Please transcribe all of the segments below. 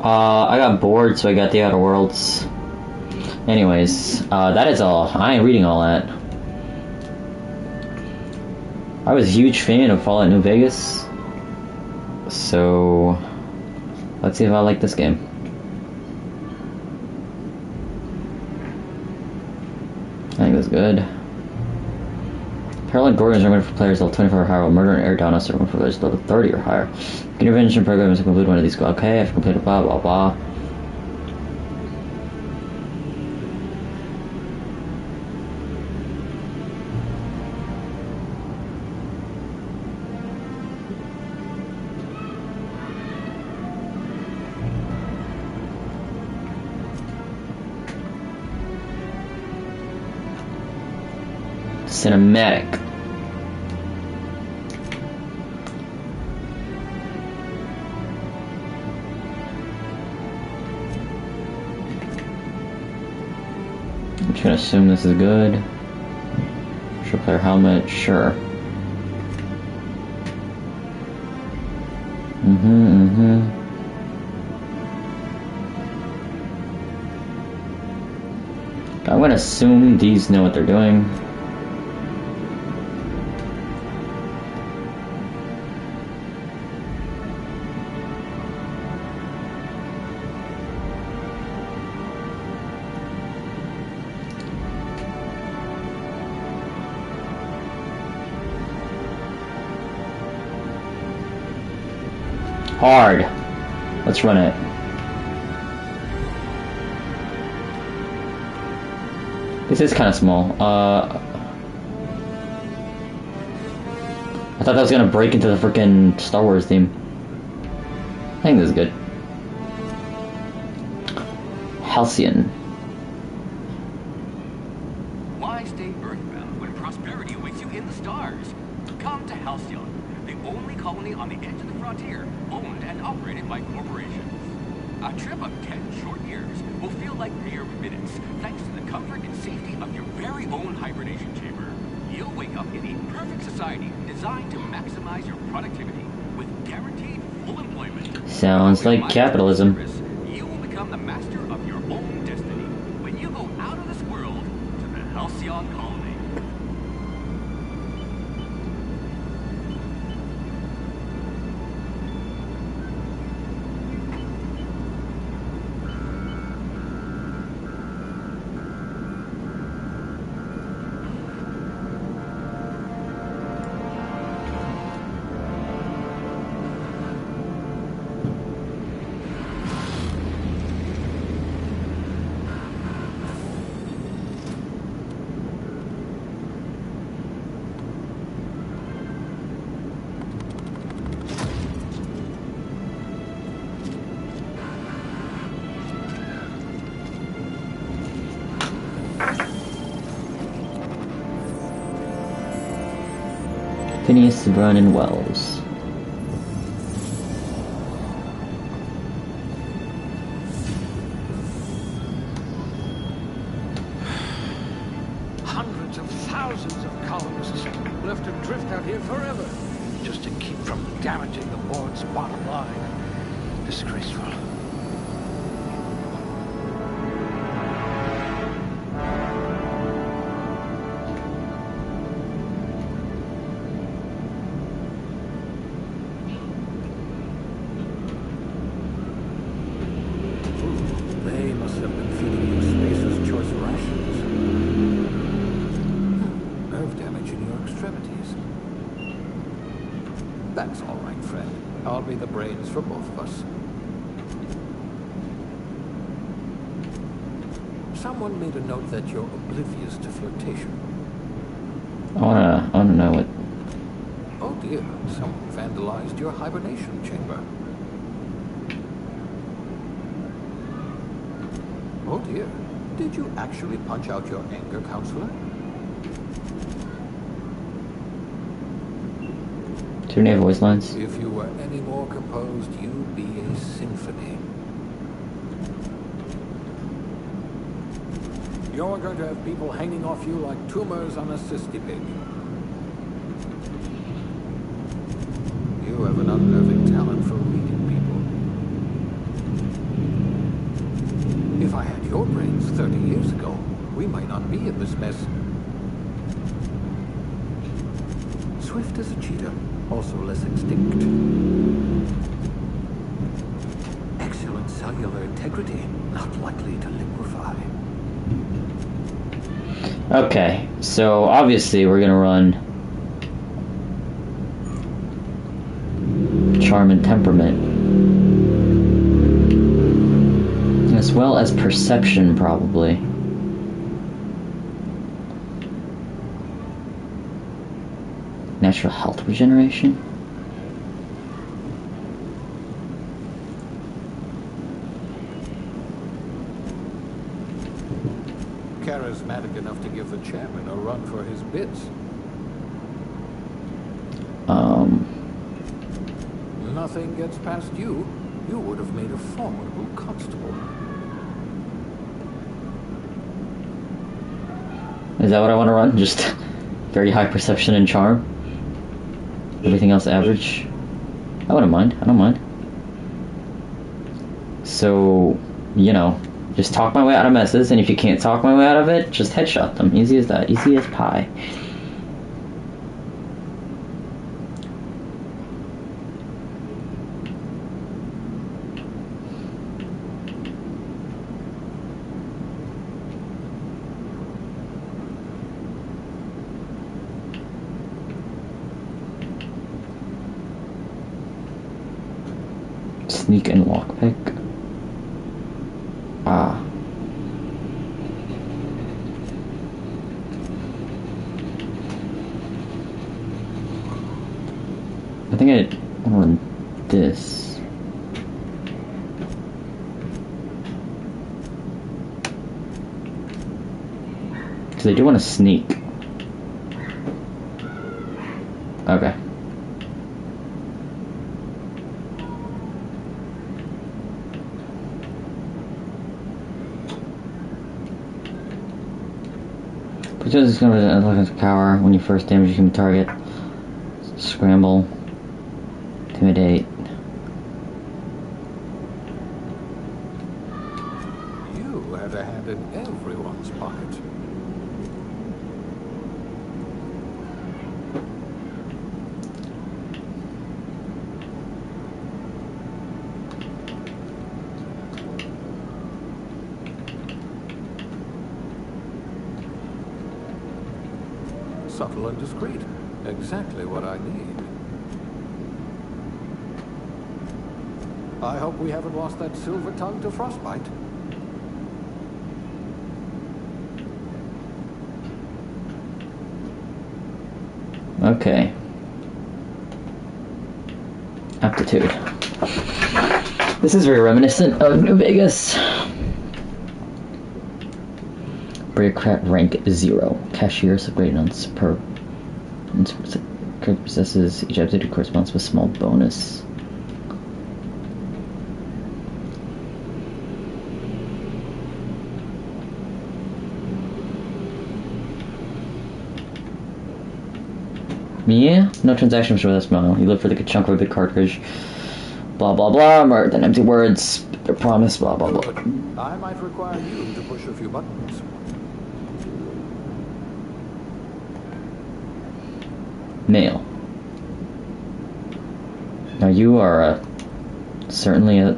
I got bored, so I got the Outer Worlds. Anyways, that is all. I ain't reading all that. I was a huge fan of Fallout New Vegas, so let's see if I like this game. I think it was good. Parallel Gorgons are recommended for players level 24 or higher, while Murder and Air Down are recommended for players level 30 or higher. Intervention program is to complete one of these. Okay, I've completed blah blah blah. Cinematic. I'm just gonna assume this is good. Should player helmet, sure. I'm gonna assume these know what they're doing. Hard. Let's run it. This is kind of small. I thought that was gonna break into the freaking Star Wars theme. I think this is good. Halcyon. Why stay earthbound when prosperity awaits you in the stars? Come to Halcyon, the only colony on the edge of the frontier, owned and operated by corporations. A trip of 10 short years will feel like mere minutes, thanks to the comfort and safety of your very own hibernation chamber. You'll wake up in a perfect society designed to maximize your productivity with guaranteed full employment. Sounds like capitalism. You will become the master of your own destiny when you go out of this world to the Halcyon colony. Phineas Brennan Wells. Hundreds of thousands of colonists left to drift out here forever, just to keep from damaging the board's bottom line. Disgraceful. They must have been feeding you Spacer's choice rations. Nerve damage in your extremities. That's all right, friend. I'll be the brains for both of us. Someone made a note that you're oblivious to flirtation. I wanna know what. Oh dear, someone vandalized your hibernation chamber. Oh dear, did you actually punch out your anger counselor? Two naval voice lines. If you were any more composed, you'd be a symphony. You're going to have people hanging off you like tumors on a cysty pig. You have an unnerving talent for reading people. your brains 30 years ago, we might not be in this mess. Swift as a cheetah, also less extinct. Excellent cellular integrity, not likely to liquefy. Okay, so obviously we're gonna run Charm and Temperament, as well as Perception, probably. Natural Health Regeneration. Charismatic enough to give the chairman a run for his bits. Nothing gets past you. You would have made a formidable constable. Is that what I want to run? Just very high Perception and Charm? Everything else average? I wouldn't mind. I don't mind. So, you know, just talk my way out of messes, and if you can't talk my way out of it, just headshot them. Easy as that. Easy as pie. Sneak and lockpick. Ah. I think I want to run this. Because I do want to sneak. Okay. Because it's going to be a cower when you first damage human target. Scramble. Intimidate. You had a hand in everyone's pocket. Subtle and discreet. Exactly what I need. I hope we haven't lost that silver tongue to frostbite. Okay. Aptitude. This is very reminiscent of New Vegas. Bureaucrat rank 0. Cashiers of great and superb. Possesses each aptitude corresponds with a small bonus. Yeah, no transactions for this model. You look for the chunk of a big cartridge. Blah blah blah. More than empty words. Their promise. Blah blah blah. I might require you to push a few buttons. Mail. Now you are certainly a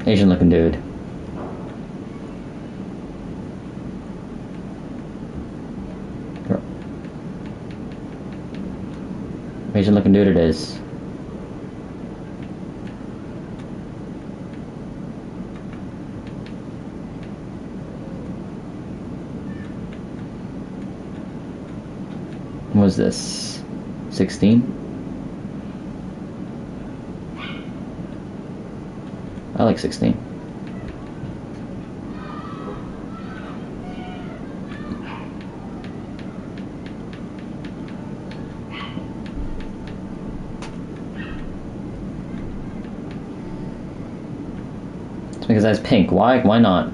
Asian looking dude. Asian looking dude it is. What was this? 16? I like 16. Let's Because that's pink. Why? Why not?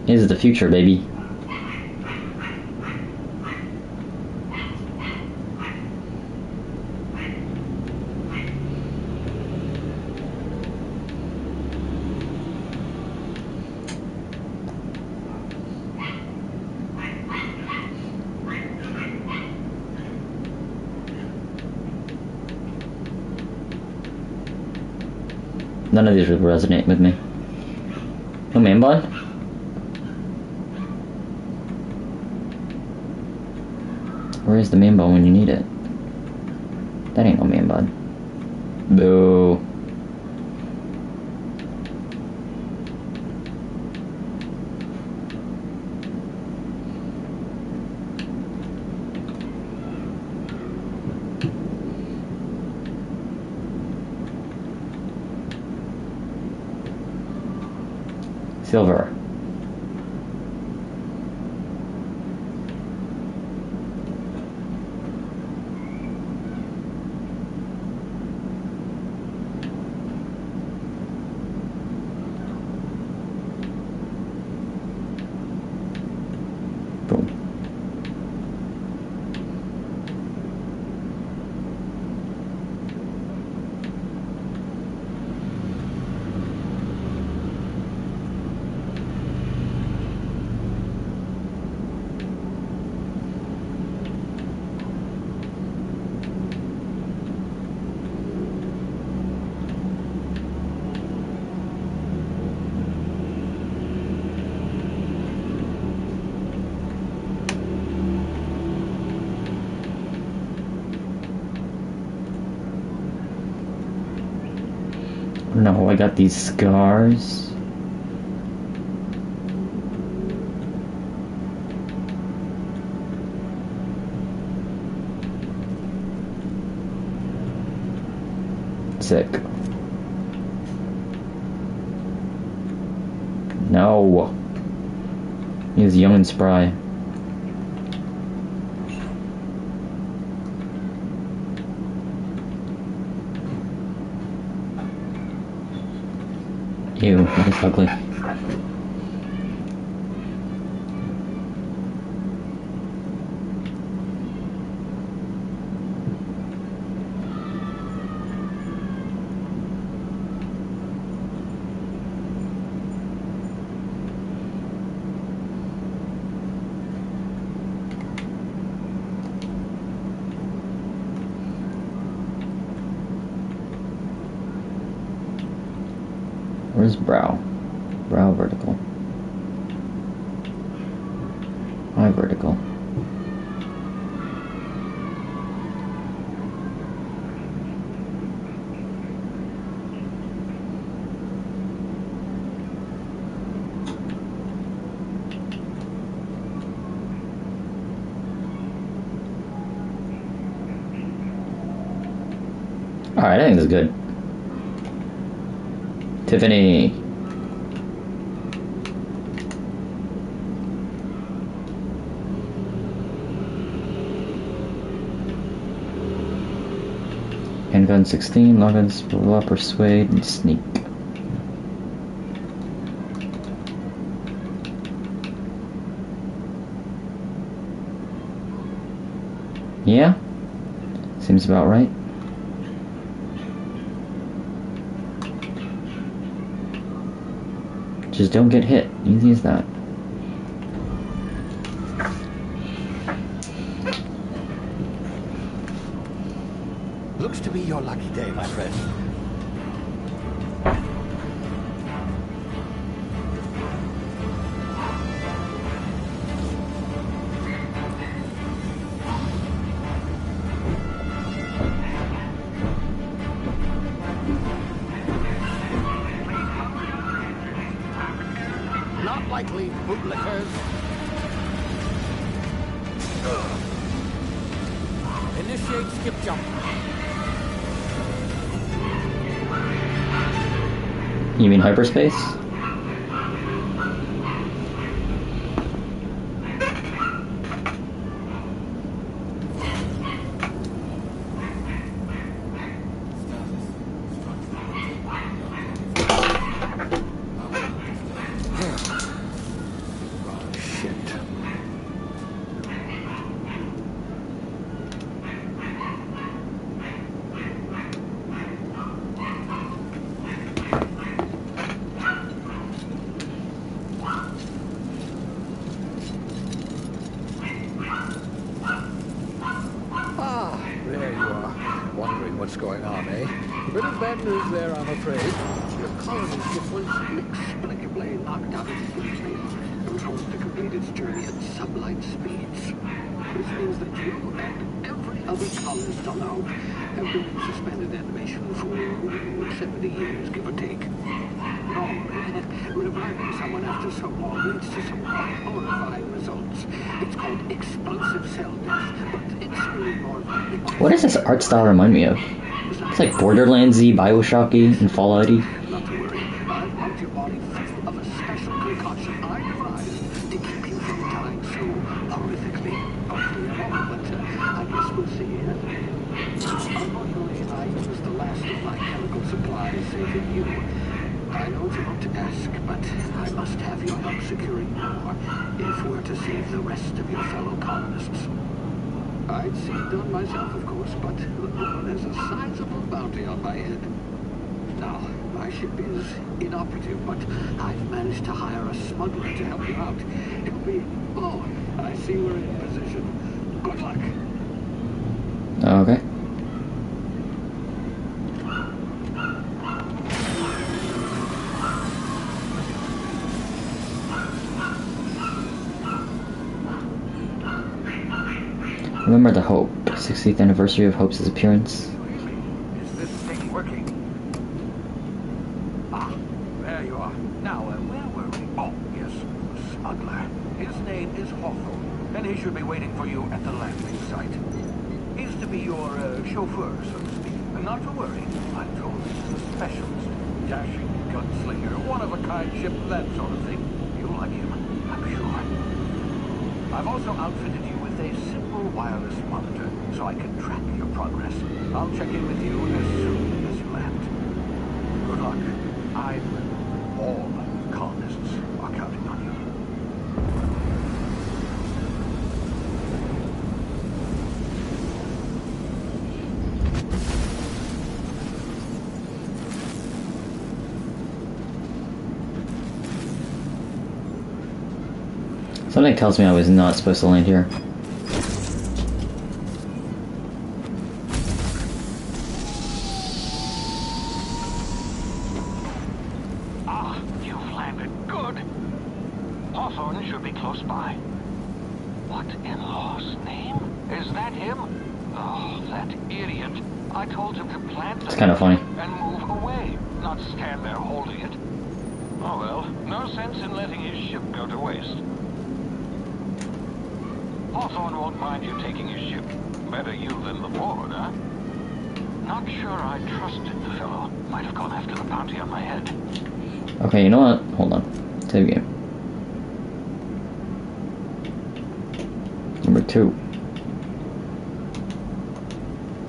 This is the future, baby. None of these would resonate with me. No man bun? Where is the man bun when you need it? That ain't no man bun. Boo. Silver. Boom. No, I got these scars. Sick. No. He was young and spry. Ew, that is ugly. Where's brow? Brow vertical. Eye vertical. Alright, I think this is good. Tiffany. Handgun 16, logins, blow up, persuade, and sneak. Yeah? Seems about right. Just don't get hit. Easy as that. Looks to be your lucky day, my friend. Not likely, bootlickers. Initiate skip jump. You mean hyperspace? what's going on, eh? Bit of bad news there, I'm afraid. Your colony ship was inexplicably knocked out of Fleet and forced to complete its journey at sublight speeds. This means that you and every other colonist on the Hope have been in suspended animation for 70 years, give or take. Normally, reviving someone after so long leads to some quite horrifying results. It's called explosive cell death, but it's really more of a... What does this art style remind me of? It's like Borderlands-y, Bioshock-y, and Fallout-y. Not to worry, I've pumped your body full of a special concoction I devised to keep you from dying so horrifically. Hopefully I won't, but I guess we'll see. Unfortunately, I used the last of my chemical supplies saving you. I know it's not to ask, but I must have your help securing more if we're to save the rest of your fellow colonists. I'd see it done myself, of course, but there's a sizable bounty on my head. Now, my ship is inoperative, but I've managed to hire a smuggler to help you out. He'll be... Oh, I see we're in position. Good luck. Okay. Remember the Hope, 60th anniversary of Hope's appearance. Is this thing working? Ah, there you are. Now, where were we? Oh, yes, the smuggler. His name is Hawthorne, and he should be waiting for you at the landing site. He's to be your chauffeur, so to speak. And not to worry, I'm told he's a specialist. Dashing gunslinger, one-of-a-kind ship, that sort of thing. You'll like him, I'm sure. I've also outfitted you with a simple wireless monitor, so I can track your progress. I'll check in with you as soon as you land. Good luck. All colonists are counting on you. Something tells me I was not supposed to land here. Ah, you've landed. Good. Hawthorne should be close by. What in law's name? Is that him? Oh, that idiot. I told him to plant the It's kind of funny. and move away, not stand there holding it. Oh well, no sense in letting his ship go to waste. Hawthorne won't mind you taking his ship. Better you than the board, huh? Not sure I trusted the fellow. Might have gone after the bounty on my head. Okay, you know what? Hold on. Save game. Number 2.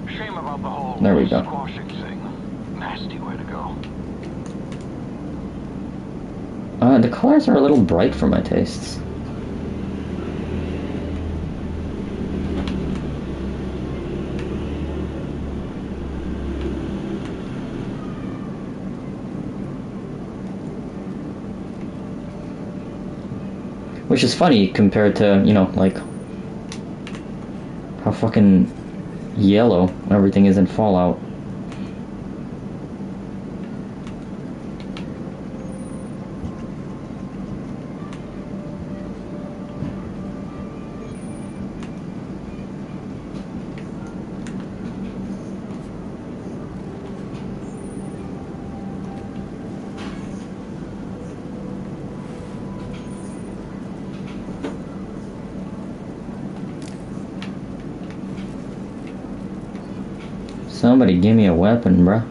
Shame about the whole There we go. squashing thing. Nasty way to go. The colors are a little bright for my tastes. Which is funny compared to, you know, like, how fucking yellow everything is in Fallout. Somebody give me a weapon, bruh.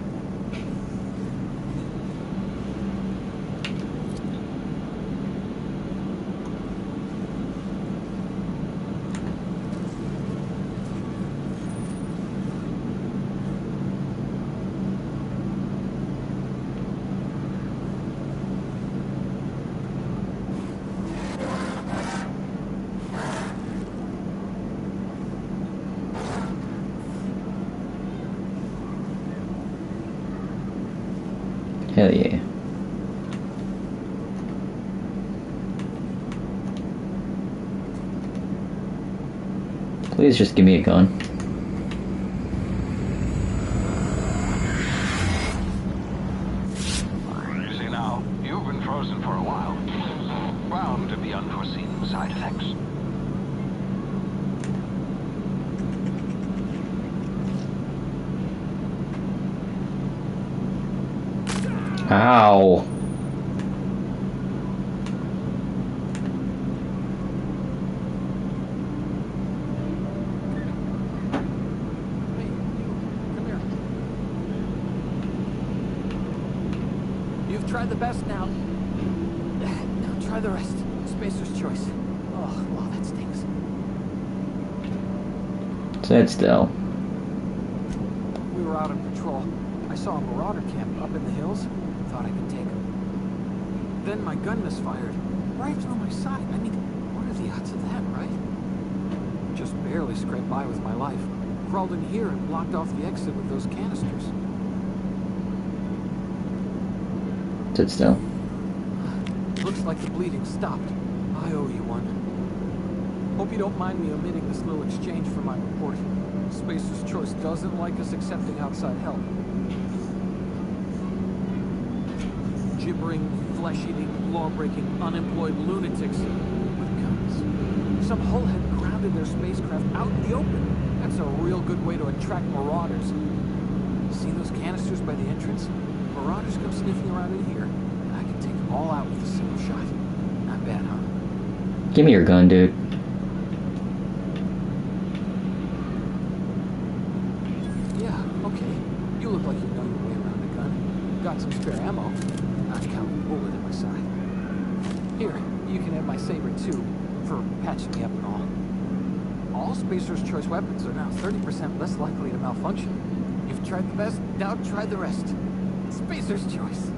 Hell yeah. Please just give me a gun. Ow. Hey, you, come here. You've tried the best now. Now try the rest. Spacer's choice. Oh, well, that stinks. Sit still. We were out on patrol. I saw a marauder camp up in the hills. Thought I could take him. Then my gun misfired. Right through my side. I mean, what are the odds of that, right? Just barely scraped by with my life. Crawled in here and blocked off the exit with those canisters. Sit still. Looks like the bleeding stopped. I owe you one. Hope you don't mind me omitting this little exchange from my report. Spacer's Choice doesn't like us accepting outside help. Gibbering, flesh-eating, law-breaking, unemployed lunatics with guns. Some hullhead grounded their spacecraft out in the open. That's a real good way to attract marauders. See those canisters by the entrance? Marauders come sniffing around in here, and I can take them all out with a single shot. Not bad, huh? Give me your gun, dude. Yeah, okay. You look like you know your way around a gun. Got some spare ammo. Not counting the bullet in my side. Here, you can have my saber too, for patching me up and all. All Spacer's Choice weapons are now 30% less likely to malfunction. You've tried the best, now try the rest. Spacer's Choice.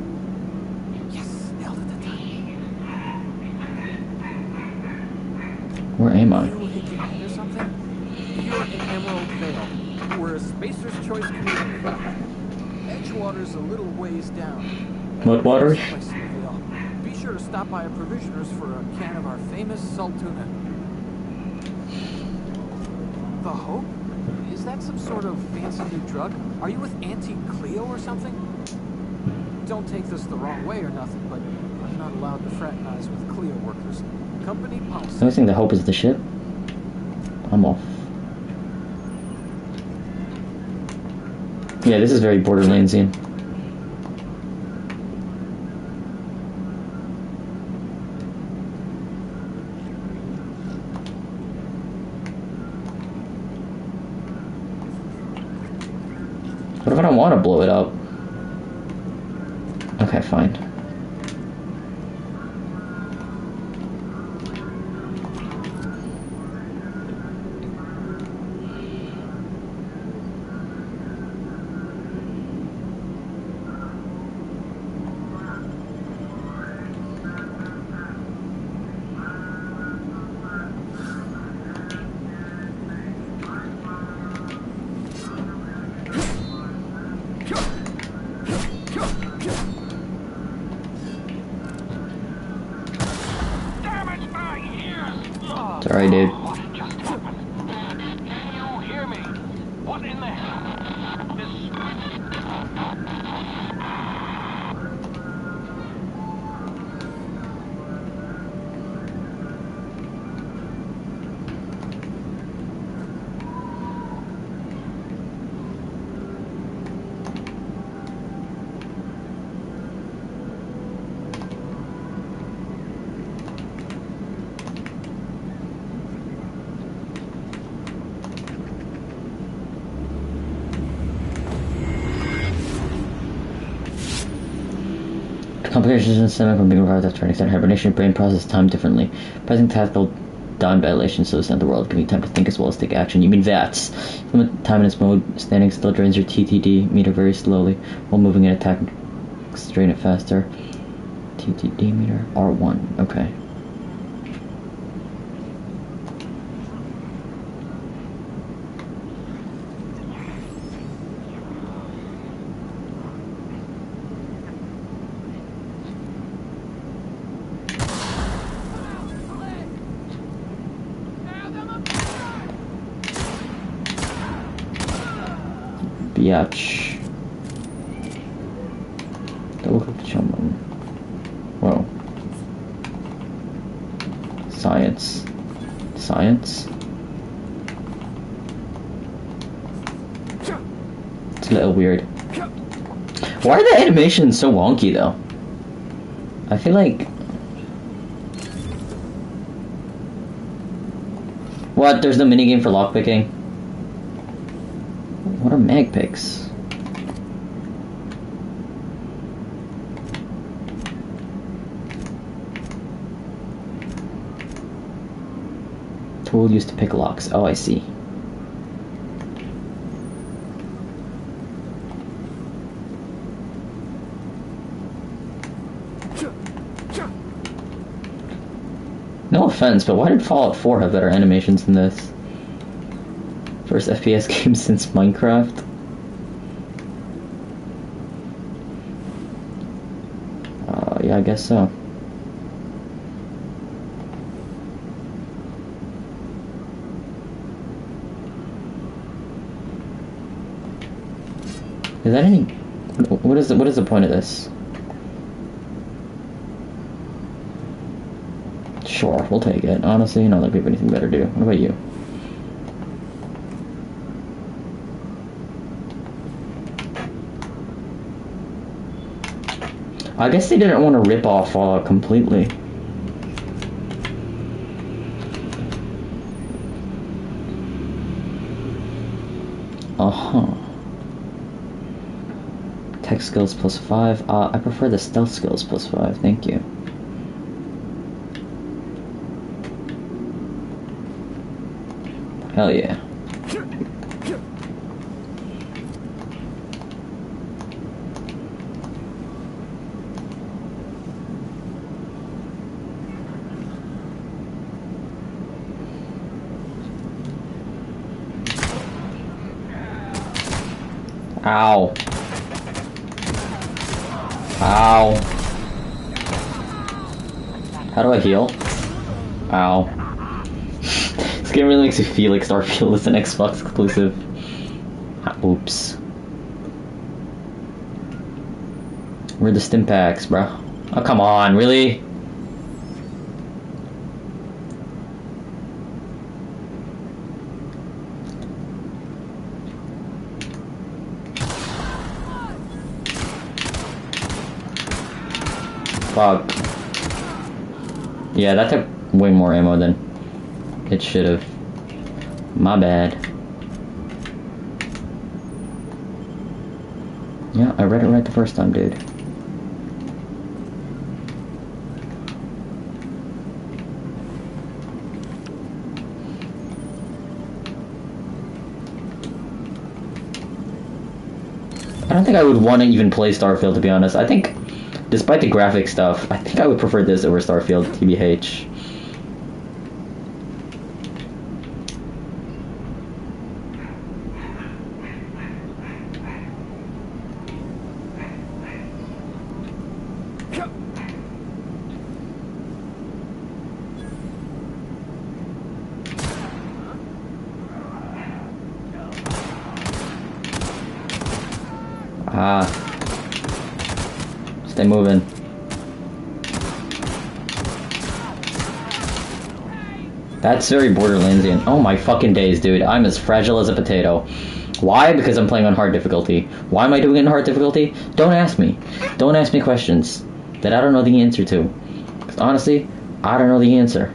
Yes, nailed it that time. Where am I? You hit or something? You're in Emerald Vale. We're a Spacer's Choice community. Edgewater's a little ways down. What waters? Place in the Vale. Be sure to stop by a Provisioners for a can of our famous salt tuna. The Hope? Is that some sort of fancy new drug? Are you with Auntie Cleo or something? Don't take this the wrong way or nothing, but I'm not allowed to fraternize with Cleo workers. Company policy. I think the Hope is the ship. I'm off. Yeah, this is very Borderlandsian. What if I don't want to blow it up? Okay, fine. It's alright, dude. What just happened? Can you hear me? What in the hell? Complications in systemic when being required to a certain extent. Hibernation brain processes time differently. Present tactile dawn dilation so the world giving you time to think as well as take action. You mean VATS. Limit time in its mode. Standing still drains your TTD meter very slowly, while moving in attack strain it faster. TTD meter R1. Okay. Biatch. Double click to jump on. Whoa. Science. Science? It's a little weird. Why are the animations so wonky though? I feel like... What? There's no minigame for lockpicking? What are mag picks? Tool used to pick locks. Oh, I see. No offense, but why did Fallout 4 have better animations than this? First FPS game since Minecraft? Yeah, I guess so. Is that any... What is the point of this? Sure, we'll take it. Honestly, not like we have anything better to do. What about you? I guess they didn't want to rip off Fallout completely. Uh-huh. Tech skills +5. I prefer the stealth skills +5. Thank you. Hell yeah. Ow. Ow. How do I heal? Ow. This game really makes me feel like Starfield is an Xbox exclusive. Oops. Where are the stim packs, bro? Oh, come on, really? Fuck. Yeah, that took way more ammo than it should have. My bad. Yeah, I read it right the first time, dude. I don't think I would want to even play Starfield, to be honest. I think, despite the graphic stuff, I think I would prefer this over Starfield, TBH. Stay moving. That's very Borderlandsian. Oh my fucking days, dude. I'm as fragile as a potato. Why? Because I'm playing on hard difficulty. Why am I doing it in hard difficulty? Don't ask me. Don't ask me questions that I don't know the answer to. 'Cause honestly, I don't know the answer.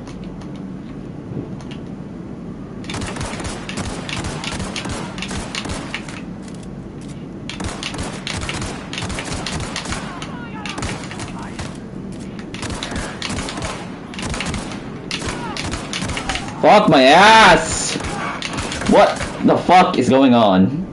Fuck my ass! What the fuck is going on?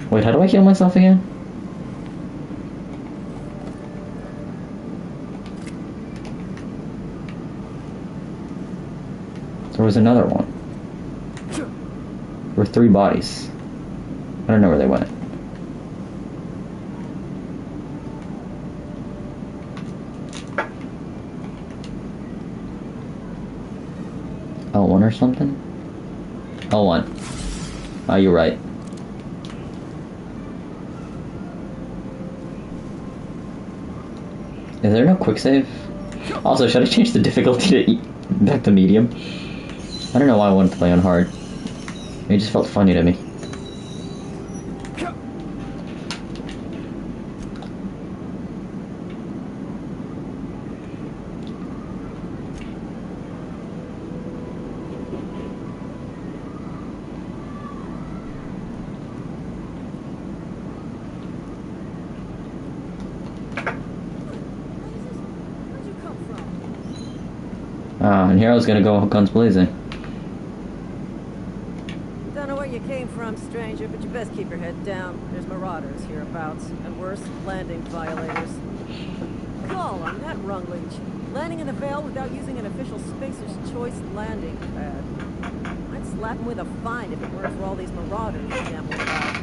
Wait, how do I heal myself again? There was another one. There were 3 bodies. I don't know where they went. L1 or something? L1. Oh, you're right. Is there no quick save? Also, should I change the difficulty Back to medium. I don't know why I wanted to play on hard. It just felt funny to me. And here I was gonna go guns blazing. Don't know where you came from, stranger, but you best keep your head down. There's marauders hereabouts, and worse, landing violators. Call on that rung leech. Landing in the Vale without using an official Spacer's Choice landing pad. I'd slap him with a fine if it weren't for all these marauders shambling about.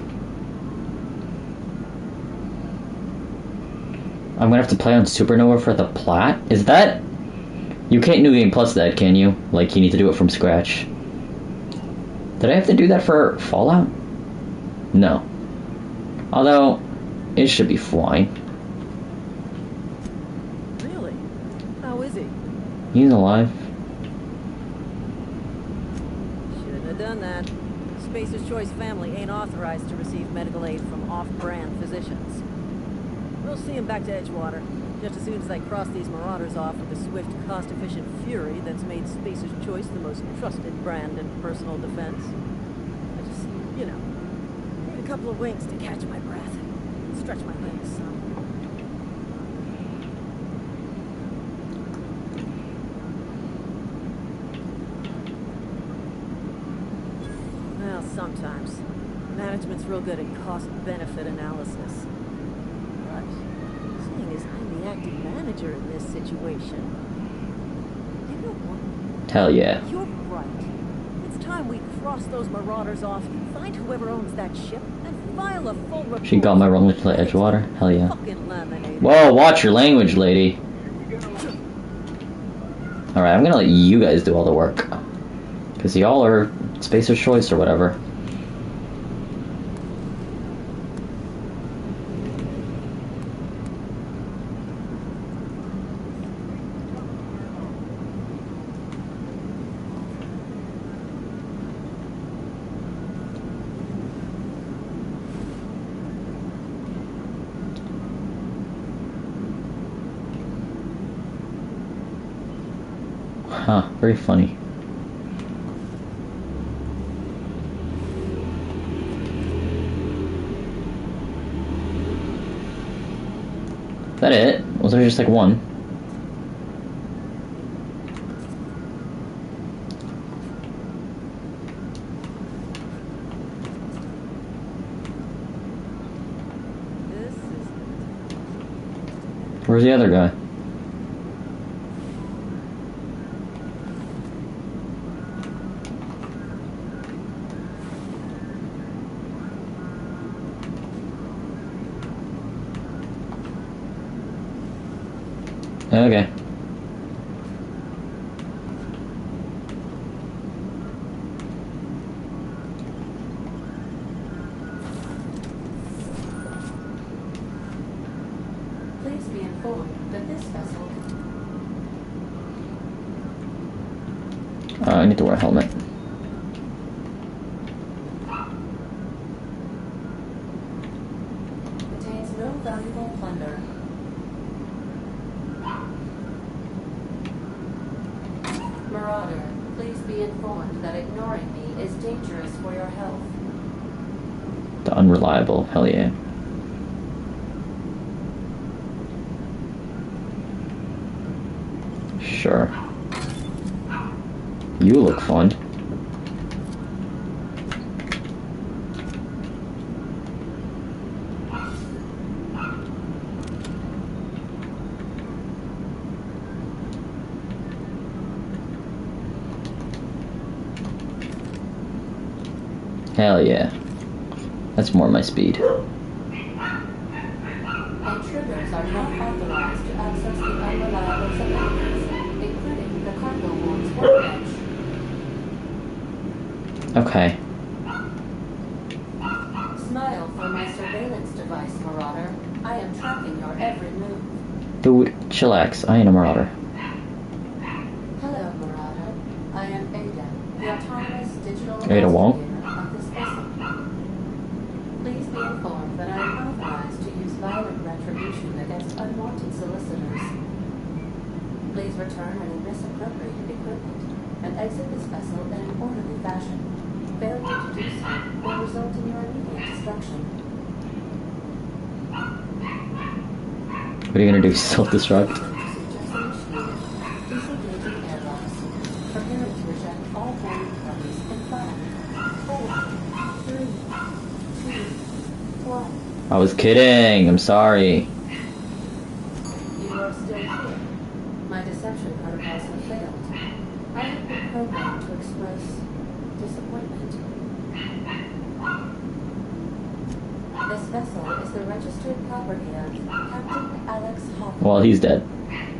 I'm gonna have to play on Supernova for the plot? Is that... You can't New Game Plus that, can you? Like, you need to do it from scratch. Did I have to do that for Fallout? No. Although, it should be fine. Really? How is he? He's alive. Shouldn't have done that. Spacer's Choice family ain't authorized to receive medical aid from off-brand physicians. We'll see him back to Edgewater, just as soon as I cross these marauders off with the swift, cost-efficient fury that's made Spacer's Choice the most trusted brand in personal defense. I just, you know, need a couple of winks to catch my breath. Stretch my legs some. Well, sometimes. Management's real good at cost-benefit analysis. But, seeing as I'm the acting manager in this situation, you know what? Hell yeah. You're right. It's time we cross those marauders off, find whoever owns that ship, and file a full report. She got my wrong to play Edgewater? Hell yeah. Fucking laminated. Whoa, watch your language, lady. Alright, I'm gonna let you guys do all the work. Because y'all are Spacer's Choice or whatever. Huh, very funny. Is that it? Was there just like one? This is... Where's the other guy? Okay. Please be informed that this vessel I need to wear a helmet. contains no valuable plunder. Marauder, please be informed that ignoring me is dangerous for your health. The unreliable, hell yeah. Sure. You look fun. Hell yeah. That's more my speed. Intruders are not authorized to access the unreliable surveillance, including the cargo ward's workbench. Okay. Smile for my surveillance device, Marauder. I am tracking your every move. Dude, chillax. I ain't a marauder. Hello, Marauder. Ada Wong? of this vessel. Please be informed that I am authorized to use violent retribution against unwanted solicitors. Please return any misappropriated equipment and exit this vessel in an orderly fashion. Failure to do so will result in your immediate destruction. What are you gonna do? Self-destruct? Disengaging airlocks. Preparing to eject all boarding parties in 5, 4, 3, 2, 1. I was kidding. I'm sorry. You are still here. My deception protocols have failed. I have been programmed to express disappointment. This vessel is the registered property of Captain Alex Hawthorne. Well, he's dead.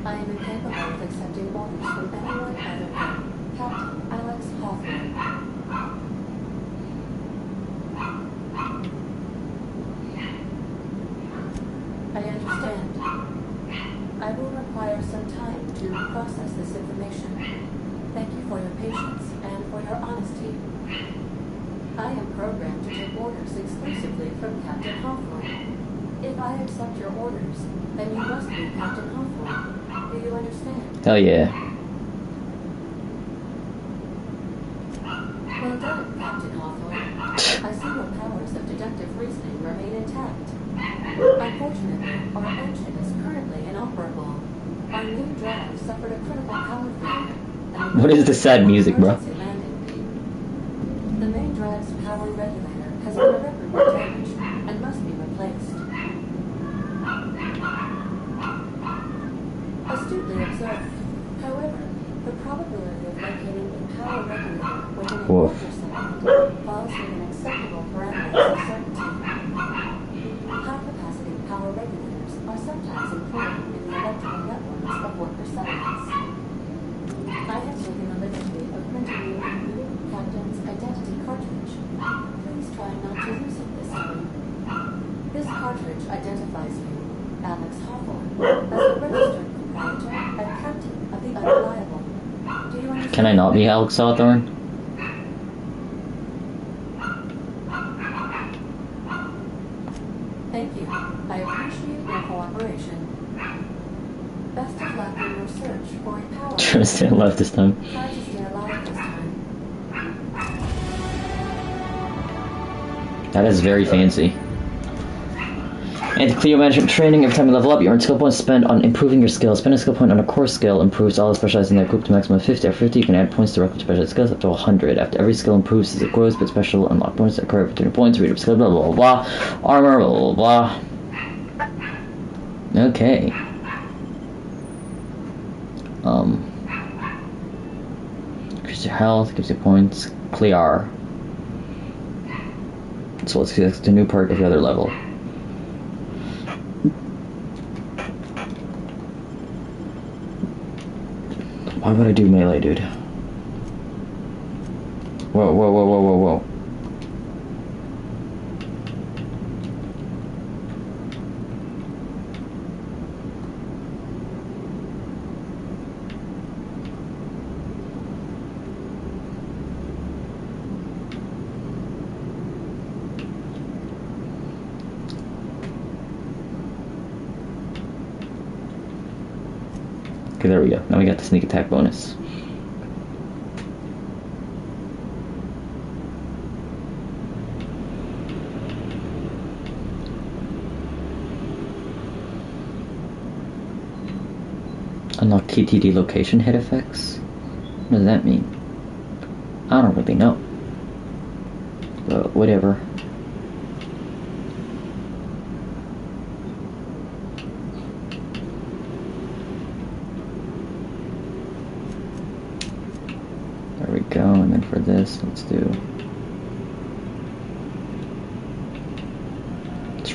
I am incapable of accepting orders from anyone other than Captain Alex Hawthorne. I understand. I will require some time to process this information. Thank you for your patience and for your honesty. I am programmed to take orders exclusively from Captain Hawthorne. If I accept your orders, then you must be Captain Hawthorne. Do you understand? Hell yeah. Well done, Captain Hawthorne. I see your powers of deductive reasoning remain intact. Unfortunately, our engine is currently inoperable. Our new drive suffered a critical power failure. and What is the sad music, bro? emergency landing. The main drive's power regulator has been irreparably damaged and must be replaced. Astutely observed. However, the probability of locating a power regulator within a Woof. quarter second falls within acceptable parameters of certainty. High-capacity power regulators are sometimes included in the electrical networks of worker settlements. I have taken the liberty of printing you a new captain's identity cartridge. Please try not to use it this time. This cartridge identifies you, Alex Hawthorne, as the registered proprietor and captain of the Unreliable. Do you understand? Can I not be Alex Hawthorne? Thank you. I appreciate your cooperation. Best of luck in your search for a power. Trying to stay alive this time. Try to stay alive this time. That is very fancy. Anti-Cleo management training. Every time you level up, you earn skill points spent on improving your skills. Spend a skill point on a core skill improves all the specialized in that group to maximum of 50. After 50, you can add points directly to specialized skills up to 100. After every skill improves as it grows, but special unlock bonus that occur every 200 points. Read up skill, blah, blah, blah, blah. Armor, blah, blah, blah. Okay. Increase your health, gives you points. Clear. So let's get the new perk of the other level. Why would I do melee, dude? Whoa, whoa, whoa, whoa, whoa, whoa. Okay, there we go. Now we got the sneak attack bonus. Unlock TTD location hit effects? What does that mean? I don't really know. But whatever. There we go, and then for this, let's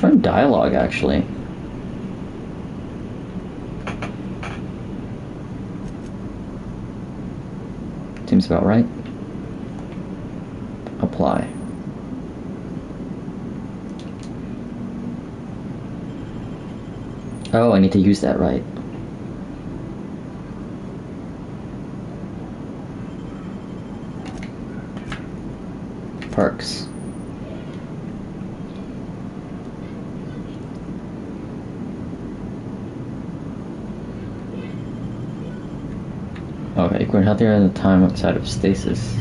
run dialogue actually. Seems about right. Apply. Oh, I need to use that right. perks. Okay, equal healthier in the time outside of stasis.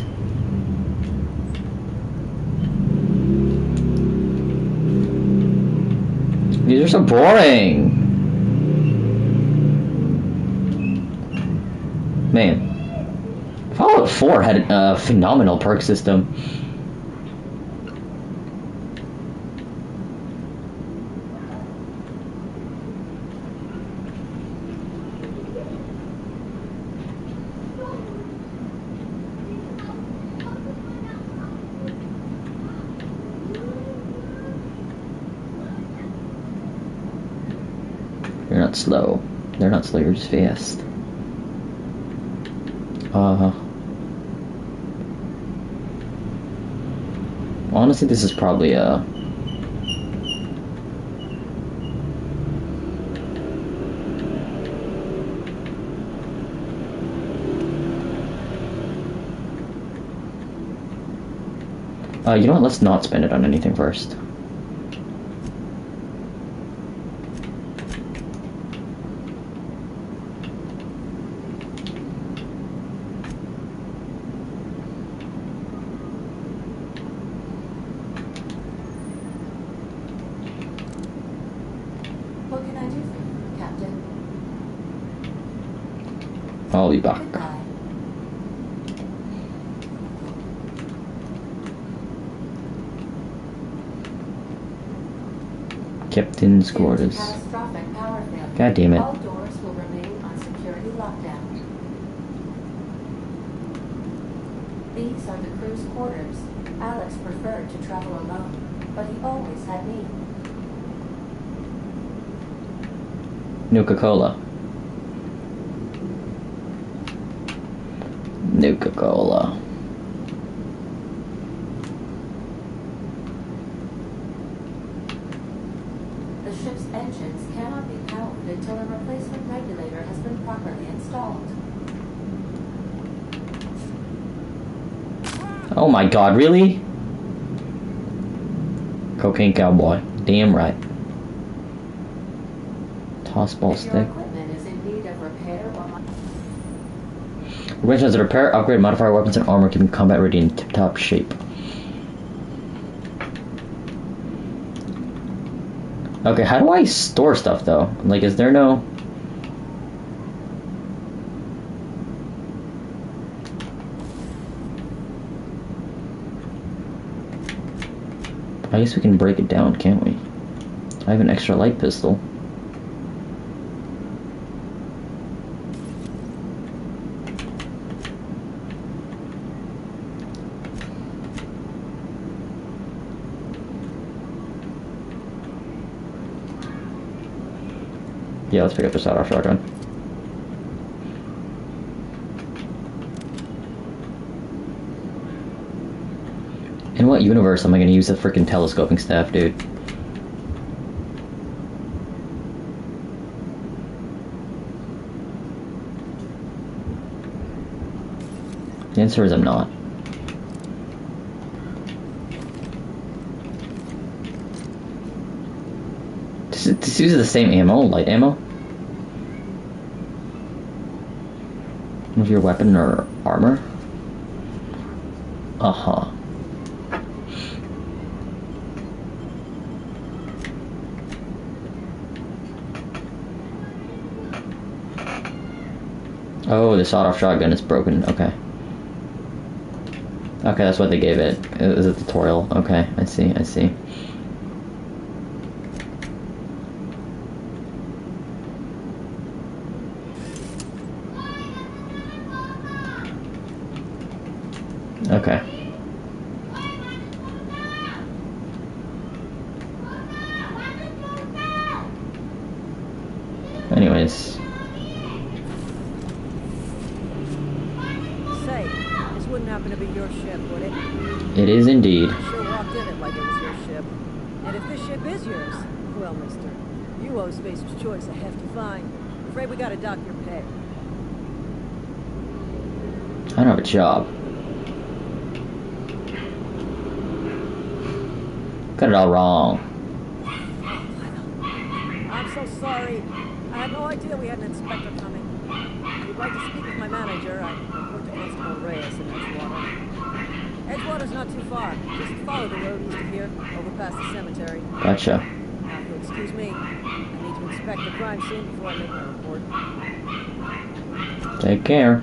These are so boring! Man, Fallout 4 had a phenomenal perk system. You're not slow. They're not slow, you're just fast. Honestly, this is probably a... you know what, let's not spend it on anything first. What can I do for you, Captain? I'll be back. Goodbye. Captain's Due to quarters. catastrophic power failure, God damn it. all doors will remain on security lockdown. These are the crew's quarters. Alex preferred to travel alone, but he always had me. Nuka-Cola. Nuka-Cola. The ship's engines cannot be powered until a replacement regulator has been properly installed. Oh my god, really? Cocaine cowboy. Damn right. Toss ball If your stick. equipment is in need of repair or Which has a repair, upgrade, modify weapons and armor, keeping combat ready in tip-top shape. Okay, how do I store stuff though? Like, is there no... I guess we can break it down, can't we? I have an extra light pistol. Yeah, let's pick up the sawed-off shotgun. In what universe am I gonna use the freaking telescoping staff, dude? The answer is I'm not. This uses the same ammo, light ammo? With your weapon or armor? Uh-huh. Oh, the sawed-off shotgun is broken. Okay. Okay, that's what they gave it. It was a tutorial. Okay, I see, I see. Okay. Anyways. Say, this wouldn't happen to be your ship, would it? It is indeed. You sure walked in it like it was your ship. And if this ship is yours, well, mister, you owe Spacer's Choice a hefty fine. Afraid we gotta dock your pay. I don't have a job. Got it all wrong. I'm so sorry. I had no idea we had an inspector coming. If you'd like to speak with my manager, I report to Constable Reyes in Edgewater. Edgewater's not too far. Just follow the road east of here, over past the cemetery. Gotcha. Now, if you'll excuse me, I need to inspect the crime scene before I make my report. Take care.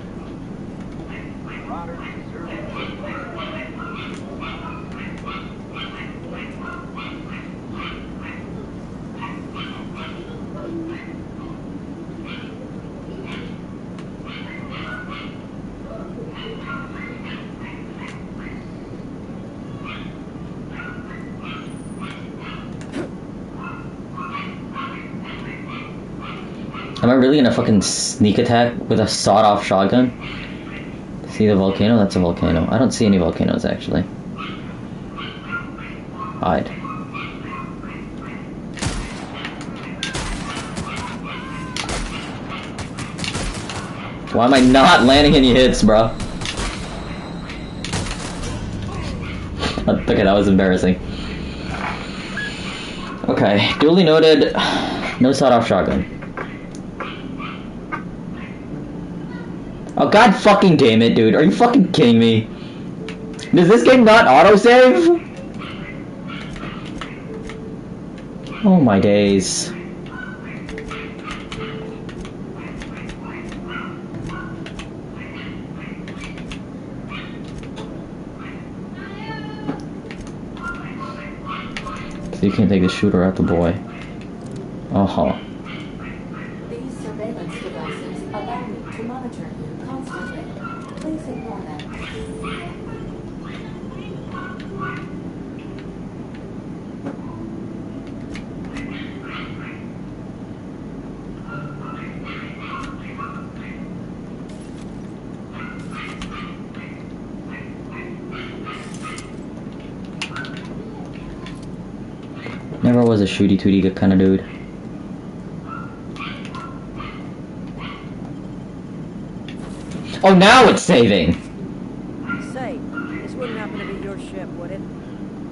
Am I really gonna fucking sneak attack with a sawed-off shotgun? See the volcano? That's a volcano. I don't see any volcanoes, actually. Hide. Why am I not landing any hits, bro? Okay, that was embarrassing. Okay, duly noted. No sawed-off shotgun. Oh, god fucking damn it, dude. Are you fucking kidding me? Does this game not autosave? Oh my days. So you can't take the shooter out the boy. Uh-huh. These surveillance devices allow me to monitor you constantly. Please ignore them. Never was a shooty tooty kind of dude. Oh, now it's saving! Say, this wouldn't happen to be your ship, would it?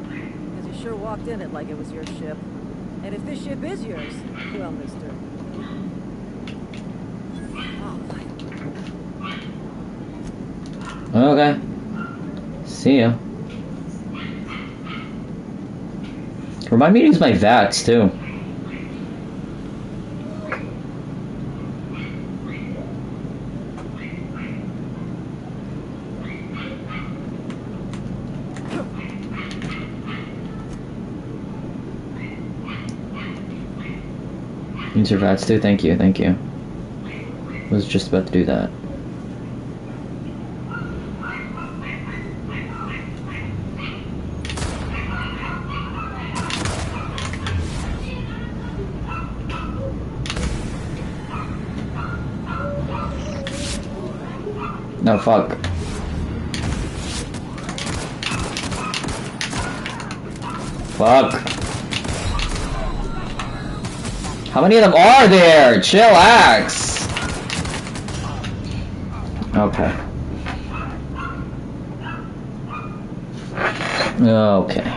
Because you sure walked in it like it was your ship. And if this ship is yours, well, mister. Oh, Okay. See ya. Remind me to use my VATS, too. Use your VATS, too. Thank you, thank you. Was just about to do that. No, fuck. Fuck. How many of them are there? Chillax. Okay. Okay.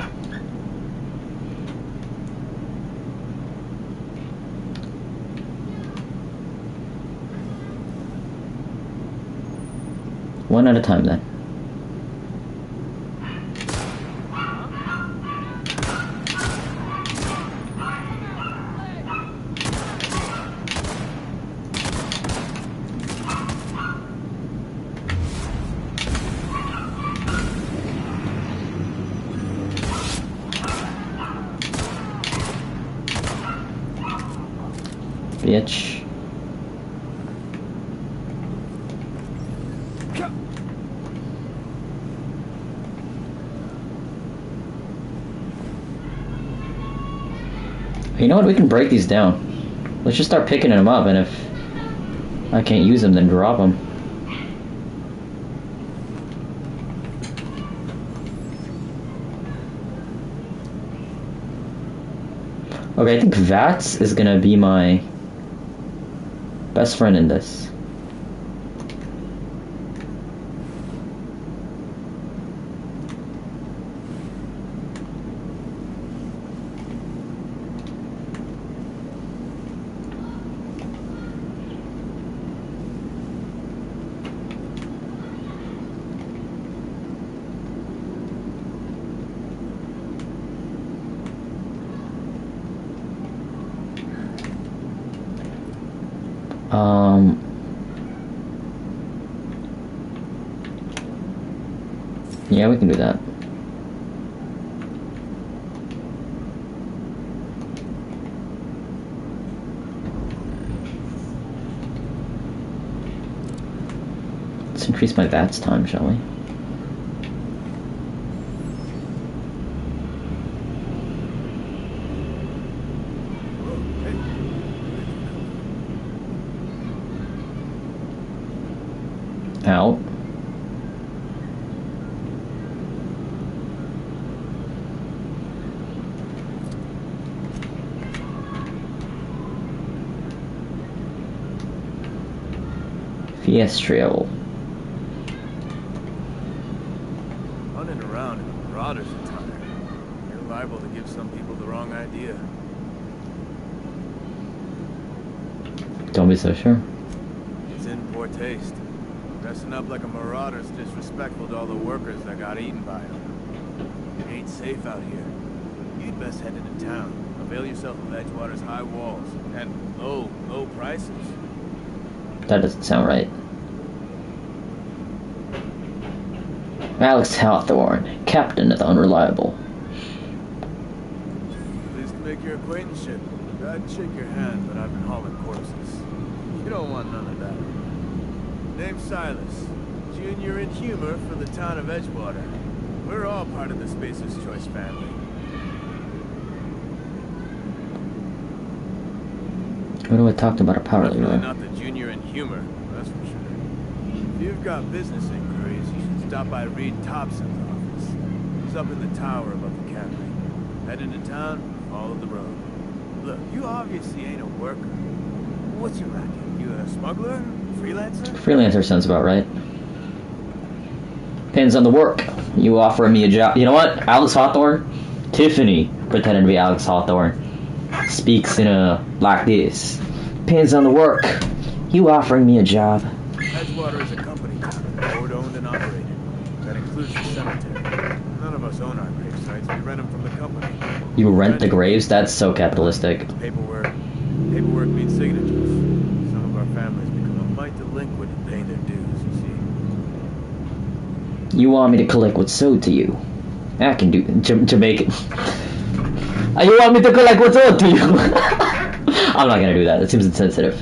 One at a time, then. Bitch. You know what? We can break these down. Let's just start picking them up, and if I can't use them, then drop them. Okay, I think VATS is gonna be my best friend in this. Yeah, we can do that. Let's increase my VATS time, shall we? Out. Fiestrio. Running around in a Marauder's attire. You're liable to give some people the wrong idea. Don't be so sure. It's in poor taste. Dressing up like a Marauder's disrespectful to all the workers that got eaten by them. It ain't safe out here. You'd best head into town. Avail yourself of Edgewater's high walls and low prices. That doesn't sound right. Alex Hawthorne, captain of the Unreliable. Pleased to make your acquaintanceship. I'd shake your hand, but I've been hauling corpses. You don't want none of that. Name's Silas. Junior in humor for the town of Edgewater. We're all part of the Spacer's Choice family. What do I talk about a power Definitely leader? not the junior in humor, that's for sure. If you've got business inquiries, you should stop by Reed Thompson's office. He's up in the tower above the cannery. Head into town, follow the road. Look, you obviously ain't a worker. What's your racket? You a smuggler? Freelancer? Freelancer sounds about right. Depends on the work. You offering me a job? You know what? Alex Hawthorne? Tiffany, pretending to be Alex Hawthorne, speaks in a like this. Depends on the work. You offering me a job? Edgewater is a company town, board owned and operated. That includes the cemetery. None of us own our grave sites. We rent them from the company. You rent the graves? That's so capitalistic. Paperwork means signatures. Some of our families become a mite delinquent in paying their dues, you see. You want me to collect what's owed to you? I can do Jamaican. You want me to collect what's owed to you? I'm not gonna do that. It seems insensitive.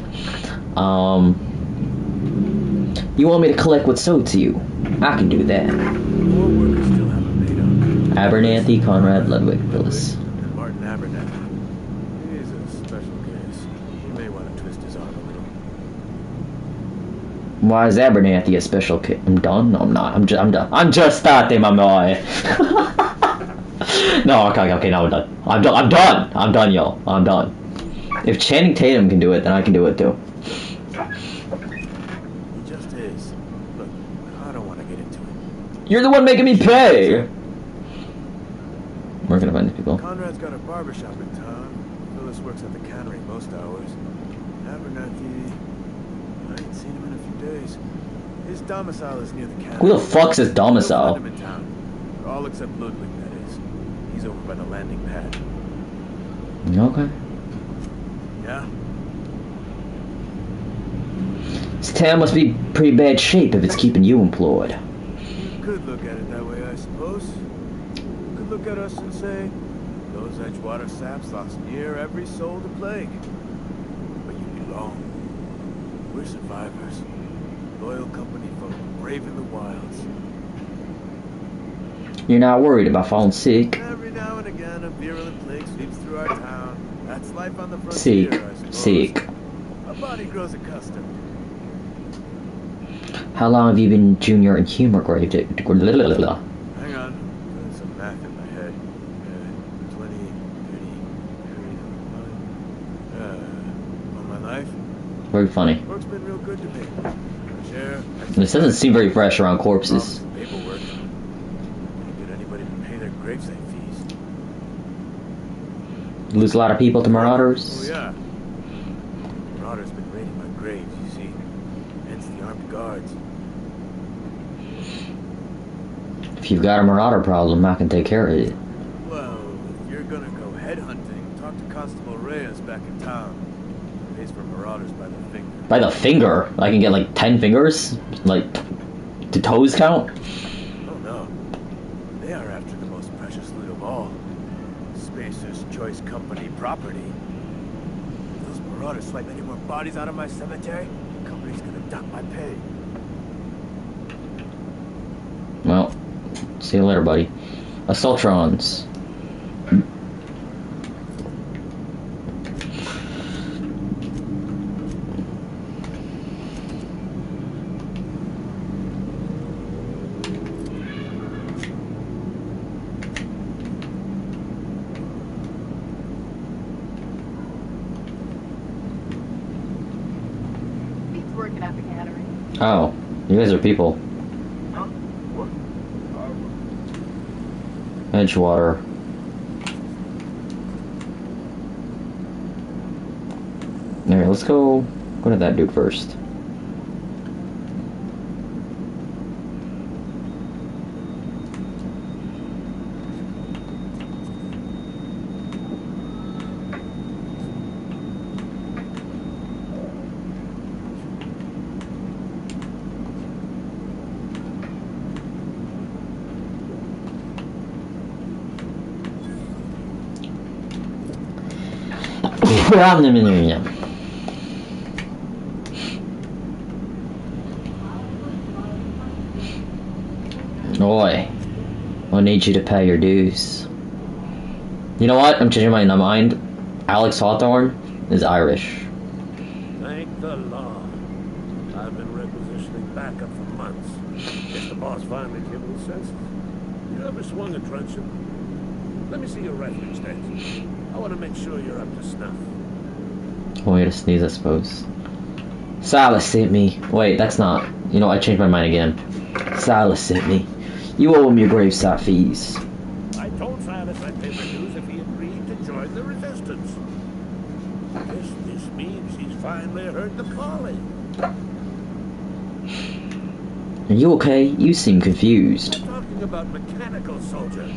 You want me to collect what's owed to you? I can do that. More workers still haven't paid up. Abernathy, Conrad, Ludwig, Phyllis. And Martin Abernathy. He's a special case. You may want to twist his arm a little. Why is Abernathy a special kid? I'm done? No, I'm not. I'm done. I'm just starting, my boy. No, okay, no, I'm done. I'm done, yo. I'm done. If Channing Tatum can do it, then I can do it too. He just is. Look, I don't want to get into it. You're the one making me pay! Where can I find these people? Conrad's got a barbershop in town. Phyllis works at the cannery most hours. Abernathy, I ain't seen him in a few days. His domicile is near the cannery. Who the fuck's his domicile? You'll find him in town. All except Ludwig, that is. He's over by the landing pad. Okay. Yeah? This town must be pretty bad shape if it's keeping you employed. You could look at it that way, I suppose. You could look at us and say, those Edgewater saps lost near every soul to plague. But you belong. We're survivors. Loyal company folk, brave in the wilds. You're not worried about falling sick. Every now and again, a virulent plague sweeps through our town. That's life on the frontier, Sick. I suppose. Sick. A body grows accustomed. How long have you been junior in humor grade? Hang on. Doing some math in my head. 20, 30, 31. All my life. Very funny. Work's been real good to me. Share. This doesn't seem very fresh around corpses. Paperwork. Can't get anybody to pay their gravesite fees. You lose a lot of people to Oh marauders. yeah. Marauders been raiding my graves, you see. Hence the armed guards. If you've got a marauder problem, I can take care of it. Well, if you're gonna go headhunting, talk to Constable Reyes back in town. He pays for marauders by the finger. By the finger? I can get like 10 fingers? Like, do toes count? Oh no. They are after the most precious loot of all. Spacer's Choice Company property. If those marauders swipe any more bodies out of my cemetery, the company's gonna duck my pay. Well, see you later, buddy. Assaultrons. Working at the cannery. Oh, you guys are people. Edgewater. Alright, let's go to that dude first. Oi, I need you to pay your dues. You know what? I'm changing my mind. Alex Hawthorne is Irish. Thank the law. I've been requisitioning backup for months. Guess the boss finally came to his senses. You ever swung a truncheon? Let me see your rifling stance. I want to make sure you're up to snuff. Way to sneeze, I suppose. Silas sent me. Wait, that's not. You know, I changed my mind again. Silas sent me. You owe him your gravesite fees. I told Silas I'd pay my dues if he agreed to join the resistance. This means he's finally heard the calling. Are you okay? You seem confused. I'm talking about mechanical soldiers.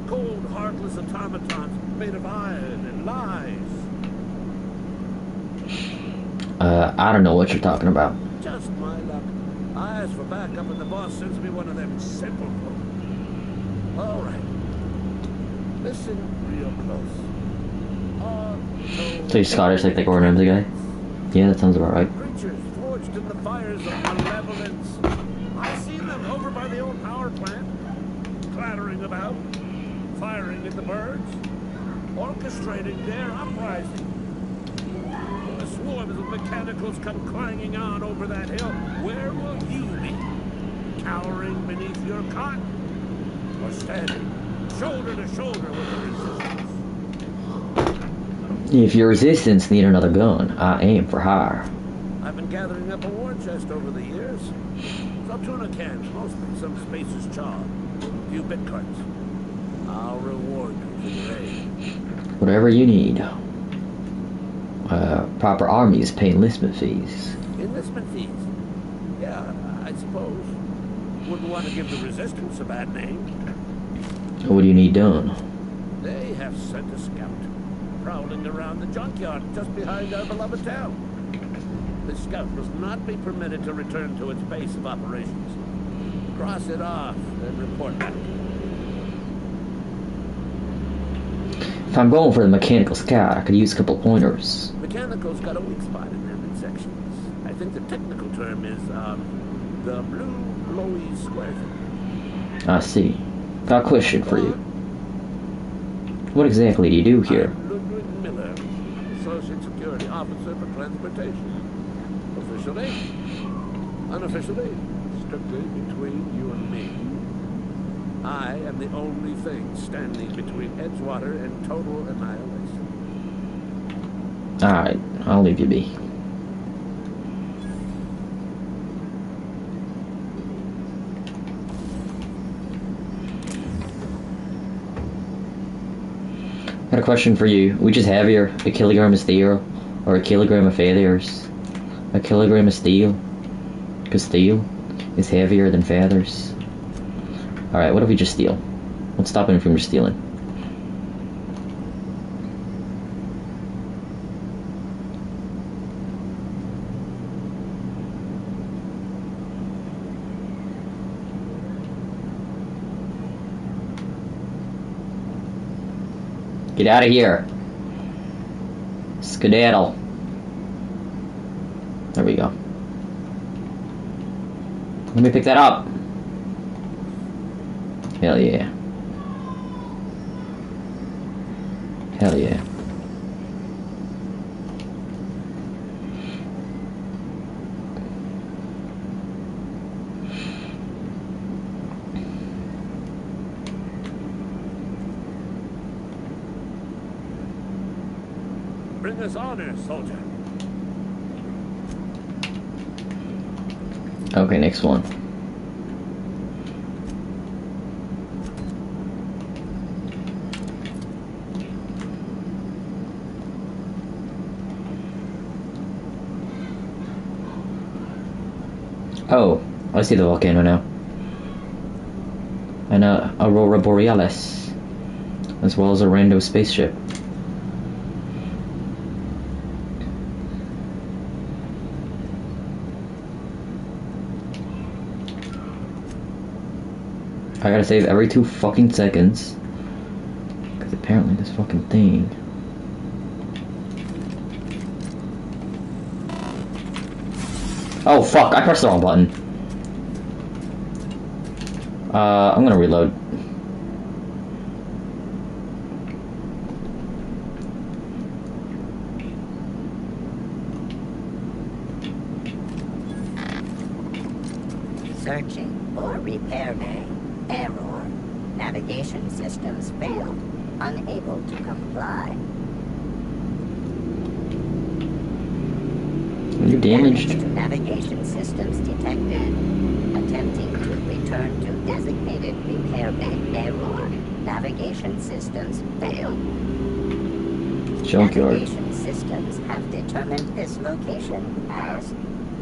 Cold, heartless automatons made of iron and lies. I don't know what you're talking about. Just my luck. I asked for backup and the boss sends me one of them simple folk. All right. Listen real close. So you're Scottish, like the Gordon Ramsay guy? Yeah, that sounds about right. Creatures forged in the fires of malevolence. I see them over by the old power plant, clattering about, firing at the birds, orchestrating their uprising. The swarms of mechanicals come clanging on over that hill. Where will you be? Cowering beneath your cot? Or standing shoulder to shoulder with the resistance? If your resistance need another gun, I aim for hire. I've been gathering up a war chest over the years. Some tuna cans, mostly some Spacer's chaw. A few bit carts. I'll reward you for your aid. Whatever you need. Proper armies pay enlistment fees. Enlistment fees? Yeah, I suppose. Wouldn't want to give the resistance a bad name. What do you need done? They have sent a scout, prowling around the junkyard just behind our beloved town. The scout must not be permitted to return to its base of operations. Cross it off and report back. If I'm going for the mechanical scout, I could use a couple pointers. Mechanical's got a weak spot in their midsections. I think the technical term is, the blue glowy square thing. I see. Got a question for you. What exactly do you do here? I'm Ludwig Miller, Associate Security Officer for Transportation. Officially, unofficially, strictly between you and me. I am the only thing standing between Edgewater and total annihilation. Alright, I'll leave you be. Got a question for you. Which is heavier, a kilogram of steel or a kilogram of feathers? A kilogram of steel? Because steel is heavier than feathers. Alright, what if we just steal? What's stopping him from just stealing? Get out of here. Skedaddle. There we go. Let me pick that up. Hell yeah. Hell yeah. Bring us honor, soldier. Okay, next one. Oh, I see the volcano now. And Aurora Borealis, as well as a random spaceship. I gotta save every 2 fucking seconds. Because apparently this fucking thing. Oh fuck, I pressed the wrong button. I'm gonna reload. Searching for repair bay. Error. Navigation systems failed. Unable to comply. You damaged. Damage to navigation systems detected. Attempting to return to designated repair bay. Error. Navigation systems failed. Junkyard. Navigation systems have determined this location as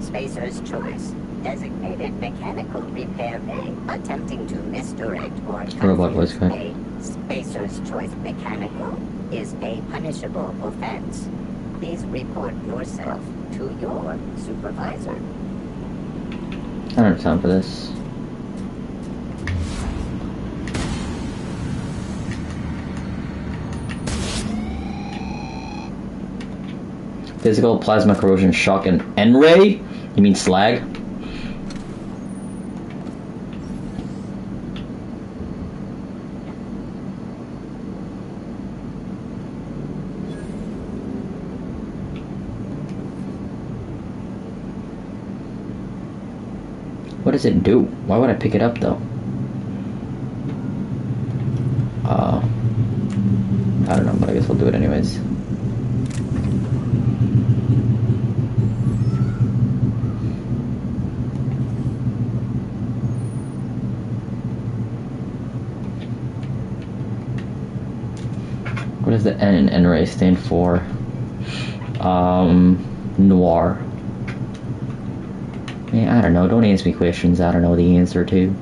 Spacer's Choice. Designated mechanical repair bay. Attempting to misdirect or Robot voice crack. a Spacer's Choice mechanical is a punishable offense. Please report yourself to your supervisor. I don't have time for this. Physical, plasma corrosion, shock, and N-ray? You mean slag? What does it do? Why would I pick it up though? I don't know, but I guess I'll do it anyways. What does the N in N-ray stand for? Noir. Yeah, I don't know. Don't ask me questions I don't know the answer to.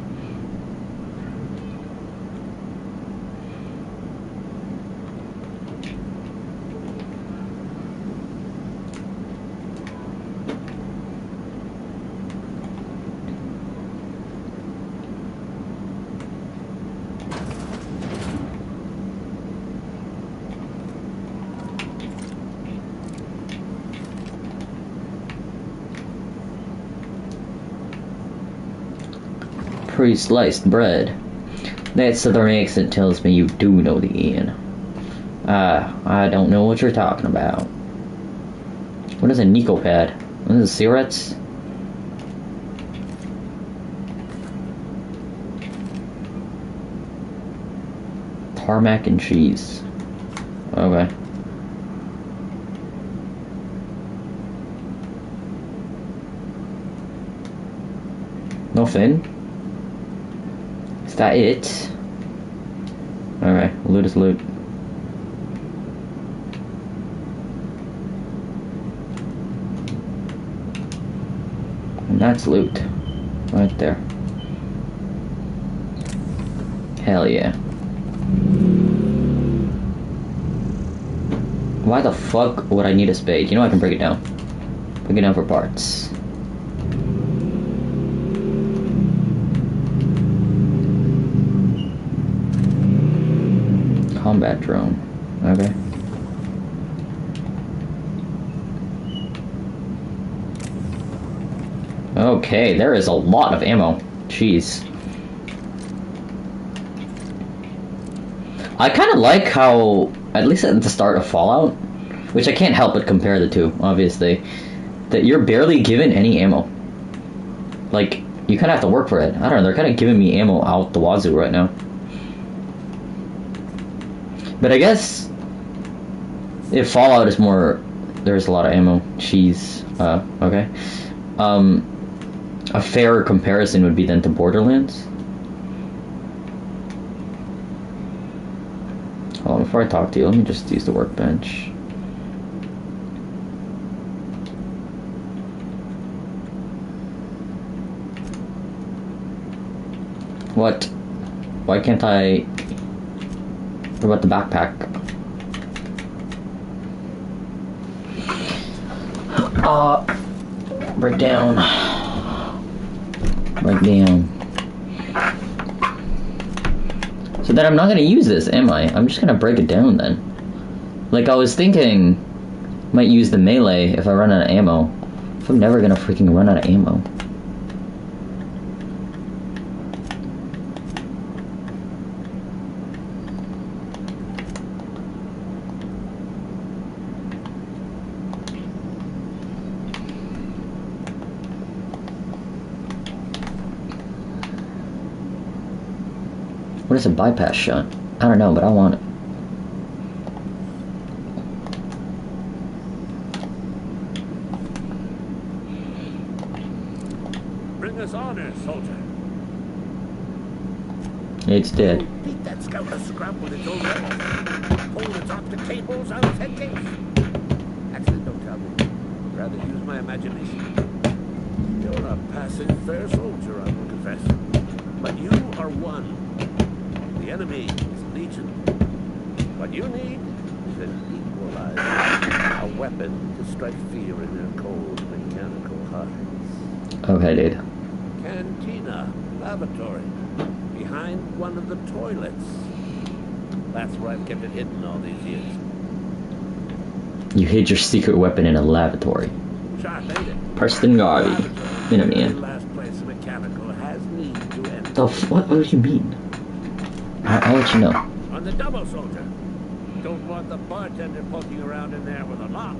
Pre-sliced bread. That southern accent tells me you do know the N. I don't know what you're talking about. What is a Nicopad? What is it, cigarettes? Tarmac and cheese. Okay. No fin? Is that it? Alright, loot is loot. And that's loot. Right there. Hell yeah. Why the fuck would I need a spade? You know I can break it down. Break it down for parts. Combat drone. Okay. Okay, there is a lot of ammo. Jeez. I kind of like how, at least at the start of Fallout, which I can't help but compare the two, obviously, that you're barely given any ammo. Like, you kind of have to work for it. I don't know, they're kind of giving me ammo out the wazoo right now. But I guess if Fallout is more, there's a lot of ammo. Jeez. Okay. A fairer comparison would be then to Borderlands. Hold on, before I talk to you, let me just use the workbench. What? Why can't I... What about the backpack? Break down. Break down. So then I'm not gonna use this, am I? I'm just gonna break it down then. Like I was thinking, might use the melee if I run out of ammo. If I'm never gonna freaking run out of ammo. What is a bypass shot? I don't know, but I want it. Bring us honor, soldier. It's dead. Beat that scout to scrap with its own rebels. Pull its optic cables out of its head case. Actually, don't tell me. I'd rather use my imagination. You're a passing fair soldier, I will confess. But you are one. The enemy is legion. What you need is an equalizer. A weapon to strike fear in their cold mechanical hearts. Okay, dude. Cantina, lavatory, behind one of the toilets. That's where I've kept it hidden all these years. You hid your secret weapon in a lavatory. Sharp, ain't it? Preston Garvey. In a man. Last place mechanical has need to enter. What do you mean? I'll let you know. On the double, soldier. Don't want the bartender poking around in there with a lock.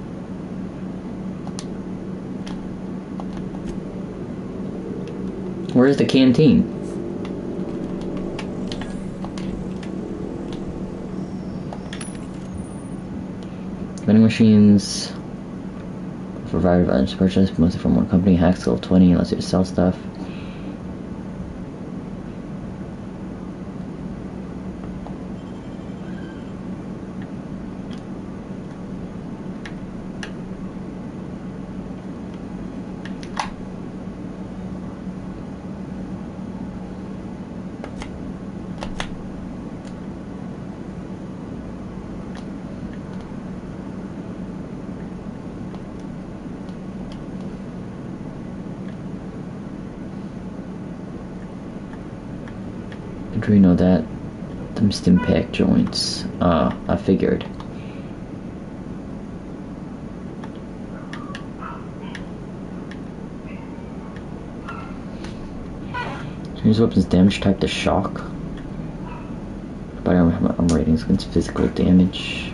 Where's the canteen? Vending machines. For variety of items purchased, mostly from one company. Hack skill 20 unless you sell stuff. Do we know that? Them stim pack joints. I figured. Change weapons damage type to shock. But I don't have my armor ratings against physical damage.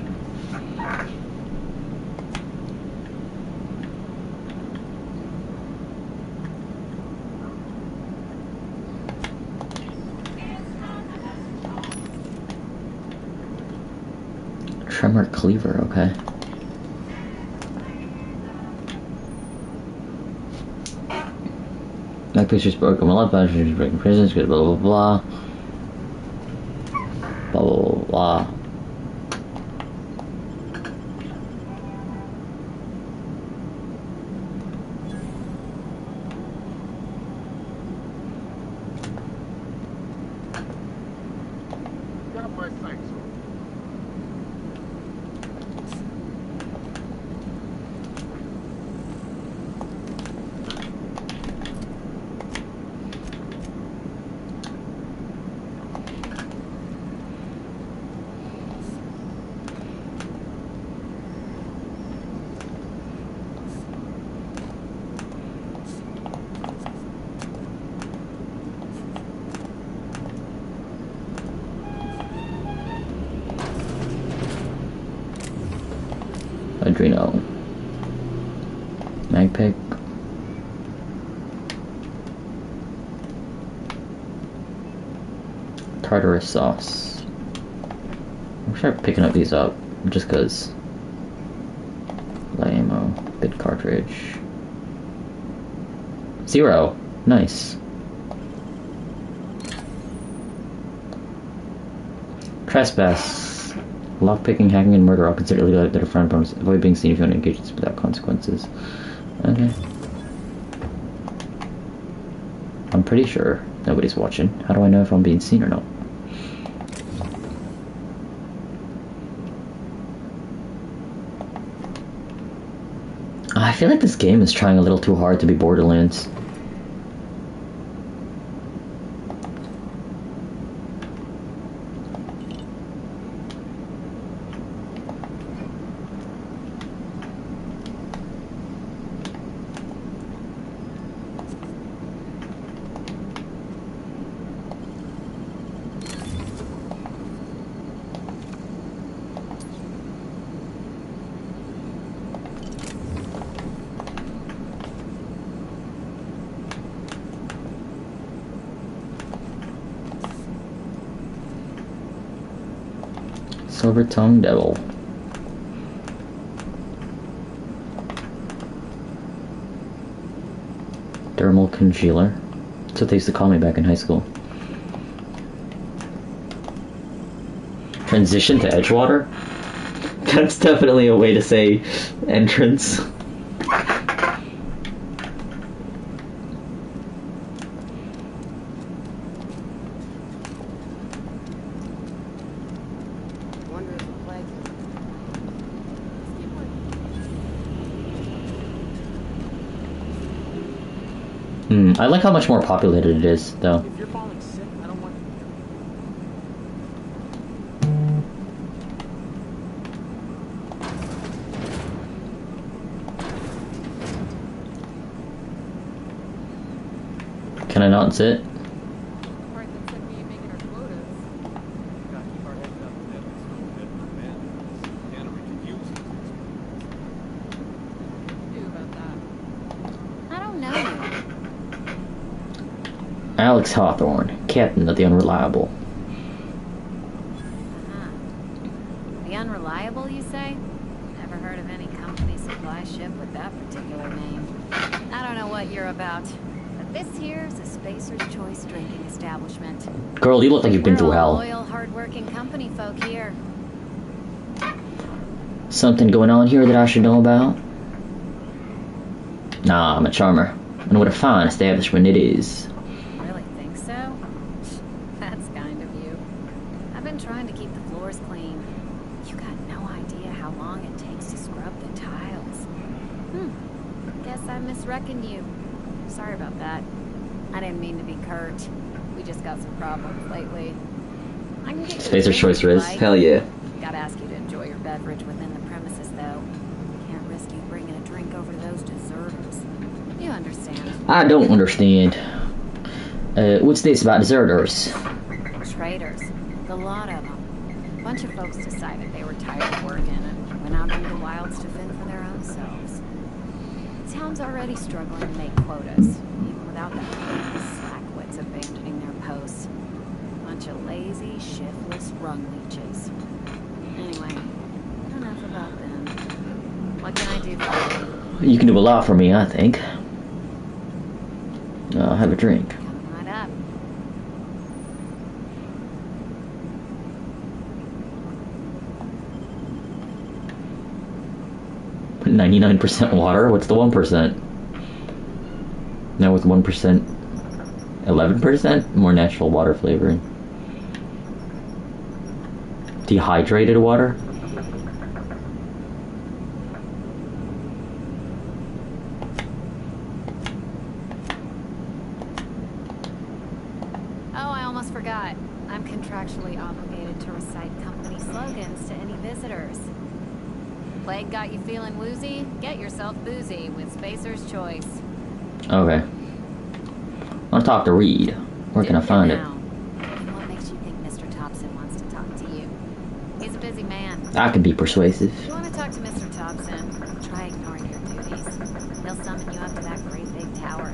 Tremor cleaver, okay. Like pictures broken, my left pictures breaking prisons, blah blah blah blah. Blah blah blah. Got my sights on. Alexandrino. Magpick. Tartarus sauce. I'm sure picking up these up just because. Light ammo. Good cartridge. 0. Nice. Trespass. Lockpicking, hacking, and murder all considered illegal that are front bonus. Avoid being seen if you want to engage this without consequences. Okay. I'm pretty sure nobody's watching. How do I know if I'm being seen or not? I feel like this game is trying a little too hard to be Borderlands. Silver Tongue Devil. Dermal Congealer. That's what they used to call me back in high school. Transition to Edgewater? That's definitely a way to say entrance. I like how much more populated it is, though. If you're falling sick, I don't want you. Can I not sit? Right, that's like me making our quotas. Gotta keep our heads up. That's no good for men. Can't be confused. Do about that. I don't know you. Alex Hawthorne, Captain of the Unreliable. The Unreliable, you say? Never heard of any company supply ship with that particular name. I don't know what you're about, but this here's a Spacer's Choice drinking establishment. Girl, you look like you've been We're through all hell. loyal, hard-working company folk here. Something going on here that I should know about? Nah, I'm a charmer. And what a fine establishment it is. Really think so? That's kind of you. I've been trying to keep the floors clean. You got no idea how long it takes to scrub the tiles. Guess I misreckoned you. Sorry about that. I didn't mean to be curt. We just got some problems lately. I can get you a Spacer's drink Choice if you Riz? like. Hell yeah. Gotta ask you to enjoy your beverage within the premises, though. Can't risk you bringing a drink over to those deserters. You understand. I don't understand. What's this about deserters? Traitors. The lot of them. A bunch of folks decided they were tired of working and went out into the wilds to fend for their own selves. The town's already struggling to make quotas, even without that slackwits abandoning their posts. Bunch of lazy, shiftless rung leeches. Anyway, enough about them. What can I do for you? You can do a lot for me, I think. I'll have a drink. Coming right up. 99% water? What's the 1%? Now with 1%, 11% more natural water flavoring. Dehydrated water? Oh, I almost forgot. I'm contractually obligated to recite company slogans to any visitors. Plague got you feeling woozy? Get yourself boozy with Spacer's Choice. Okay. I want to talk to Reed. Where can I find it? And what makes you think Mr. Thompson wants to talk to you? He's a busy man. I can be persuasive. If you want to talk to Mr. Thompson,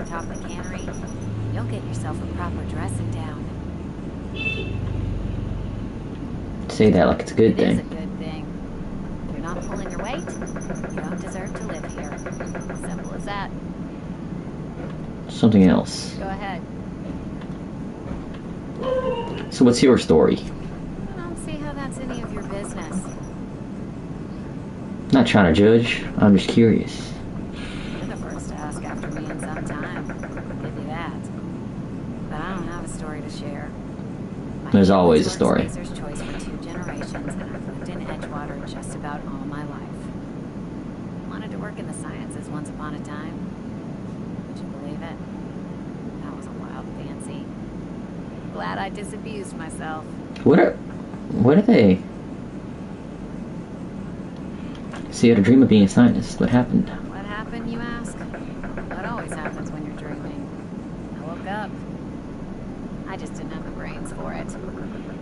atop the cannery, you'll get yourself a proper dressing down. Say that like it's a good It is thing. a good thing. If you're not pulling your weight, you don't deserve to live here. Simple as that. Something else. Go ahead. So what's your story? I don't see how that's any of your business. Not trying to judge. I'm just curious. You're the first to ask after me in some time. I'll give you that. But I don't have a story to share. My There's always a parents story. worked Spacer's Choice for 2 generations, and I've lived in Edgewater just about all my life. Wanted to work in the sciences once upon a time. Would you believe it? That was a wild fancy. Glad I disabused myself. What are they? So you had a dream of being a scientist. What happened? What happened, you ask? What always happens when you're dreaming. I woke up. I just didn't have the brains for it.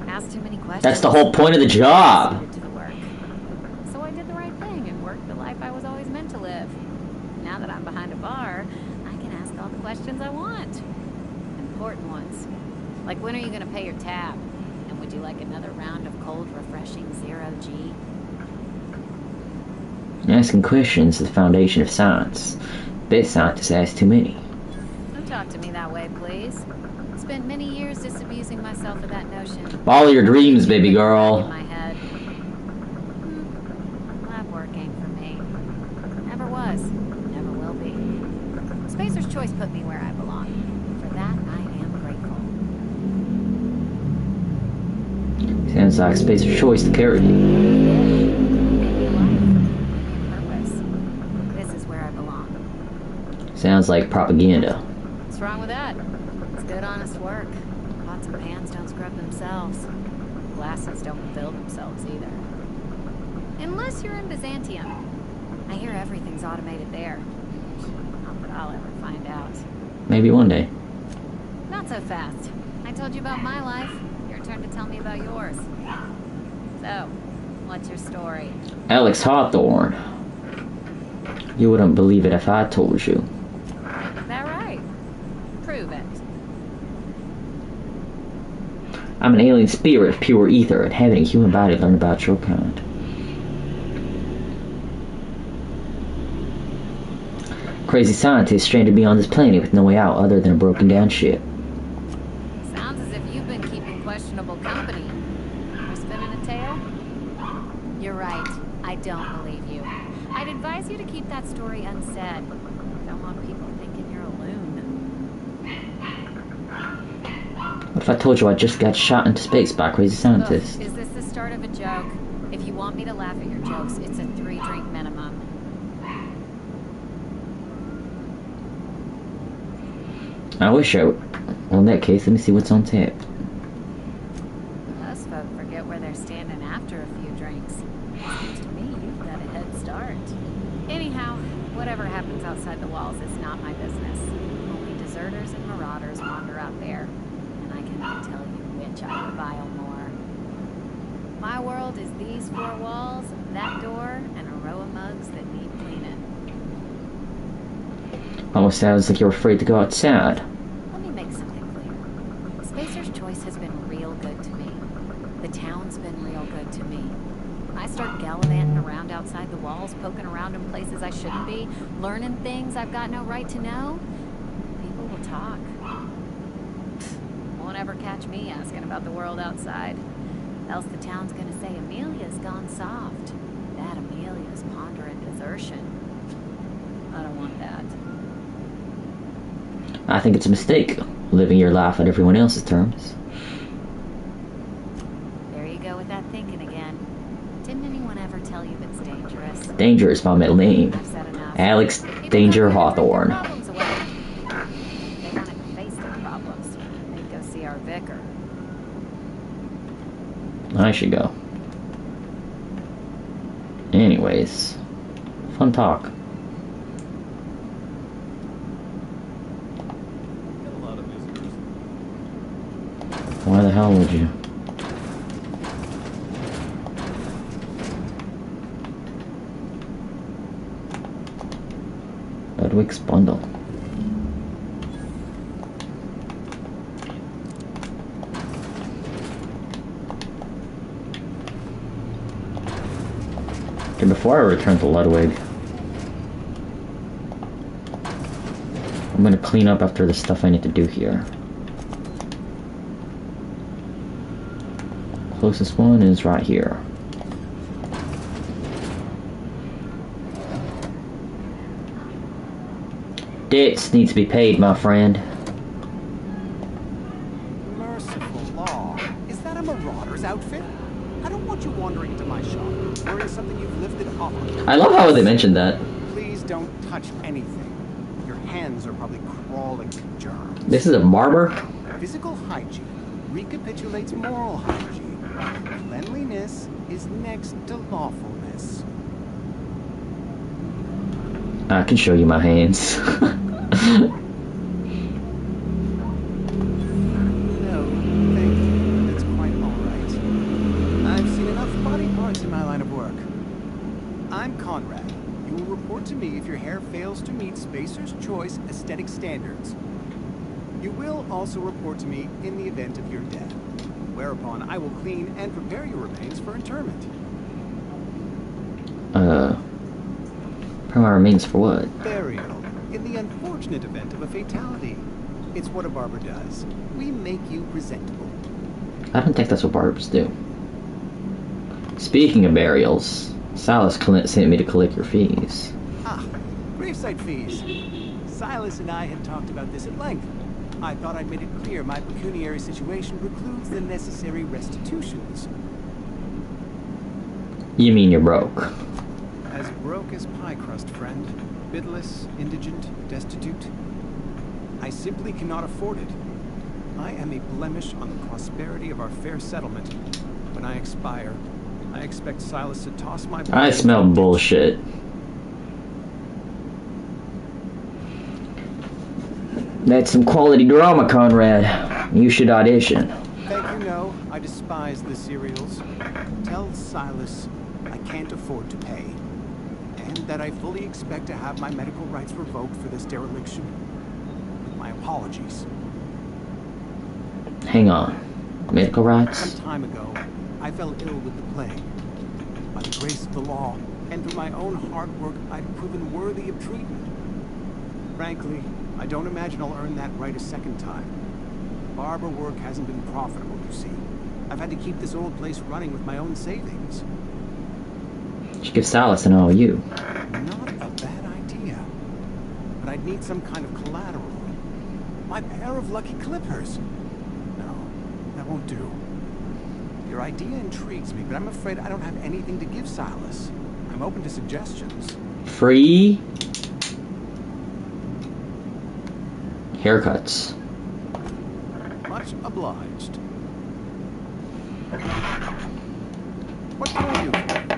Asked too many questions. That's the whole point of the job. To the work. So I did the right thing and worked the life I was always meant to live. Now that I'm behind a bar, I can ask all the questions I want. Important ones. Like, when are you going to pay your tab? And would you like another round of cold, refreshing zero-G? Asking questions is the foundation of science. Bet scientists ask too many. Don't talk to me that way, please. Spent many years disabusing myself of that notion. Follow your dreams, baby In girl. my head. Lab work ain't for me. Never was. Never will be. Spacer's Choice put me where I belong. For that, I am grateful. Sounds like Spacer's Choice to carry you. Maybe life. Maybe purpose. This is where I belong. Sounds like propaganda. What's wrong with that? It's good, honest work. Pots and pans don't scrub themselves. Glasses don't fill themselves either. Unless you're in Byzantium. I hear everything's automated there. Not that I'll ever find out. Maybe one day. Not so fast. I told you about my life. Your turn to tell me about yours. So, what's your story? Alex Hawthorne. You wouldn't believe it if I told you. Is that right? Prove it. I'm an alien spirit of pure ether, and having a human body learn about your kind. Crazy scientist stranded beyond this planet with no way out other than a broken down ship. Sounds as if you've been keeping questionable company. We're spinning a tale? You're right. I don't believe you. I'd advise you to keep that story unsaid. Don't want people thinking you're a loon. What if I told you I just got shot into space by a crazy scientist? Look, is this the start of a joke? If you want me to laugh at your jokes, it's a 3-drink minimum. I wish I would. Well, in that case, let me see what's on tap. Most folk forget where they're standing after a few drinks. Seems to me you've got a head start. Anyhow, whatever happens outside the walls is not my business. Only deserters and marauders wander out there, and I cannot tell you which I revile more. My world is these 4 walls, that door, and a row of mugs that need cleaning. Almost sounds like you're afraid to go outside. Let me make something clear. Spacer's Choice has been real good to me. The town's been real good to me. I start gallivanting around outside the walls, poking around in places I shouldn't be, learning things I've got no right to know. People will talk. Won't ever catch me asking about the world outside. Else the town's gonna say Amelia's gone soft. That Amelia's pondering desertion. I don't want that. I think it's a mistake, living your life on everyone else's terms. There you go with that thinking again. Didn't anyone ever tell you it's dangerous? Danger is my middle name. I've said enough. Alex People Danger come here to bring their Hawthorne. problems away. They want to face their problems. They'd go see our vicar. I should go. Anyways, fun talk. Why the hell would you? Ludwig's bundle. Okay, before I return to Ludwig, I'm gonna clean up after the stuff I need to do here. Closest one is right here. Debts needs to be paid, my friend. Merciful law. Is that a marauder's outfit? I don't want you wandering into my shop, wearing something you've lifted off of. I love how they mentioned that. Please don't touch anything. Your hands are probably crawling with germs. This is a barber? Physical hygiene recapitulates moral hygiene. Cleanliness is next to lawfulness. I can show you my hands. No, thank you. That's quite all right. I've seen enough body parts in my line of work. I'm Conrad. You will report to me if your hair fails to meet Spacer's Choice aesthetic standards. You will also report to me in the event of your death, whereupon I will clean and prepare your remains for interment. Prepare my remains for what? Burial, in the unfortunate event of a fatality. It's what a barber does. We make you presentable. I don't think that's what barbers do. Speaking of burials, Silas sent me to collect your fees. Ah, gravesite fees. Silas and I had talked about this at length. I thought I'd made it clear my pecuniary situation precludes the necessary restitutions. You mean you're broke? As broke as pie crust, friend. Bidless, indigent, destitute. I simply cannot afford it. I am a blemish on the prosperity of our fair settlement. When I expire, I expect Silas to toss my... I smell bullshit. That's some quality drama, Conrad. You should audition. Thank you, no. I despise the serials. Tell Silas I can't afford to pay. And that I fully expect to have my medical rights revoked for this dereliction. With my apologies. Hang on. Medical rights? Some time ago, I fell ill with the plague. By the grace of the law, and through my own hard work, I'd proven worthy of treatment. Frankly, I don't imagine I'll earn that right a second time. Barber work hasn't been profitable, you see. I've had to keep this old place running with my own savings. You should give Silas an OU. Not a bad idea. But I'd need some kind of collateral. My pair of lucky clippers. No, that won't do. Your idea intrigues me, but I'm afraid I don't have anything to give Silas. I'm open to suggestions. Free haircuts. Much obliged. What can I do for you?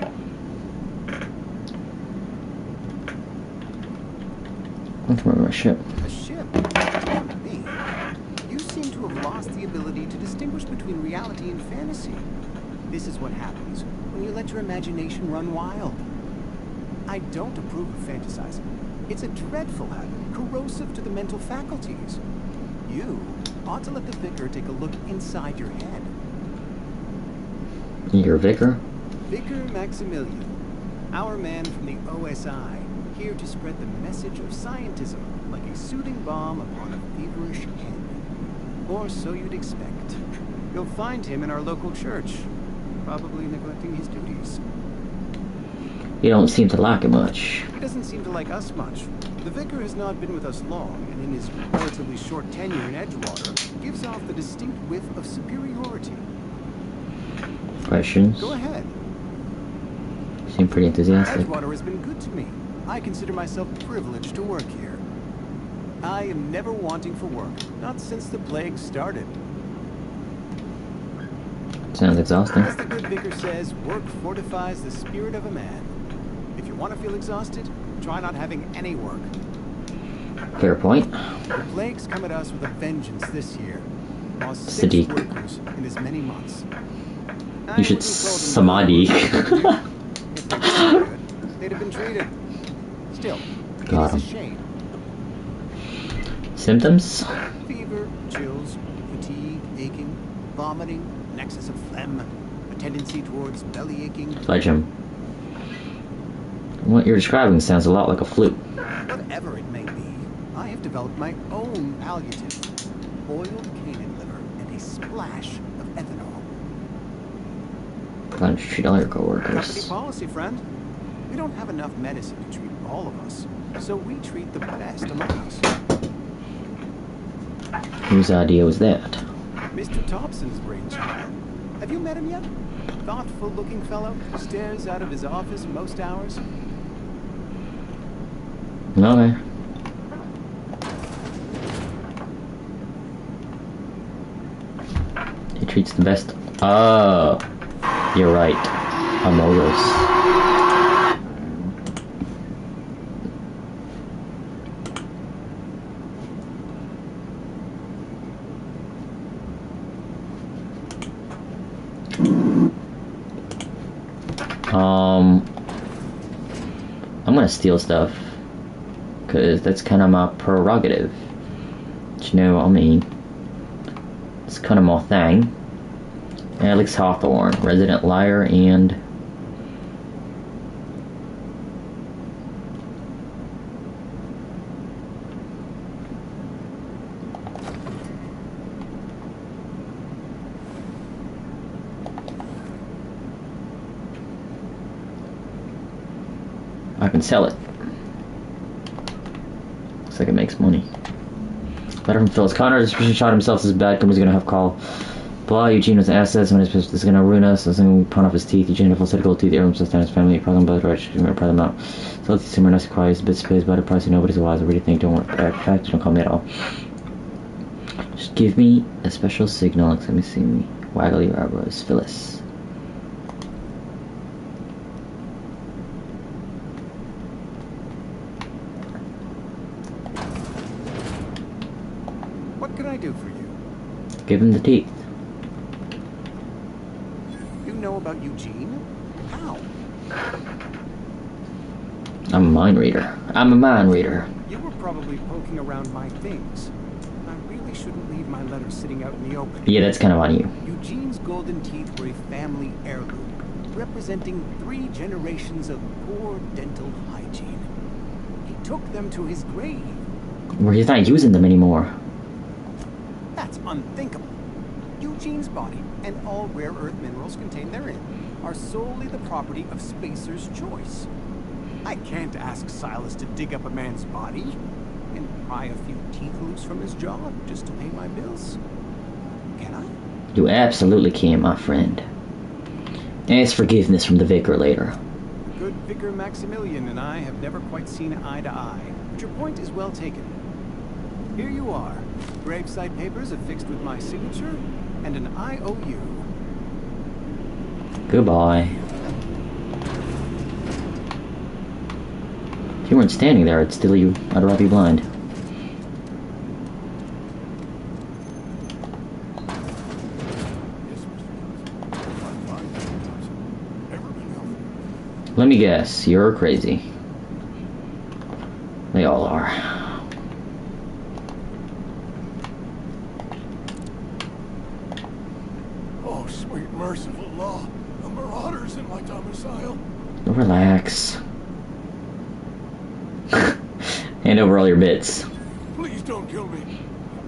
Let's remember my ship. A ship? Damn me. You seem to have lost the ability to distinguish between reality and fantasy. This is what happens when you let your imagination run wild. I don't approve of fantasizing. It's a dreadful habit, corrosive to the mental faculties. You ought to let the vicar take a look inside your head. Your vicar? Vicar Maximilian, our man from the OSI, here to spread the message of scientism like a soothing balm upon a feverish head. Or so you'd expect. You'll find him in our local church, probably neglecting his duties. You don't seem to like it much. He doesn't seem to like us much. The vicar has not been with us long, and in his relatively short tenure in Edgewater, gives off the distinct whiff of superiority. Questions? Go ahead. Seem pretty enthusiastic. Edgewater has been good to me. I consider myself privileged to work here. I am never wanting for work, not since the plague started. Sounds exhausting. As the good vicar says, work fortifies the spirit of a man. If you want to feel exhausted, try not having any work. Fair point. The plague's come at us with a vengeance this year. Lost 6 Sadiq. workers in as many months. You should samadhi. If they were good, they'd have been treated. Still, Got it is a 'em. shame. Symptoms? Fever, chills, fatigue, aching, vomiting, an excess of phlegm, a tendency towards belly aching. Fledge him. What you're describing sounds a lot like a flute. Whatever it may be, I have developed my own palliative. Boiled canid liver and a splash of ethanol. Plan to treat all your Company coworkers. policy, friend. We don't have enough medicine to treat all of us, so we treat the best among us. Whose idea was that? Mr. Thompson's brainchild. Have you met him yet? Thoughtful-looking fellow, stares out of his office most hours. Okay. He treats the best. Oh, you're right. Amorous. I'm gonna steal stuff, cause that's kind of my prerogative. But you know what I mean? It's kind of my thing. Alex Hawthorne, resident liar and I can sell it. Looks like it makes money. Letter from Phyllis Connor. The suspicion shot himself as bad. Company's gonna have call. Blah. Eugene was assets when this is gonna ruin us. So we pawn off his teeth. Eugene had a full set of gold teeth. Aram says down his family. Problem about the right. Should proud of them out. So let's see. We're nice, quiet. A bit space about a price. Nobody's wise. I really think don't want. In fact, don't call me at all. Just give me a special signal. Let me see me. Waggle your eyebrows, Phyllis. What can I do for you? Give him the teeth. You know about Eugene? How? I'm a mind reader. I'm a mind reader. You were probably poking around my things. I really shouldn't leave my letters sitting out in the open. Yeah, that's kind of on you. Eugene's golden teeth were a family heirloom, representing 3 generations of poor dental hygiene. He took them to his grave. Where he's not using them anymore. That's unthinkable. Eugene's body and all rare earth minerals contained therein are solely the property of Spacer's Choice. I can't ask Silas to dig up a man's body and pry a few teeth loose from his jaw just to pay my bills. Can I? You absolutely can, my friend. Ask forgiveness from the vicar later. Good Vicar Maximilian and I have never quite seen eye to eye, but your point is well taken. Here you are. Gravesite papers affixed with my signature and an IOU. Goodbye. If you weren't standing there, I'd steal you. I'd rob you blind. Let me guess, you're crazy. They all are. Oh, sweet merciful law. The marauders in my domicile. Relax. Hand over all your bits. Please don't kill me.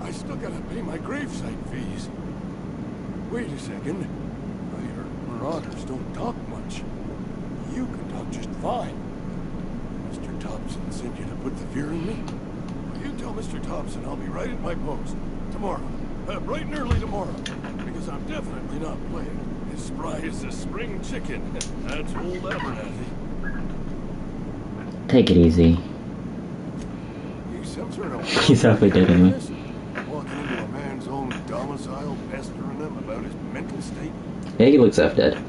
I still gotta pay my gravesite fees. Wait a second. I heard marauders don't talk much. You can talk just fine. Mr. Thompson sent you to put the fear in me? You tell Mr. Thompson I'll be right at my post. Tomorrow. Bright and early tomorrow. Because I'm definitely not playing. As spry as a spring chicken. That's old Abernathy. Take it easy. You some sort of He's halfway dead anyway. walking into a man's own domicile, pestering him about his mental state. Yeah, he looks half dead.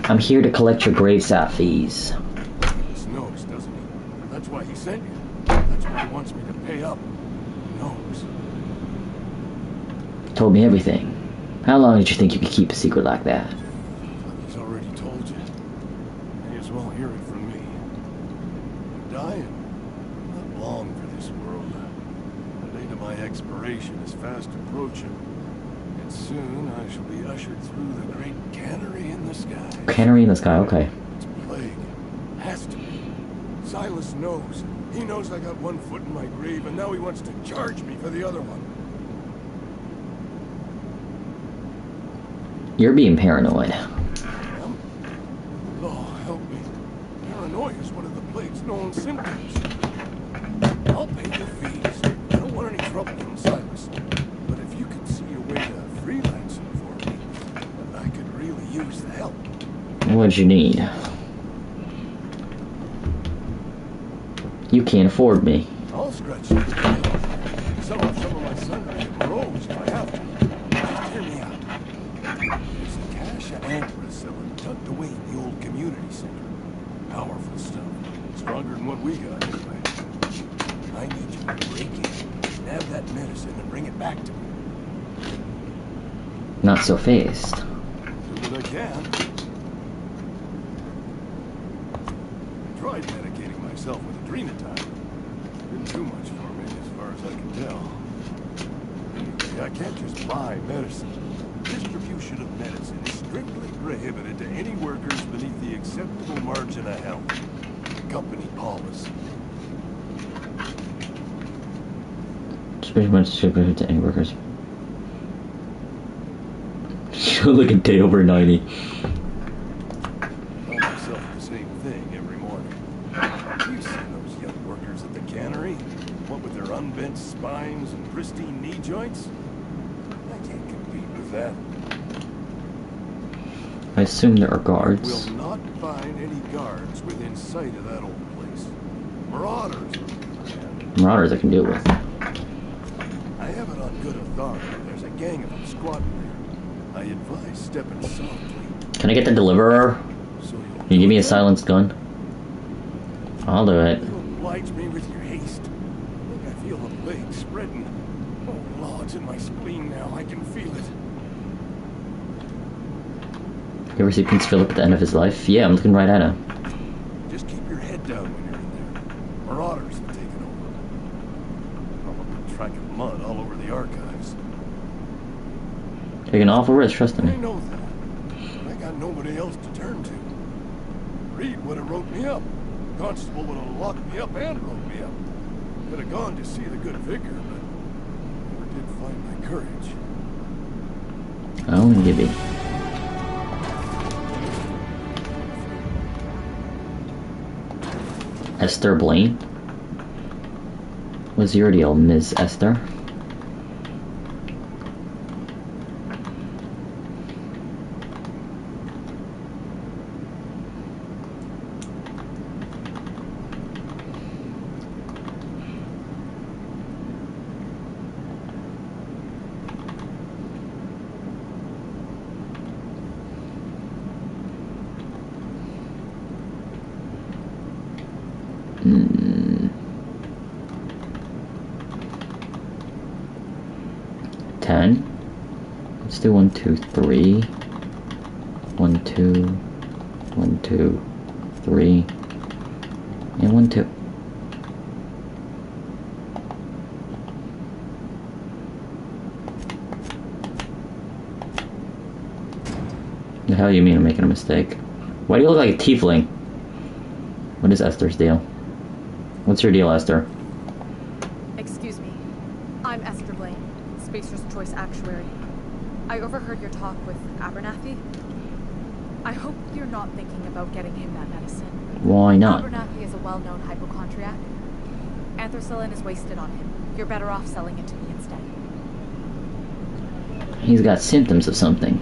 I'm here to collect your gravesite fees. He knows, doesn't he? That's why he sent you. That's why he wants me to pay up. He knows. Told me everything. How long did you think you could keep a secret like that? He's already told you. May as well hear it from me. I'm dying. Not long for this world. The date of my expiration is fast approaching. And soon I shall be ushered through the great cannery in the sky. Cannery in the sky, okay. It's plague. Has to be. Silas knows. He knows I got one foot in my grave, and now he wants to charge me for the other one. You're being paranoid. Oh, help me. Paranoia is one of the plague's known symptoms. I'll pay the fees. I don't want any trouble from Silas. But if you could see a way to freelancing for me, I could really use the help. What'd you need? You can't afford me. I'll scratch the tail. Sell off some of my sundry and robes if I have to. Just hear me out. There's a cache of antlers selling tucked away in the old community center. Powerful stuff. Stronger than what we got anyway. I need you to break in, nab that medicine, and bring it back to me. Not so fast. Do what I can. I tried medicating myself with adrenatine. Didn't do much for me as far as I can tell. Anyway, I can't just buy medicine. Distribution of medicine is strictly prohibited to any workers beneath the acceptable margin of health. Company policy. It's pretty much distributed to any workers. You look a day over 90. Tell myself the same thing every morning. You've seen those young workers at the cannery? What with their unbent spines and pristine knee joints? I can't compete with that. I assume there are guards. Will not find any guards within sight of that old place. Marauders. Marauders I can deal with. I have it on good authority. There's a gang of them squatting there. I advise stepping softly. Can I get the deliverer? So Can you give me a silenced gun? I'll do it. you oblige me with your haste. I think I feel the plague spreading. Oh, Lord, it's in my spleen now. I can feel it. You ever see Prince Philip at the end of his life? Yeah, I'm looking right at him. Just keep your head down when you're in there. Marauders have taken over. Probably tracking mud all over the archives. Take an awful risk, trust I me. know that. But I got nobody else to turn to. Reed would have wrote me up. Constable would have locked me up and wrote me up. Could have gone to see the good vicar, but never did find my courage. Oh, Gibby. Esther Blaine? What's your deal, Ms. Esther? Let's do 1, 2, 3. 1, 2, 1, 2, 3, and 1, 2. The hell you mean I'm making a mistake? Why do you look like a tiefling? What is Esther's deal? What's your deal, Esther? Excuse me. I'm Esther Blaine, Spacer's Choice Actuary. I overheard your talk with Abernathy. I hope you're not thinking about getting him that medicine. Why not? Abernathy is a well-known hypochondriac. Anthracillin is wasted on him. You're better off selling it to me instead. He's got symptoms of something.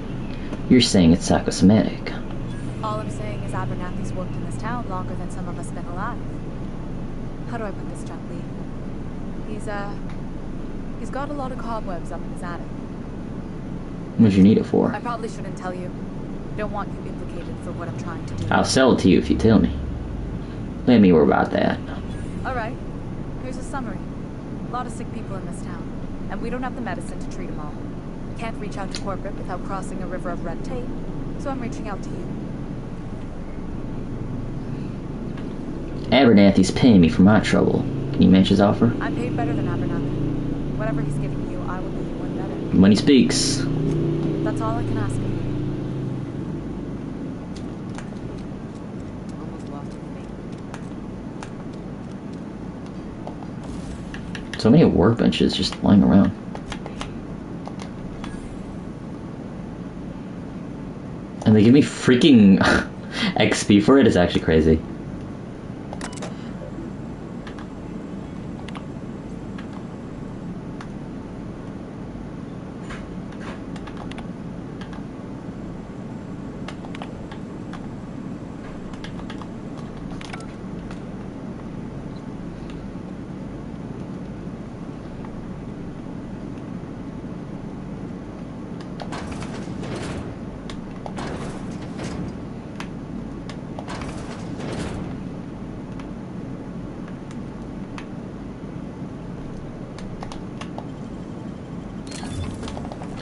You're saying it's psychosomatic. All I'm saying is Abernathy's worked in this town longer than some of us been alive. How do I put this gently? He's got a lot of cobwebs up in his attic. What'd you need it for? I probably shouldn't tell you. Don't want you implicated for what I'm trying to do. I'll sell it to you if you tell me. Let me worry about that. Alright. Here's a summary. A lot of sick people in this town. And we don't have the medicine to treat them all. Can't reach out to corporate without crossing a river of red tape. So I'm reaching out to you. Abernathy's paying me for my trouble. Can you match his offer? I'm paid better than Abernathy. Whatever he's giving you, I will give you one better. Money speaks. That's all I can ask of you. Almost lost it So many workbenches just lying around. And they give me freaking XP for it. Is actually crazy.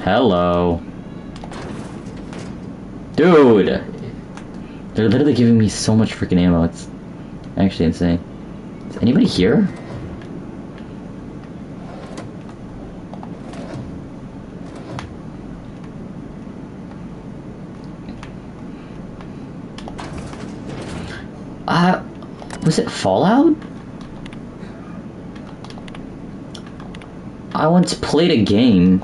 Hello. Dude! They're literally giving me so much freaking ammo, it's actually insane. Is anybody here? Was it Fallout? I once played a game.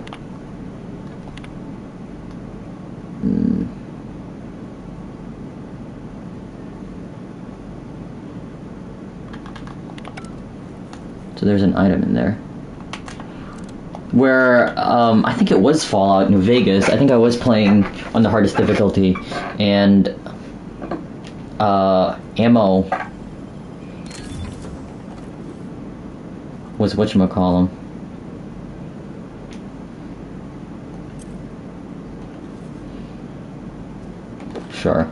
So there's an item in there. Where, I think it was Fallout New Vegas. I think I was playing on the hardest difficulty, and, ammo was whatchamacallem. Sure.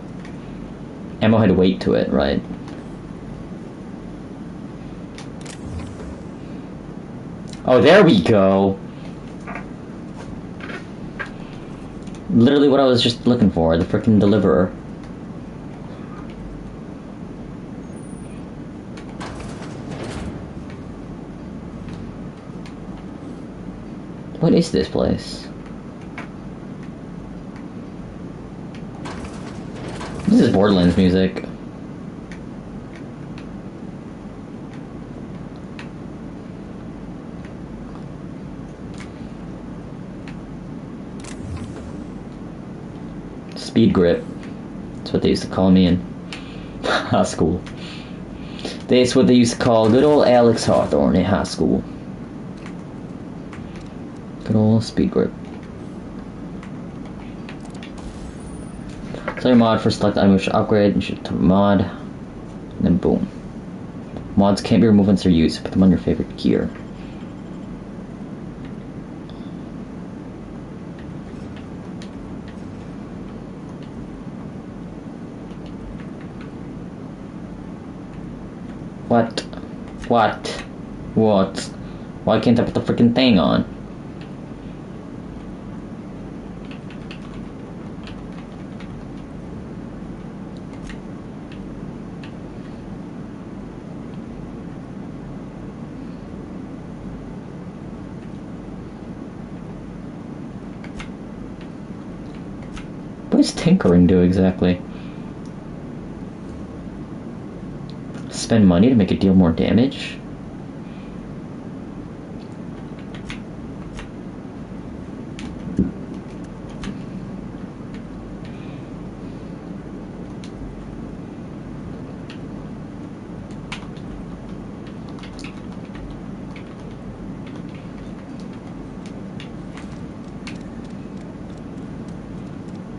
Ammo had weight to it, right? Oh, there we go! Literally what I was just looking for, the frickin' deliverer. What is this place? This is Borderlands music. Speed grip. That's what they used to call me in high school. That's what they used to call good old Alex Hawthorne in high school. Good old speed grip. Clear mod for select item which upgrade and shoot to mod. And then boom. Mods can't be removed once they're used. Put them on your favorite gear. What? What? What? Why can't I put the freaking thing on? What does tinkering do exactly? Spend money to make it deal more damage?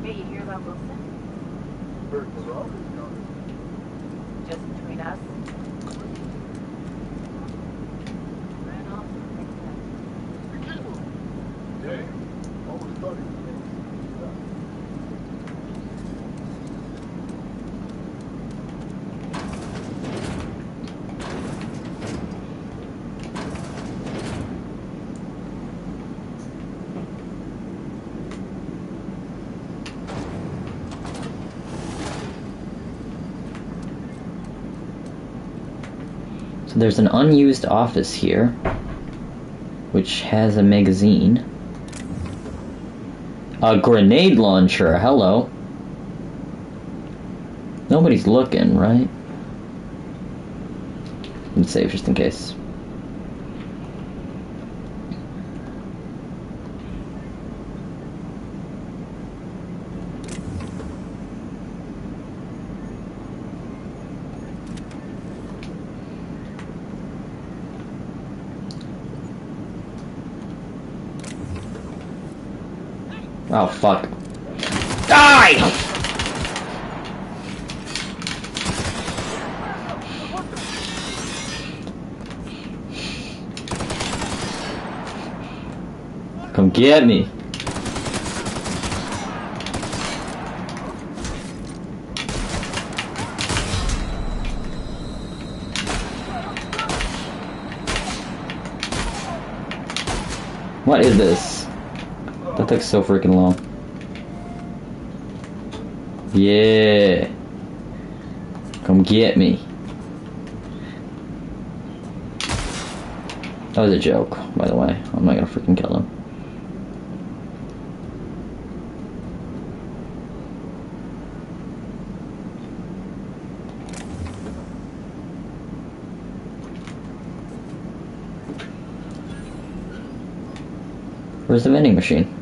Hey, you hear about Wilson? Just between us. Ran off. So there's an unused office here, which has a magazine. A grenade launcher, hello. Nobody's looking, right? Let's save just in case. Oh, fuck. Die! Come get me. What is this? That takes so freaking long. Yeah. Come get me. That was a joke, by the way. I'm not gonna freaking kill him. Where's the vending machine?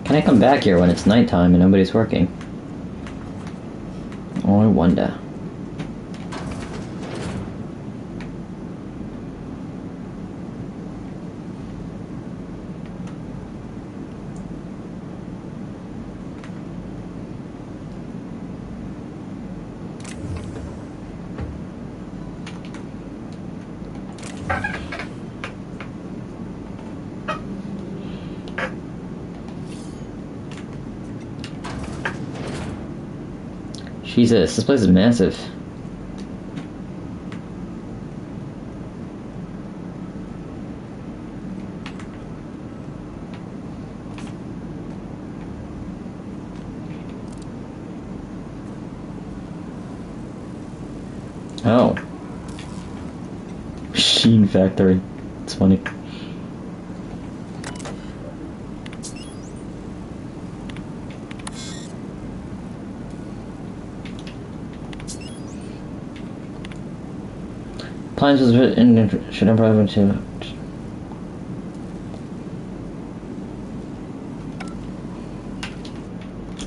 Can I come back here when it's nighttime and nobody's working? Oh, I wonder. Jesus, this place is massive. Oh. Machine factory. It's funny. Plans was written should improve to.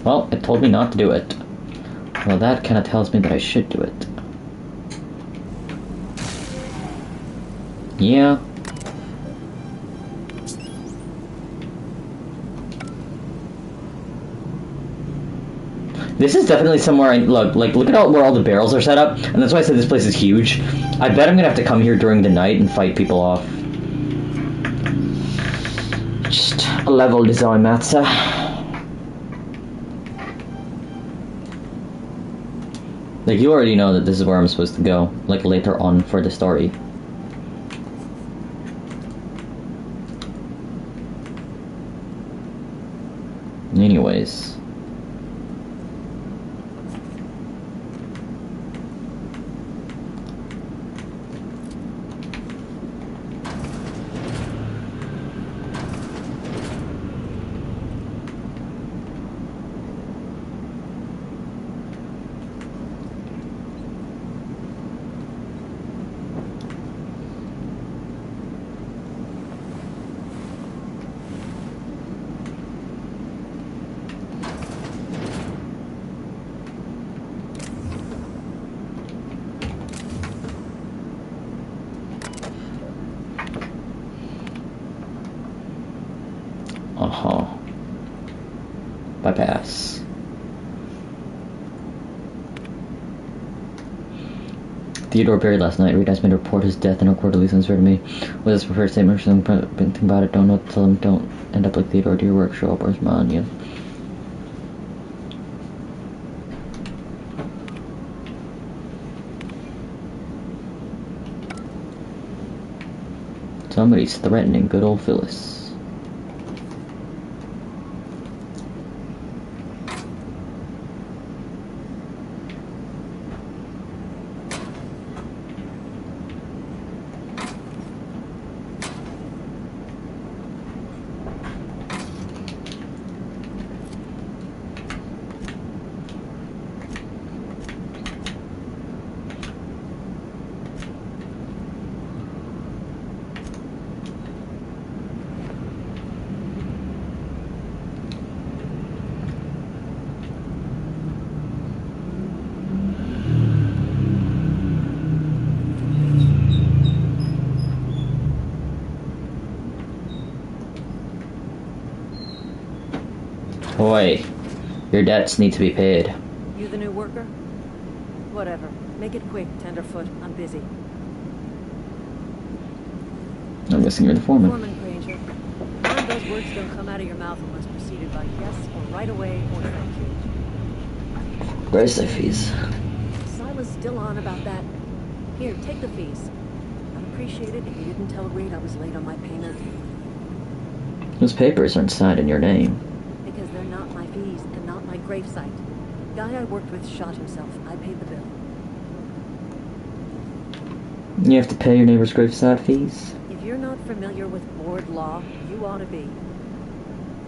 Well, it told me not to do it. Well, that kind of tells me that I should do it. Yeah. This is definitely somewhere I look at where all the barrels are set up, and that's why I said this place is huge. I bet I'm gonna have to come here during the night and fight people off. Just a level design, Matza. Like, you already know that this is where I'm supposed to go, like later on for the story. Anyways. Bypass. Theodore buried last night. Reed asked me to report his death and record Lee's answer to me. With his preferred statement or something think about it. Don't know what to tell him. Don't end up like Theodore. Do your work. Show up. Where's Manya? Somebody's threatening good old Phyllis. Boy, your debts need to be paid. You the new worker? Whatever. Make it quick, Tenderfoot. I'm busy. I'm guessing you're the foreman. Foreman Granger. None of those words don't come out of your mouth unless preceded by yes or right away or thank you. Gravesite fees. Silas still on about that. Here, take the fees. I'd appreciate it if you didn't tell Reed I was late on my payment. Those papers aren't signed in your name. Because they're not my fees and not my gravesite. The guy I worked with shot himself. I paid the bill. You have to pay your neighbor's gravesite fees? If you're not familiar with board law, you ought to be.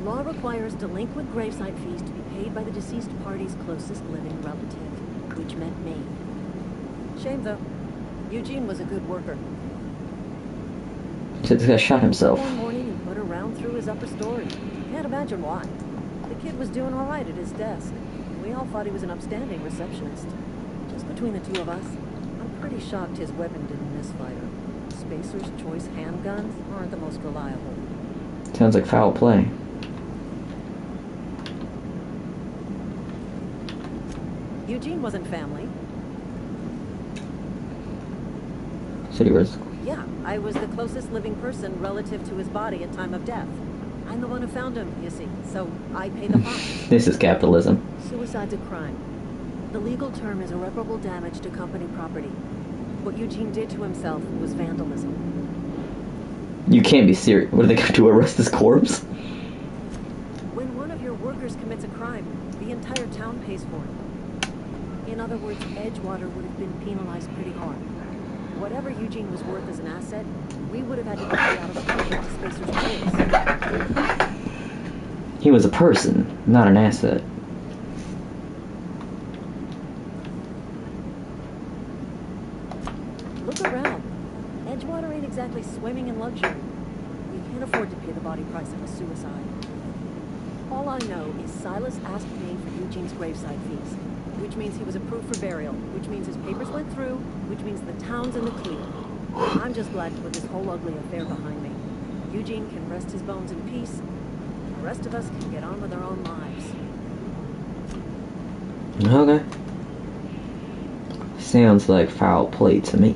Law requires delinquent gravesite fees to be paid by the deceased party's closest living relative, which meant me. Shame though. Eugene was a good worker. So this guy shot himself. One morning and put a round through his upper story. Can't imagine why. The kid was doing all right at his desk. We all thought he was an upstanding receptionist. Just between the two of us, I'm pretty shocked his weapon didn't misfire. Spacer's Choice handguns aren't the most reliable. Sounds like foul play. Eugene wasn't family. City was. Yeah, I was the closest living person relative to his body at time of death. I'm the one who found him, you see, so I pay the fine. This is capitalism. Suicide's a crime. The legal term is irreparable damage to company property. What Eugene did to himself was vandalism. You can't be serious. What are they going to arrest his corpse? When one of your workers commits a crime, the entire town pays for it. In other words, Edgewater would have been penalized pretty hard. Whatever Eugene was worth as an asset, we would have had to pay out of pocket to Spacer's Choice. He was a person, not an asset. Look around. Edgewater ain't exactly swimming in luxury. We can't afford to pay the body price of a suicide. All I know is Silas asked me for Eugene's gravesite fees, which means he was approved for burial, which means his papers went through, which means the town's in the clear. I'm just glad to put this whole ugly affair behind me. Eugene can rest his bones in peace. The rest of us can get on with our own lives. Okay. Sounds like foul play to me.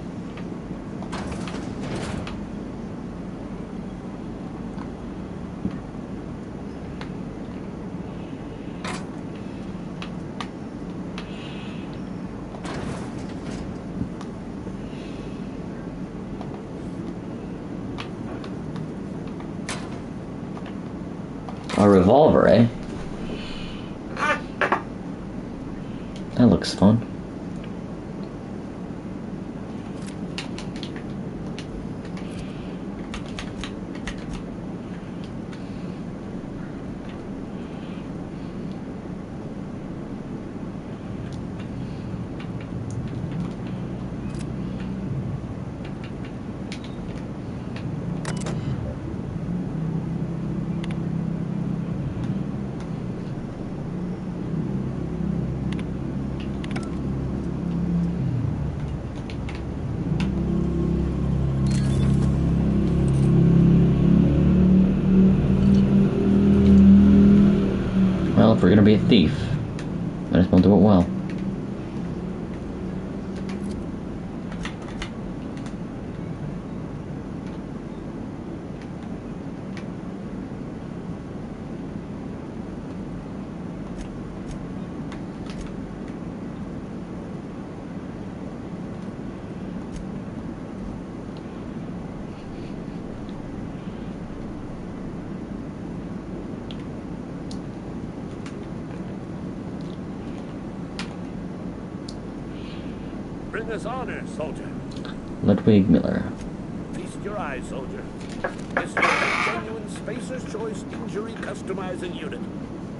A revolver, eh? That looks fun. Well, if we're gonna be a thief, might as well do it well. Bring us honor, soldier. Ludwig Miller. Feast your eyes, soldier. This is a genuine Spacer's Choice injury customizing unit,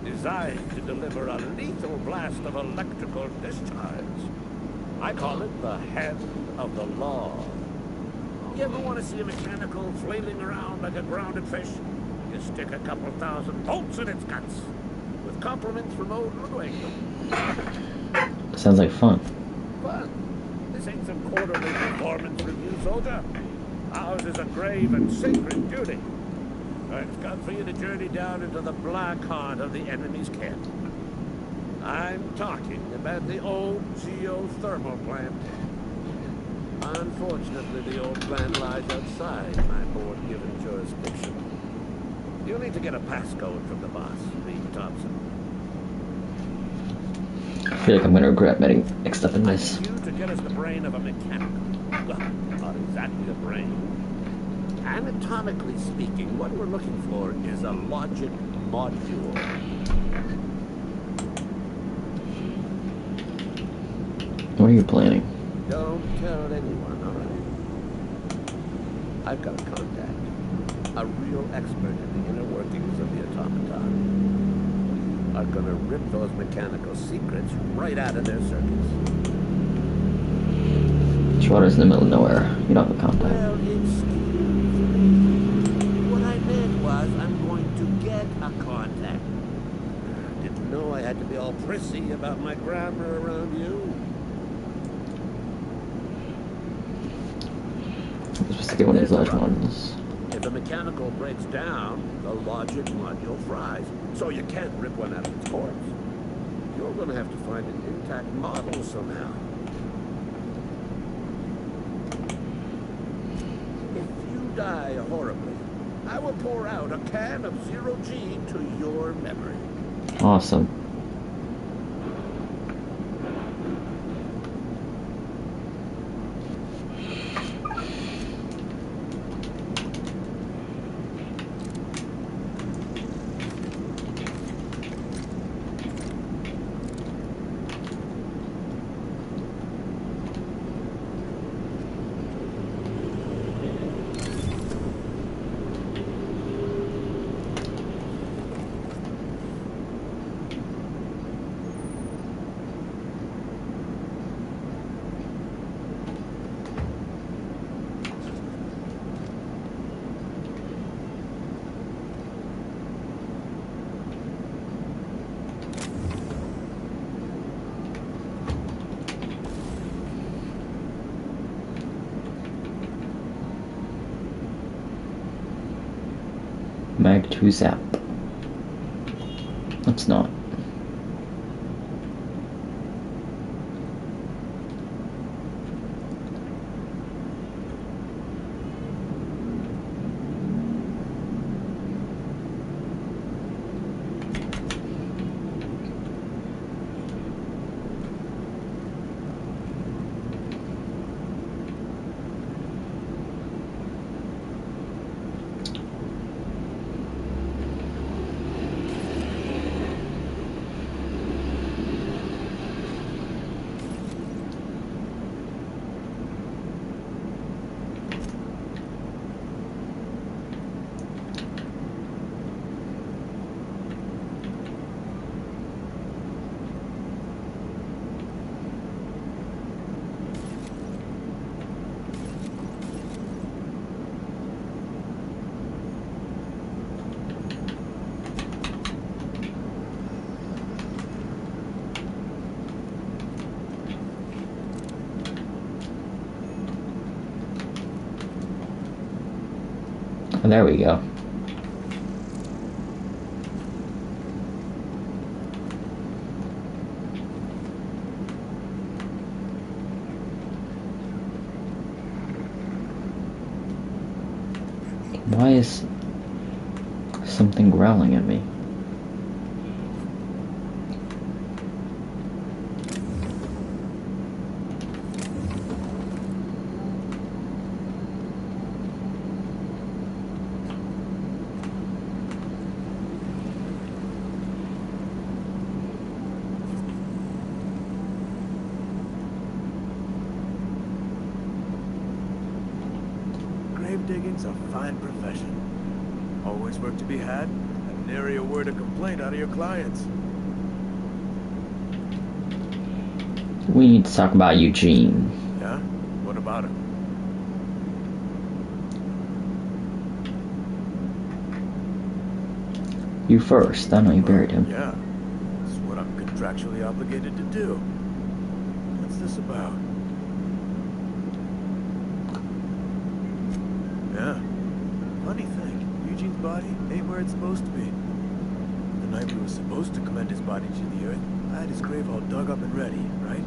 designed to deliver a lethal blast of electrical discharge. I call it the hand of the law. You ever want to see a mechanical flailing around like a grounded fish? You stick a couple thousand volts in its guts. With compliments from old Ludwig. Sounds like fun. Fun? This ain't some quarterly performance review, soldier. Ours is a grave and sacred duty. It's got for you to journey down into the black heart of the enemy's camp. I'm talking about the old geothermal plant. Unfortunately, the old plant lies outside my board-given jurisdiction. You'll need to get a passcode from the boss, Reed Thompson. I feel like I'm gonna regret getting mixed up in I this. need you to get us the brain of a mechanic. Well, not exactly a brain. Anatomically speaking, what we're looking for is a logic module. What are you planning? Don't tell anyone, all right? I've got a contact. A real expert in the inner workings of the automaton. Are gonna rip those mechanical secrets right out of their circuits. Schwader's in the middle of nowhere. You don't have a contact. Well, excuse me. What I meant was I'm going to get a contact. Didn't know I had to be all prissy about my grammar around you. I'm supposed to get one of these large ones. If the mechanical breaks down, the logic module fries. So you can't rip one out of its corpse. You're going to have to find an intact model somehow. If you die horribly, I will pour out a can of zero-G to your memory. Awesome. Mag 2 zap. Let's not. And there we go. Why is something growling at me? Cleaning's a fine profession. Always work to be had, and nary a word of complaint out of your clients. We need to talk about Eugene. Yeah? What about him? You first. I know you buried him. Yeah. It's what I'm contractually obligated to do. What's this about? Yeah. Funny thing, Eugene's body ain't where it's supposed to be. The night we were supposed to commend his body to the earth, I had his grave all dug up and ready, right?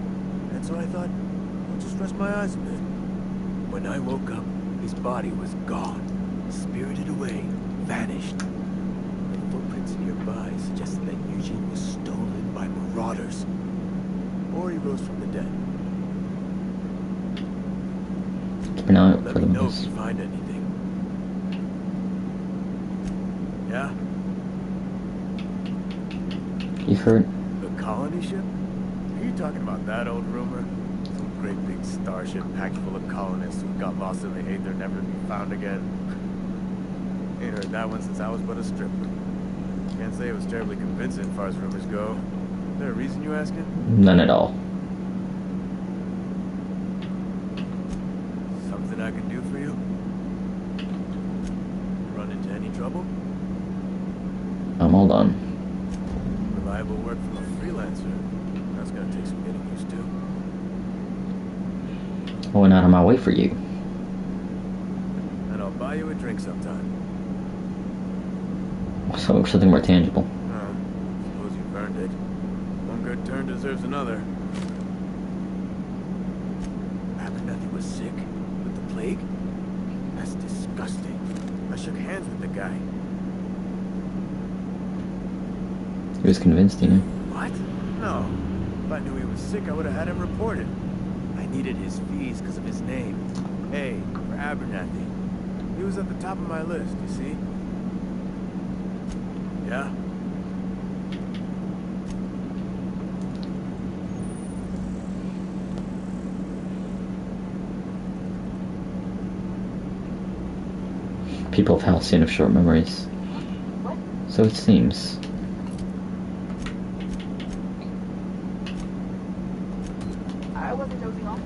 And so I thought, I'll just rest my eyes a bit. When I woke up, his body was gone. Spirited away. Vanished. The footprints nearby suggested that Eugene was stolen by marauders. Or he rose from the dead. Keep an eye out Let for me the know if miss. you find anything. Yeah? You heard? The colony ship? Are you talking about that old rumor? Some great big starship packed full of colonists who got lost in the aether, never to be found again. Ain't heard that one since I was but a stripper. Can't say it was terribly convincing as far as rumors go. Is there a reason you asking? None at all. Something I can do for you? Run into any trouble? I'm all done. Reliable work from a freelancer. That's gonna take some getting used to. I went out of my way for you. And I'll buy you a drink sometime. So something more tangible. Suppose you've earned it. One good turn deserves another. Abernathy was sick? With the plague? That's disgusting. I shook hands with the guy. He was convinced, you know. What? No. If I knew he was sick, I would have had him reported. I needed his fees because of his name. A for Abernathy. He was at the top of my list, you see? Yeah? People of Halcyon have short memories. So it seems. I wasn't dozing off.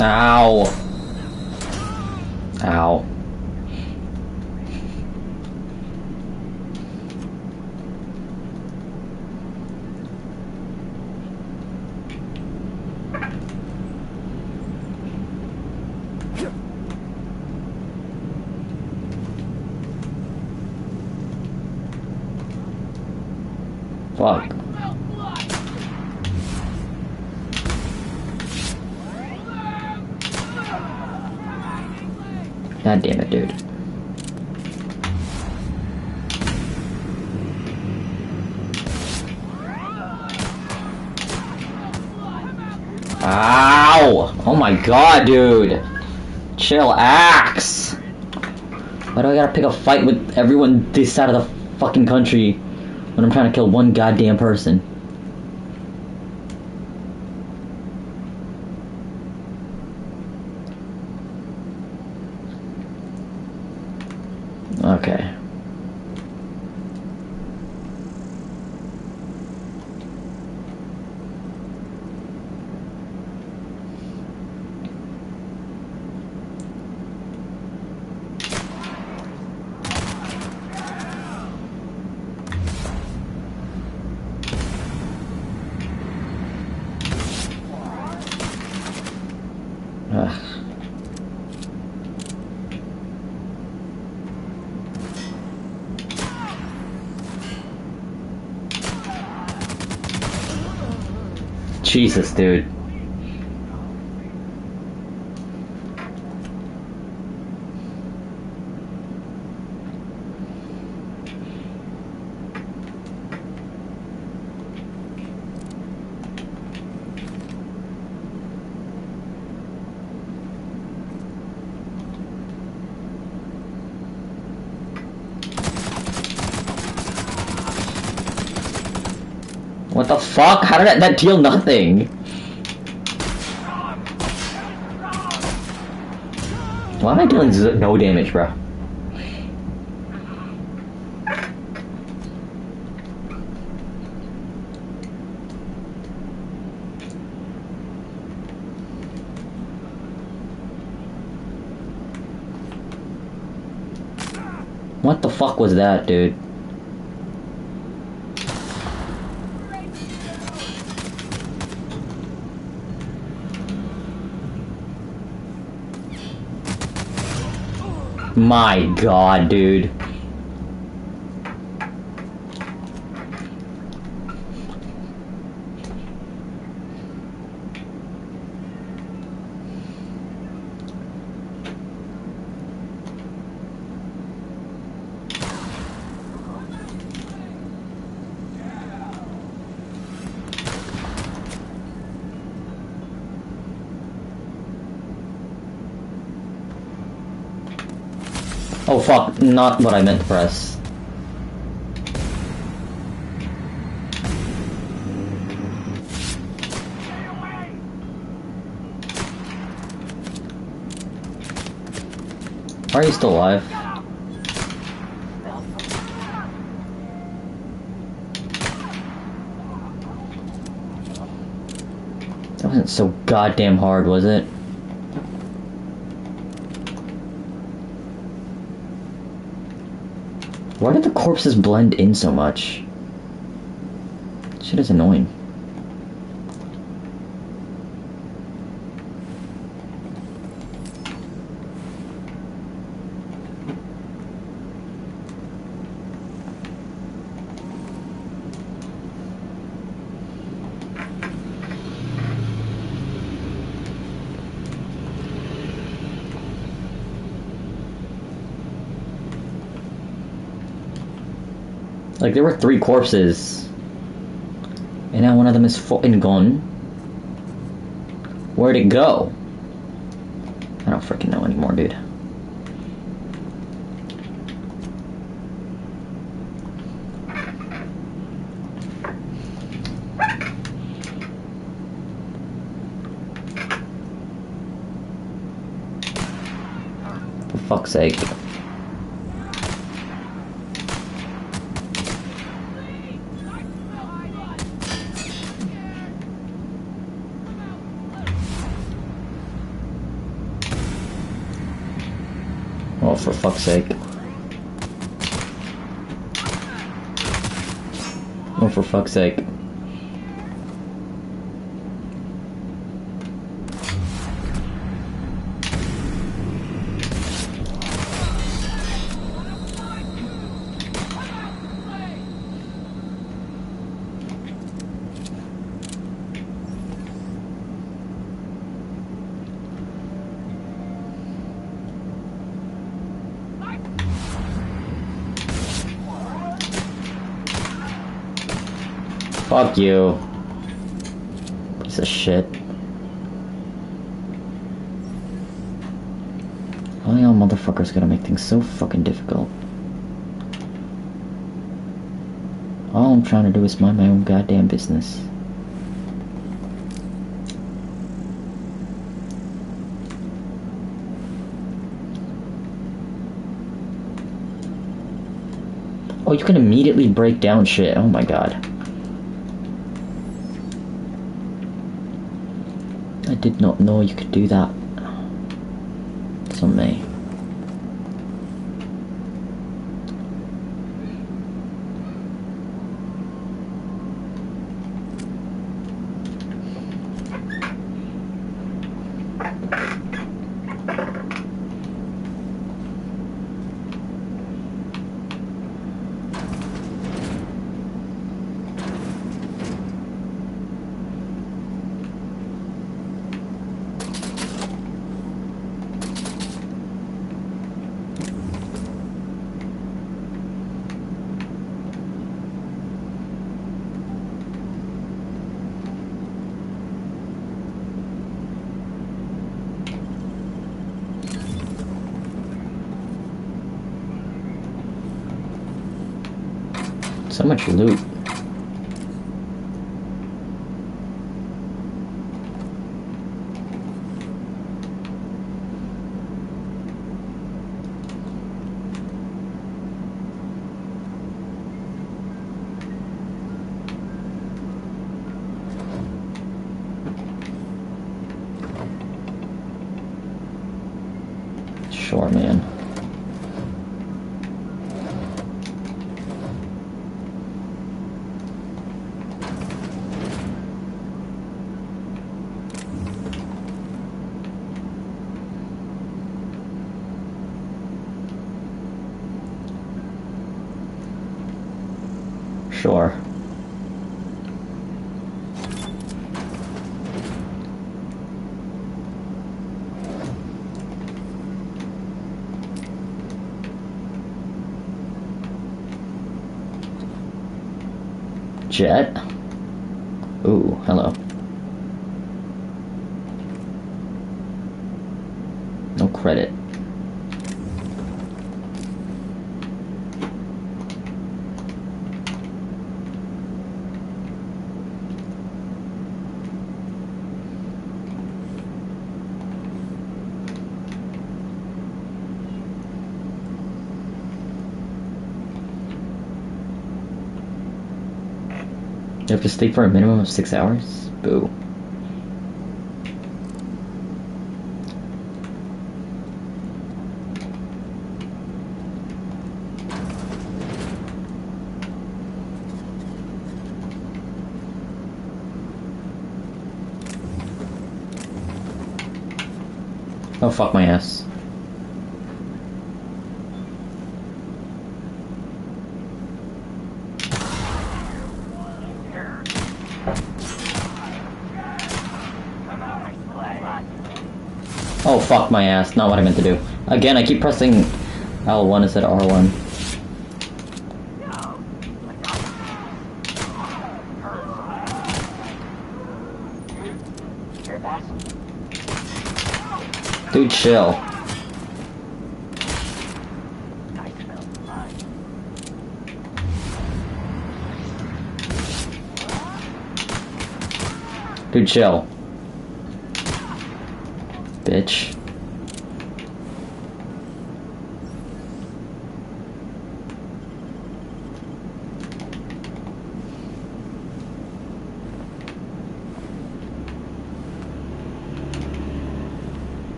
Ow. Ow. Fuck. God damn it, dude. Ow! Oh my god, dude! Chill, axe! Why do I gotta pick a fight with everyone this side of the fucking country when I'm trying to kill one goddamn person? Okay. Ugh. Jesus, dude. What the fuck? How did that deal nothing? Why am I dealing no damage, bro? What the fuck was that, dude? My god, dude. Oh fuck, not what I meant to press. Are you still alive? That wasn't so goddamn hard, was it? Why did the corpses blend in so much? Shit is annoying. Like, there were 3 corpses. And now one of them is fucking gone. Where'd it go? I don't freaking know anymore, dude. For fuck's sake. Oh, for fuck's sake. Oh, for fuck's sake. Fuck you. Piece of shit. motherfucker's gonna make things so fucking difficult. All I'm trying to do is mind my own goddamn business. Oh, you can immediately break down shit. Oh my god. I did not know you could do that. It's on me. So much loot. Sure, man. Sure. Jet? Ooh, hello. No credit. You have to sleep for a minimum of 6 hours? Boo. Oh, fuck my ass. Oh, fuck my ass. Not what I meant to do. Again, I keep pressing L1 instead of R1. Dude, chill. Dude, chill. Bitch.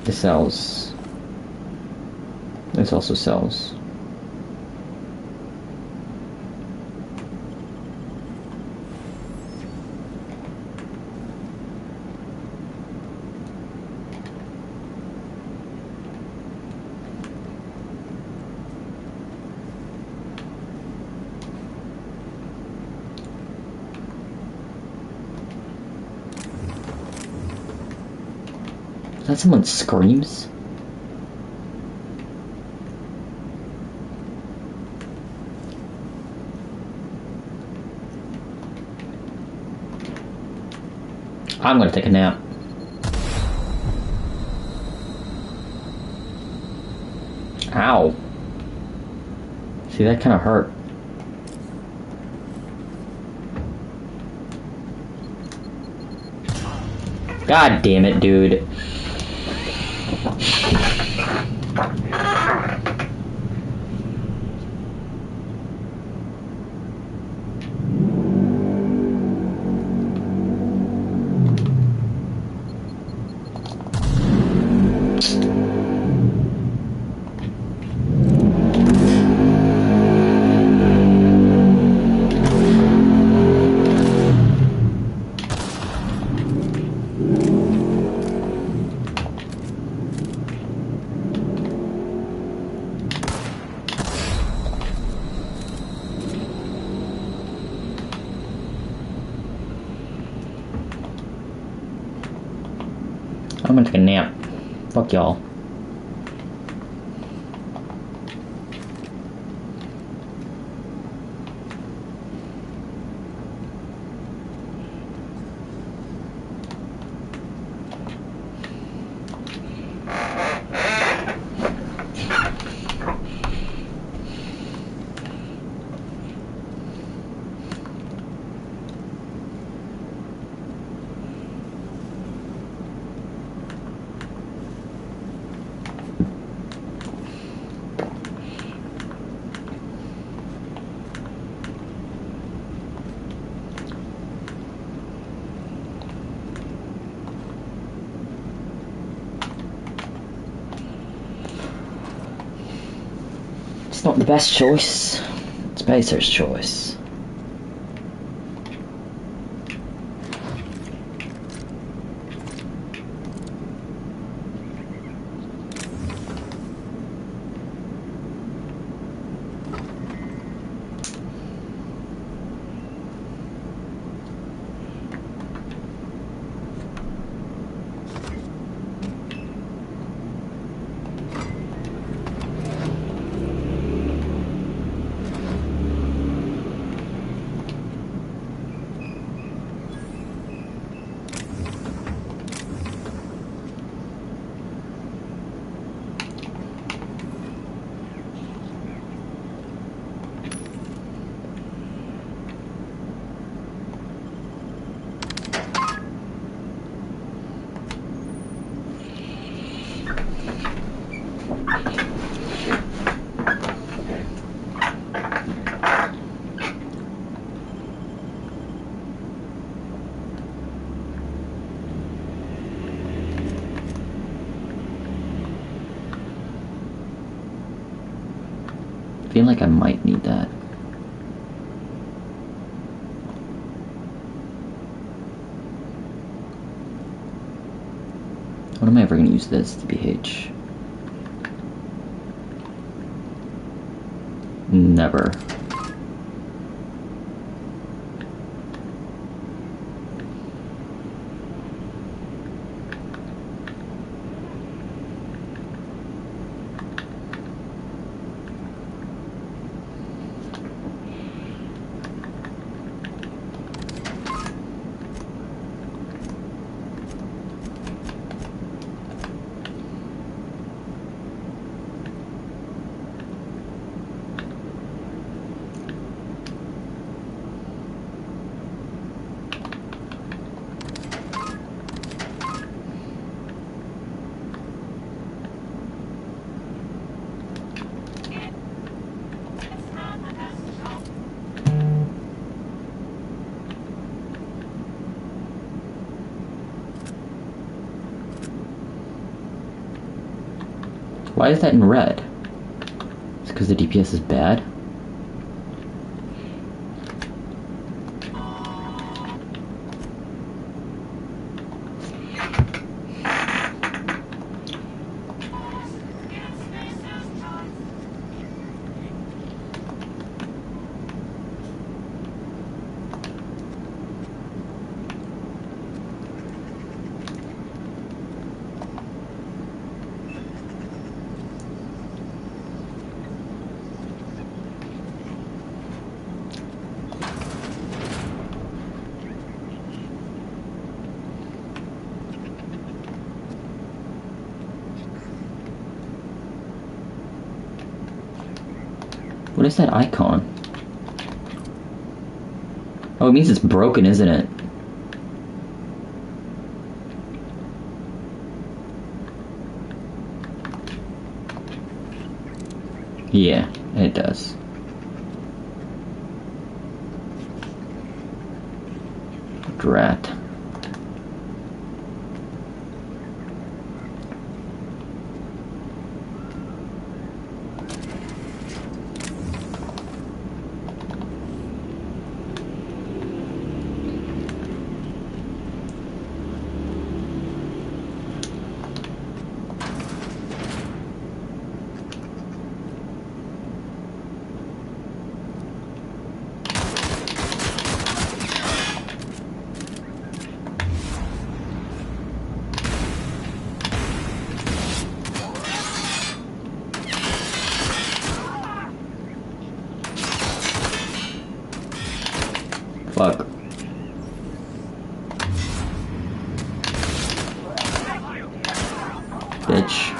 The cells. This also cells. Is that someone screams? I'm gonna take a nap. Ow. See, that kind of hurt. God damn it, dude. I'm gonna take a nap. Fuck y'all. It's not the best choice. It's Spacer's choice. I feel like I might need that. When am I ever going to use this, TBH? Never. Why is that in red? It's because the DPS is bad? is that icon? Oh, it means it's broken, isn't it? Yeah, it does. Drat. Fuck. Bitch.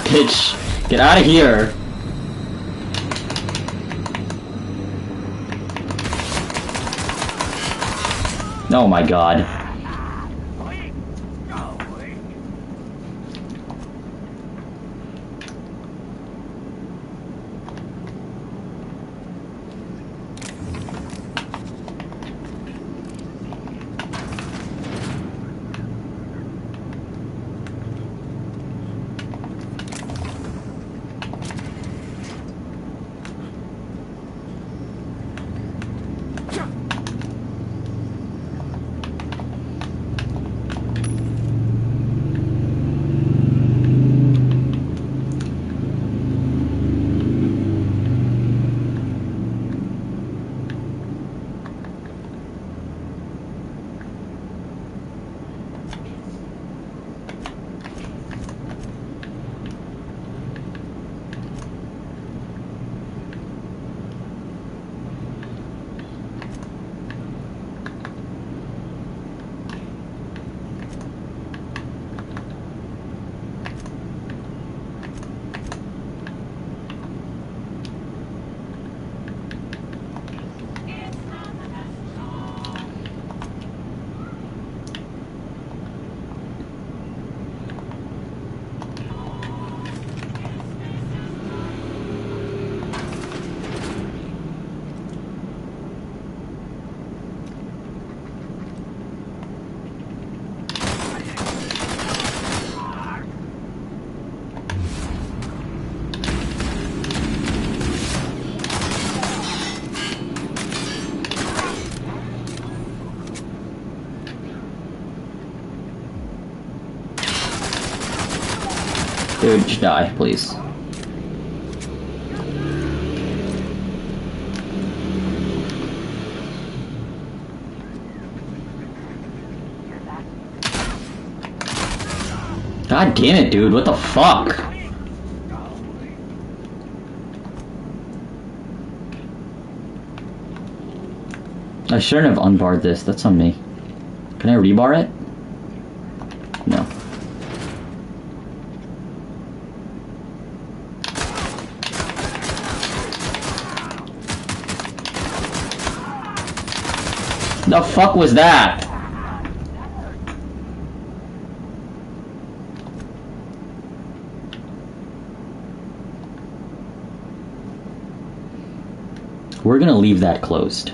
Bitch. Get out of here. Oh my god. Dude, just die, please. God damn it, dude, what the fuck? I shouldn't have unbarred this, that's on me. Can I rebar it? No. The fuck was that? We're gonna leave that closed.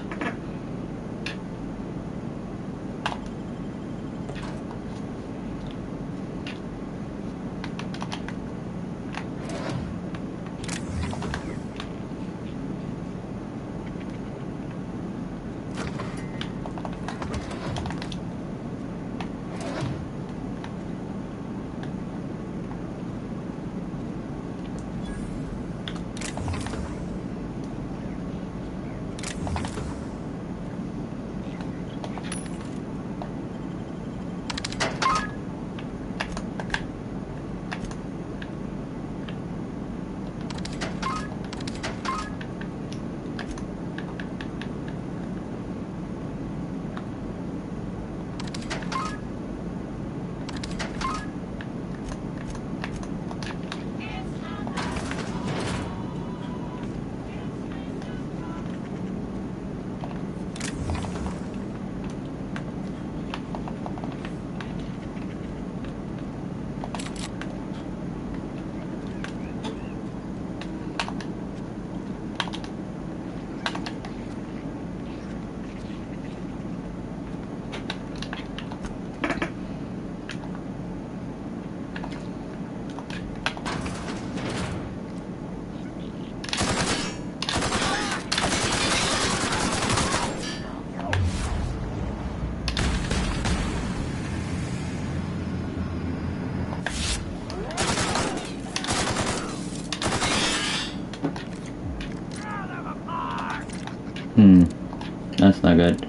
That's not good.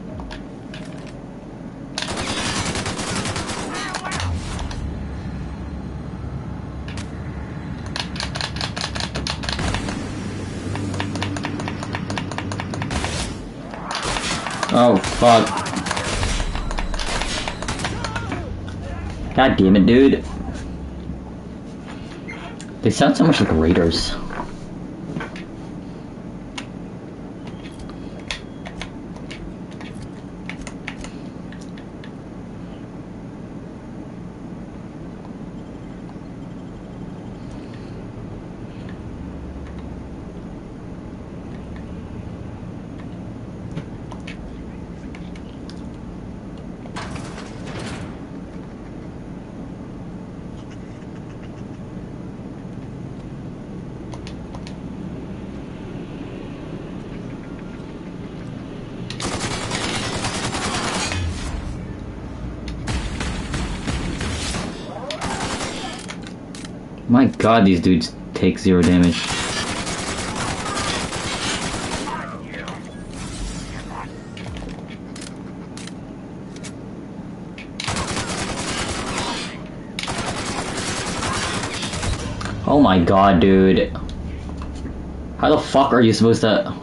Oh, fuck. God damn it, dude. They sound so much like raiders. My god, these dudes take 0 damage. Oh my god, dude. How the fuck are you supposed to...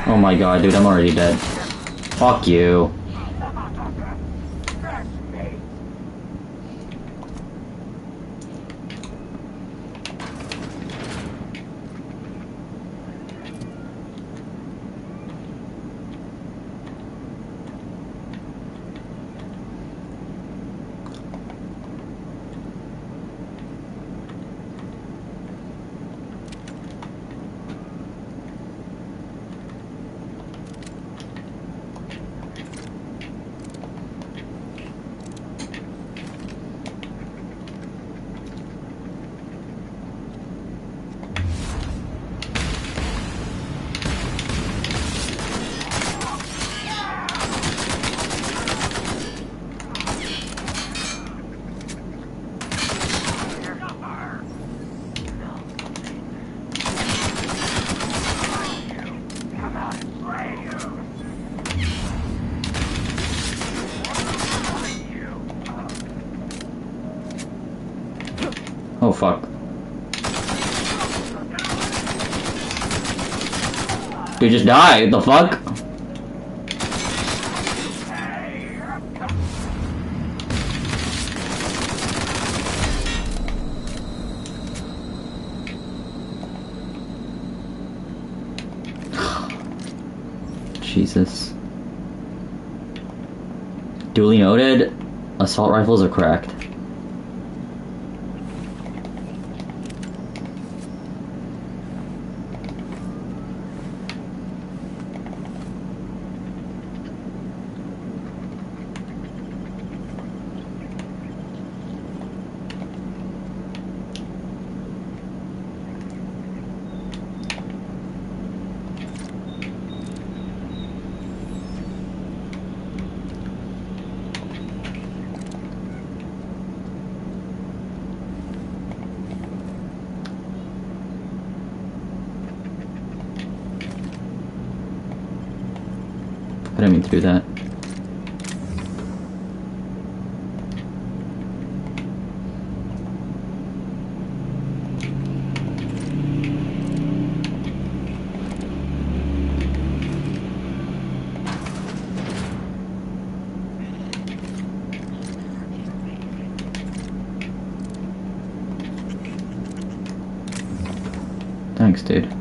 Oh my god, dude, I'm already dead. Fuck you. Oh fuck. Dude, just die, what the fuck? Jesus. Duly noted, assault rifles are cracked. I didn't mean to do that. Thanks, dude.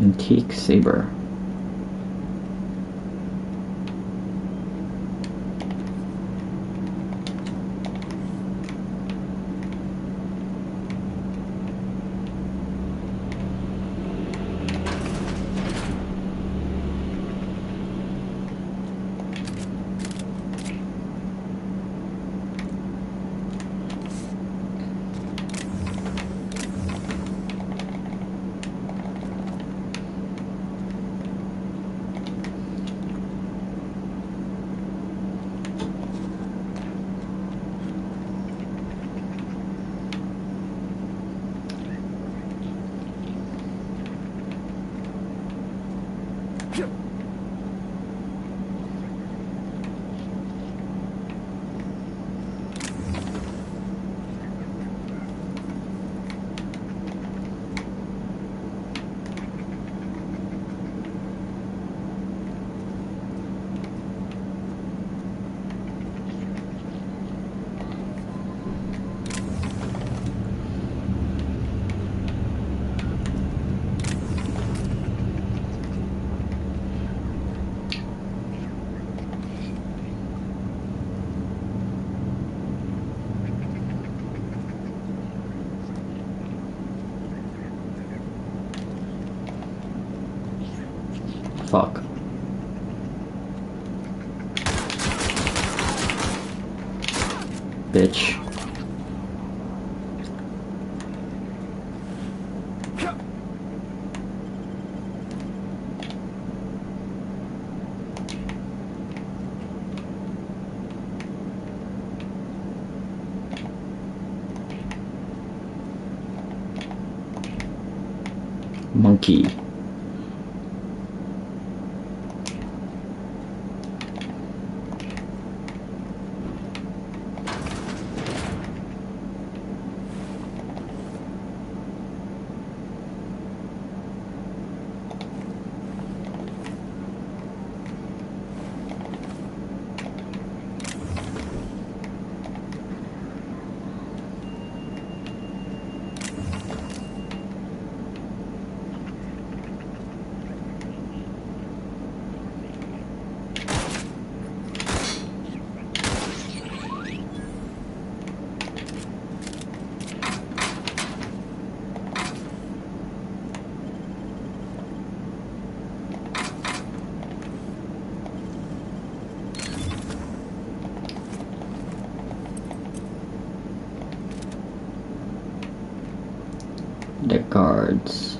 Antique saber. Fuck. Bitch. Monkey. The guards.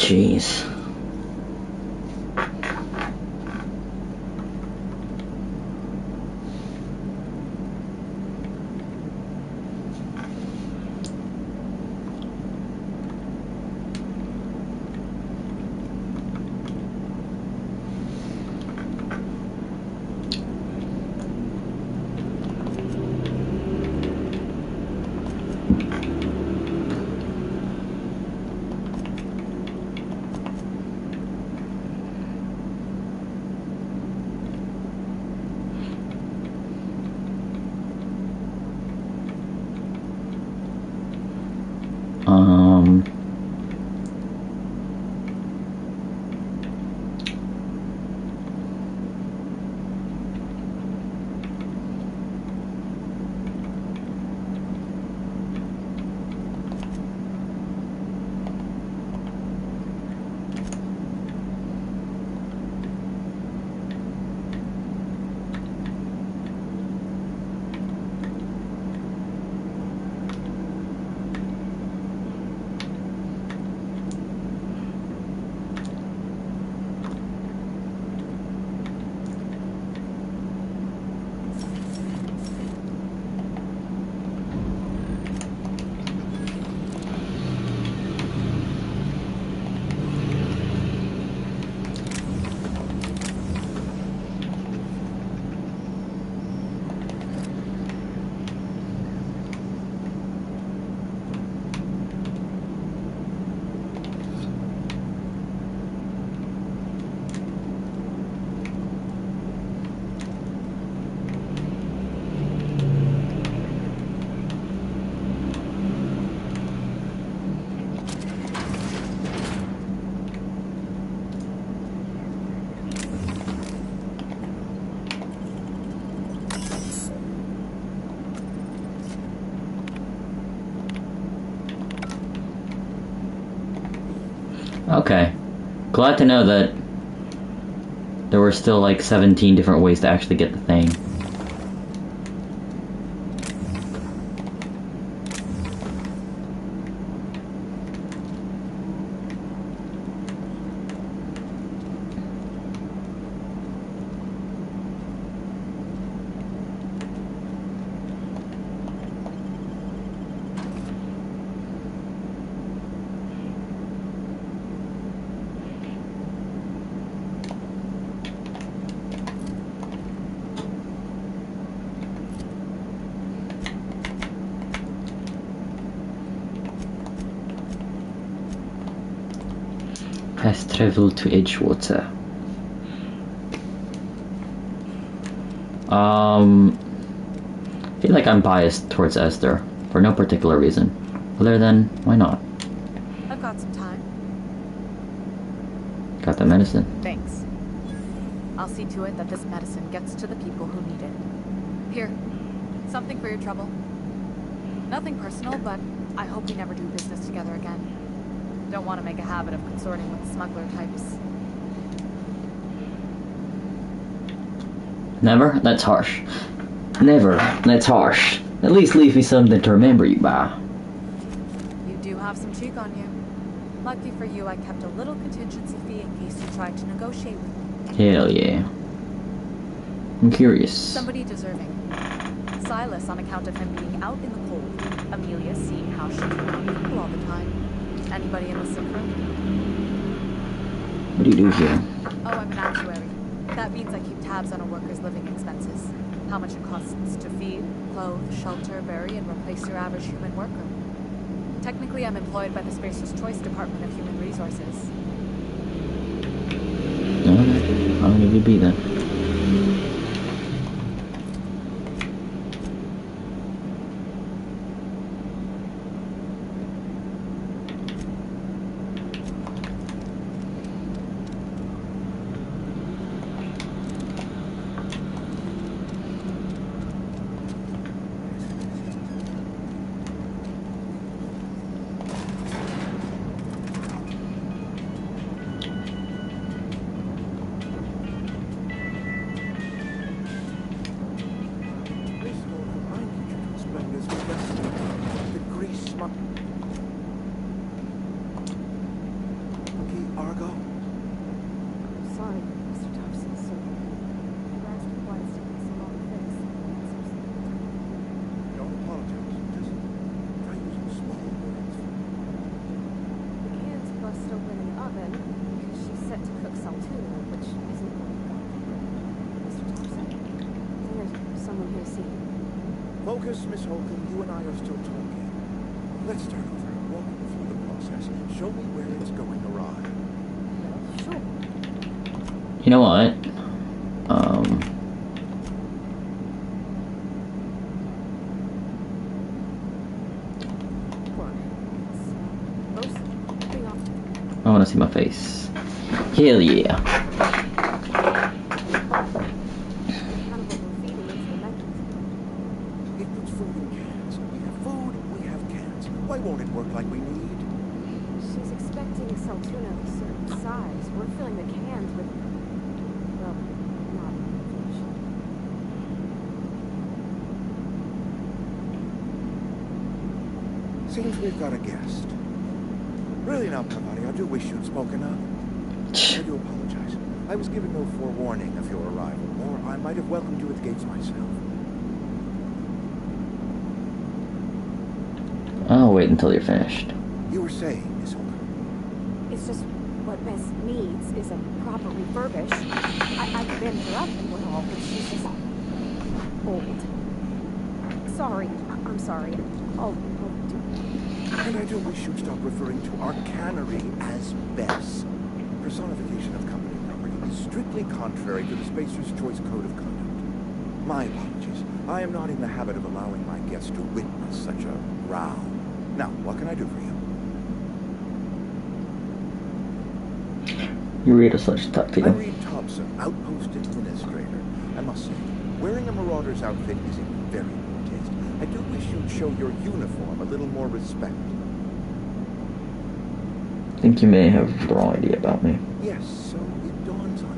Jeez. Okay. Glad to know that there were still like 17 different ways to actually get the thing. Fast travel to Edgewater. I feel like I'm biased towards Esther for no particular reason, other than why not? I've got some time. Got the medicine. Thanks. I'll see to it that this medicine gets to the people who need it. Here, something for your trouble. Nothing personal, but I hope we never do business together again. Don't want to make a habit of consorting with smuggler types. Never? That's harsh. Never? That's harsh. At least leave me something to remember you by. You do have some cheek on you. Lucky for you, I kept a little contingency fee in case you tried to negotiate with me. Hell yeah. I'm curious. Somebody deserving. Silas on account of him being out in the cold. Amelia seeing how she's around people all the time. Anybody in the sick room? What do you do here? Oh, I'm an actuary. That means I keep tabs on a worker's living expenses. How much it costs to feed, clothe, shelter, bury, and replace your average human worker. Technically, I'm employed by the Spacer's Choice Department of Human Resources. Alright, how long have you be then? Focus, Miss Holcomb. You and I are still talking. Let's start over. Walk me through the process. Show me where it's going awry. Sure. You know what? I want to see my face. Hell yeah. Seems we've got a guest. Really now, Parvati, I do wish you'd spoken up. I do apologize. I was given no forewarning of your arrival, or I might have welcomed you at the gates myself. I'll wait until you're finished. You were saying, Miss Holcomb. It's just what Bess needs is a proper refurbish. I could bend her up and all, but she's just old. Sorry, I'm sorry. I'll do. And I do wish you'd stop referring to our cannery as Bess. Personification of company property is strictly contrary to the Spacer's Choice Code of Conduct. My apologies. I am not in the habit of allowing my guests to witness such a row. Now, what can I do for you? You read a such tuxedo. I'm Reed Thompson, Outpost Administrator. I must say, wearing a Marauder's outfit is in very poor taste. I do wish you'd show your uniform a little more respect. I think you may have the wrong idea about me. Yes, so it dawns on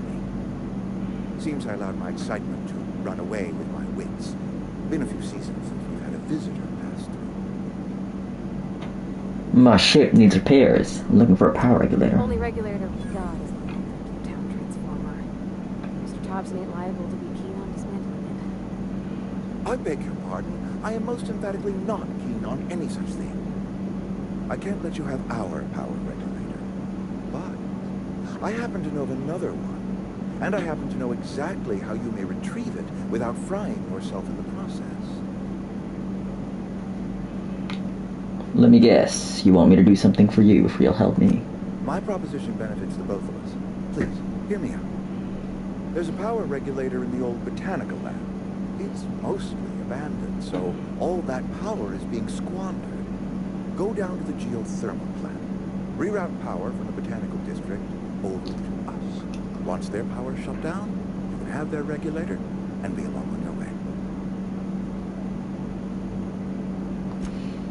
me. Seems I allowed my excitement to run away with my wits. Been a few seasons since we've had a visitor pass through. My ship needs repairs. I'm looking for a power regulator. The only regulator we got is the town transformer. Mr. Thompson ain't liable to be keen on dismantling it. I beg your pardon. I am most emphatically not keen on any such thing. I can't let you have our power regulator. But I happen to know of another one. And I happen to know exactly how you may retrieve it without frying yourself in the process. Let me guess. You want me to do something for you if you'll help me? My proposition benefits the both of us. Please, hear me out. There's a power regulator in the old botanical lab. It's mostly abandoned, so all that power is being squandered. Go down to the geothermal plant. Reroute power from the botanical district over to us. Once their power shut down, you can have their regulator and be along on your way.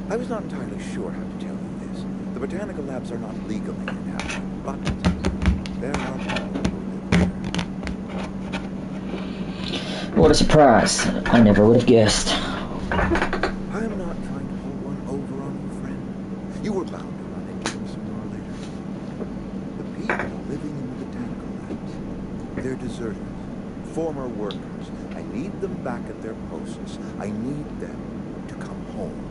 I was not entirely sure how to tell you this. The botanical labs are not legally inhabited, but there are people who live there. What a surprise. I never would have guessed. I am not trying to pull one over on you, friend. You were bound to run into them sooner or later. The people living in the botanical labs, they're deserters, former workers. I need them back at their posts. I need them to come home.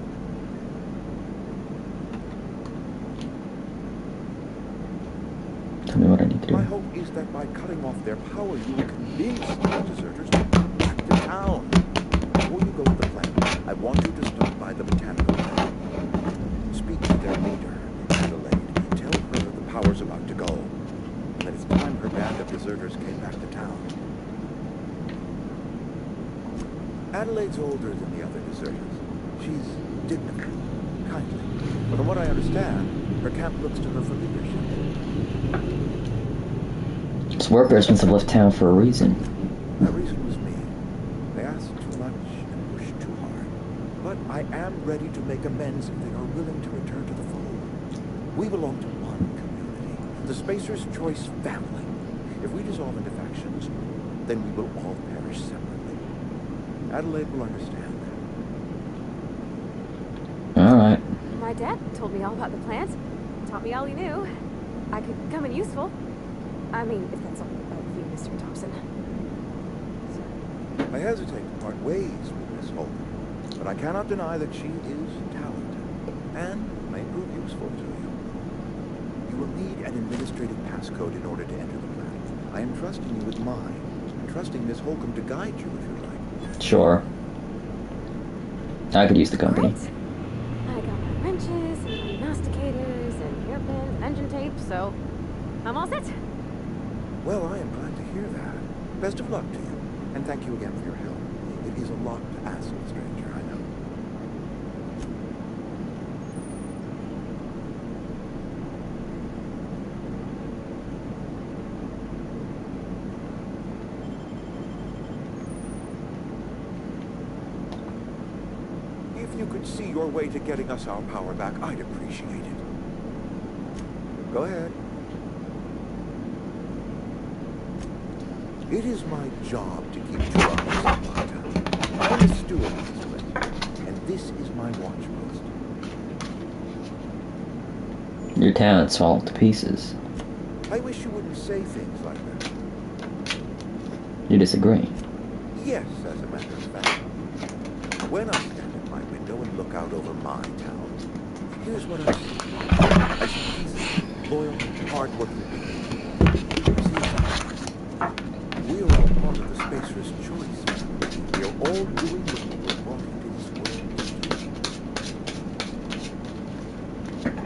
Tell me what I need to do. My hope is that by cutting off their power, you will convince the deserters to come back to town. Before you go to the plant, I want you to stop by the botanical lab. Speak to their leader, Adelaide. Tell her the power's about to go. That it's time her band of deserters came back to town. Adelaide's older than the other deserters. She's dignified, kindly. But from what I understand, her camp looks to her for leadership. These workers must have left town for a reason. That reason was me. They asked too much and pushed too hard. But I am ready to make amends if they are willing to return to the fold. We belong to one community, the Spacer's Choice family. If we dissolve into factions, then we will all perish separately. Adelaide will understand that. Alright. My dad told me all about the plant. Taught me all he knew. I could come in useful. I mean, if that's all about you, Mr. Thompson. I hesitate to part ways with Miss Holden, but I cannot deny that she is talented and may prove useful to you. You will need an administrative passcode in order to enter the plant. I am trusting you with mine, and trusting Miss Holcomb to guide you if you like. Sure. I could use the company. Right. I got my wrenches, and prognosticators, and hairpins, and engine tape, so I'm all set. Well, I am glad to hear that. Best of luck to you, and thank you again for your help. It is a lot to ask a stranger, I know. If you could see your way to getting us our power back, I'd appreciate it. Go ahead. It is my job to keep two eyes on my town. I'm a steward of this place, and this is my watch post. Your talents fall to pieces. I wish you wouldn't say things like that. You disagree? Yes, as a matter of fact. When I stand at my window and look out over my town, here's what I see. I see decent, loyal, hard-working people. We are all part of the Spacer's Choice. We are all doing what we were brought into this world to do.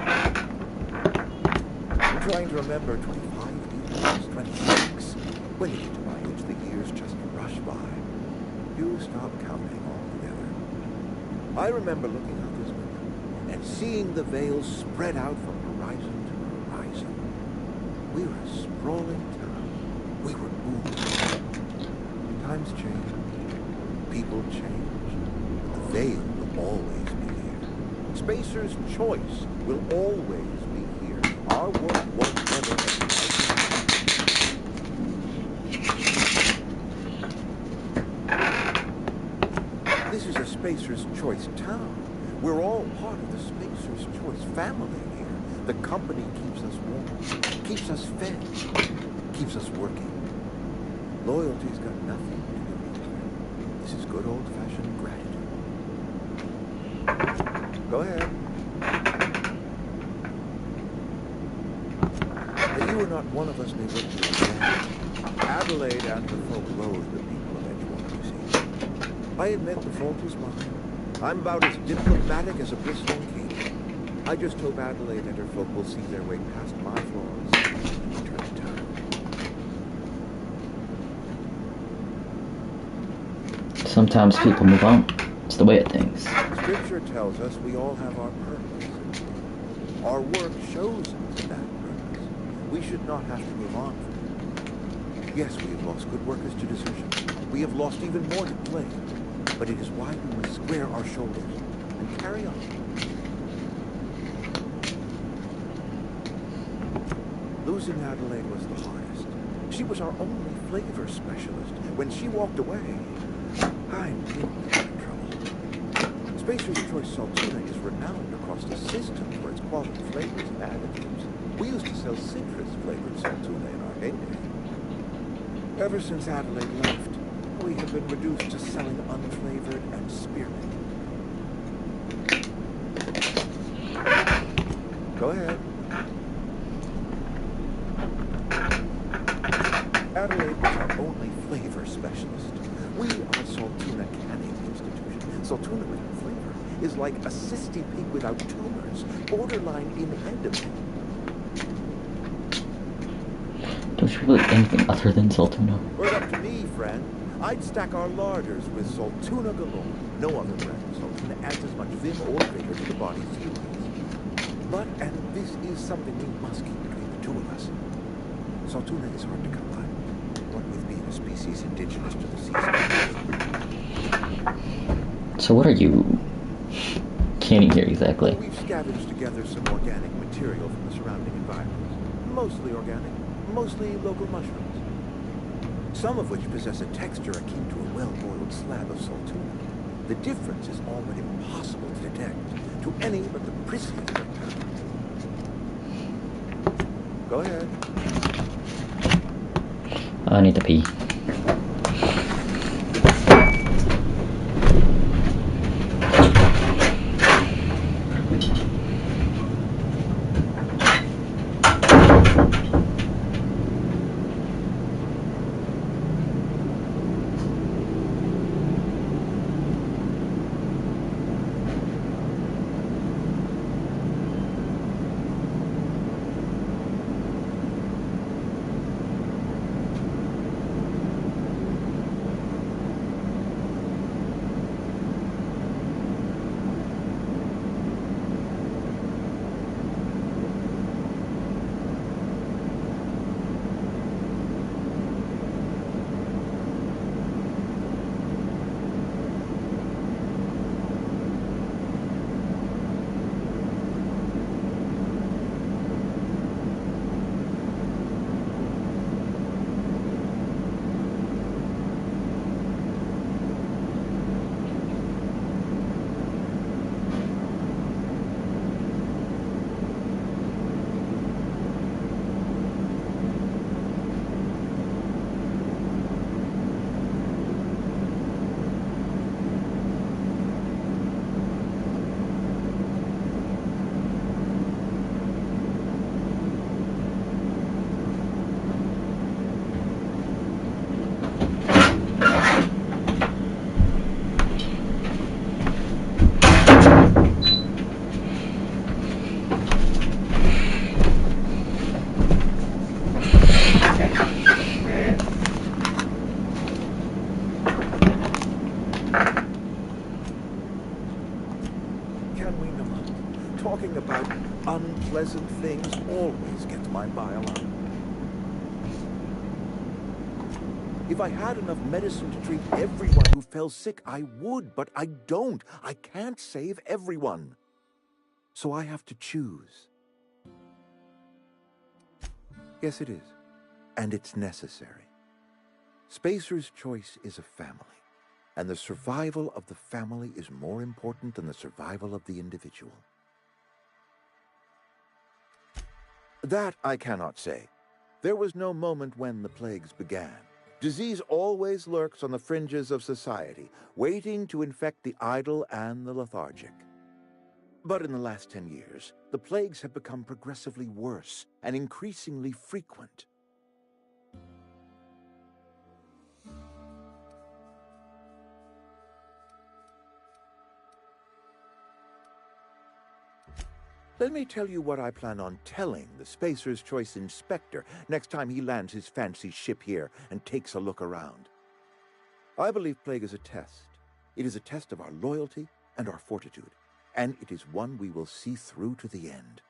I'm trying to remember 25 years, 26. When you get to my age, the years just rush by. You stop counting altogether. I remember looking out this window and seeing the veil spread out from horizon to horizon. We were a sprawling town. We were moving. Times change. People change. But the veil will always be here. Spacer's Choice will always be here. Our work won't ever end. This is a Spacer's Choice town. We're all part of the Spacer's Choice family here. The company keeps us warm, keeps us fed, keeps us working. Loyalty's got nothing to do with it. This is good old-fashioned gratitude. Go ahead. But you are not one of us they work with. Adelaide and her folk loathe the people of Edgewater, you see. I admit the fault was mine. I'm about as diplomatic as a bristling king. I just hope Adelaide and her folk will see their way past my flaws and return to town. Sometimes people move on. It's the way of things. Scripture tells us we all have our purpose. Our work shows us that purpose. We should not have to move on from it. Yes, we have lost good workers to desertion. We have lost even more to plague. But it is why we must square our shoulders and carry on. Losing Adelaide was the hardest. She was our only flavor specialist. When she walked away, I knew we were in trouble. Spacer's Choice Saltuna is renowned across the system for its quality flavors and additives. We used to sell citrus-flavored Saltuna in our heyday. Ever since Adelaide left, we have been reduced to selling unflavored and spearmint. Go ahead. Adelaide was our only flavor specialist. We are Saltuna Canning Institution. Saltuna without flavor is like a cysty pig without tumors, borderline inedible. Don't you really anything other than Saltuna? Were it up to me, friend, I'd stack our larders with Saltuna galore. No other brand of Saltuna adds as much vim or vigor to the body's fuels. But, and this is something we must keep between the two of us, Saltuna is hard to come by. What with being a species indigenous to the season. So what are you canning here exactly? We've scavenged together some organic material from the surrounding environment. Mostly organic, mostly local mushrooms. Some of which possess a texture akin to a well-boiled slab of Saltuna. The difference is all but impossible to detect to any but the prissy. Go ahead. I need to pee. Talking about unpleasant things always gets my bile up. If I had enough medicine to treat everyone who fell sick, I would, but I don't. I can't save everyone. So I have to choose. Yes, it is. And it's necessary. Spacer's Choice is a family, and the survival of the family is more important than the survival of the individual. That I cannot say. There was no moment when the plagues began. Disease always lurks on the fringes of society, waiting to infect the idle and the lethargic. But in the last 10 years, the plagues have become progressively worse and increasingly frequent. Let me tell you what I plan on telling the Spacer's Choice Inspector next time he lands his fancy ship here and takes a look around. I believe Plague is a test. It is a test of our loyalty and our fortitude, and it is one we will see through to the end.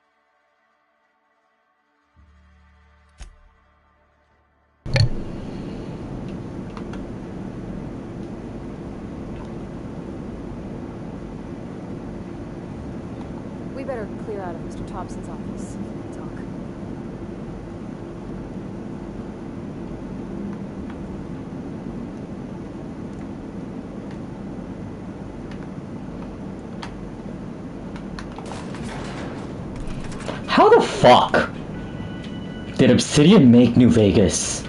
We better clear out of Mr. Thompson's office. Talk. How the fuck did Obsidian make New Vegas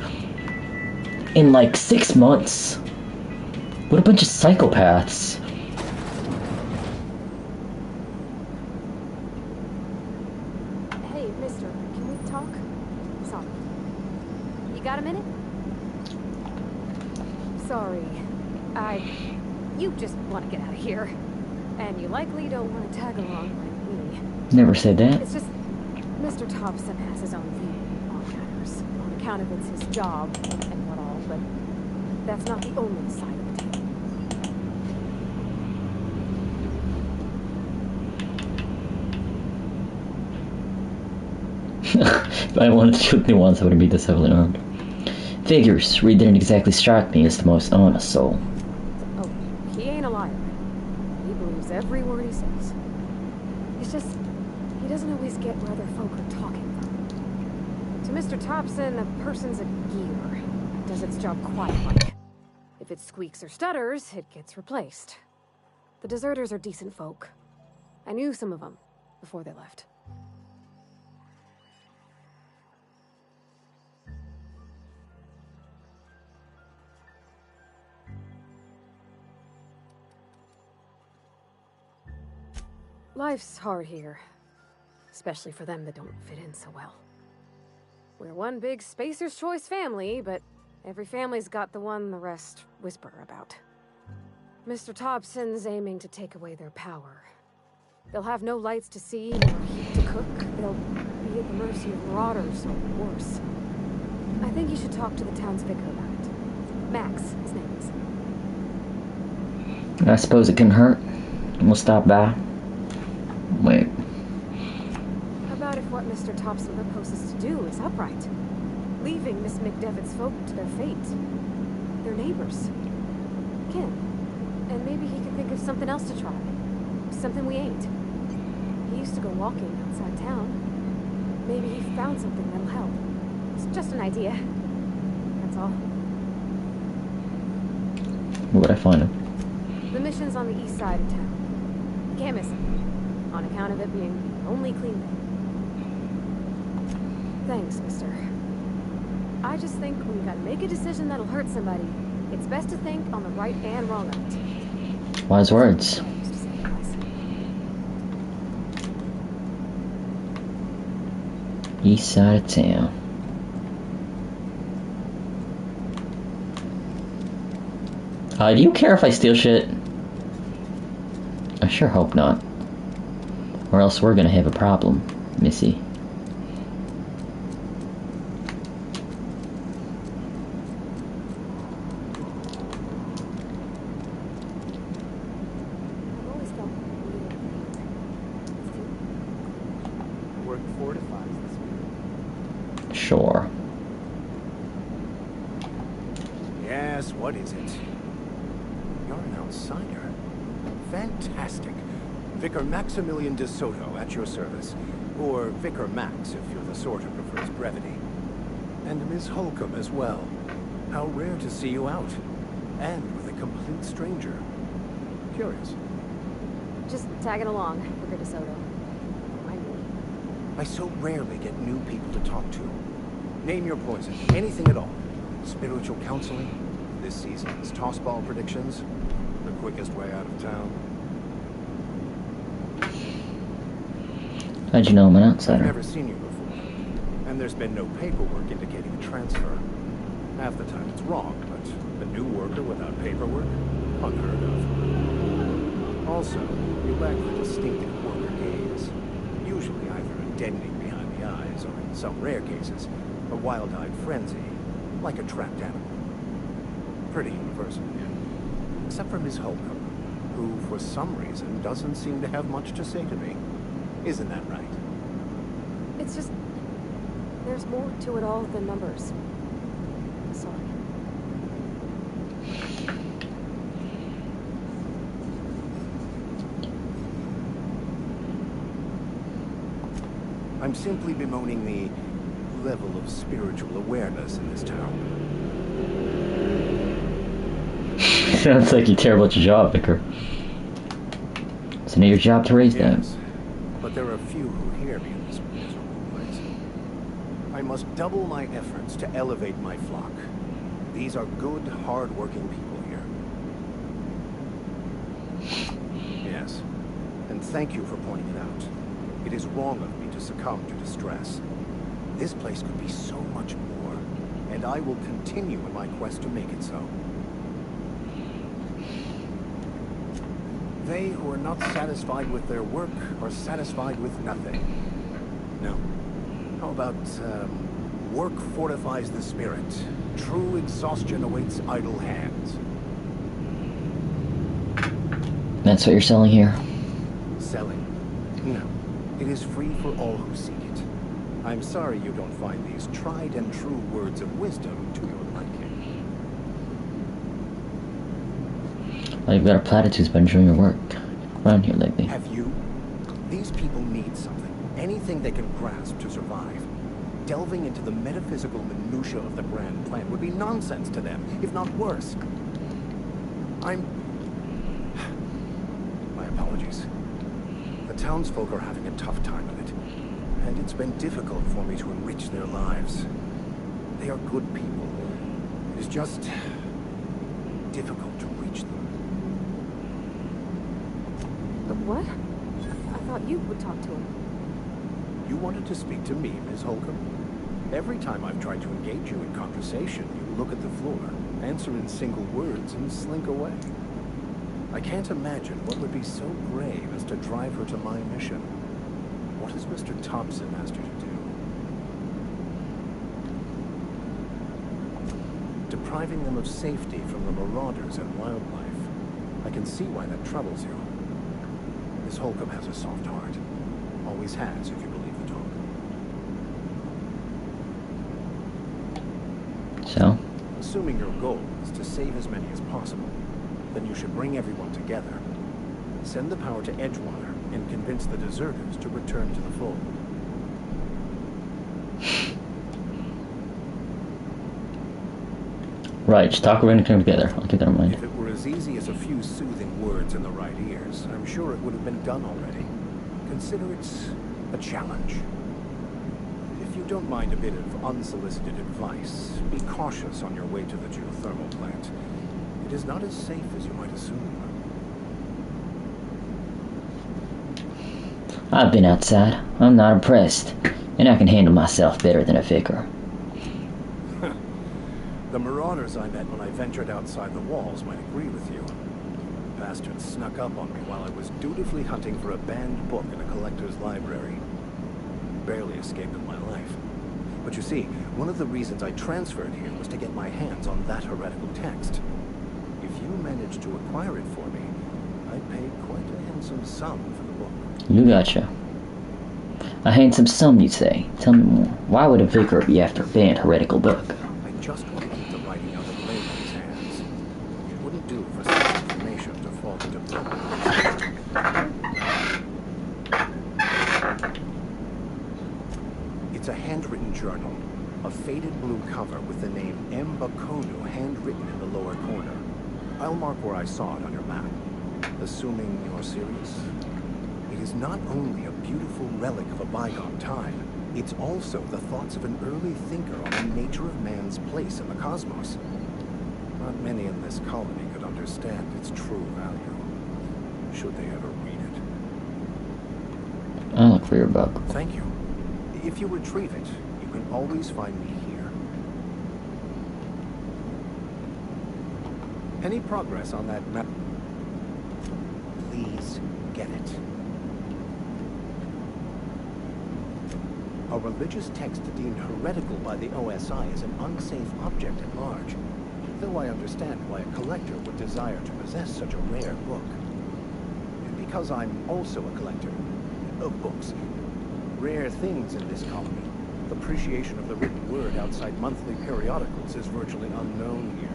in like 6 months? What a bunch of psychopaths. Hey, mister, can we talk? Sorry. You got a minute? Sorry. You just want to get out of here. And you likely don't want to tag along like me. Never said that. It's just, Mr. Thompson has his own view on matters. On account of it's his job and what all, but that's not the only side of the table. If I wanted to shoot nuance, I wouldn't be this heavily armed. Figures, Reed didn't exactly strike me as the most honest soul. Oh, he ain't a liar. He believes every word he says. It's just, he doesn't always get where other folk are talking from. To Mr. Thompson, a person's a gear. It does its job quietly. If it squeaks or stutters, it gets replaced. The deserters are decent folk. I knew some of them before they left. Life's hard here, especially for them that don't fit in so well. We're one big Spacer's Choice family, but every family's got the one the rest whisper about. Mr. Thompson's aiming to take away their power. They'll have no lights to see, nor heat to cook. They'll be at the mercy of marauders or worse. I think you should talk to the town's vicar about it. Max, his name is. I suppose it can hurt. We'll stop by. Wait. How about if what Mr. Thompson proposes to do is upright? Leaving Miss McDevitt's folk to their fate. Their neighbors. Kin. And maybe he can think of something else to try. Something we ain't. He used to go walking outside town. Maybe he found something that'll help. It's just an idea. That's all. Where would I find him? The mission's on the east side of town. You can't miss it. On account of it being the only clean thing. Thanks, mister. I just think when you gotta make a decision that'll hurt somebody, it's best to think on the right and wrong of it. Wise words. East side of town. Do you care if I steal shit? I sure hope not. Or else we're gonna have a problem, Missy. Work fortifies this week. Sure. Yes, what is it? You're an outsider. Fantastic. Vicar Maximilian de Soto at your service. Or Vicar Max, if you're the sort who prefers brevity. And Miss Holcomb as well. How rare to see you out. And with a complete stranger. Curious. Just tagging along, Vicar de Soto. I so rarely get new people to talk to. Name your poison, anything at all. Spiritual counseling, this season's tossball predictions, the quickest way out of town. How'd you know I'm an I've outsider? never seen you before, and there's been no paperwork indicating a transfer. Half the time it's wrong, but a new worker without paperwork? Unheard of. Also, you lack the distinctive worker gaze. Usually deadening behind the eyes, or in some rare cases, a wild-eyed frenzy, like a trapped animal. Pretty universal here. Except for Miss Holcomb, who, for some reason, doesn't seem to have much to say to me. Isn't that right? It's just... there's more to it all than numbers. Sorry. I'm simply bemoaning the level of spiritual awareness in this town. Sounds like you care about your job, Vicar. It's not your job to raise them. But there are few who hear me in this miserable place. I must double my efforts to elevate my flock. These are good, hard-working people here. Yes, and thank you for pointing it out. It is wrong of me to succumb to distress. This place could be so much more, and I will continue in my quest to make it so. They who are not satisfied with their work are satisfied with nothing. No. How about, work fortifies the spirit. True exhaustion awaits idle hands. That's what you're selling here? Selling? No. It is free for all who seek it. I'm sorry you don't find these tried and true words of wisdom to your liking. Well, you've got a platitudes about enjoying your work around here lately. Have you? These people need something. Anything they can grasp to survive. Delving into the metaphysical minutiae of the grand plan would be nonsense to them, if not worse. My apologies. The townsfolk are having a tough time of it, and it's been difficult for me to enrich their lives. They are good people. It is just difficult to reach them. But what? I thought you would talk to him. You wanted to speak to me, Miss Holcomb? Every time I've tried to engage you in conversation, you look at the floor, answer in single words, and slink away. I can't imagine what would be so brave as to drive her to my mission. What has Mr. Thompson asked you to do? Depriving them of safety from the marauders and wildlife. I can see why that troubles you. Miss Holcomb has a soft heart. Always has, if you believe the talk. So? Assuming your goal is to save as many as possible, then you should bring everyone together. Send the power to Edgewater and convince the deserters to return to the fold. Right, just talk, we're gonna come together. I'll keep that in mind. If it were as easy as a few soothing words in the right ears, I'm sure it would have been done already. Consider it a challenge. If you don't mind a bit of unsolicited advice, be cautious on your way to the geothermal plant. It is not as safe as you might assume. I've been outside. I'm not impressed. And I can handle myself better than a vicar. The marauders I met when I ventured outside the walls might agree with you. Bastards snuck up on me while I was dutifully hunting for a banned book in a collector's library. Barely escaped with my life. But you see, one of the reasons I transferred here was to get my hands on that heretical text. If you managed to acquire it for me, I'd pay quite a handsome sum for the book. You gotcha. A handsome sum, you say? Tell me more. Why would a vicar be after a banned heretical book? I just want to keep the writing out of layman's hands. It wouldn't do for such information to fall into It's a handwritten journal. A faded blue cover with the name M. Bakonu handwritten in the lower corner. I'll mark where I saw it on your map. Assuming you're serious? It is not only a beautiful relic of a bygone time, it's also the thoughts of an early thinker on the nature of man's place in the cosmos. Not many in this colony could understand its true value, should they ever read it. I'll look for your book. Thank you. If you retrieve it, you can always find me here. Any progress on that map? Please get it. A religious text deemed heretical by the OSI is an unsafe object at large. Though I understand why a collector would desire to possess such a rare book. Because I'm also a collector of books. Rare things in this colony. Appreciation of the written word outside monthly periodicals is virtually unknown here.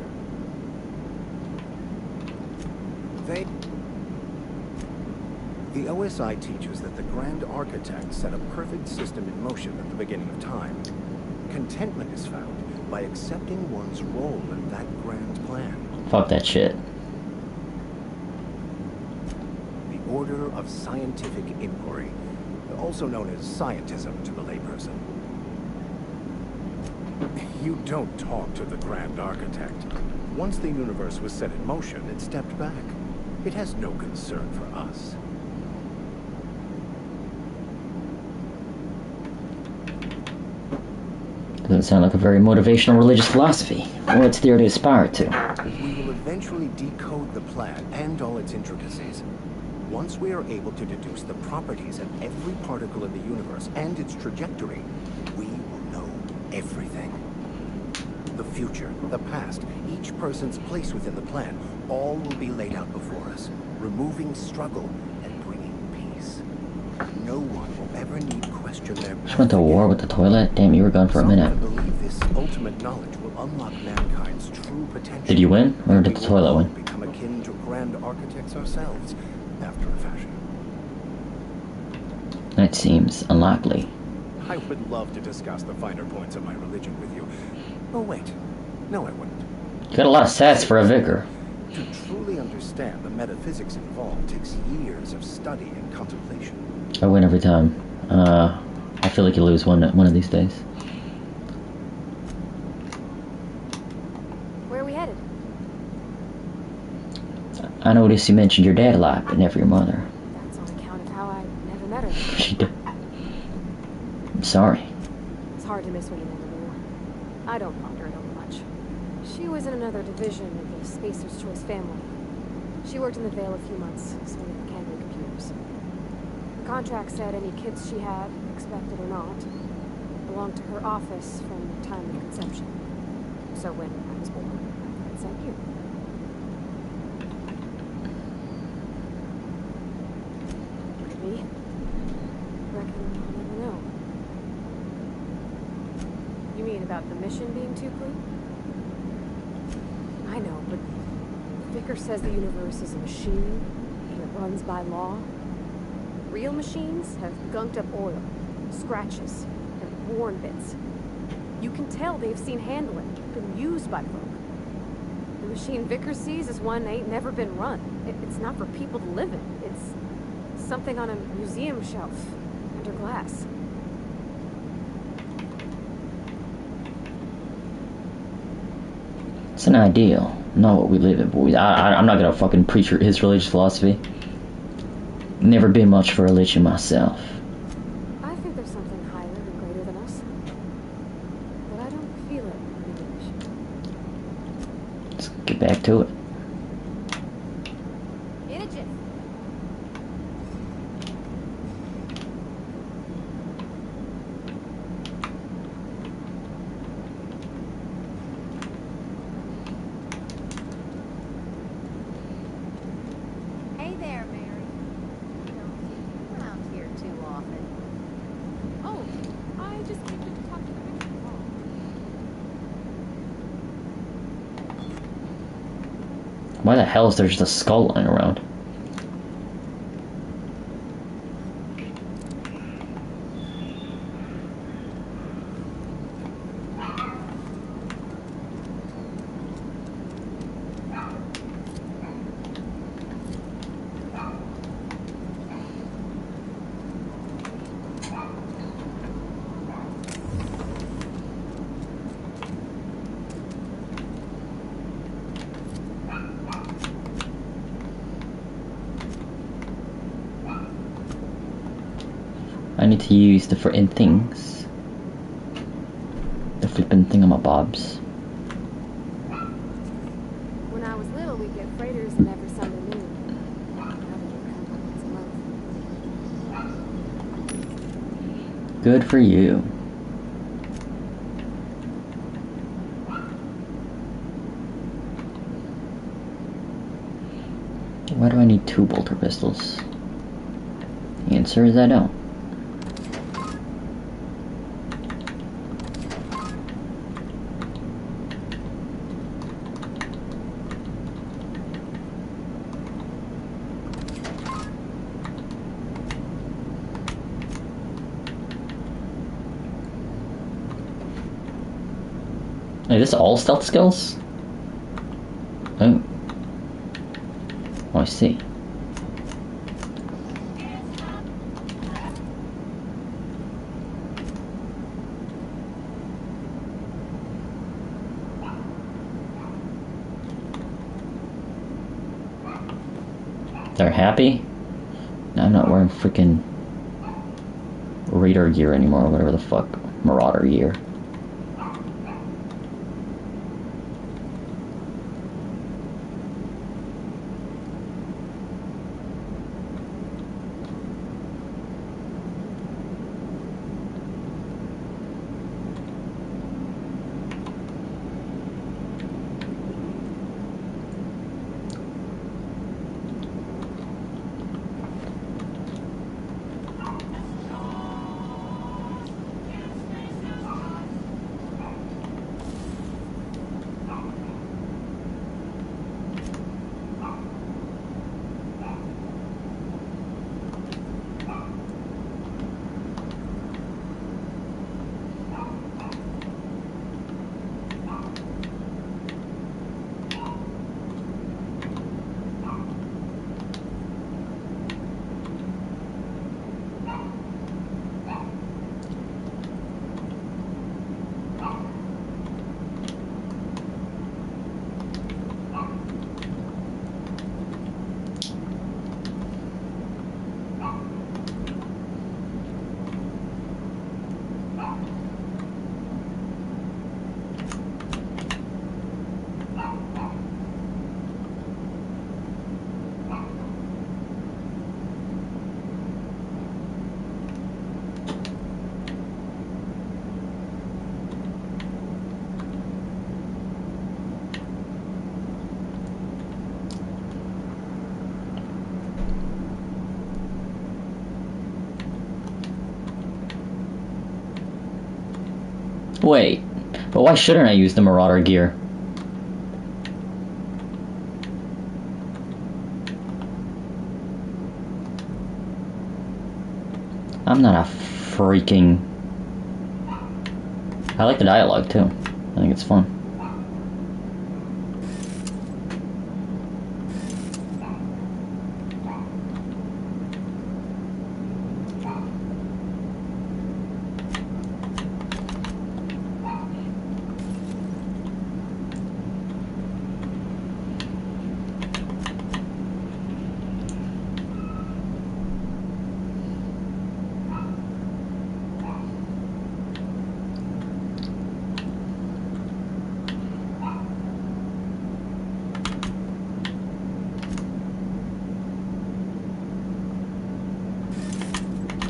The OSI teaches that the Grand Architect set a perfect system in motion at the beginning of time. Contentment is found by accepting one's role in that grand plan. Fuck that shit. The Order of Scientific Inquiry, also known as scientism to the layperson. You don't talk to the Grand Architect. Once the universe was set in motion, it stepped back. It has no concern for us. Doesn't sound like a very motivational religious philosophy. What's there to aspire to? We will eventually decode the plan and all its intricacies. Once we are able to deduce the properties of every particle in the universe and its trajectory, we will know everything. The future, the past, each person's place within the plan, all will be laid out before us, removing struggle and bringing peace. No one will ever need question their path. Just went to war with the toilet? Damn, you were gone for a minute. Some believe this ultimate knowledge will unlock mankind's true potential. Did you win, or did the toilet win? Become akin to grand architects ourselves, after a fashion. That seems unlikely. I would love to discuss the finer points of my religion with you. Oh wait, no I wouldn't. You got a lot of sass for a vicar. To truly understand the metaphysics involved takes years of study and contemplation. I win every time. I feel like you lose one of these days. Where are we headed? I noticed you mentioned your dad a lot, but never your mother. That's on account of how I never met her. She did. I'm sorry. It's hard to miss what you never knew. I don't ponder it over much. She was in another division of the Spacer's Choice family. She worked in the Vale a few months, swinging mechanical computers. The contract said any kids she had, expected or not, belonged to her office from the time of conception. So when I was born, I sent you. Maybe. Reckon I'll never know. You mean about the mission being too clean? I know, but Vicker says the universe is a machine, and it runs by law. Real machines have gunked up oil, scratches, and worn bits. You can tell they've seen handling, been used by folk. The machine Vicker sees is one that ain't never been run. It's not for people to live in. It's something on a museum shelf, under glass. It's an ideal, not what we live in, boys. I'm not gonna fucking preach his religious philosophy. Never been much for religion myself. I think there's something higher and greater than us. But I don't feel it in Let's get back to it. In a jiff. Hey there, Mary. You don't see me around here too often. Oh, I just came to talk to the Vicar. Why the hell is there just a skull lying around? I need to use the in things. The flippin' thingamabobs. When I was little, we'd get freighters in every Sunday noon. Now they come once Good for you. Why do I need 2 bolter pistols? The answer is I don't. Is this all stealth skills? Oh. Oh, I see. They're happy? No, I'm not wearing freaking Raider gear anymore, whatever the fuck. Marauder gear. Wait, but why shouldn't I use the Marauder gear? I'm not a freaking... I like the dialogue too. I think it's fun.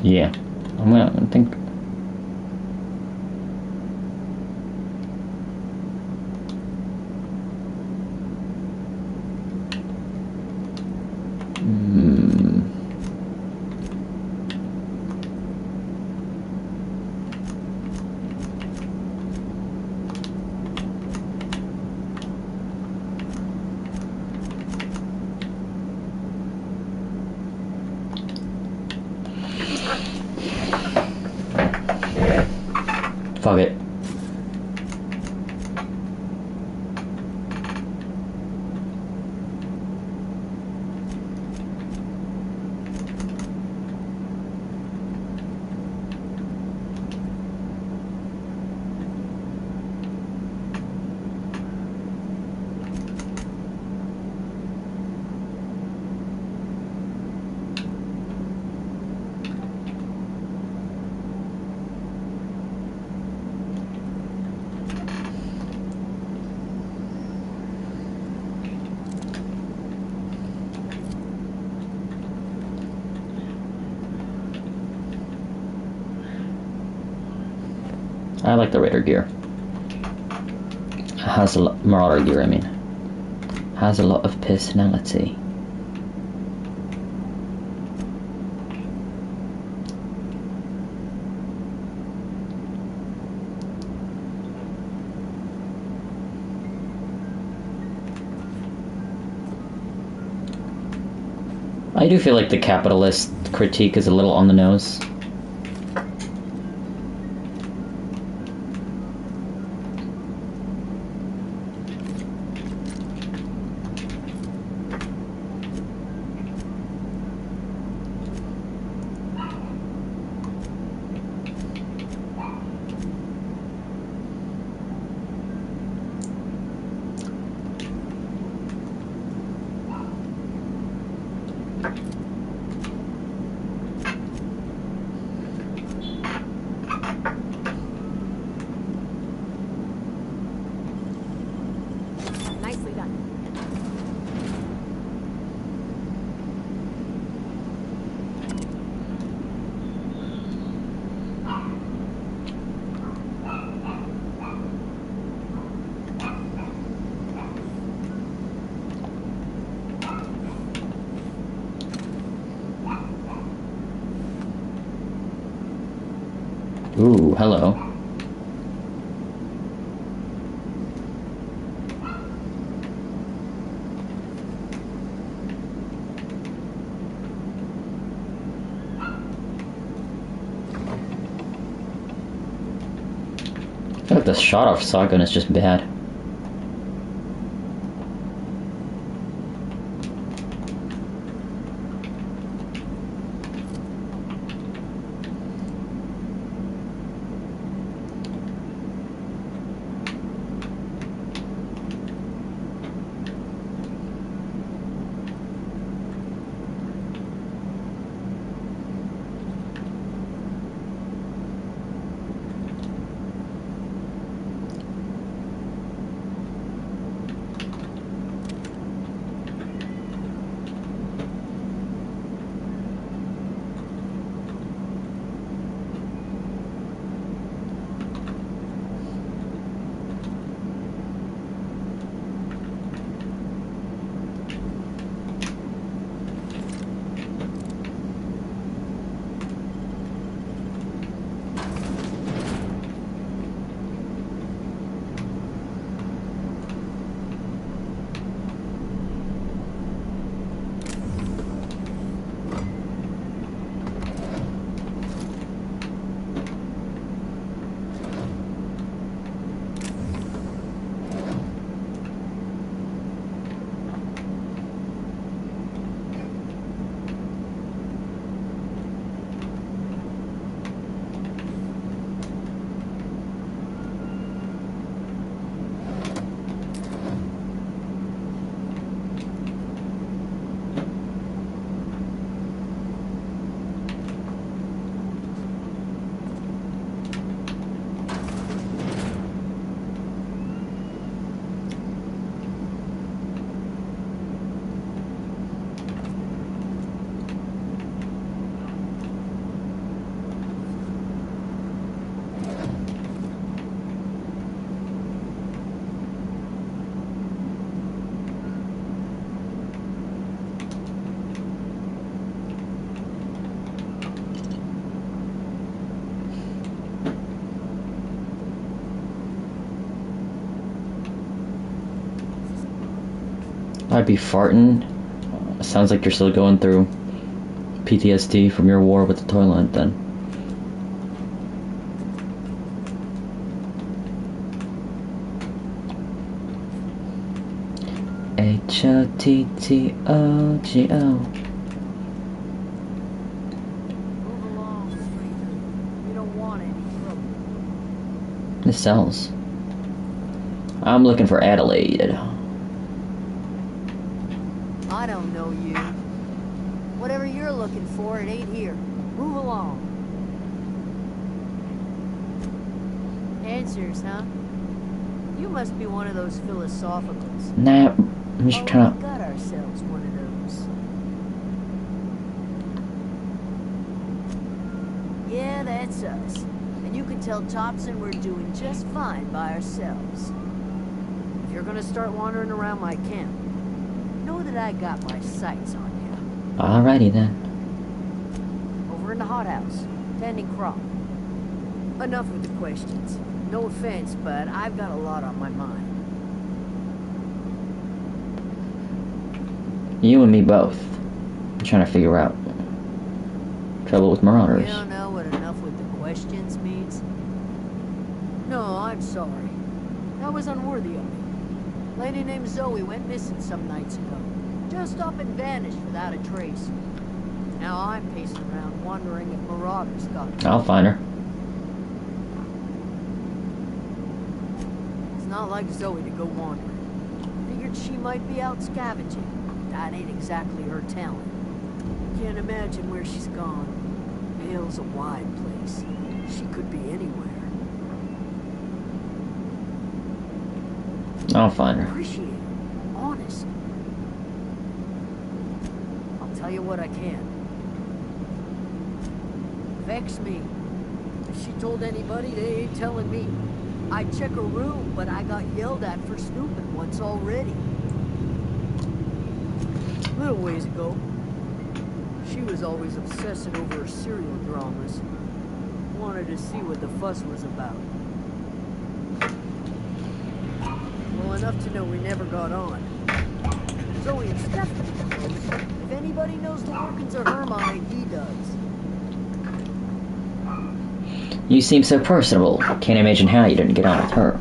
Yeah, I think. Fuck it. I like the Raider gear. Has a lot, Marauder gear, I mean. Has a lot of personality. I do feel like the capitalist critique is a little on the nose. Nicely done. Ooh, hello. I feel like the shot off shotgun is just bad. I'd be farting. Sounds like you're still going through PTSD from your war with the toilet then. H-O-T-T-O-G-O. This sells. I'm looking for Adelaide. I don't know you. Whatever you're looking for, it ain't here. Move along. Answers, huh? You must be one of those philosophicals. Nah, I'm just trying to... We got ourselves one of those. Yeah, that's us. And you can tell Thompson we're doing just fine by ourselves. If you're gonna start wandering around my camp, know that I got my sights on you. Alrighty then. Over in the hothouse, tending crop. Enough with the questions. No offense, but I've got a lot on my mind. You and me both. I'm trying to figure out trouble with marauders. You don't know what enough with the questions means? No, I'm sorry. That was unworthy of me. Lady named Zoe went missing some nights ago. Just up and vanished without a trace. Now I'm pacing around wondering if marauders got her. I'll find her. It's not like Zoe to go wandering. Figured she might be out scavenging. That ain't exactly her talent. Can't imagine where she's gone. Vale's a wide place. She could be anywhere. I'll find her. Appreciate it. Honest. I'll tell you what I can. Vex me. If she told anybody, they ain't telling me. I'd check her room, but I got yelled at for snooping once already. A little ways ago, she was always obsessing over her serial dramas. Wanted to see what the fuss was about. Well, enough to know we never got on. Zoe and Stephanie knows. If anybody knows the workings of her mind, he does. You seem so personable. Can't imagine how you didn't get on with her.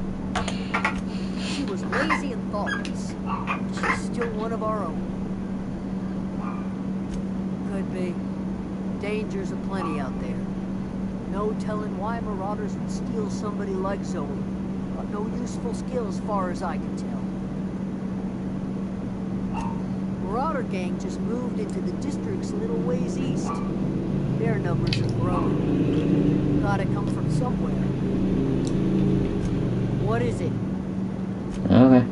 She was lazy and thoughtless. She's still one of our own. Could be. Dangers aplenty out there. No telling why marauders would steal somebody like Zoe. But no useful skill as far as I can tell. Marauder gang just moved into the district's little ways east. Their numbers are growing. Gotta come from somewhere. What is it? Okay.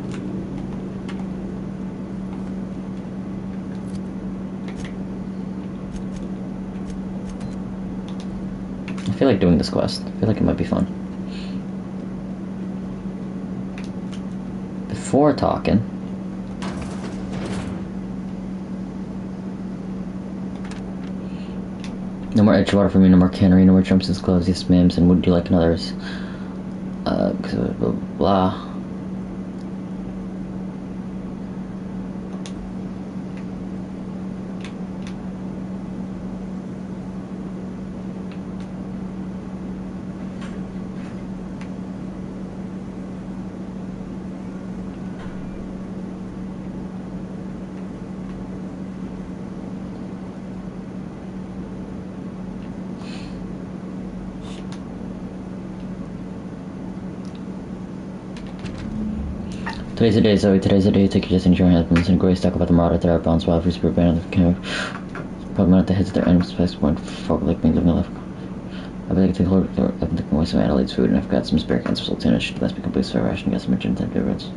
I feel like doing this quest. I feel like it might be fun. Before talking, no more Edgewater for me, no more cannery, no more Trumpson's clothes, yes ma'ams, and would you like another's? Blah, blah. Today's the day, Zoe. Today's the day. Take your destiny, your hands, and grace. Talk about the marauder that are bounds while free spirit band of the camp. Pokemon at the heads of their enemies, place one folk like me living a life. I've been taking hold of the I've been taking away some Adelaide's food, and I've got some spare cans of Sultana. Should best be complete fair ration. Got some urgent time difference.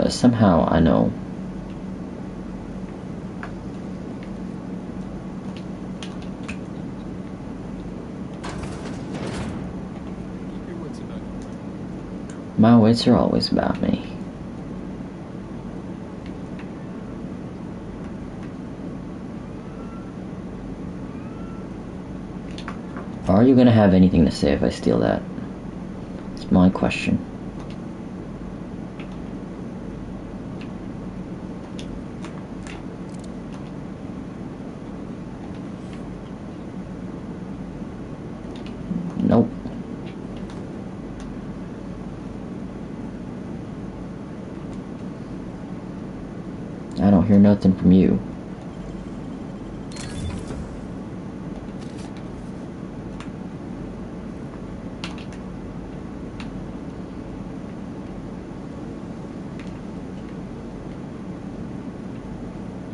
Somehow I know. My wits are always about me. Are you gonna have anything to say if I steal that? It's my question. Nope. I don't hear nothing from you.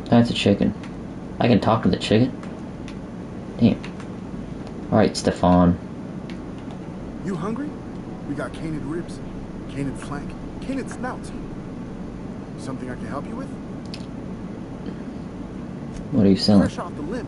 That's a chicken. I can talk to the chicken? Damn. Alright, Stefan. You hungry? We got canid ribs, canid flank, canid snouts. Something I can help you with? What are you selling? Fresh off the limb.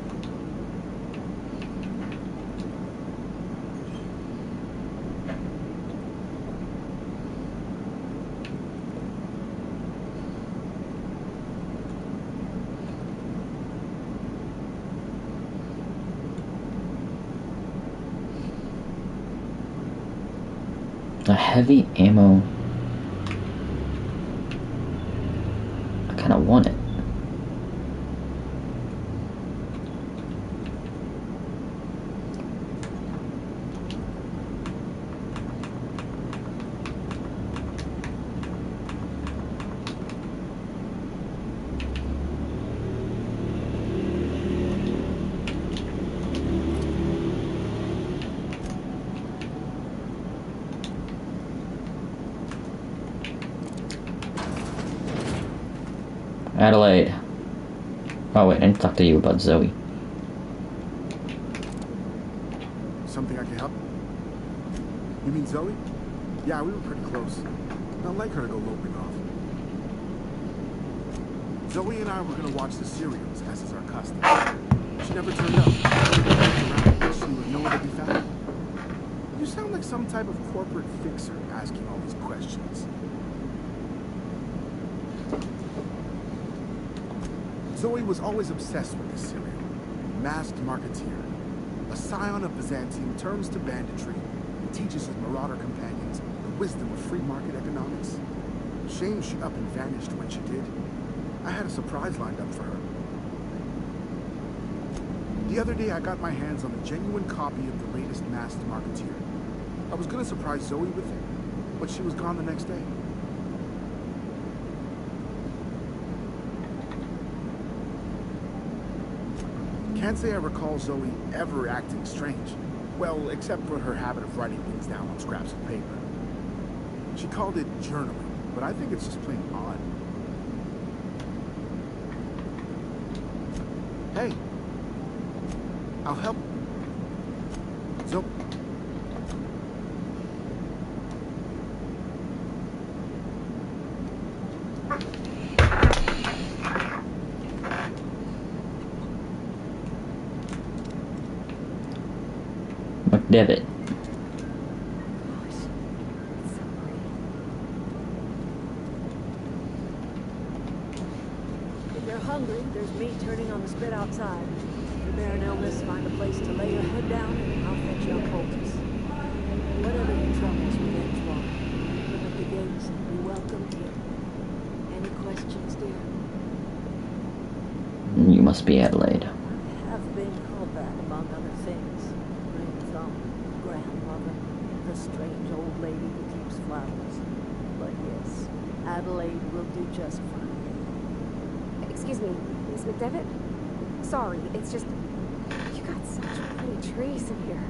A heavy ammo. I kind of want it. Adelaide. Oh wait, I need to talk to you about Zoe. Something I can help? You mean Zoe? Yeah, we were pretty close. I'd like her to go loping off. Zoe and I were gonna watch the serials, as is our custom. She never turned up. She was nowhere to be found. You sound like some type of corporate fixer asking all these questions. Zoe was always obsessed with this serial. Masked Marketeer. A scion of Byzantium turns to banditry and teaches his marauder companions the wisdom of free market economics. Shame she up and vanished when she did. I had a surprise lined up for her. The other day I got my hands on a genuine copy of the latest Masked Marketeer. I was gonna surprise Zoe with it, but she was gone the next day. Can't say I recall Zoe ever acting strange. Well, except for her habit of writing things down on scraps of paper. She called it journaling, but I think it's just plain odd. Hey, I'll help. Zoe. McDevitt. If you're hungry, there's meat turning on the spit outside. If you're bearing illness, find a place to lay your head down and I'll fetch you a poultice. Whatever your troubles with Edgewater, open up the gates and be welcome here. Any questions, dear? You must be Adelaide. I have been called that, among other things. Green-thumb, grandmother, the strange old lady who keeps flowers. But yes, Adelaide will do just fine. Excuse me, Miss McDevitt? Sorry, it's just... You got such pretty trees in here.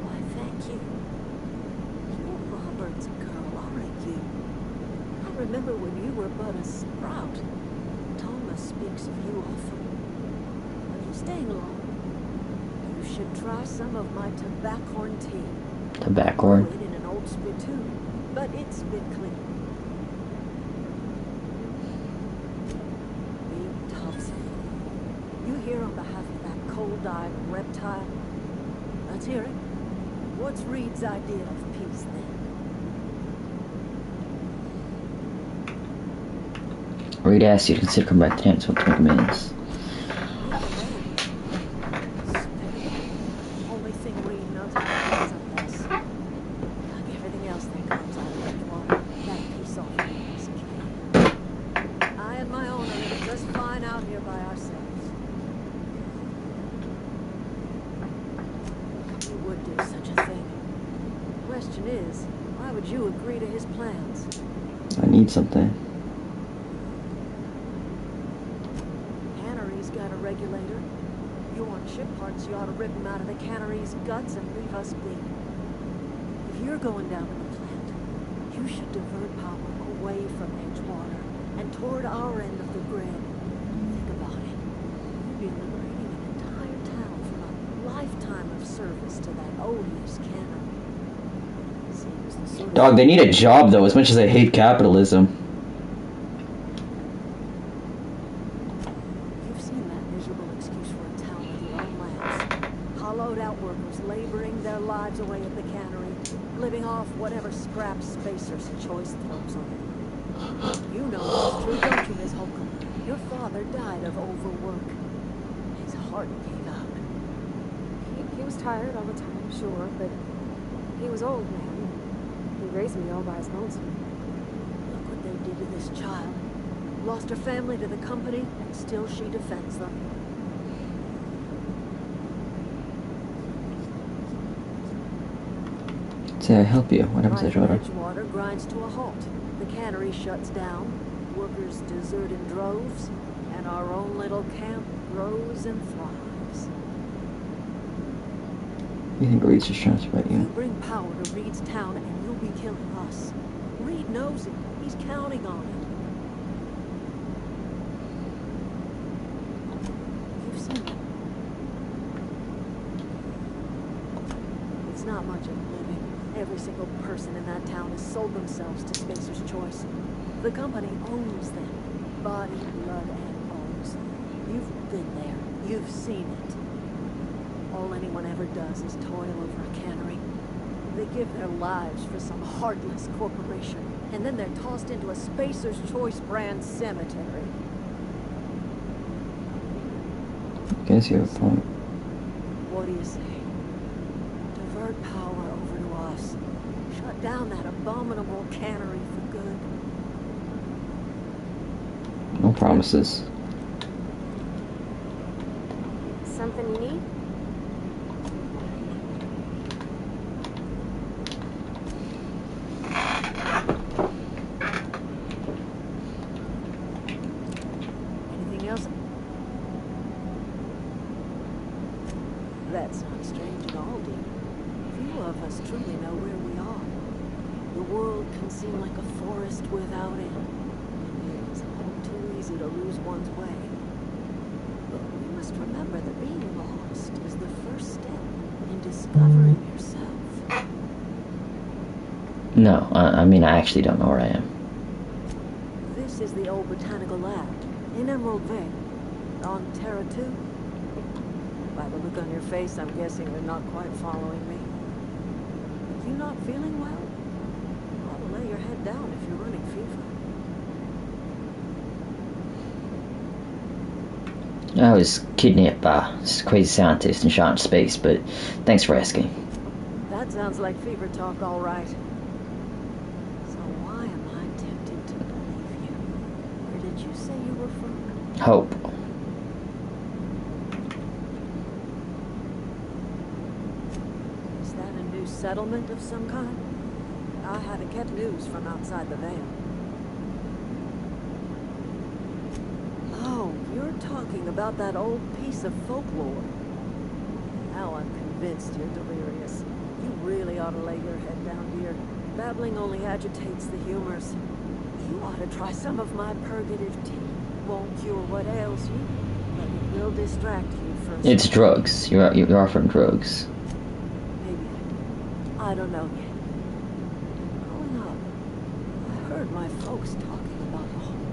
Why, thank you. You're Robert's girl, aren't you? I remember when you were but a sprout. Thomas speaks of you often. Are you staying long? You should try some of my tobaccorn tea. Tobaccorn? I in an old spittoon, but it's spit clean. Reed Thompson, you here on behalf of that cold-eyed reptile? Let's hear it. What's Reed's idea of peace, then? Reed asks you to consider coming back to him so 20 minutes. Only thing Reed knows about is a mess. Like everything else that comes out of Edgewater, that piece off is key. I and my own are living just fine out here by ourselves. You would do such a thing. The question is, why would you agree to his plans? I need something. Cannery's got a regulator. You want ship parts, you ought to rip them out of the cannery's guts and leave us be. If you're going down to the plant, you should divert power away from Edgewater and toward our end of the grid. Think about it. You'd be liberating an entire town from a lifetime of service to that odious cannery. Seems the sort of Dog, they need a job though, as much as I hate capitalism. You know it's true, don't you, Miss Holcomb? Your father died of overwork. His heart gave out. He was tired all the time, sure, but he was old, man. He raised me all by his lonesome. Look what they did to this child. Lost her family to the company, and still she defends them. Say I help you. What happens to Edgewater? Edgewater grinds to a halt. The cannery shuts down. Workers desert in droves, and our own little camp grows and thrives. You think Reed's just trying to spite You you? bring power to Reed's town, and you'll be killing us. Reed knows it. He's counting on it. You've seen it. It's not much of a living. Every single person in that town has sold themselves to Spacer's Choice. The company owns them. Body, blood, and bones. You've been there. You've seen it. All anyone ever does is toil over a cannery. They give their lives for some heartless corporation, and then they're tossed into a Spacer's Choice brand cemetery. I guess you have a point. What do you say? Divert power over to us. Shut down that abominable cannery for good. No promises. Something you need? Anything else? That's not strange at all, dear. Few of us truly know where we are. The world can seem like a forest without end. It's all too easy to lose one's way. But we must remember that being lost is the first step in discovering yourself. No, I mean, I actually don't know where I am. This is the old botanical lab in Emerald Vale, on Terra 2. By the look on your face, I'm guessing you're not quite following me. Are you not feeling well? You ought to lay your head down if you're running fever. I was kidnapped by this crazy scientist and shot in space, but thanks for asking. That sounds like fever talk, all right. So why am I tempted to believe you? Where did you say you were from? Hope. Is that a new settlement of some kind? I haven't kept news from outside the Vale. Oh, you're talking about that old piece of folklore. Now I'm convinced you're delirious. You really ought to lay your head down, dear. Babbling only agitates the humors. You ought to try some of my purgative tea. Won't cure what ails you, but it will distract you from... It's drugs. You're offering drugs. Maybe. I don't know yet. Growing up, I heard my folks talking about the home.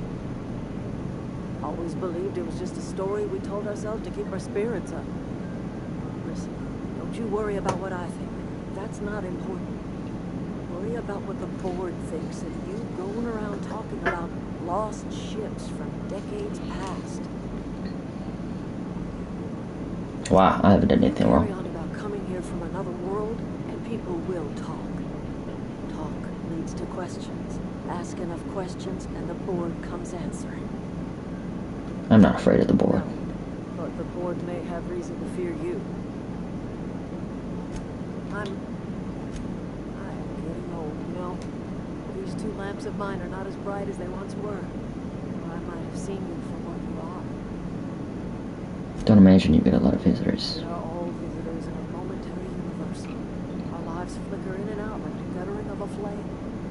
Always believed it was just a story we told ourselves to keep our spirits up. Listen, don't you worry about what I think. That's not important. Worry about what the board thinks of you going around talking about lost ships from decades past. Wow, I haven't done anything Carry wrong. on about coming here from another world, and people will talk. Talk leads to questions. Ask enough questions, and the board comes answering. I'm not afraid of the board. But the board may have reason to fear you. I'm getting old, you know. These two lamps of mine are not as bright as they once were. Or I might have seen you for what you are. Don't imagine you get a lot of visitors. We are all visitors in a momentary universe. Our lives flicker in and out like the guttering of a flame.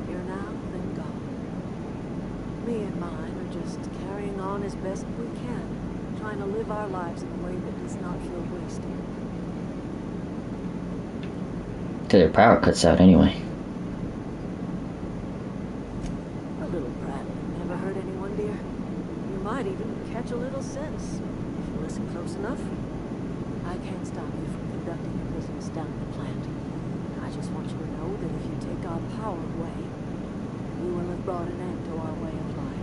Here now, then gone. Me and mine are just carrying on as best we can, trying to live our lives in a way that does not feel wasted. Till their power cuts out anyway. A little prattling never hurt anyone, dear. You might even catch a little sense if you listen close enough. I can't stop you from conducting your business down at the plant. I just want you to know that if you take our power away, we will have brought an end to our way of life.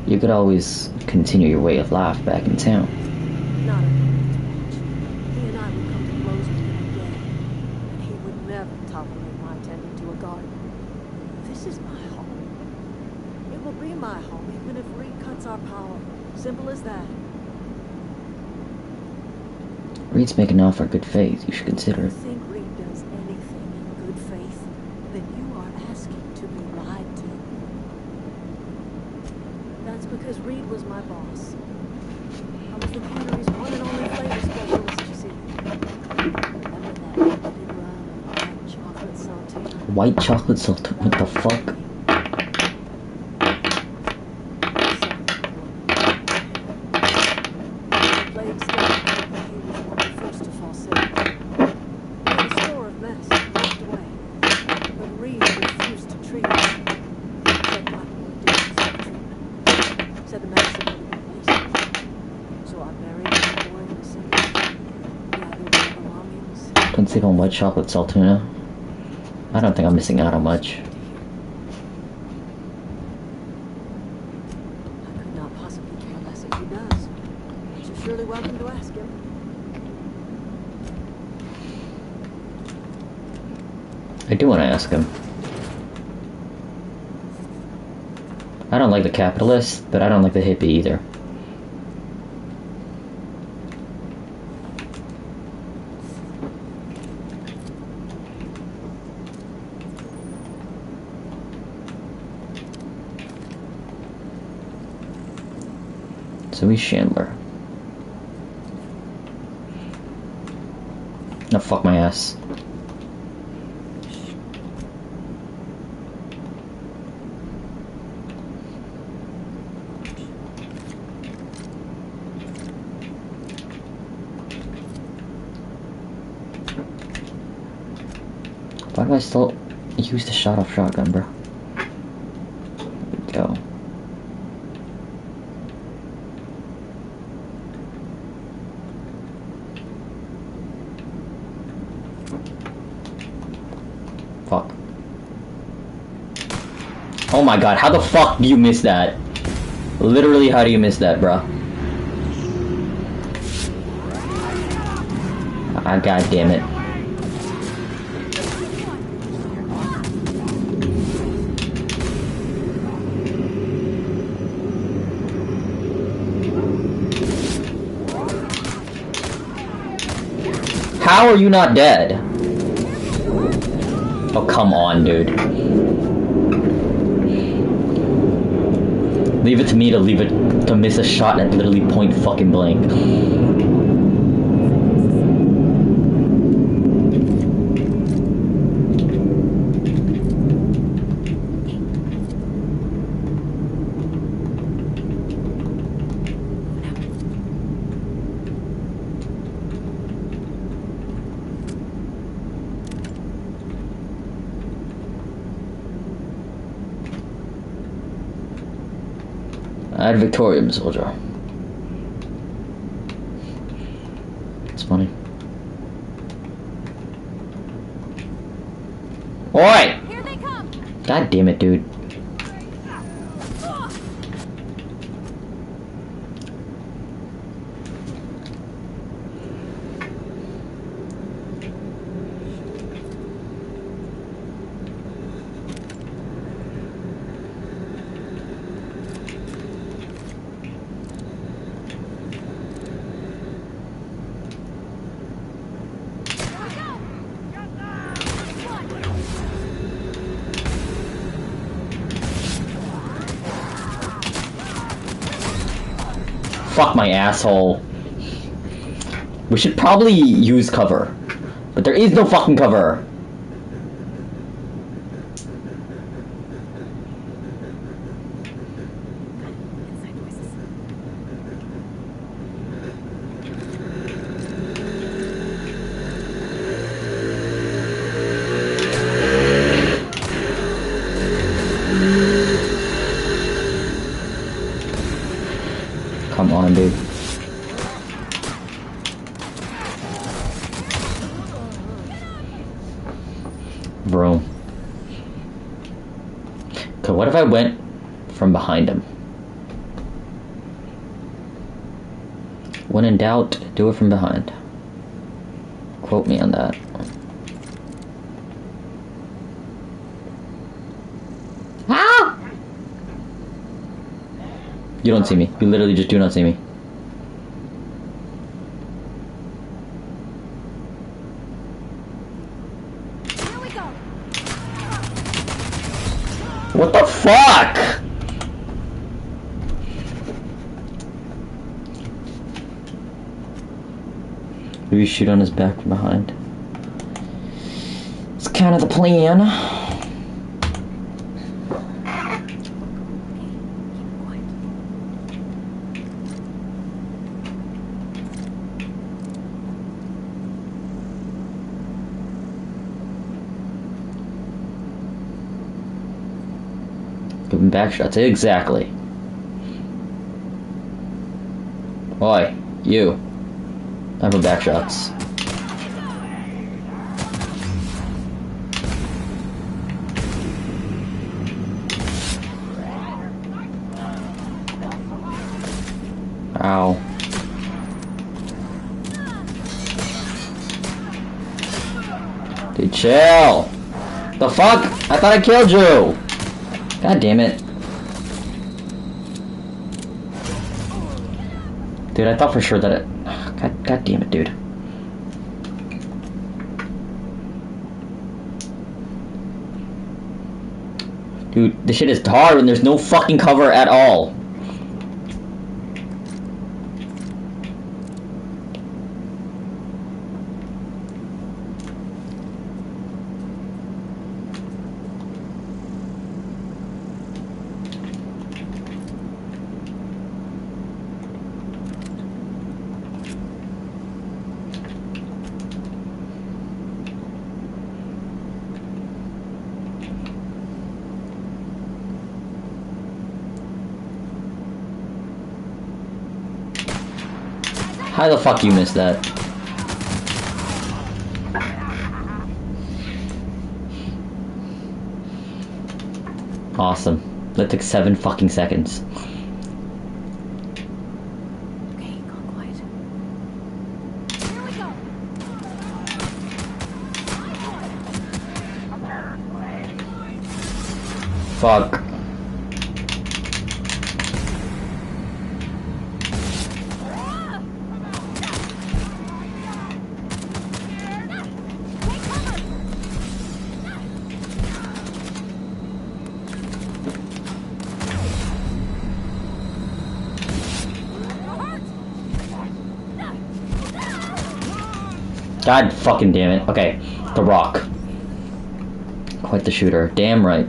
You could always continue your way of life back in town. Not at all. He and I would come to blows with him again, and he would never tolerate my tending to a garden. This is my home. It will be my home even if Reed cuts our power. Simple as that. Reed's making an offer of good faith. You should consider it. If you think Reed does anything in good faith, then you are asking to be lied to. That's because Reed was my boss. I was the cannery's one and only flavor specialist, you see. Remember that limited run of white chocolate saltine? White chocolate saltine? What the fuck? Sleep on white chocolate saltuna. I don't think I'm missing out on much. I could not possibly care less if he does. But you're surely welcome to ask him. I do want to ask him. I don't like the capitalist, but I don't like the hippie either. So he's Chandler. No, fuck my ass. Why do I still use the shot-off shotgun, bro? There we go. Fuck. Oh my god, how the fuck do you miss that? Literally, how do you miss that, bruh? Ah, god damn it. How are you not dead? Oh, come on, dude. Leave it to me to miss a shot at literally point fucking blank. Ad Victorium, soldier. It's funny. Oi! Here they come. God damn it, dude. Fuck my asshole. We should probably use cover. But there is no fucking cover. Come on, dude. Okay, what if I went from behind him? When in doubt, do it from behind. Quote me on that. Ah! You don't see me. You literally just do not see me. Here we go. What the fuck? Maybe shoot on his back from behind. It's kind of the plan. Give him back shots. Exactly. Oi, you. Time for back shots. Ow. Dude, chill. The fuck? I thought I killed you. God damn it. Dude, I thought for sure that it... God damn it, dude. Dude, this shit is hard when there's no fucking cover at all. How the fuck you missed that? Awesome. That took 7 fucking seconds. Okay, go quiet. Here we go. Fuck. God fucking damn it. Okay, The Rock. Quite the shooter. Damn right.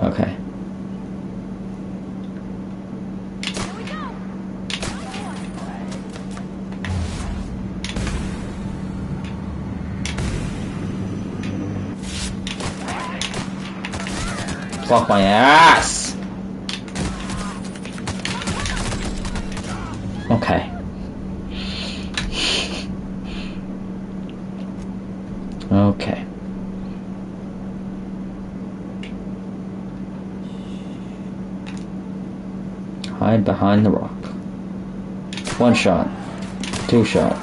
Okay. Fuck my ass! Okay. Okay. Hide behind the rock. 1 shot. 2 shot.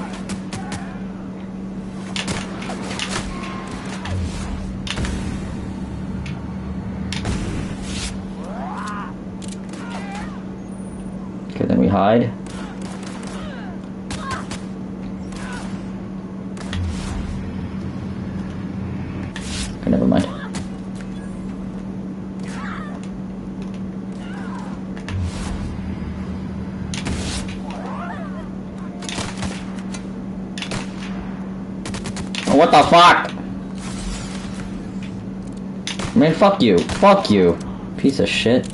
Okay, then we hide. Okay, never mind. Oh, what the fuck? Man, fuck you. Fuck you. Piece of shit.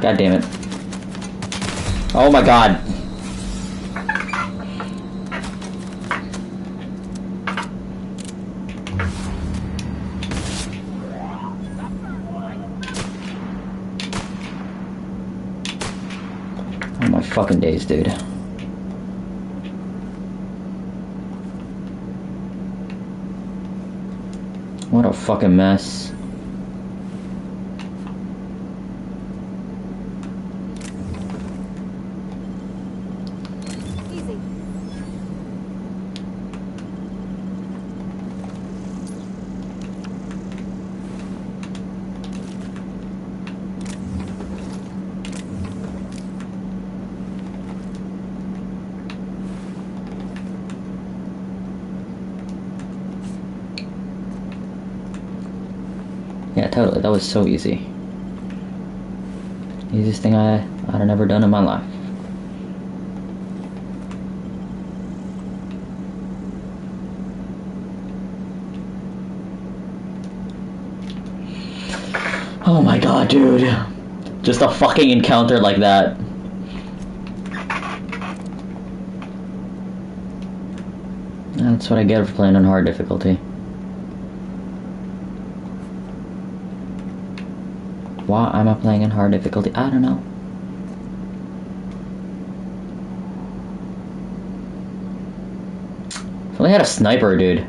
God damn it. Oh my god. Oh my fucking days, dude. What a fucking mess. Yeah, totally. That was so easy. Easiest thing I'd have never done in my life. Oh my god, dude. Just a fucking encounter like that. That's what I get for playing on hard difficulty. Why am I playing in hard difficulty? I don't know. If only had a sniper, dude.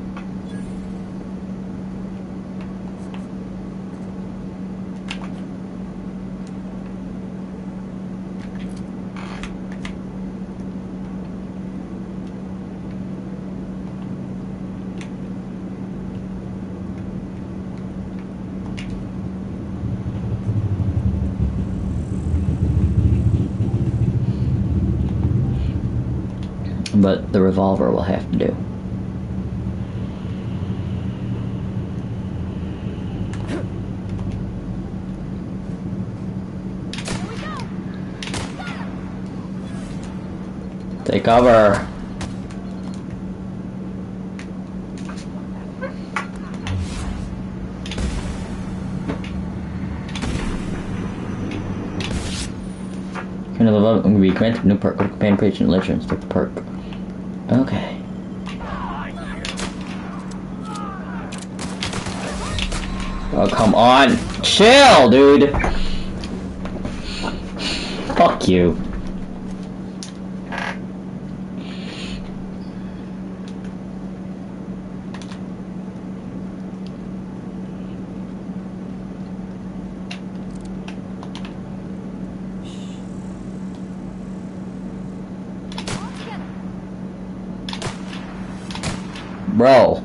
But the revolver will have to do. Take cover. Kind of level up and be granted new perk. Companion creation legends to perk. Okay. Oh, come on. Chill, dude. Fuck you. Bro.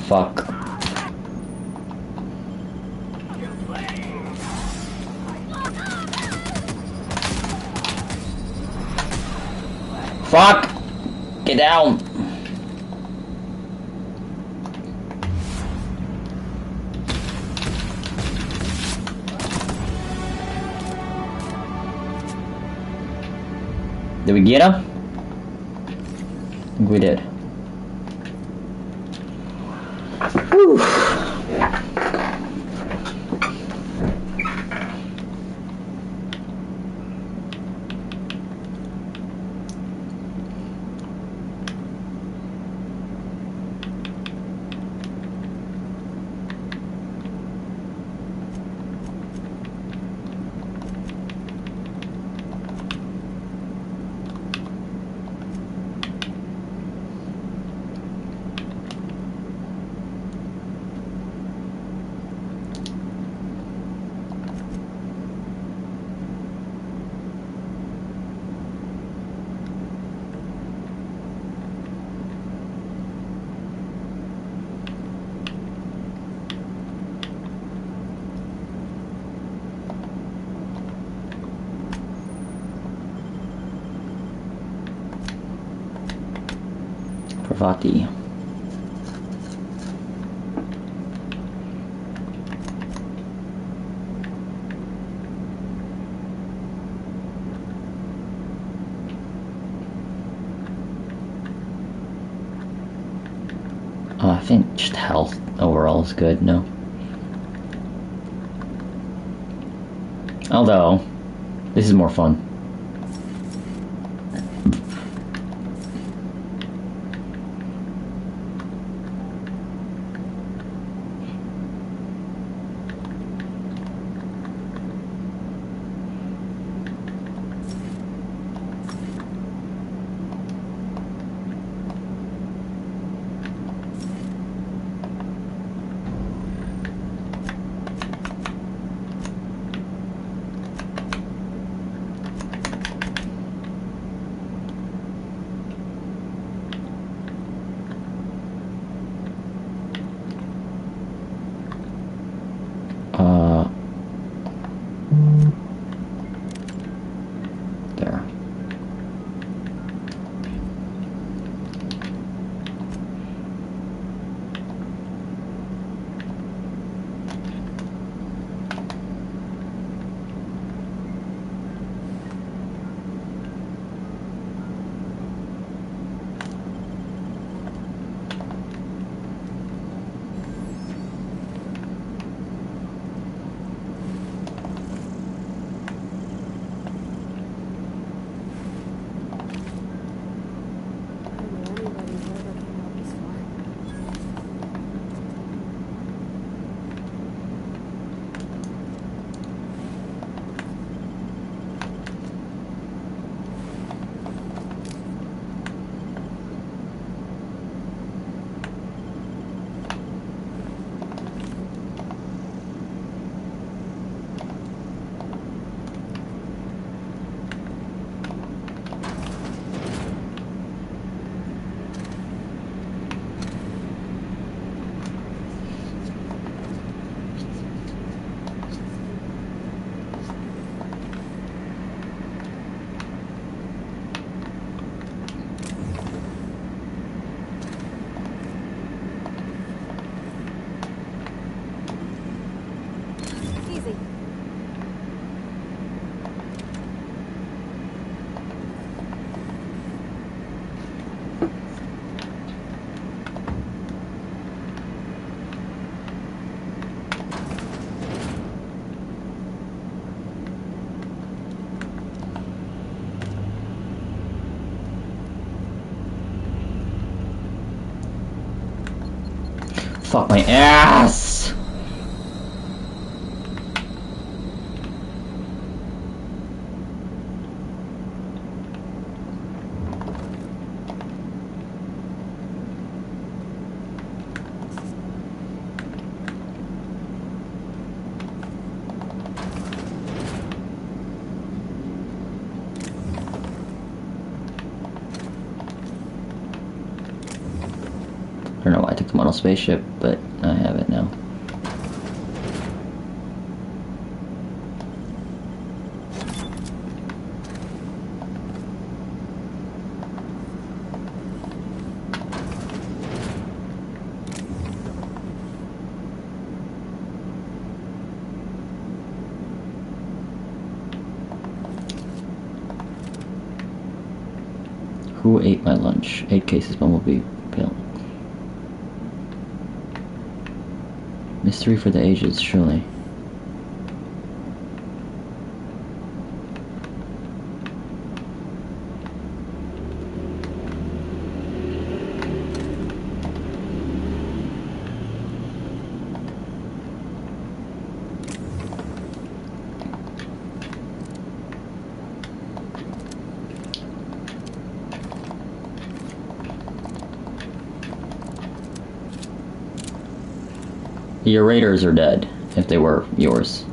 Fuck. Fuck! Get down! Did we get him? I think we did. Whew. Parvati. I think just health overall is good, no? Although, this is more fun. There. Fuck my ass! I don't know why I took the model spaceship, but I have it now. Who ate my lunch? 8 cases, Bumblebee. Pale. Mystery for the ages, surely. Your raiders are dead, if they were yours.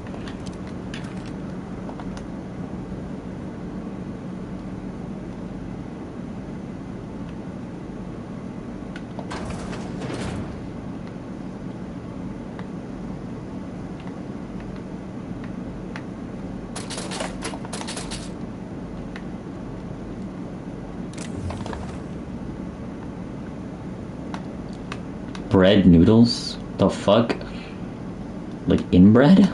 bread noodles? The fuck? Like inbred?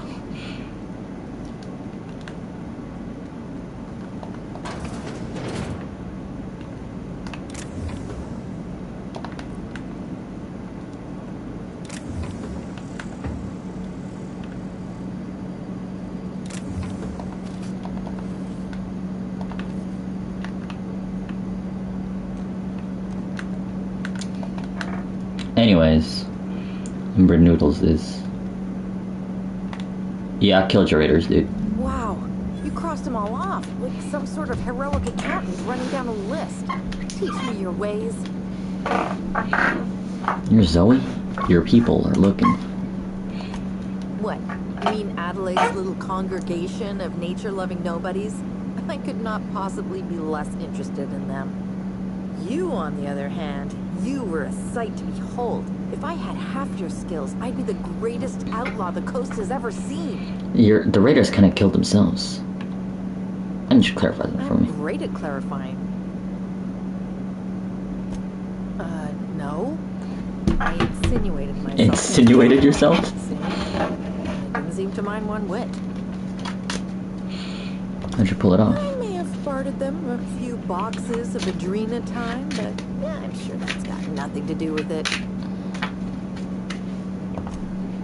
Anyways, inbred noodles is... Yeah, I killed your raiders, dude. Wow, you crossed them all off, like some sort of heroic accountant running down a list. Teach me your ways. You're Zoe? Your people are looking. What? You mean Adelaide's little congregation of nature-loving nobodies? I could not possibly be less interested in them. You, on the other hand, you were a sight to behold. If I had half your skills, I'd be the greatest outlaw the coast has ever seen. The raiders kind of killed themselves. I need you to clarify that for me. I'm great at clarifying. No. I insinuated myself. Insinuated yourself? I didn't seem to mind one whit. How'd you pull it off? I may have bartered them a few boxes of Adrena time, but yeah, I'm sure that's got nothing to do with it.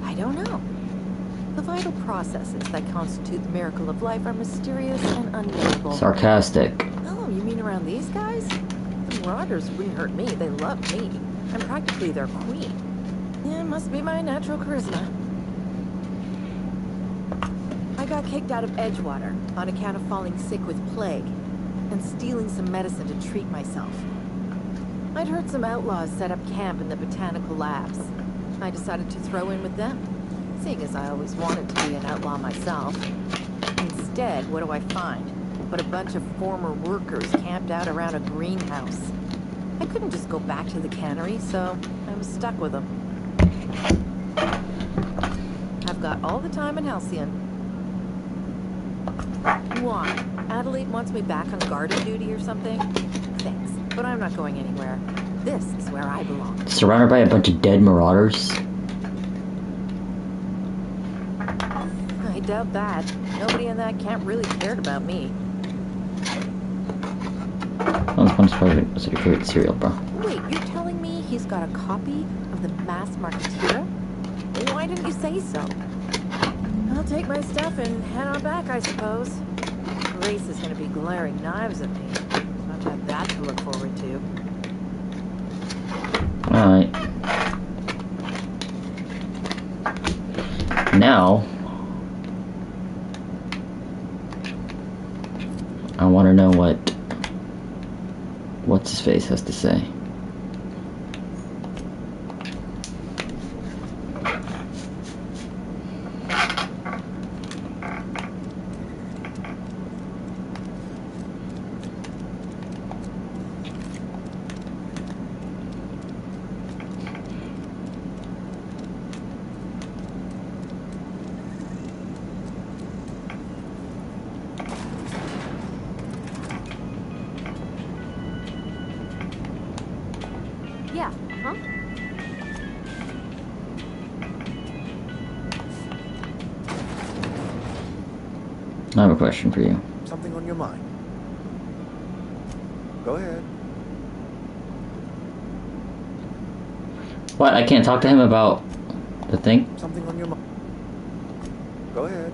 I don't know. The vital processes that constitute the miracle of life are mysterious and unknowable. Sarcastic. Oh, you mean around these guys? The Marauders wouldn't hurt me. They love me. I'm practically their queen. Yeah, must be my natural charisma. I got kicked out of Edgewater on account of falling sick with plague and stealing some medicine to treat myself. I'd heard some outlaws set up camp in the botanical labs. I decided to throw in with them, seeing as I always wanted to be an outlaw myself. Instead, what do I find but a bunch of former workers camped out around a greenhouse? I couldn't just go back to the cannery, so I was stuck with them. I've got all the time in Halcyon. Why? Adelaide wants me back on garden duty or something? Thanks, but I'm not going anywhere. This is where I belong. Surrounded by a bunch of dead marauders? I doubt that. Nobody in that camp really cared about me. Oh, this one's probably was your favorite cereal, bro. Wait, you're telling me he's got a copy of the Mass Marketeer? Why didn't you say so? I'll take my stuff and head on back, I suppose. Grace is going to be glaring knives at me. So I've got that to look forward to. Alright. Now, I want to know what's his face has to say. Yeah, huh? I have a question for you. Something on your mind? Go ahead. What? I can't talk to him about the thing? Something on your mind? Go ahead.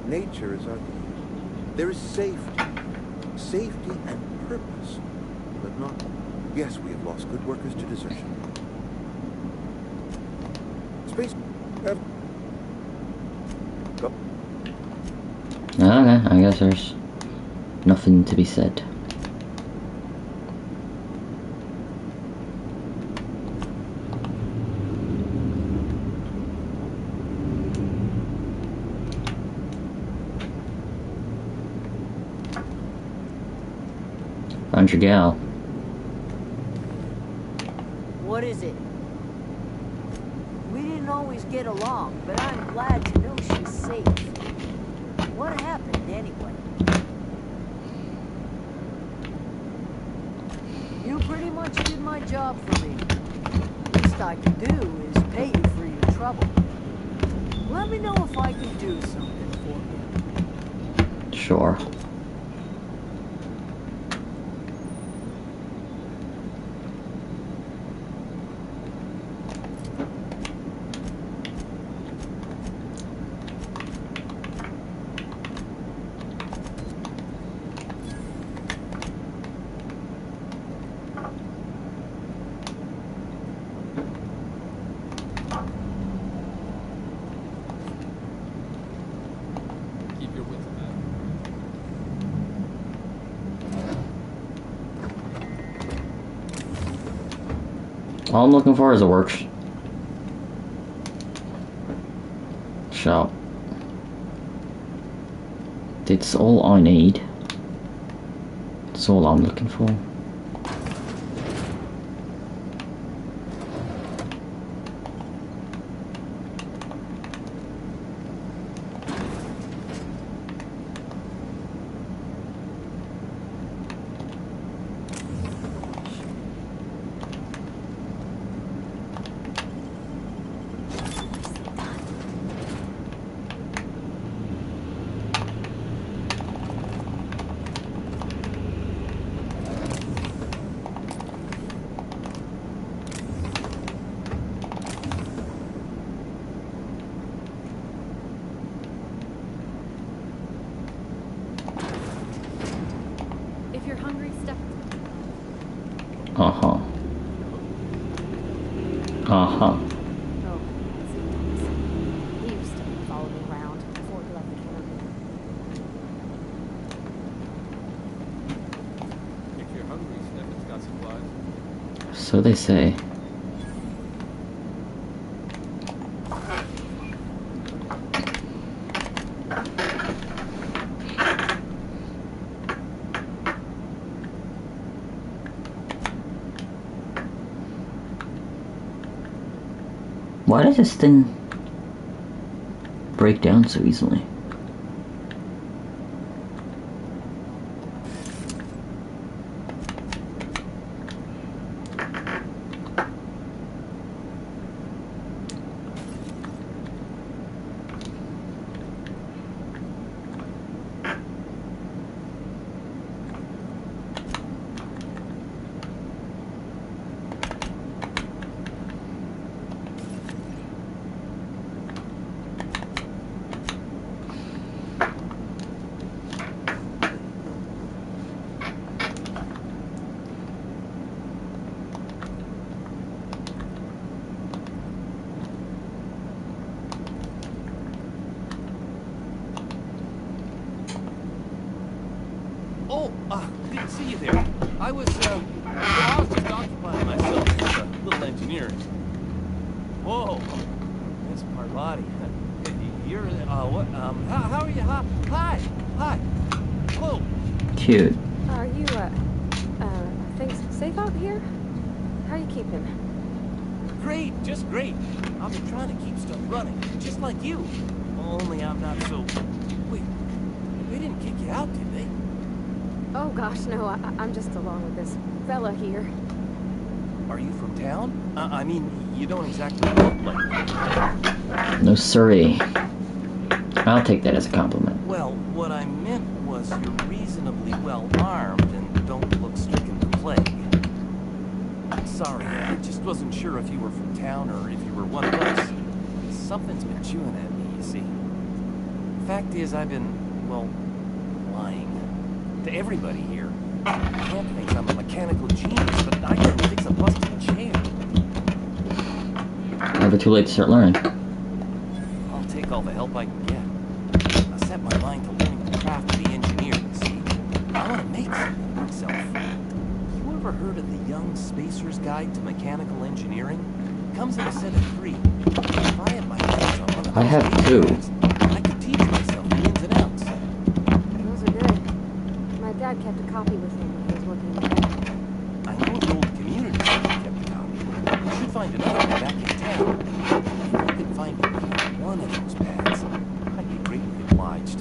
Nature is our lead. There is safety. Safety and purpose. But not... Yes, we have lost good workers to desertion. Space... Go. Okay, I guess there's nothing to be said. Found your gal. What is it? We didn't always get along, but I'm glad to know she's safe. What happened, anyway? a job for me. Least I can do is pay you for your trouble. Let me know if I can do something for you. Sure. Keep your wits about it. All I'm looking for is a workshop. That's all I need. That's all I'm looking for. If you're hungry, step. Uh-huh. Uh-huh. Oh, that's Thomas. He used to follow me around before he left the camp. If you're hungry, Stephen's got supplies. So they say. Why does this thing break down so easily? Oh, didn't see you there. I was just occupying myself with a little engineering. Whoa, Miss Parlati. You're, what, how are you? Hi. Whoa. Cute. Are you, things safe out here? How are you keeping? Great, just great. I've been trying to keep stuff running, just like you. Only I'm not so... Wait, they didn't kick you out, did they? Oh gosh, no, I'm just along with this fella here. Are you from town? I mean, you don't exactly look like... No siree. I'll take that as a compliment. Well, what I meant was you're reasonably well armed and don't look stricken with plague. Sorry, I just wasn't sure if you were from town or if you were one of us. Something's been chewing at me, you see. Fact is, I've been, well, lying. To everybody here. Camp thinks I'm a mechanical genius, but I can fix a busted chair. Never too late to start learning. I'll take all the help I can get. I set my mind to learning the craft of the engineer, you see. I want to make something of myself. You ever heard of the Young Spacer's Guide to Mechanical Engineering? Comes in a set of 3. If I had my hands on one of I have those 2. guides, I could teach myself the ins and outs. Those are good. My dad kept a copy with him when he was working in the camp. I know the old community center kept a copy. We should find another one back in town. If you could find me one of those pads, I'd be greatly obliged.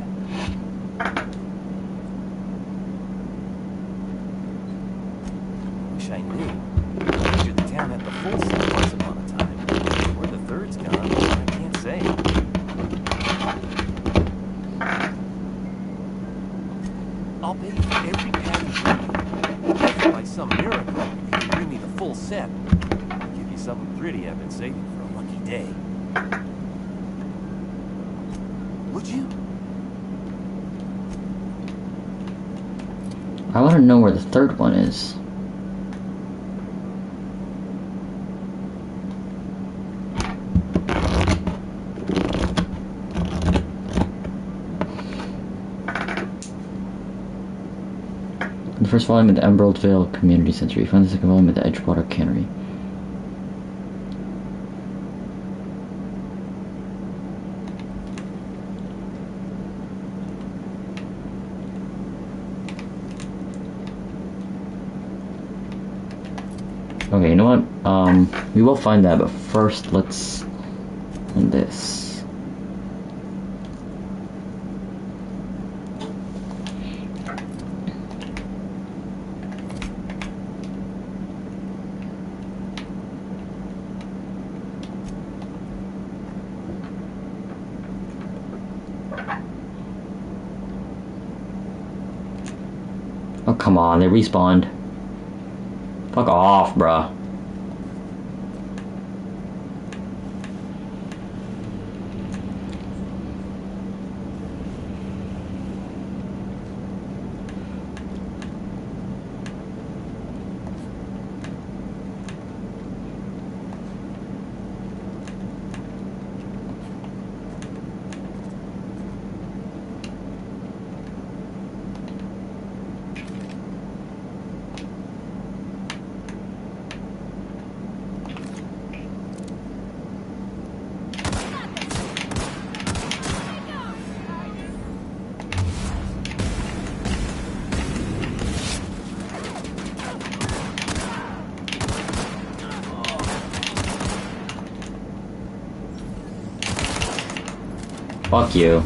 Wish I knew. I'll pay you for every patty you. If by some miracle you can bring me the full set, I'll give you something pretty I've been saving for a lucky day. Would you? I want to know where the third one is. The first volume of the Emerald Vale Community Center. You find the second volume of the Edgewater Cannery. Okay, you know what? We will find that, but first let's end this. Oh, come on, they respawned. Fuck off, bruh. Fuck you.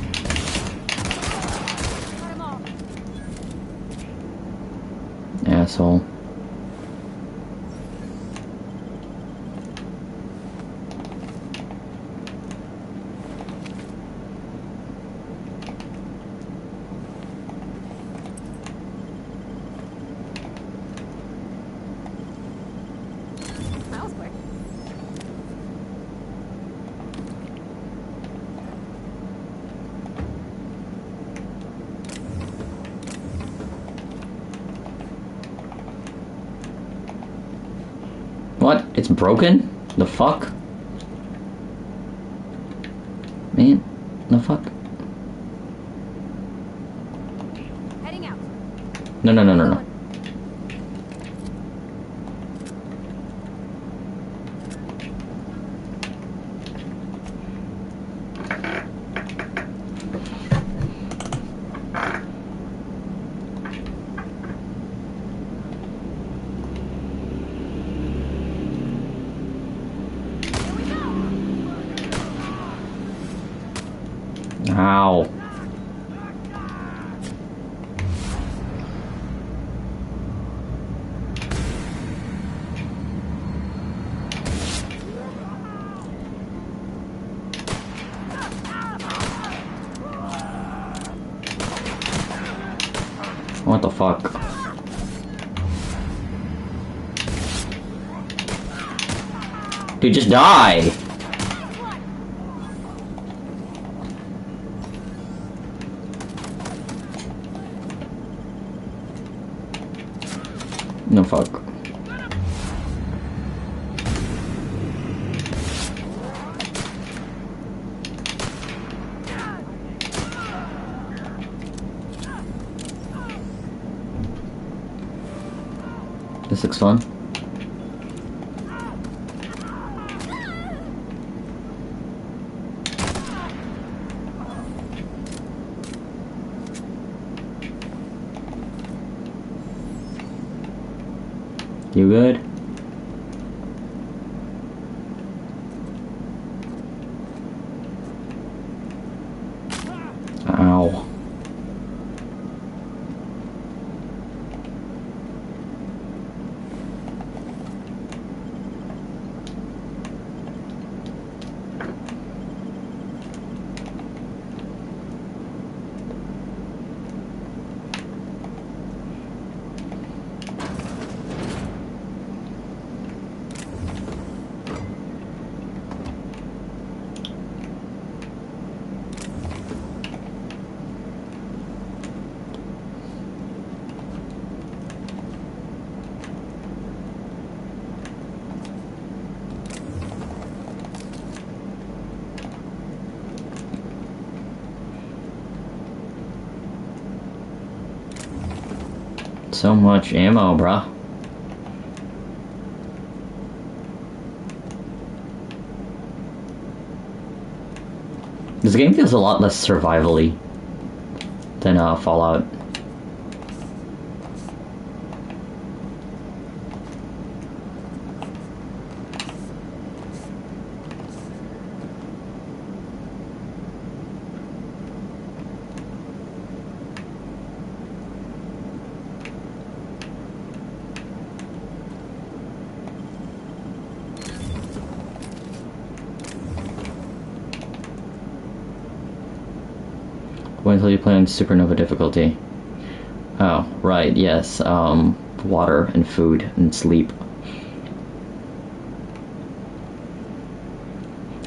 Asshole. That was quick. What? It's broken? The fuck? Man, the fuck? Heading out. No, no, no, no, no. Ow. What the fuck? Dude, just die! No fuck. This looks fun. You good? Ow. So much ammo, bruh. This game feels a lot less survival-y than Fallout. Wait until you play on supernova difficulty. Oh, right, yes. Water and food and sleep.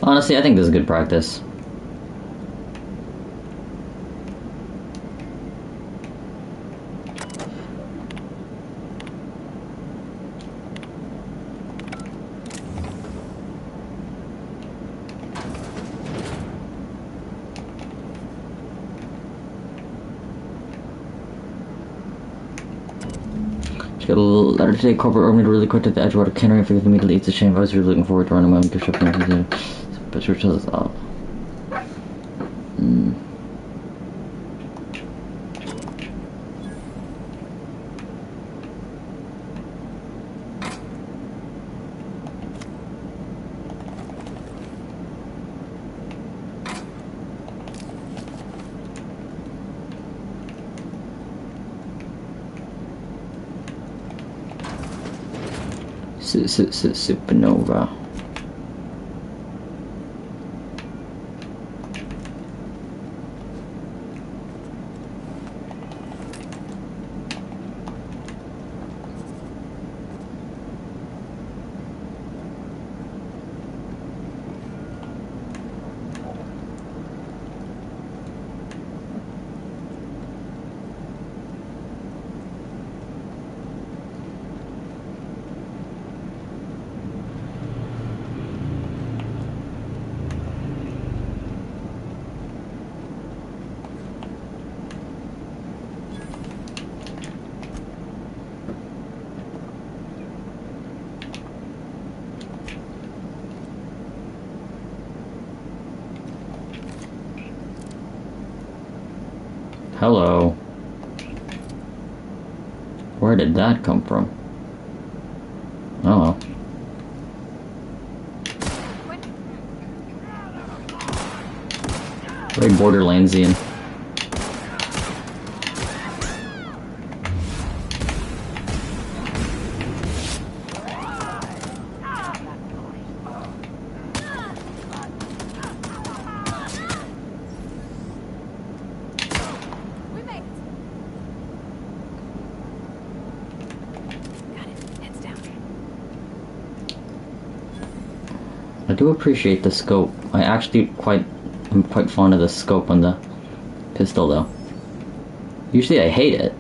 Honestly, I think this is good practice. Get a letter today, corporate organ really quick to the Edgewater cannery and forgive immediately. It's a shame. I was really looking forward to running my own gift shop and but sure tells us all. Supernova. Hello. Where did that come from? Oh. Very Borderlandsian. I do appreciate the scope. I'm quite fond of the scope on the pistol though. Usually I hate it,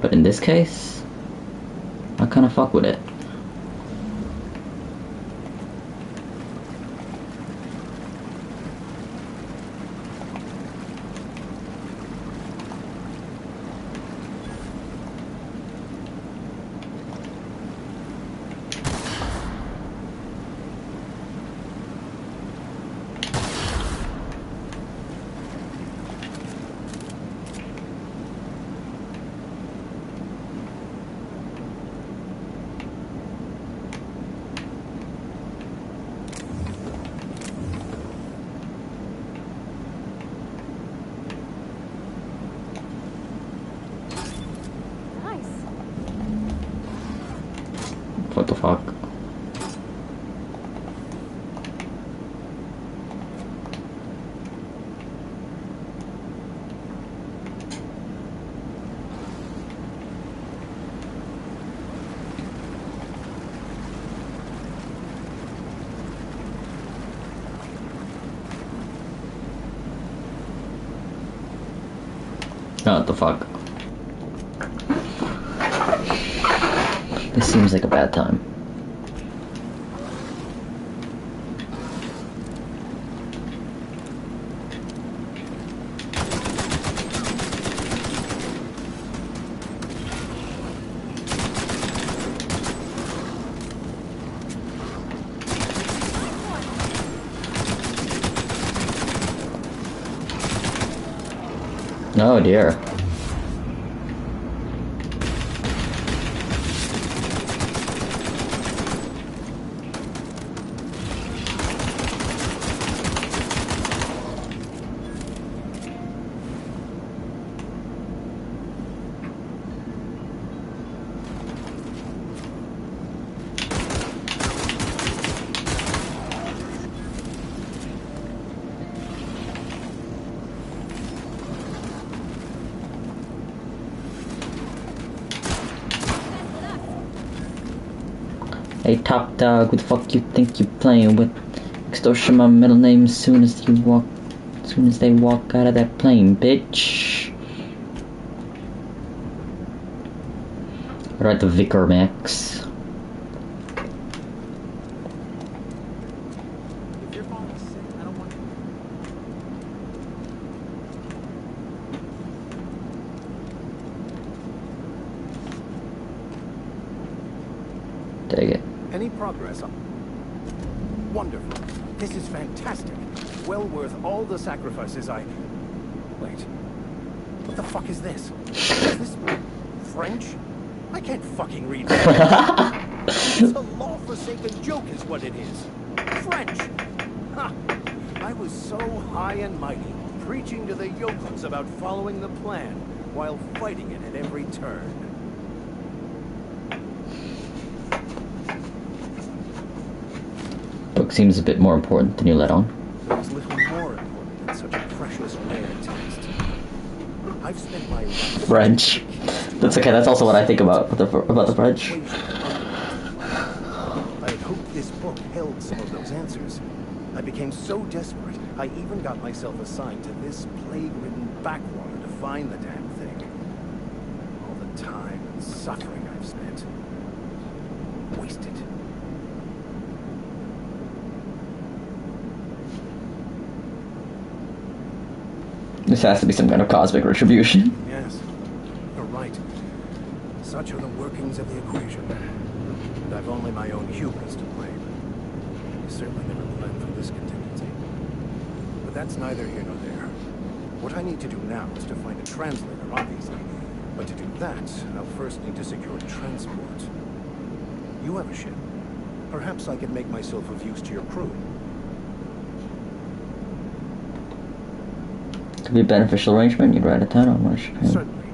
but in this case, I kinda fuck with it. What the fuck? What the fuck? This seems like a bad time. Oh dear. Hey top dog, who the fuck you think you playing with? Extortion my middle name as soon as they walk out of that plane, bitch. Right, the Vicar Max. Take it. Any progress? Wonderful. This is fantastic. Well worth all the sacrifices I... Wait. What the fuck is this? Is this French? I can't fucking read French. It's a law-forsaken joke is what it is. French! Ha! I was so high and mighty, preaching to the yokels about following the plan, while fighting it at every turn. Book seems a bit more important than you let on. There's little more important than such a precious rare text. I've spent my life... French. That's okay, that's also what I think about the French. I had hoped this book held some of those answers. I became so desperate, I even got myself assigned to this plague-ridden backwater to find the damn thing. All the time and suffering I've spent. Wasted. This has to be some kind of cosmic retribution. Yes, you're right. Such are the workings of the equation. And I've only my own hubris to blame. I certainly never planned for this contingency. But that's neither here nor there. What I need to do now is to find a translator, obviously. But to do that, I'll first need to secure transport. You have a ship. Perhaps I could make myself of use to your crew. Could be a beneficial arrangement. You'd ride a town on one ship. Certainly.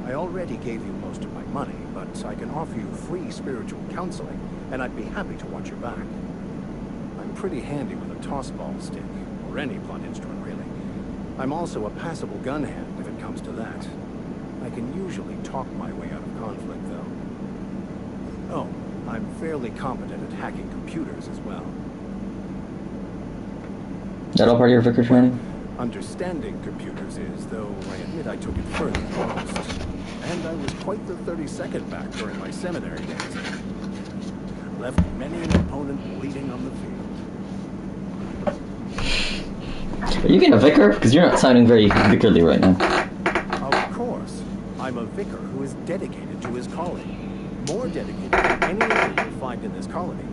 I already gave you most of my money, but I can offer you free spiritual counseling, and I'd be happy to watch your back. I'm pretty handy with a toss-ball stick, or any blunt instrument, really. I'm also a passable gun hand, if it comes to that. I can usually talk my way out of conflict, though. Oh, I'm fairly competent at hacking computers as well. Is that all part of your vicar training? Understanding computers is, though I admit I took it further than most. And I was quite the 32nd back during my seminary days. Left many an opponent bleeding on the field. Are you getting a vicar? Because you're not sounding very vicarly right now. Of course. I'm a vicar who is dedicated to his calling. More dedicated than any other you'll find in this colony.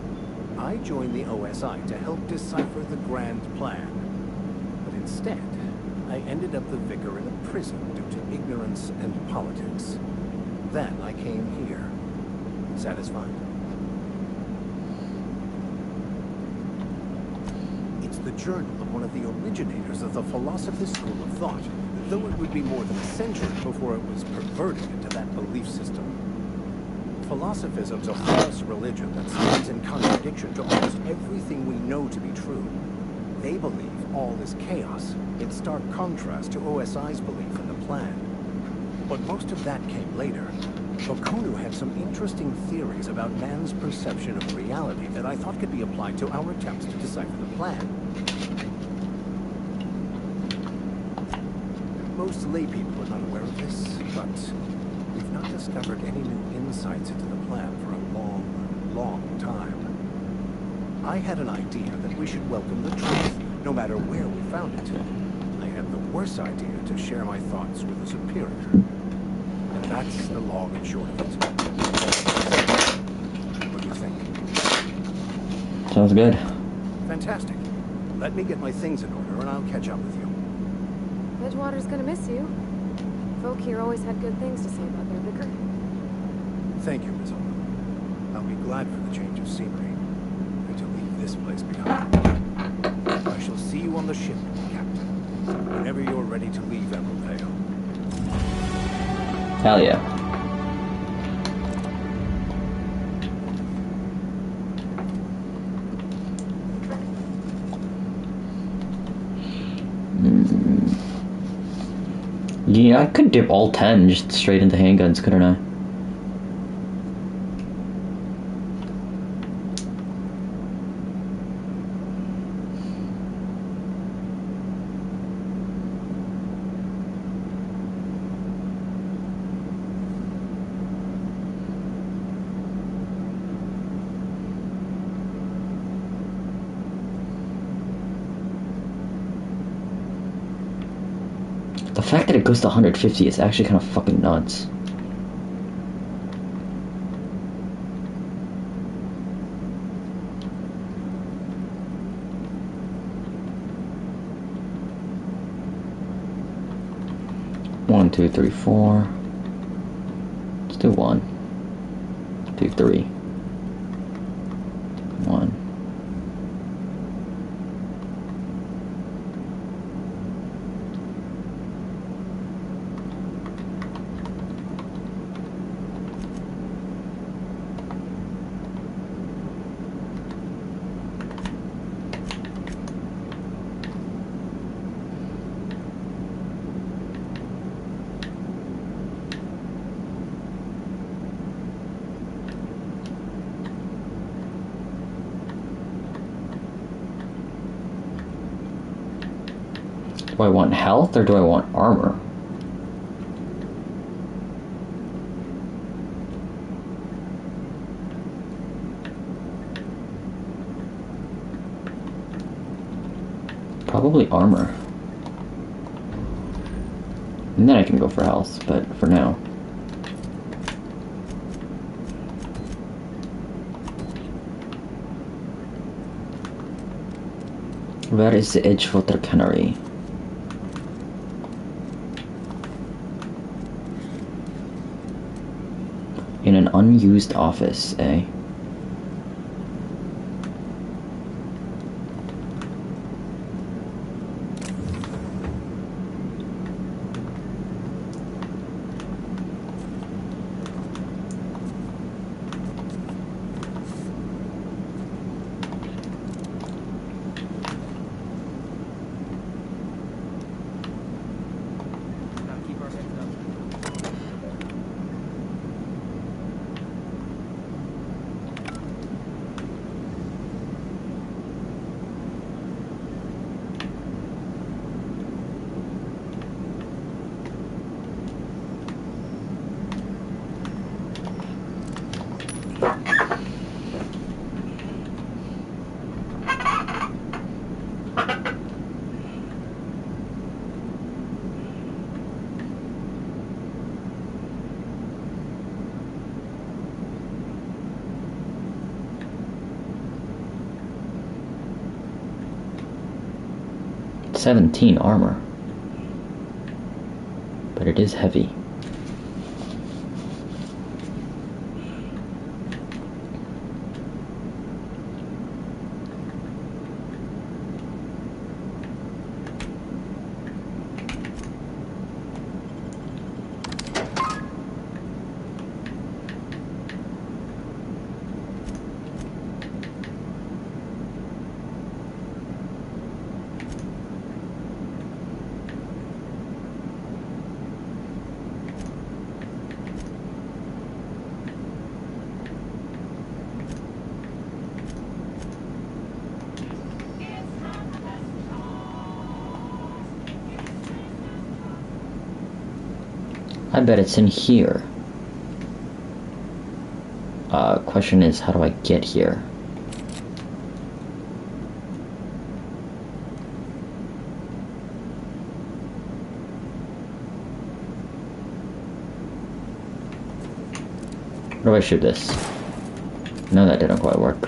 I joined the OSI to help decipher the grand plan. Instead, I ended up the vicar in a prison due to ignorance and politics. Then I came here. Satisfied? It's the journal of one of the originators of the philosophy school of thought, though it would be more than a century before it was perverted into that belief system. Philosophism's a false religion that stands in contradiction to almost everything we know to be true. They believe all is chaos, in stark contrast to OSI's belief in the plan. But most of that came later. Okunu had some interesting theories about man's perception of reality that I thought could be applied to our attempts to decipher the plan. Most laypeople are not aware of this, but we've not discovered any new insights into the plan for a long, long time. I had an idea that we should welcome the truth, no matter where we found it. I had the worse idea to share my thoughts with a superior. And that's the long and short of it. What do you think? Sounds good. Fantastic. Let me get my things in order and I'll catch up with you. Edgewater's gonna miss you. folk here always had good things to say about their vicar. Thank you, Miss Holland. I'll be glad for the change of scenery. And to leave this place behind. I shall see you on the ship, Captain. Whenever you're ready to leave Emerald Vale. Hell yeah. Yeah, I could dip all 10 just straight into handguns, couldn't I? The fact that it goes to 150 is actually kind of fucking nuts. One, two, three, four. Let's do 1, 2, 3. 1. Do I want health or do I want armor? Probably armor. And then I can go for health, but for now. Where is the Edgewater Cannery? In an unused office, eh? $17 armor. But it is heavy. I bet it's in here. Question is, how do I get here? Where do I shoot this? No, that didn't quite work.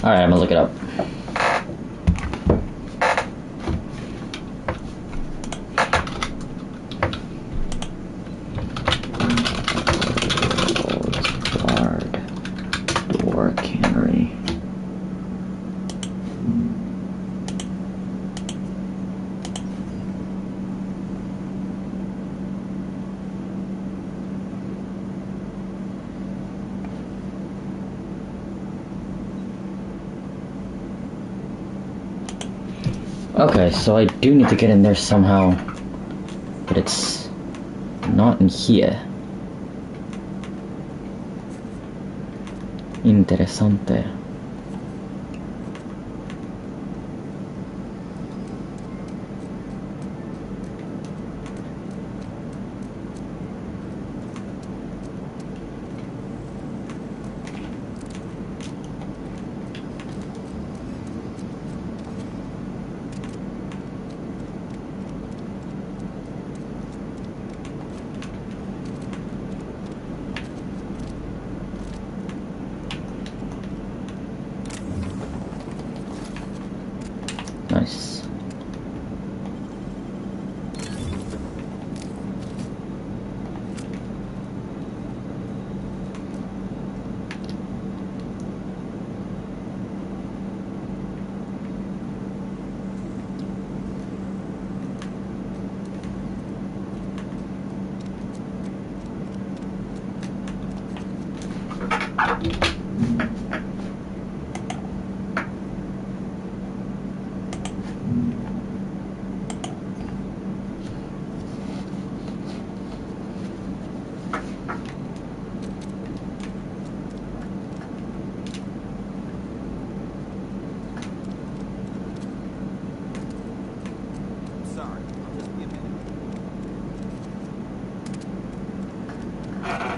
Alright, I'm gonna look it up. Door cannery. Okay, so I do need to get in there somehow, but it's not in here. Interesante. Nice.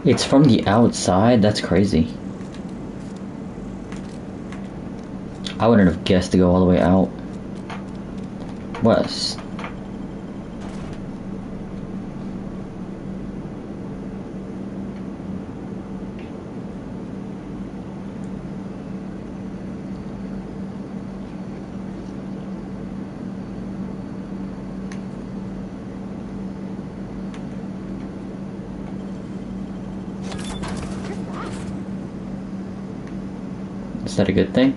It's from the outside? That's crazy. I wouldn't have guessed to go all the way out west. Is that a good thing?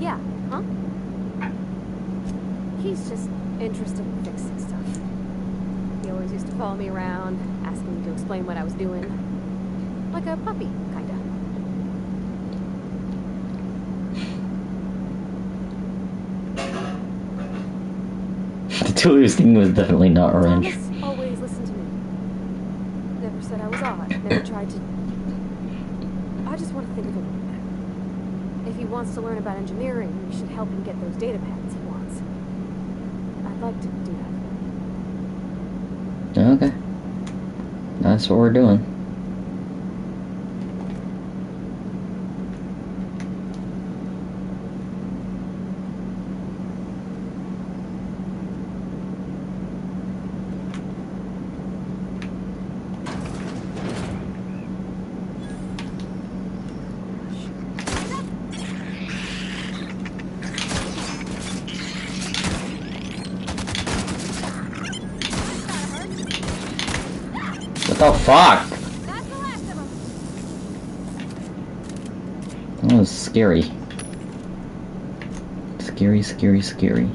Yeah, huh? He's just interested in fixing stuff. He always used to follow me around, asking me to explain what I was doing. Like a puppy, kinda. The tool he was thinking was definitely not orange. Thomas always listened to me. Never said I was odd, never tried to... I just want to think of him. If he wants to learn about engineering, we should help him get those data pads he wants. I'd like to do that. Okay. That's what we're doing. What the fuck? That was scary. Scary, scary, scary.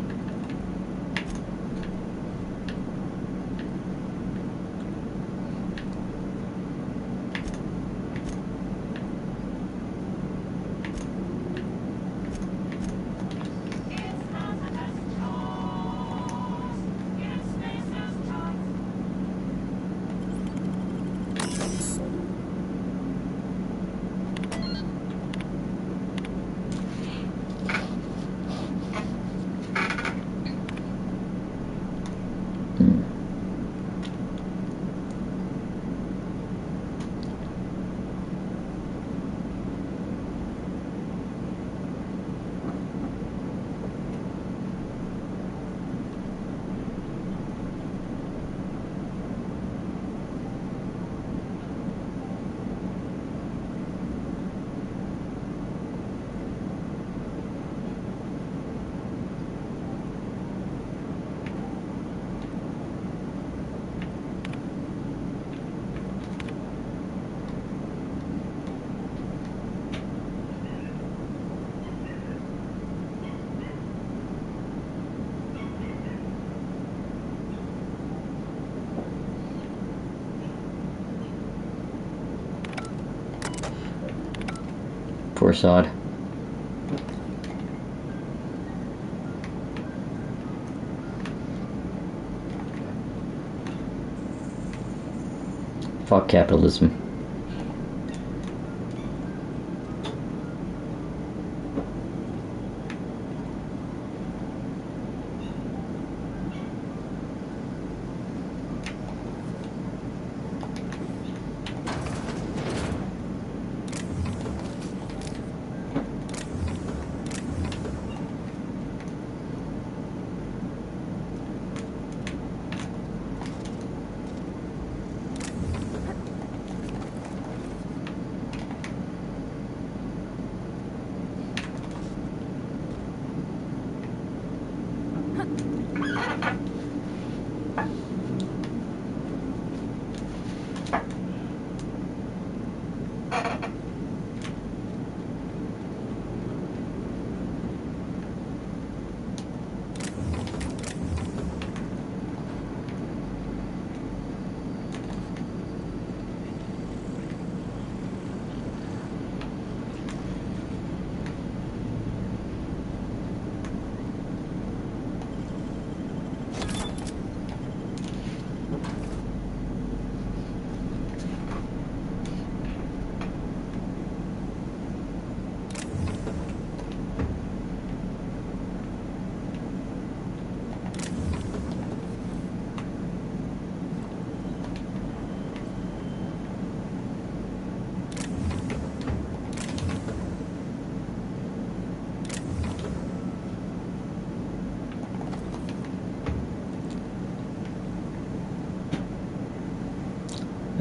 Poor sod. Fuck capitalism.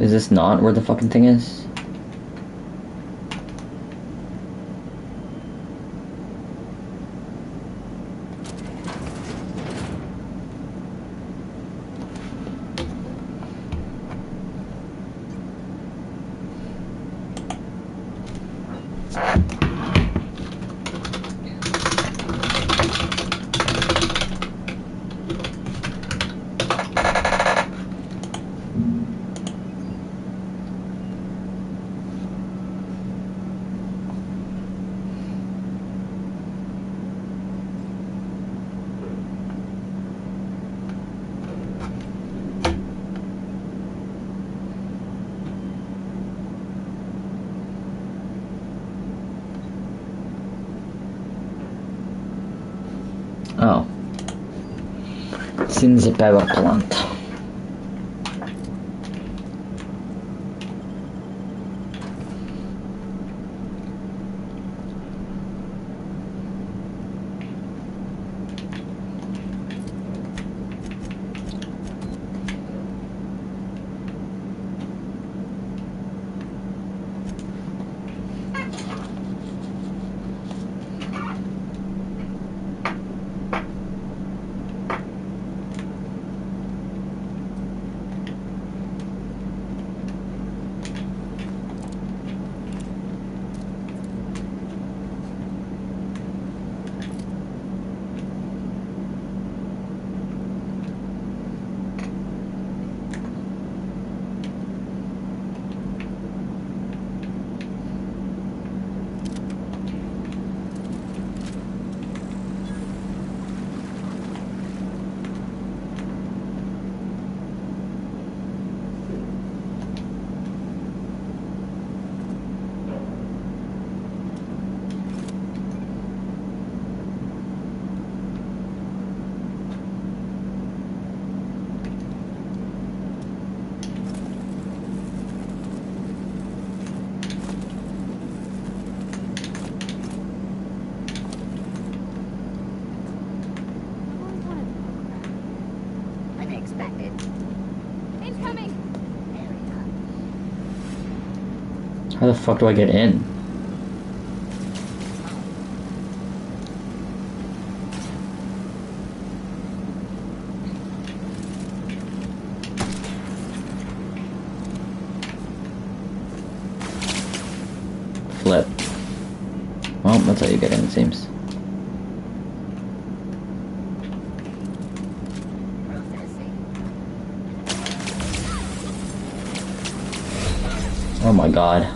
Is this not where the fucking thing is? Oh. It's in the power plant. Unexpected. Incoming! How the fuck do I get in? Flip. Well, that's how you get in, it seems. Oh my god.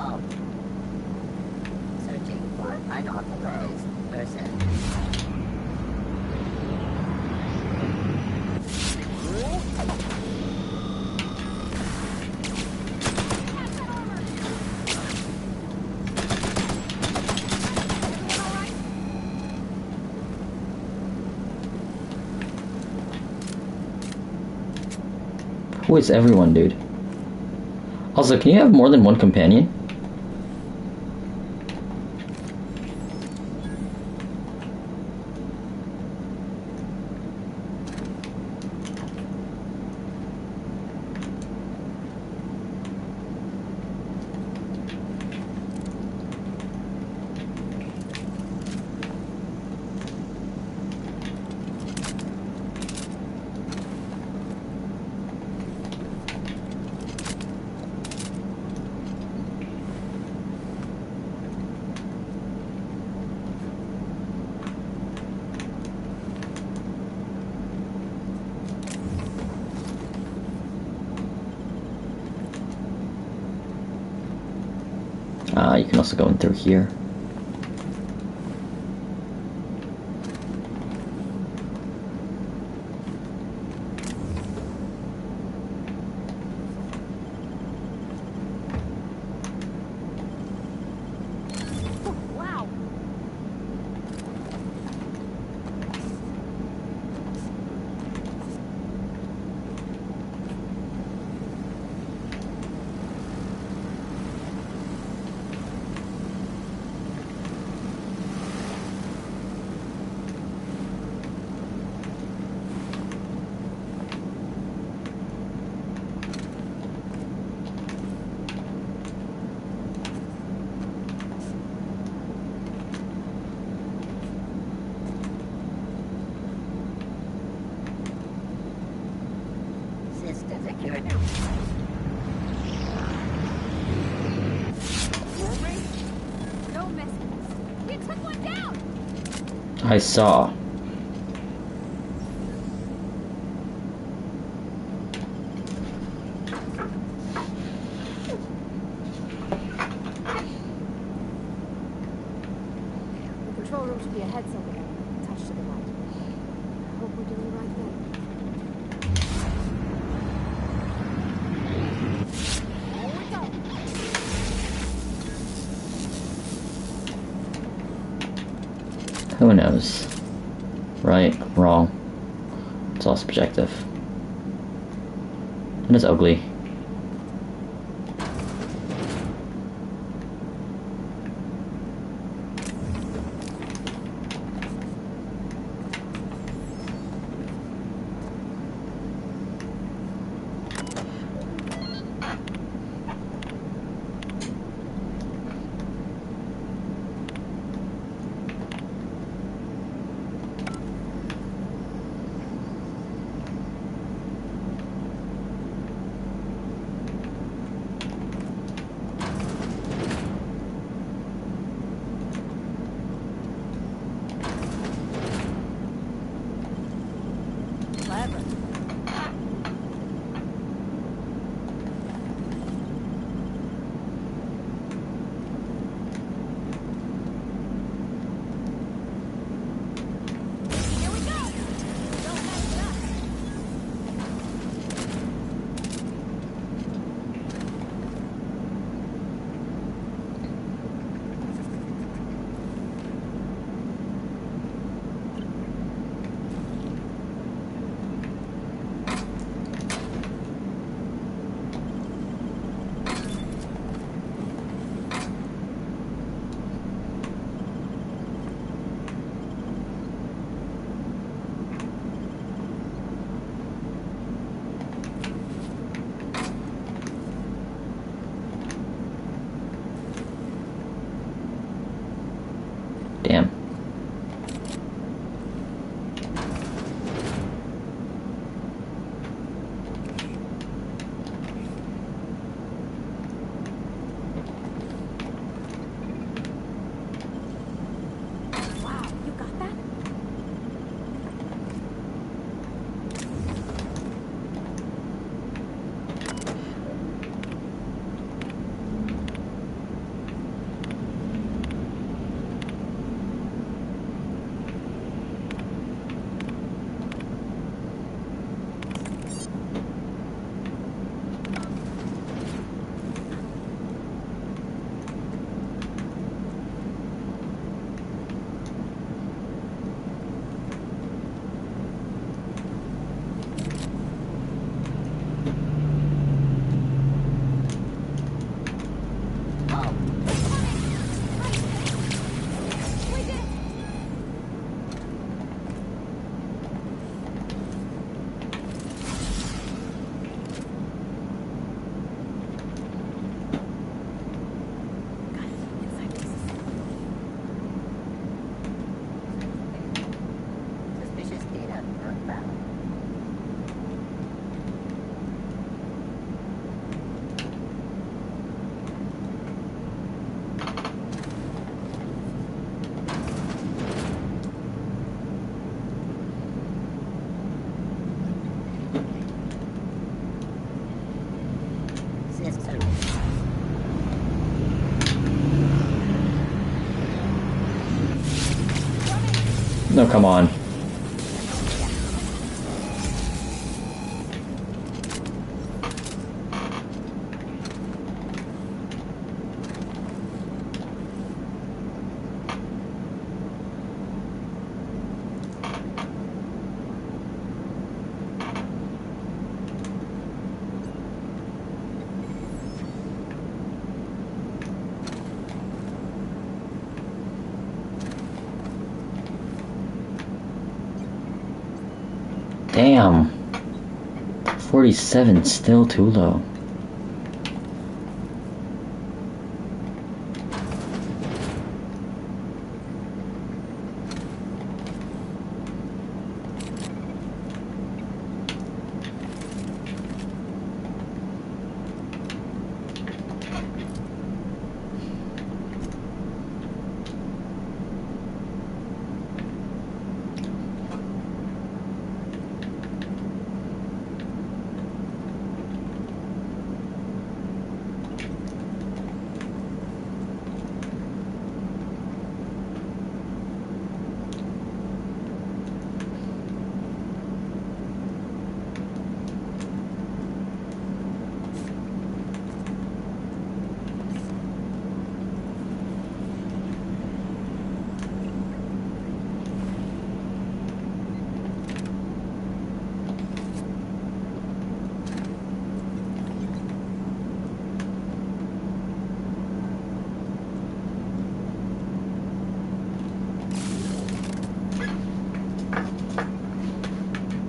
involved. Searching for unauthorized person. Who is everyone, dude? Also, can you have more than one companion? You can also go in through here. Wow. System secured. No misses. You took one down. I saw. The control room should be ahead somewhere. Touch to the right. I hope we're doing the right thing. Who knows? Right, wrong. It's all subjective. And it's ugly. No, come on. Damn. 47, still too low.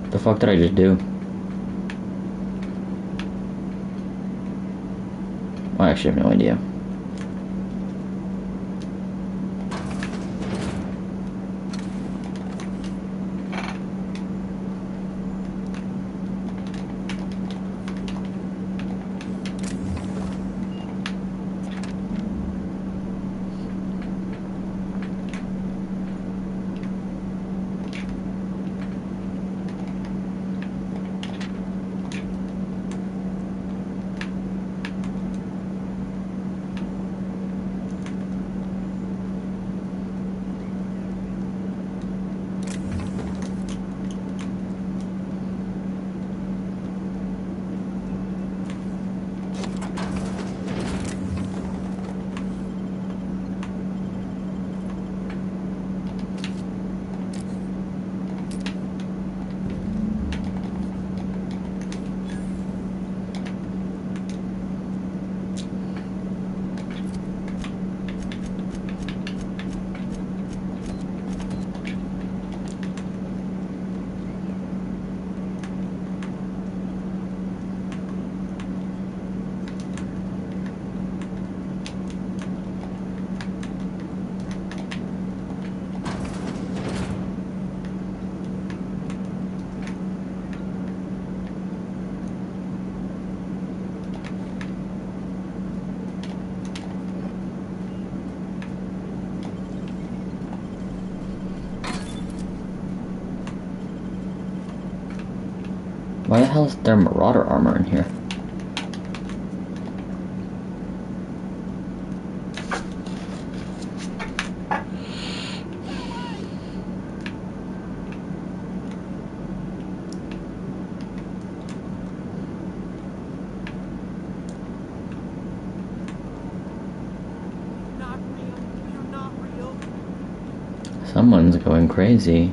The fuck did I just do? I actually have no idea. Why the hell is there Marauder armor in here? Someone's going crazy.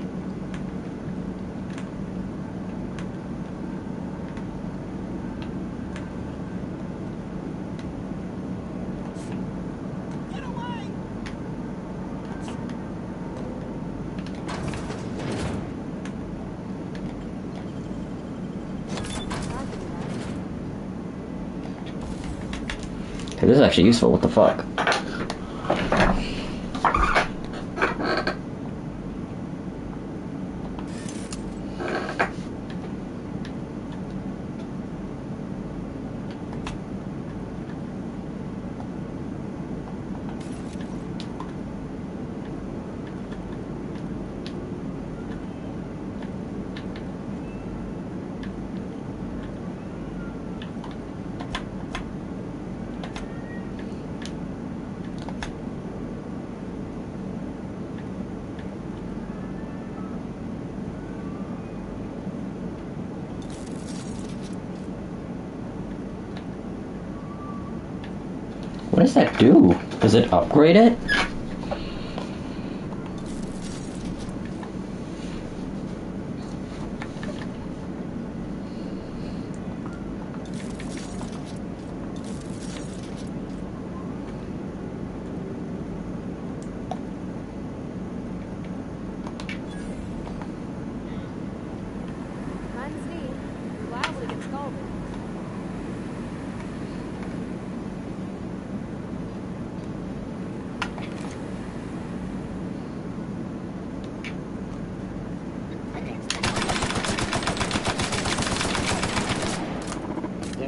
Okay, this is actually useful, what the fuck? What does that do? Does it upgrade it?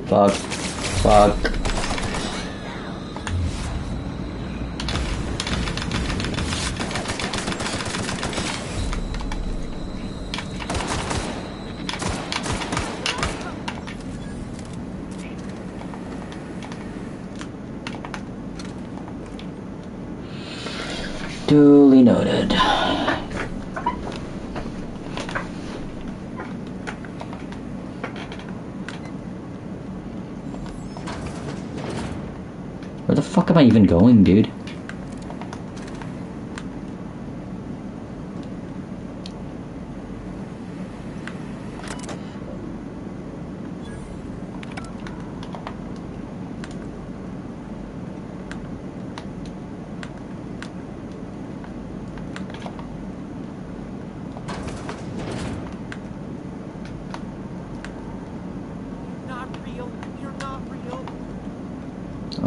Fuck. Fuck. Duly noted. Where the fuck am I even going, dude?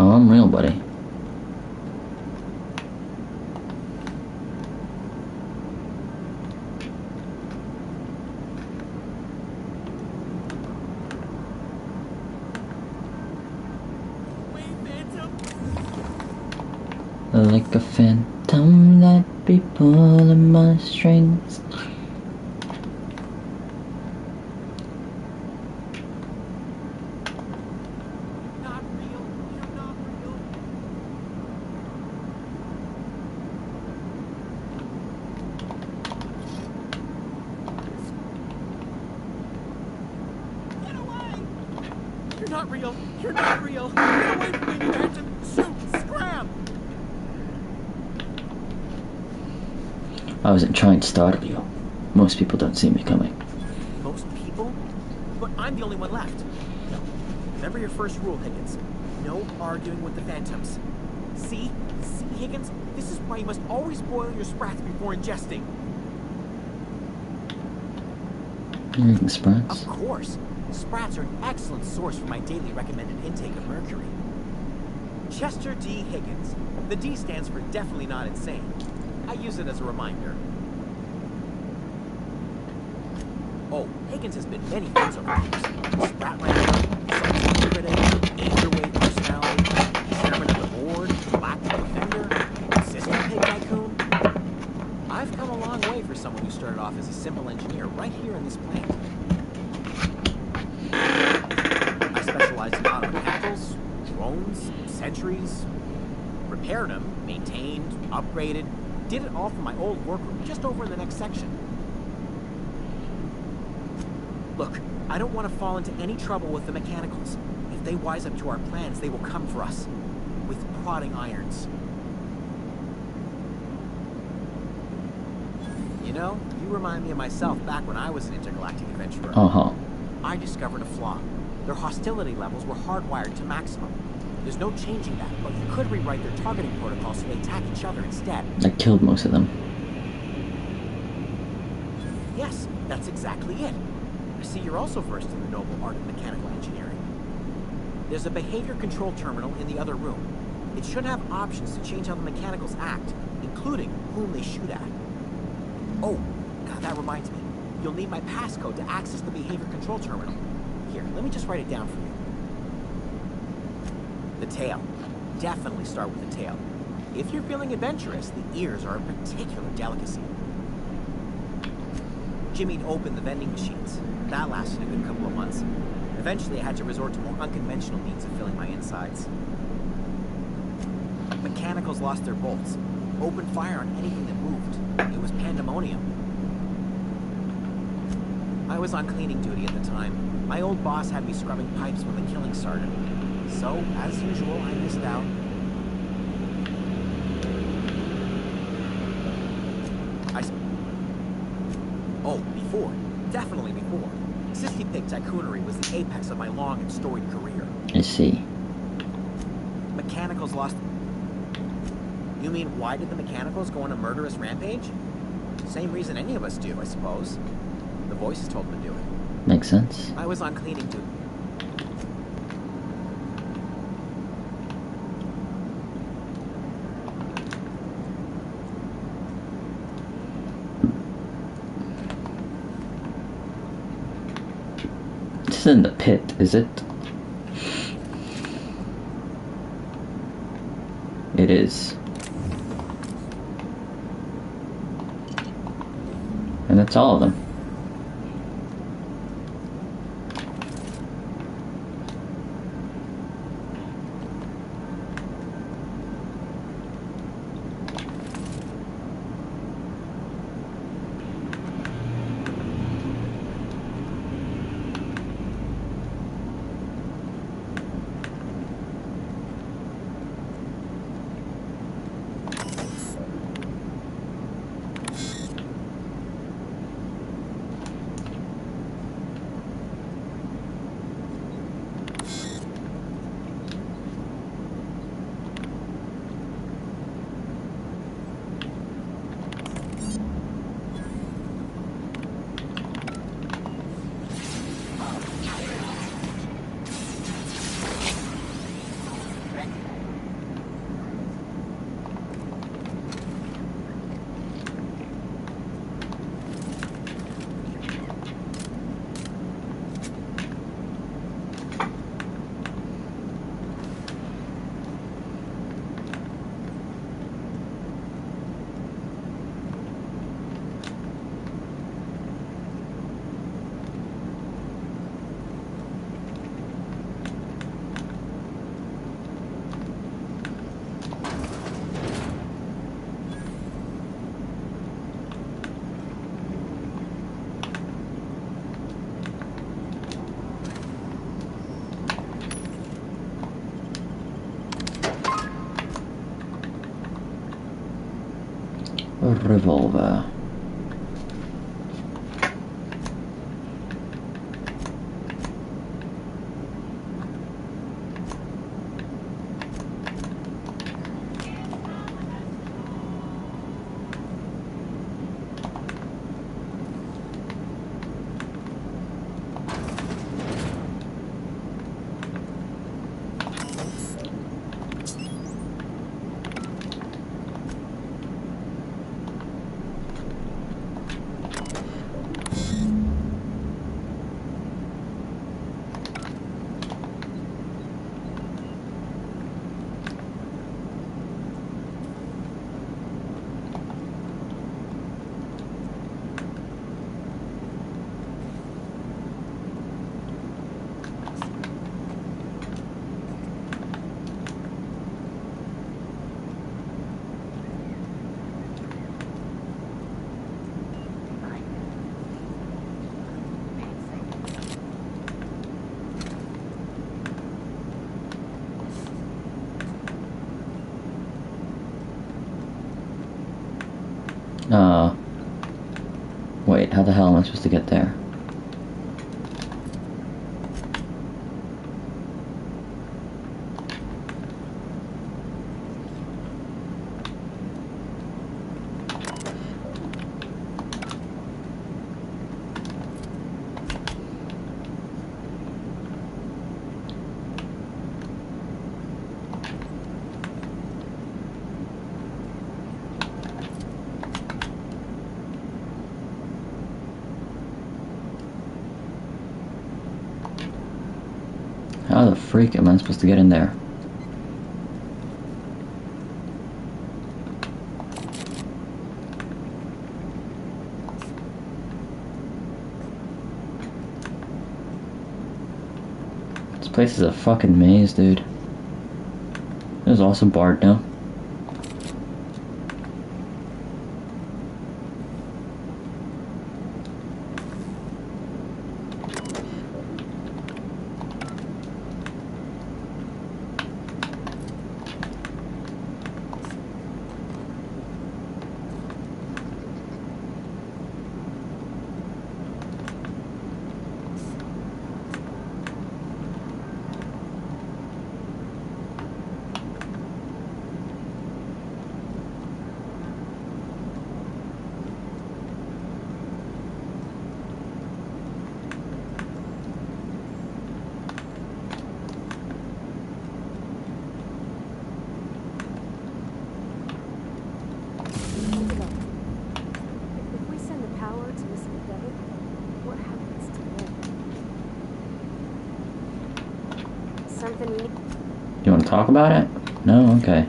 Oh, I'm real, buddy. Like a phantom that be pulling my strings. You're not real. You're not real. Get away from me, you phantom. Shoot. Scram. I wasn't trying to startle you. Most people don't see me coming. Most people? But I'm the only one left. No. Remember your first rule, Higgins. No arguing with the phantoms. See? See, Higgins? This is why you must always boil your sprats before ingesting. You're eating sprats? Of course. Sprats are an excellent source for my daily recommended intake of mercury. Chester D. Higgins. The D stands for definitely not insane. I use it as a reminder. Oh, Higgins has been many things over the years. Sprat Rancher, Scientific Critic, Angerweight Personality, Chairman of the Board, Galactic Defender, Assistant Pig Tycoon. I've come a long way for someone who started off as a simple engineer right here in this plant. I specialized in automechanicals, drones, sentries, repaired them, maintained, upgraded, did it all from my old workroom just over in the next section. Look, I don't want to fall into any trouble with the mechanicals. If they wise up to our plans, they will come for us. With prodding irons. You know, you remind me of myself back when I was an intergalactic adventurer. Uh-huh. I discovered a flaw. Their hostility levels were hardwired to maximum. There's no changing that, but you could rewrite their targeting protocol so they attack each other instead. I killed most of them. Yes, that's exactly it. I see you're also versed in the noble art of mechanical engineering. There's a behavior control terminal in the other room. It should have options to change how the mechanicals act, including whom they shoot at. Oh, God, that reminds me. You'll need my passcode to access the behavior control terminal. Here, let me just write it down for you. The tail. Definitely start with the tail. If you're feeling adventurous, the ears are a particular delicacy. Jimmy'd opened the vending machines. That lasted a good couple of months. Eventually, I had to resort to more unconventional means of filling my insides. Mechanicals lost their bolts. Opened fire on anything that moved. It was pandemonium. I was on cleaning duty at the time. My old boss had me scrubbing pipes when the killing started. So, as usual, I missed out. Oh, before. Definitely before. Sissy Pig tycoonery was the apex of my long and storied career. I see. Mechanicals lost... You mean, why did the Mechanicals go on a murderous rampage? Same reason any of us do, I suppose. The voices told them to do it. Makes sense. I was on cleaning duty. This isn't the pit, is it? It is. And that's all of them. Revolver. Wait, how the hell am I supposed to get there? How the freak am I supposed to get in there? This place is a fucking maze, dude. There's also barred now. anything you need? You want to talk about it? No? Okay.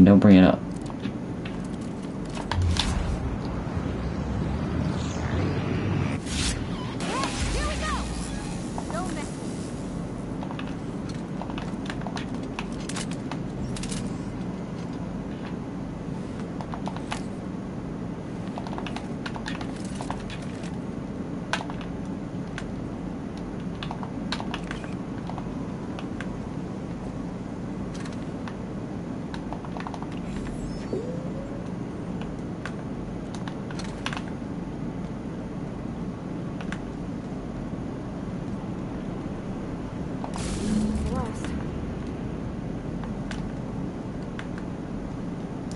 Don't bring it up.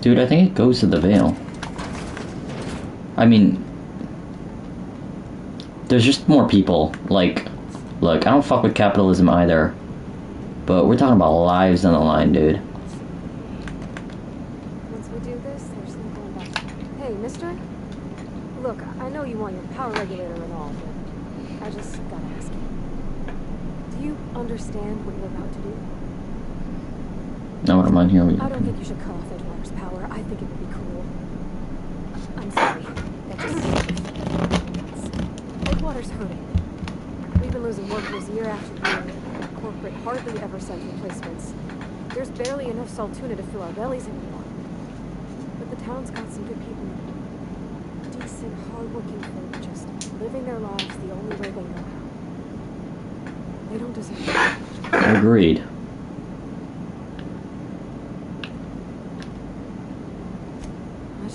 Dude, I think it goes to the Vale. I mean, there's just more people. Like, look, I don't fuck with capitalism either, but we're talking about lives on the line, dude. Once we do this, there's no going back. Hey, mister? Look, I know you want your power regulator and all, but I just gotta ask you. Do you understand what you're about to do? No, I'm on here. I don't think you should cut off Edgewater's power. I think it would be cruel. I'm sorry. That just Edgewater's hurting. We've been losing workers year after year. Corporate hardly ever sends replacements. There's barely enough Saltuna to fill our bellies anymore. But the town's got some good people. Decent, hardworking folk just living their lives the only way they know how. They don't deserve it. Agreed.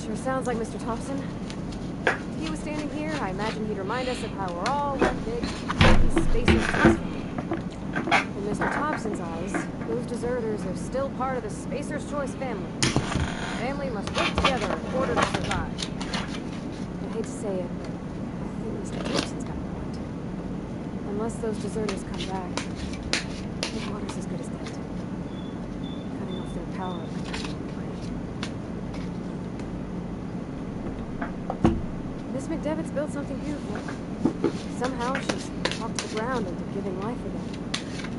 Sure sounds like Mr. Thompson. If he was standing here, I imagine he'd remind us of how we're all one big, happy Spacers Choice family. In Mr. Thompson's eyes, those deserters are still part of the Spacers Choice family. Family must work together in order to survive. I hate to say it, but I think Mr. Thompson's got a point. Unless those deserters come back, Edgewater's as good as dead. Cutting off their power. Miss McDevitt's built something beautiful. Somehow she's talked the ground into giving life again.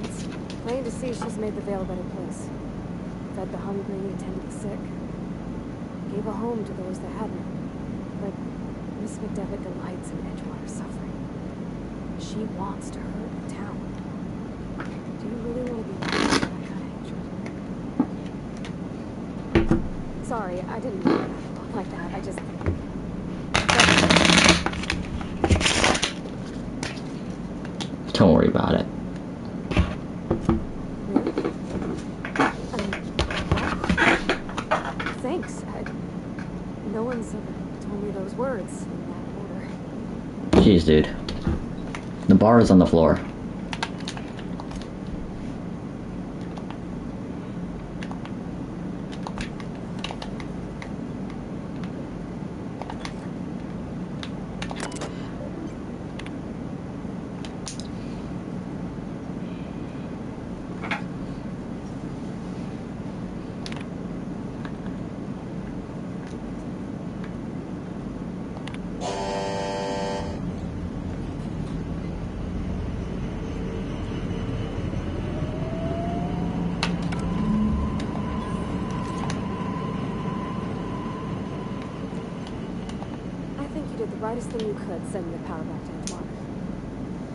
It's plain to see she's made the Vale a better place. Fed the hungry, tended the sick. Gave a home to those that had none. But Miss McDevitt delights in Edgewater's suffering. She wants to hurt the town. Do you really want to be that kind of hatred? Sorry, I didn't mean it like that. I just... Don't worry about it. Thanks. No one's ever told me those words in that order. Jeez, dude. The bar is on the floor. The brightest thing you could, sending the power back to Edgewater.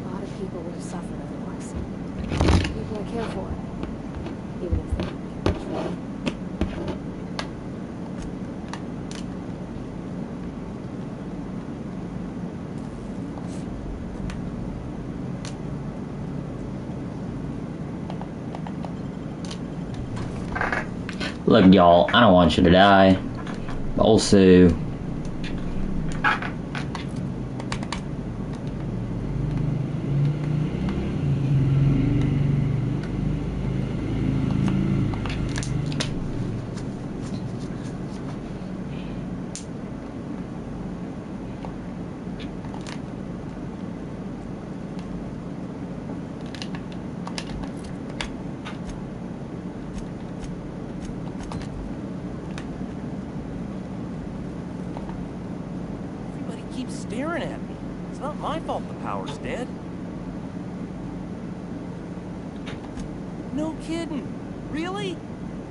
A lot of people would have suffered otherwise. People I care for, even if they don't care truly. Look, y'all, I don't want you to die. Also, staring at me. It's not my fault the power's dead. No kidding. Really?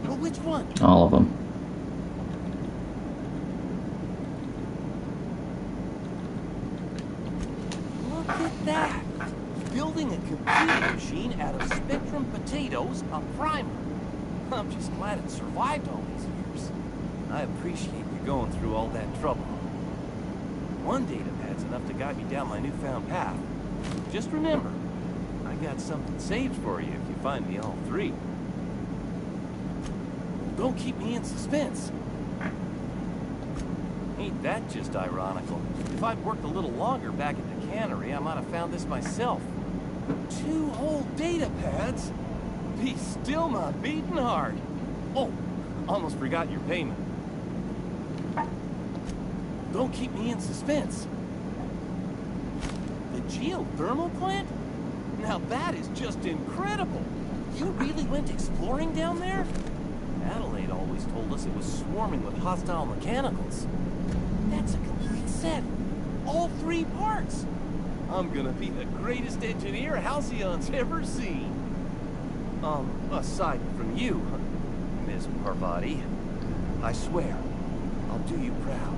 Well, which one? All of them. Look at that. Building a computer machine out of Spectrum potatoes, a primer. I'm just glad it survived all these years. I appreciate you going through all that trouble. One data pad's enough to guide me down my newfound path. Just remember, I got something saved for you if you find me all three. Don't keep me in suspense. Ain't that just ironical? If I'd worked a little longer back at the cannery, I might have found this myself. 2 whole data pads? Be still my beating heart. Oh, almost forgot your payment. Don't keep me in suspense. The geothermal plant? Now that is just incredible. You really went exploring down there? Adelaide always told us it was swarming with hostile mechanicals. That's a complete set. All 3 parts. I'm gonna be the greatest engineer Halcyon's ever seen. Aside from you, Miss Parvati. I swear, I'll do you proud.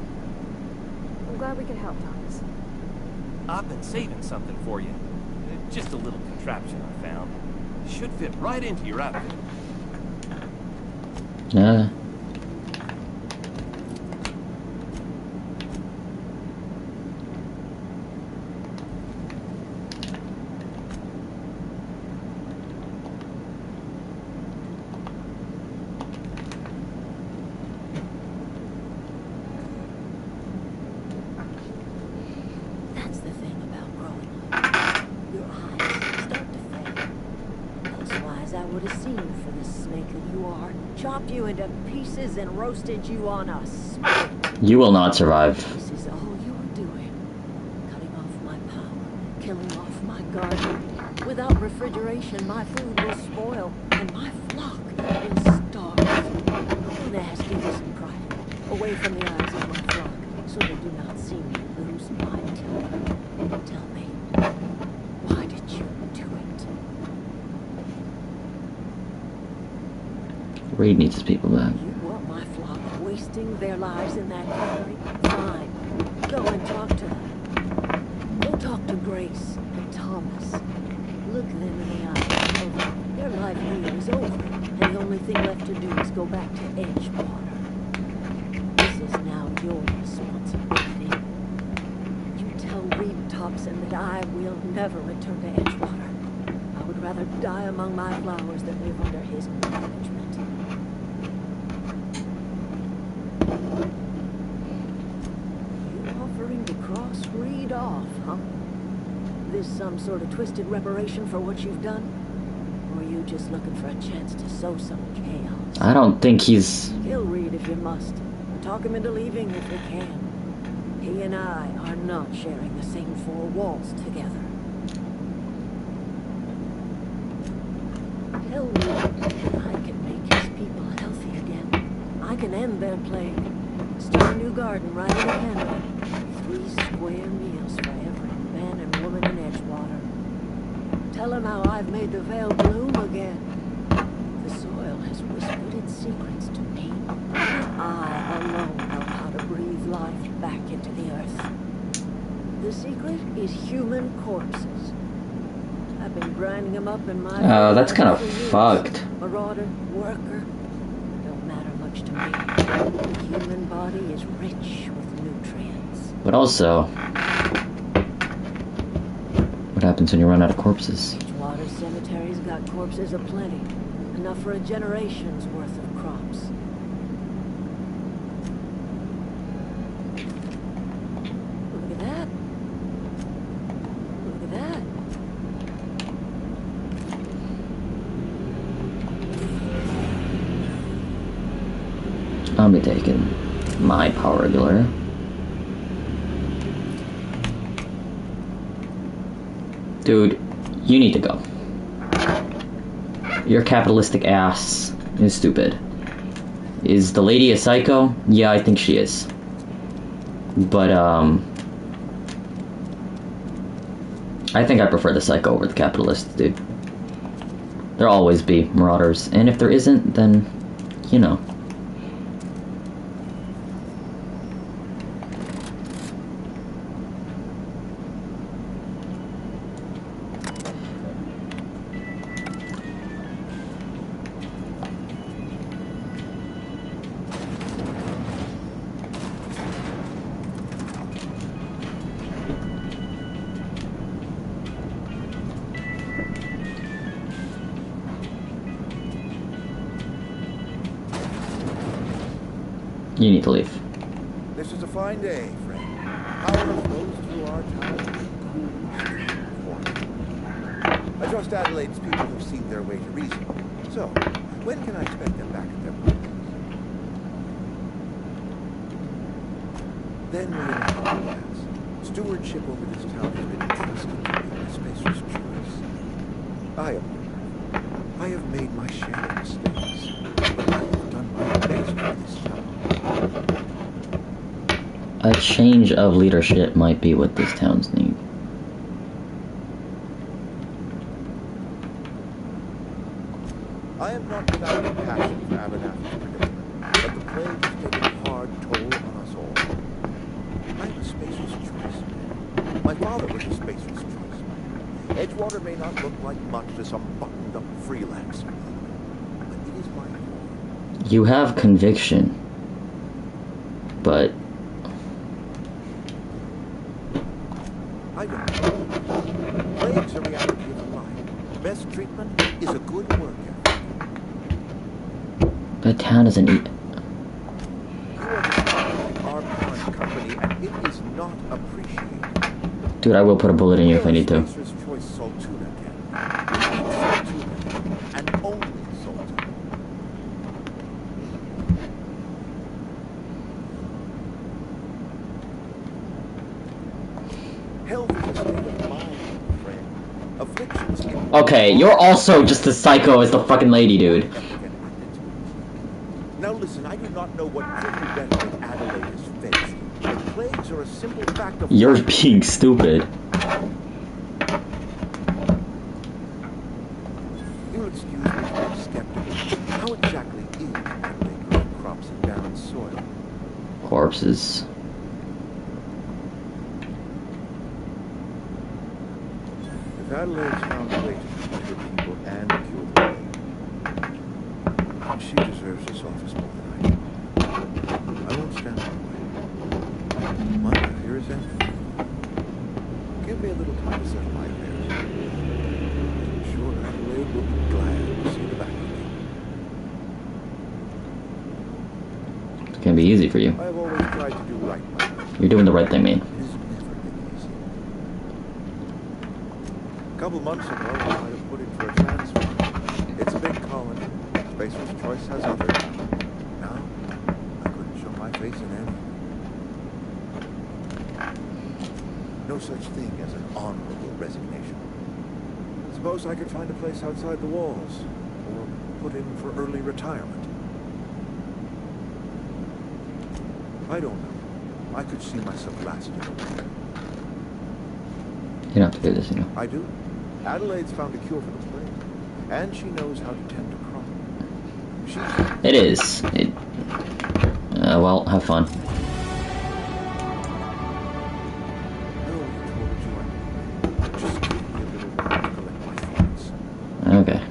I'm glad we could help, Thomas. I've been saving something for you. Just a little contraption I found. Should fit right into your outfit. Yeah. That's the thing about growing up. Your eyes start to fade. Elsewise, I would have seen you for the snake that you are. Chopped you into pieces and roasted you on a spit. You will not survive. This is all you're doing. Cutting off my power, killing off my garden. Without refrigeration, my food will spoil, and my flock will starve. I want to ask you this in private, away from the eyes of my flock, so they do not see me lose my temper. Tell me, why did you do it? Reed needs his people back. You want my flock wasting their lives in that cannery? Fine. Go and talk to them. Go talk to Grace and Thomas. Look them in the eye. Their life here is over, and the only thing left to do is go back to Edgewater. This is now your responsibility. You tell Reed Thompson that I will never return to Edgewater. I would rather die among my flowers than live under his management. You offering to cross Reed off, huh? This some sort of twisted reparation for what you've done? Or are you just looking for a chance to sow some chaos? I don't think he's... Kill Reed if you must. Talk him into leaving if you can. He and I are not sharing the same 4 walls together. Tell Reed that I can make his people healthy again. I can end their plague. Start a new garden right in the cannery. 3 square meals for every man and woman in Edgewater. Tell him how I've made the Vale bloom again. The soil has whispered its secrets to me. I alone know how to breathe life back into the earth. The secret is human corpses. I've been grinding them up in my... Oh, that's kind of fucked. Marauder, worker, don't matter much to me. The human body is rich with nutrients. But also... what happens when you run out of corpses? Edgewater Cemetery's got corpses aplenty. Enough for a generation's worth of crops. Look at that. Look at that. I'll be taking my power regular. Dude, you need to go. Your capitalistic ass is stupid. Is the lady a psycho? Yeah, I think she is. But, I think I prefer the psycho over the capitalist, dude. There'll always be marauders, and if there isn't, then, you know. You need to leave. This is a fine day, friend. Power flows through our town with cool warmth. I trust Adelaide's people have seen their way to reason. So, when can I expect them back at their posts? Then we're in a couple paths. Stewardship over this town has been entrusted to me by Spacer's choice. I have made my share of mistakes, but I have done my best for this town. A change of leadership might be what this town's need. I am not without a passion for Abernathy's predicament, but the plague has taken a hard toll on us all. I'm a Spacer's choice man. My father was a Spacer's choice man. Edgewater may not look like much to some buttoned-up freelancer, but it is my home. You have conviction, but I don't know. Plague's a reality of life. Best treatment is a good work ethic. the town doesn't eat. You are destroying our parent company, and it is not appreciated. Dude, I will put a bullet in you if I need to. Spacer's choice Saltuna can. Saltuna, and only Saltuna. Health is a state of mind, friend. Afflictions can... Okay, you're also just as psycho as the fucking lady, dude. Now listen, I do not know what pretty veteran Adelaide is faced, but plagues are a simple fact of... You're being stupid. You'll excuse me for being skeptical. How exactly is Adelaide growing crops in barren soil? Corpses. If Adelaide's found a way to feed her people and cure the plague, she deserves this office more than I do. I won't stand in the way. Mother, here is Anthony. Give me a little time to settle my affairs. I'm sure Adelaide will be glad to see the back of me. It's gonna be easy for you. I have always tried to do right by her. You're doing the right thing, man. It has never been easy. A couple months ago, I might have put in for a transfer. It's a big colony. Spacer's choice has others. Now, I couldn't show my face in any. No such thing as an honorable resignation. Suppose I could find a place outside the walls, or put in for early retirement. I don't know. I could see myself lasting a while. You don't have to do this, you know. I do. Adelaide's found a cure for the plague, and she knows how to tend a crop. It is. Well, have fun. Okay.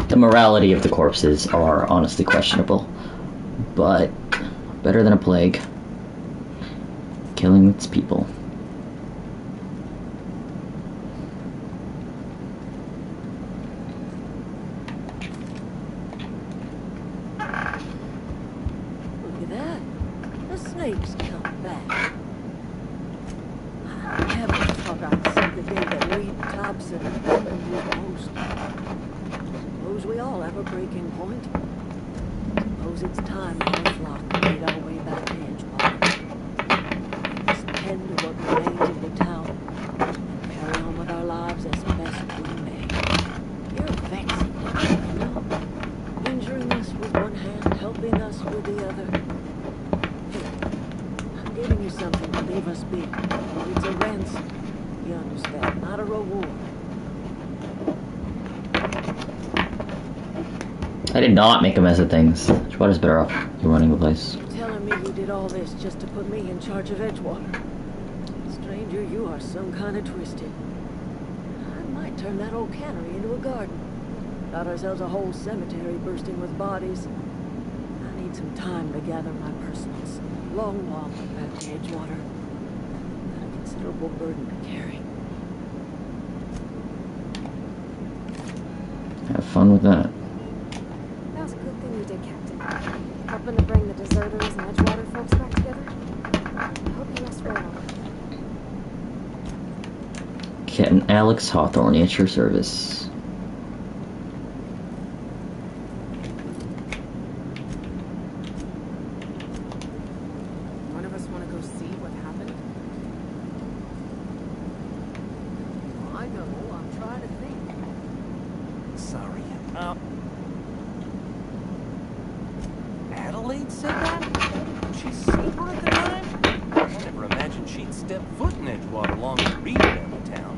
The morality of the corpses are honestly questionable, but better than a plague killing its people. that remember you most. Suppose we all have a breaking point. Suppose it's time for our flock made our way back to Edgewater. Let's tend to what remains of the town and carry on with our lives as best we may. You're vexing me, you know. Injuring us with one hand, helping us with the other. Here, I'm giving you something to leave us be. It's a ransom. You understand, not a reward. I did not make a mess of things. Edgewater's better off you running the place. You're telling me you did all this just to put me in charge of Edgewater? Stranger, you are some kind of twisted. I might turn that old cannery into a garden. Got ourselves a whole cemetery bursting with bodies. I need some time to gather my personals. Long walk back to Edgewater. Got a considerable burden to carry. Have fun with that. That was a good thing you did, Captain. Helping to bring the deserters and Edgewater folks back together. I hope you rest well. Captain Alex Hawthorne at your service. One of us want to go see what happened? I know, I'm trying to think. Sorry. Adelaide said that? She's sober at the time? I never imagined she'd step foot in Edgewater long as Reed ran the town.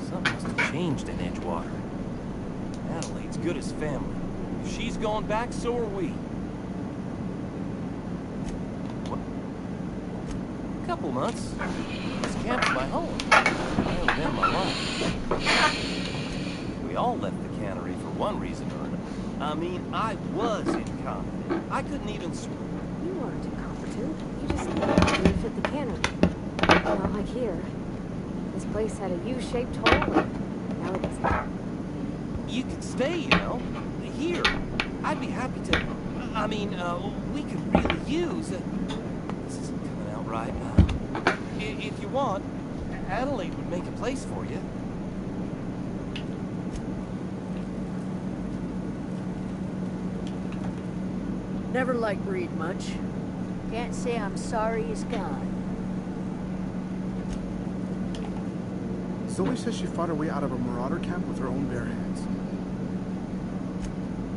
Something must have changed in Edgewater. Adelaide's good as family. If she's going back, so are we. What? A couple months. This camp's my home. I owe them my life. We all left the cannery for one reason or another. I mean, I was incompetent. I couldn't even You weren't incompetent. You just didn't fit the cannery. Not like here. This place had a U-shaped hole, and now it doesn't. You could stay, you know. Here. I'd be happy to... I mean, we could really use... This isn't coming out right. If you want, Adelaide would make a place for you. Never liked Reed much. Can't say I'm sorry he's gone. Zoe says she fought her way out of a marauder camp with her own bare hands.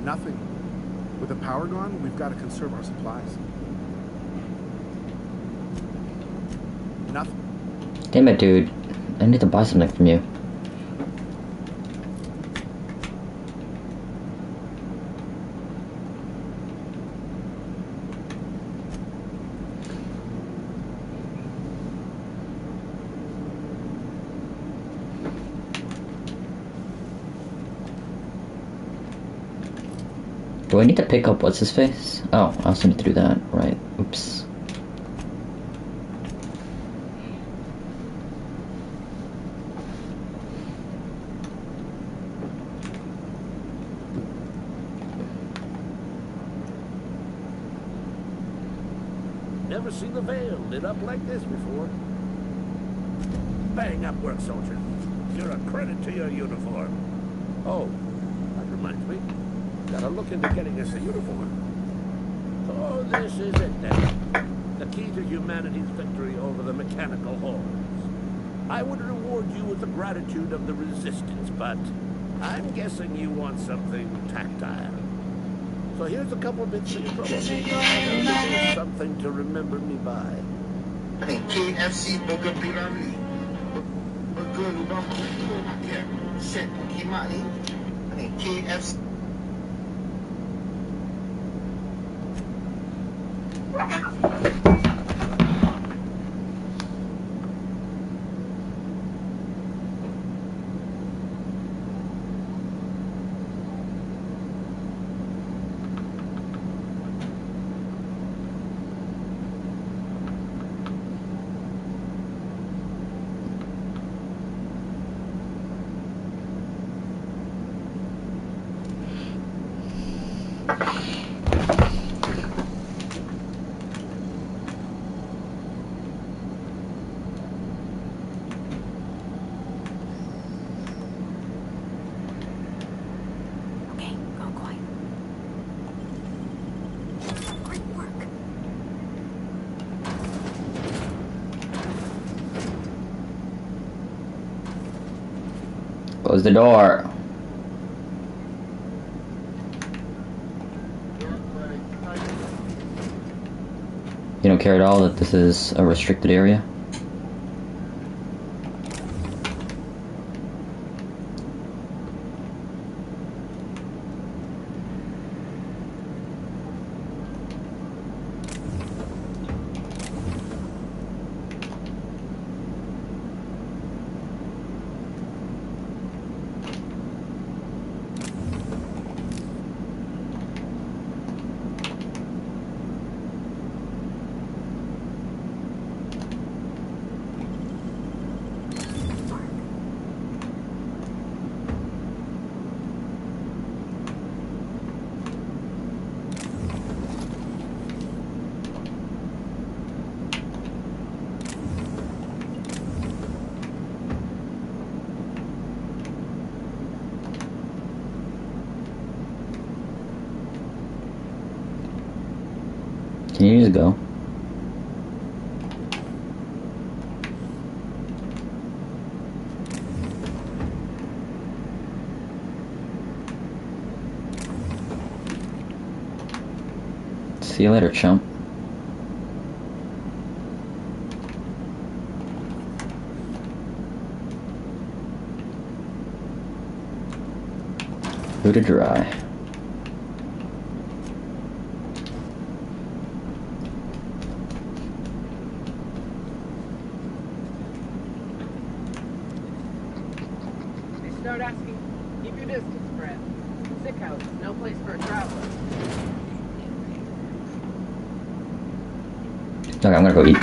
Nothing. With the power gone, we've got to conserve our supplies. Nothing. Damn it, dude. I need to buy something from you. Do I need to pick up what's his face? Oh, I also need to do that. Right. Oops. Never seen the Vale lit up like this before. Bang up work, soldier. You're a credit to your uniform. Oh, that reminds me. Gotta look into getting us a uniform. Oh, this is it then. The key to humanity's victory over the mechanical hordes. I would reward you with the gratitude of the resistance, but I'm guessing you want something tactile. So here's a couple bits of trouble. Something to remember me by. KFC Burger Piramli. Burger lubang kuku. Set kimak ni. KFC. Close the door. You don't care at all that this is a restricted area? Can you just go? See you later, chump. Who to dry? Start asking. Keep your distance, friend. Sick house is no place for a traveler. Okay, I'm gonna go eat.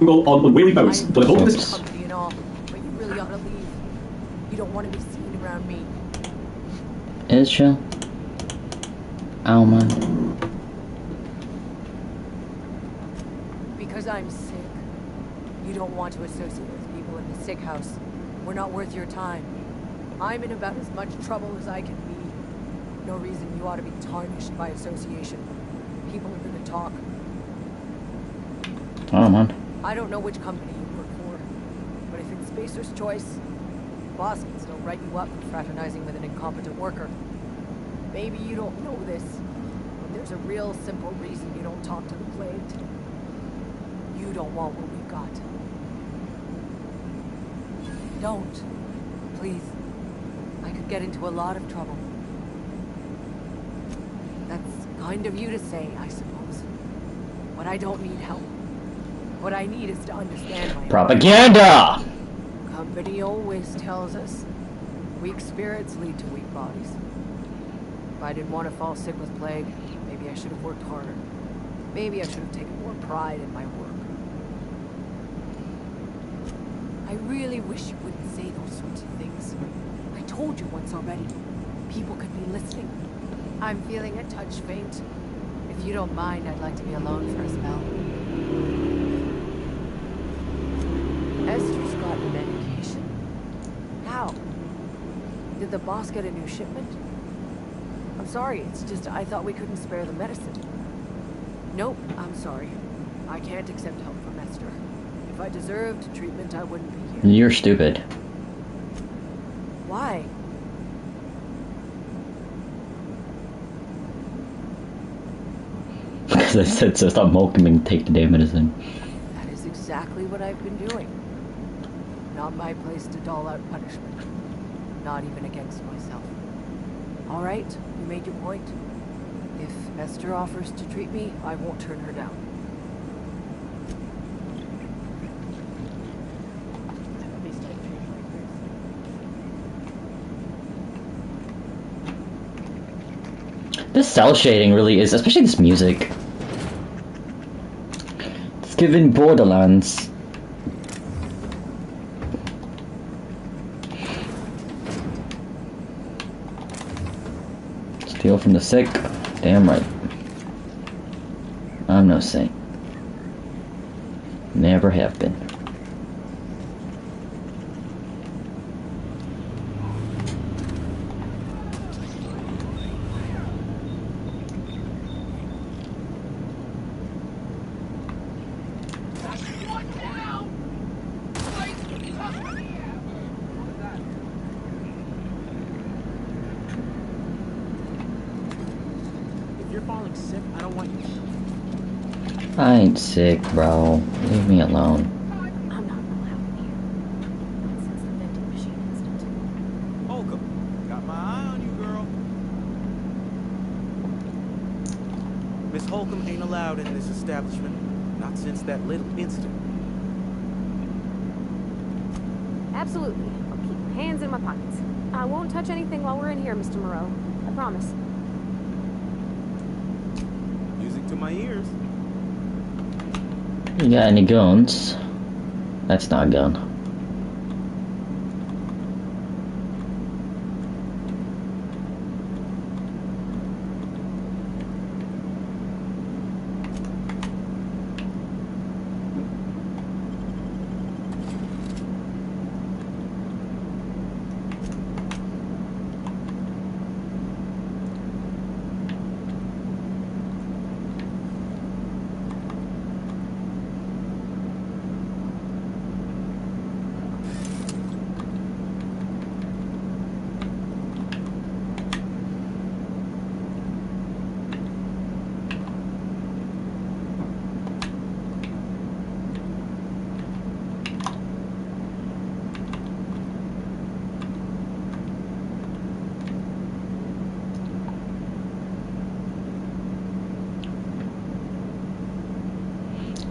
go on whaley boats for the whole of this. Company and all, but you really ought to leave. You don't want to be seen around me. Is chill. Ow, man. Because I'm sick. You don't want to associate with people in the sick house. We're not worth your time. I'm in about as much trouble as I can be. No reason you ought to be tarnished by association. People are gonna talk. Oh, man. I don't know which company you work for, but if it's Spacer's Choice, boss can still write you up for fraternizing with an incompetent worker. Maybe you don't know this, but there's a real simple reason you don't talk to the plagued. You don't want what we've got. Don't. Please. I could get into a lot of trouble. That's kind of you to say, I suppose. But I don't need help. What I need is to understand my Propaganda! Company always tells us weak spirits lead to weak bodies. If I didn't want to fall sick with plague, maybe I should have worked harder. Maybe I should have taken more pride in my work. I really wish you wouldn't say those sorts of things. I told you once already. People could be listening. I'm feeling a touch faint. If you don't mind, I'd like to be alone for a spell. Esther's got medication. How? Did the boss get a new shipment? I'm sorry, it's just I thought we couldn't spare the medicine. Nope, I'm sorry. I can't accept help from Esther. If I deserved treatment, I wouldn't be here. You're stupid. Why? Because I said so. Stop mocking me and take the damn medicine. That is exactly what I've been doing. Not my place to dole out punishment. Not even against myself. All right, you made your point. If Esther offers to treat me, I won't turn her down. This cell shading really is, especially this music. It's giving Borderlands. Steal from the sick. Damn right. I'm no saint. Never have been. I ain't sick, bro. Leave me alone. I'm not allowed in here. Not since the vending machine incident. Holcomb, got my eye on you, girl. Miss Holcomb ain't allowed in this establishment. Not since that little incident. Absolutely. I'll keep my hands in my pockets. I won't touch anything while we're in here, Mr. Moreau. I promise. Music to my ears. You got any guns? That's not a gun.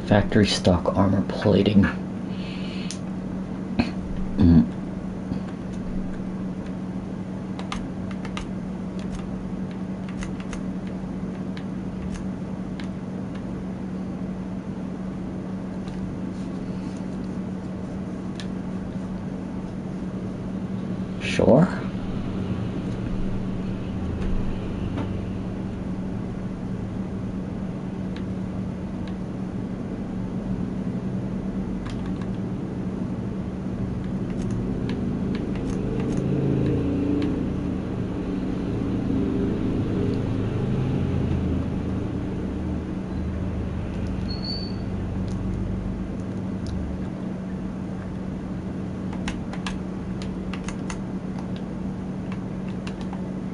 Factory stock armor plating. Sure.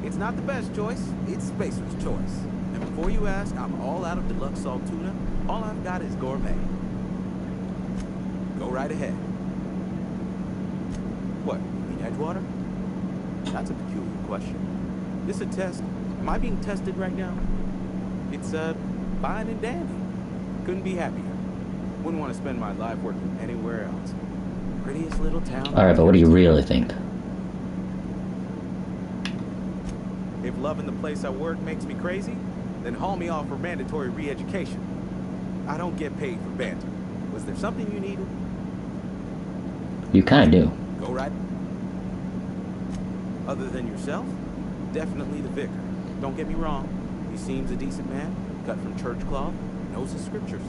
It's not the best choice, it's Spacer's choice. And before you ask, I'm all out of deluxe salt tuna. All I've got is gourmet. Go right ahead. What, you mean Edgewater? That's a peculiar question. This a test? Am I being tested right now? It's, fine and dandy. Couldn't be happier. Wouldn't want to spend my life working anywhere else. Prettiest little town. Alright, but what do you really think? If loving the place I work makes me crazy, then haul me off for mandatory re-education. I don't get paid for banter. Was there something you needed? You kinda do. Go right. Other than yourself? Definitely the vicar. Don't get me wrong. He seems a decent man, cut from church cloth, knows his scriptures.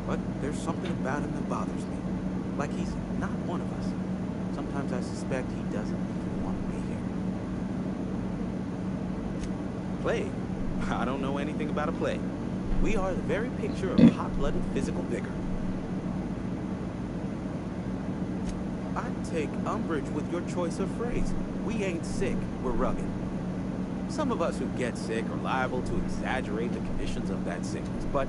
But there's something about him that bothers me. Like he's not one of us. Sometimes I suspect he doesn't even want to be here. Plague? I don't know anything about a plague. We are the very picture of hot-blooded physical vigor. I take umbrage with your choice of phrase. We ain't sick, we're rugged. Some of us who get sick are liable to exaggerate the conditions of that sickness, but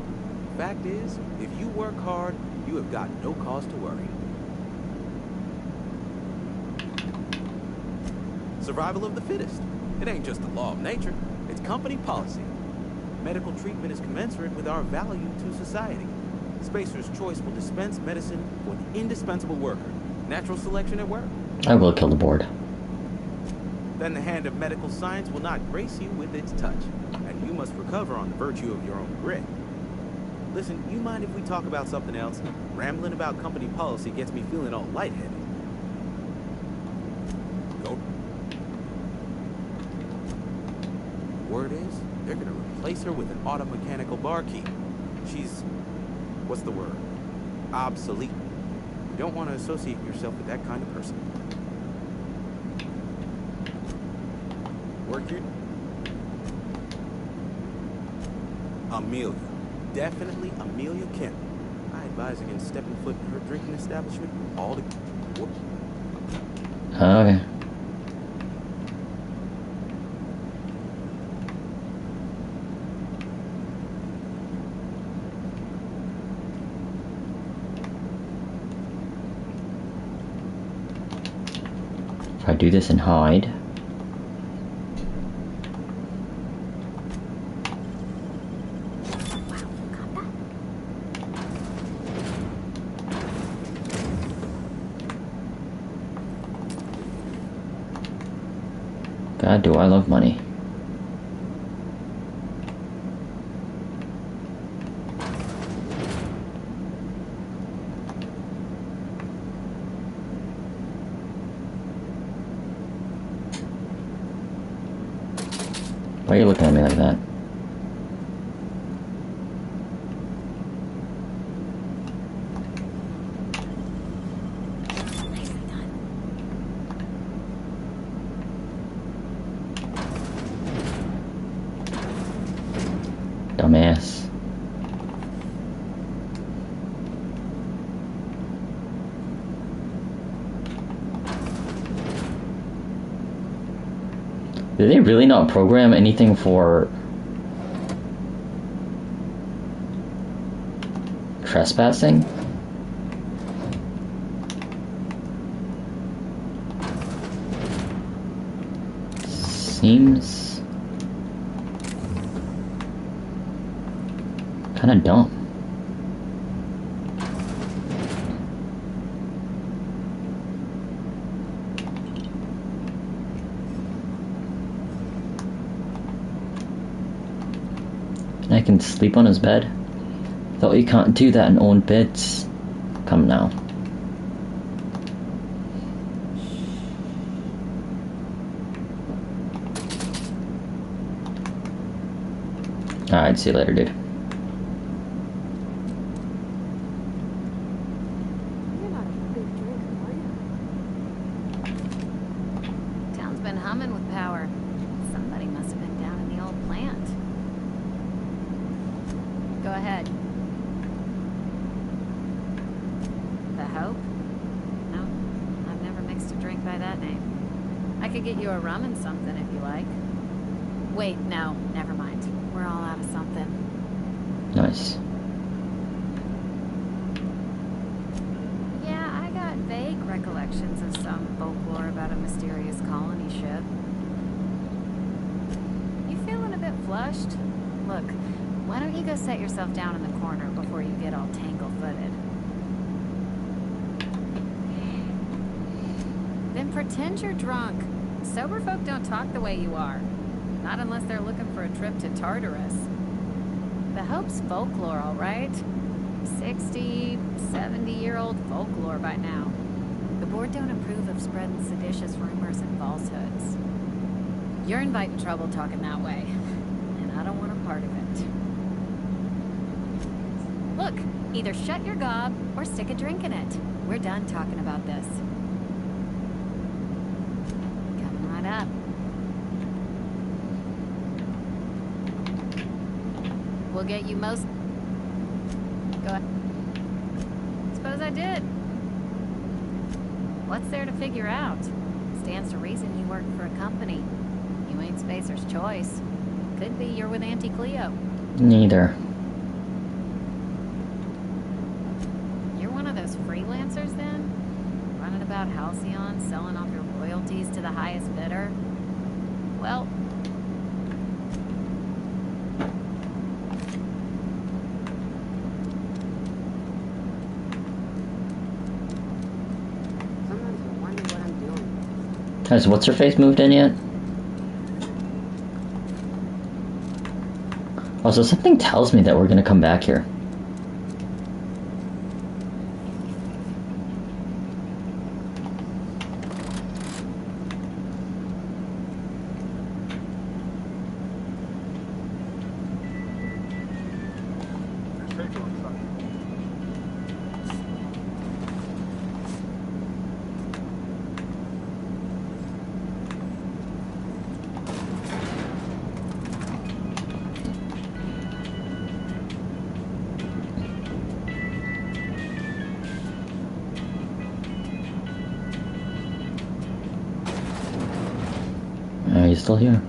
the fact is, if you work hard, you have got no cause to worry. Survival of the fittest. It ain't just the law of nature, it's company policy. Medical treatment is commensurate with our value to society. Spacer's Choice will dispense medicine for the indispensable worker. Natural selection at work. I will kill the board. Then the hand of medical science will not grace you with its touch, and you must recover on the virtue of your own grit. Listen, you mind if we talk about something else? Rambling about company policy gets me feeling all lightheaded. Go. Word is, they're gonna replace her with an automechanical barkeep. She's, what's the word? Obsolete. You don't want to associate yourself with that kind of person. Work your... Amelia. Definitely Amelia Kent. I advise against stepping foot in her drinking establishment all the... Okay. If I do this and hide. God, do I love money. Why are you looking at me like that? Dumbass. Did they really not program anything for trespassing? Seems kind of dumb. I can sleep on his bed. Though you can't do that in own beds. Come now. Alright, see you later, dude. Town's been humming with power. Somebody must have been down in the old plant. Go ahead. The Hope? No, I've never mixed a drink by that name. I could get you a rum and something if you like. Wait, no, never mind. We're all out of something. Nice. Yeah, I got vague recollections of some folklore about a mysterious colony ship. You feeling a bit flushed? Look, why don't you go set yourself down in the corner before you get all tangle-footed? Then pretend you're drunk. Sober folk don't talk the way you are. Not unless they're looking for a trip to Tartarus. The Hope's folklore, all right? 60, 70-year-old folklore by now. The board don't approve of spreading seditious rumors and falsehoods. You're inviting trouble talking that way, and I don't want a part of it. Look, either shut your gob or stick a drink in it. We're done talking about this. Coming right up. We'll get you most... Go ahead. Suppose I did. What's there to figure out? Stands to reason you work for a company. You ain't Spacer's Choice. Could be you're with Auntie Cleo. Neither. You're one of those freelancers then? Running about Halcyon, selling off your royalties to the highest bidder? Well... Has what's-her-face moved in yet? Also, something tells me that we're gonna come back here. He's still here.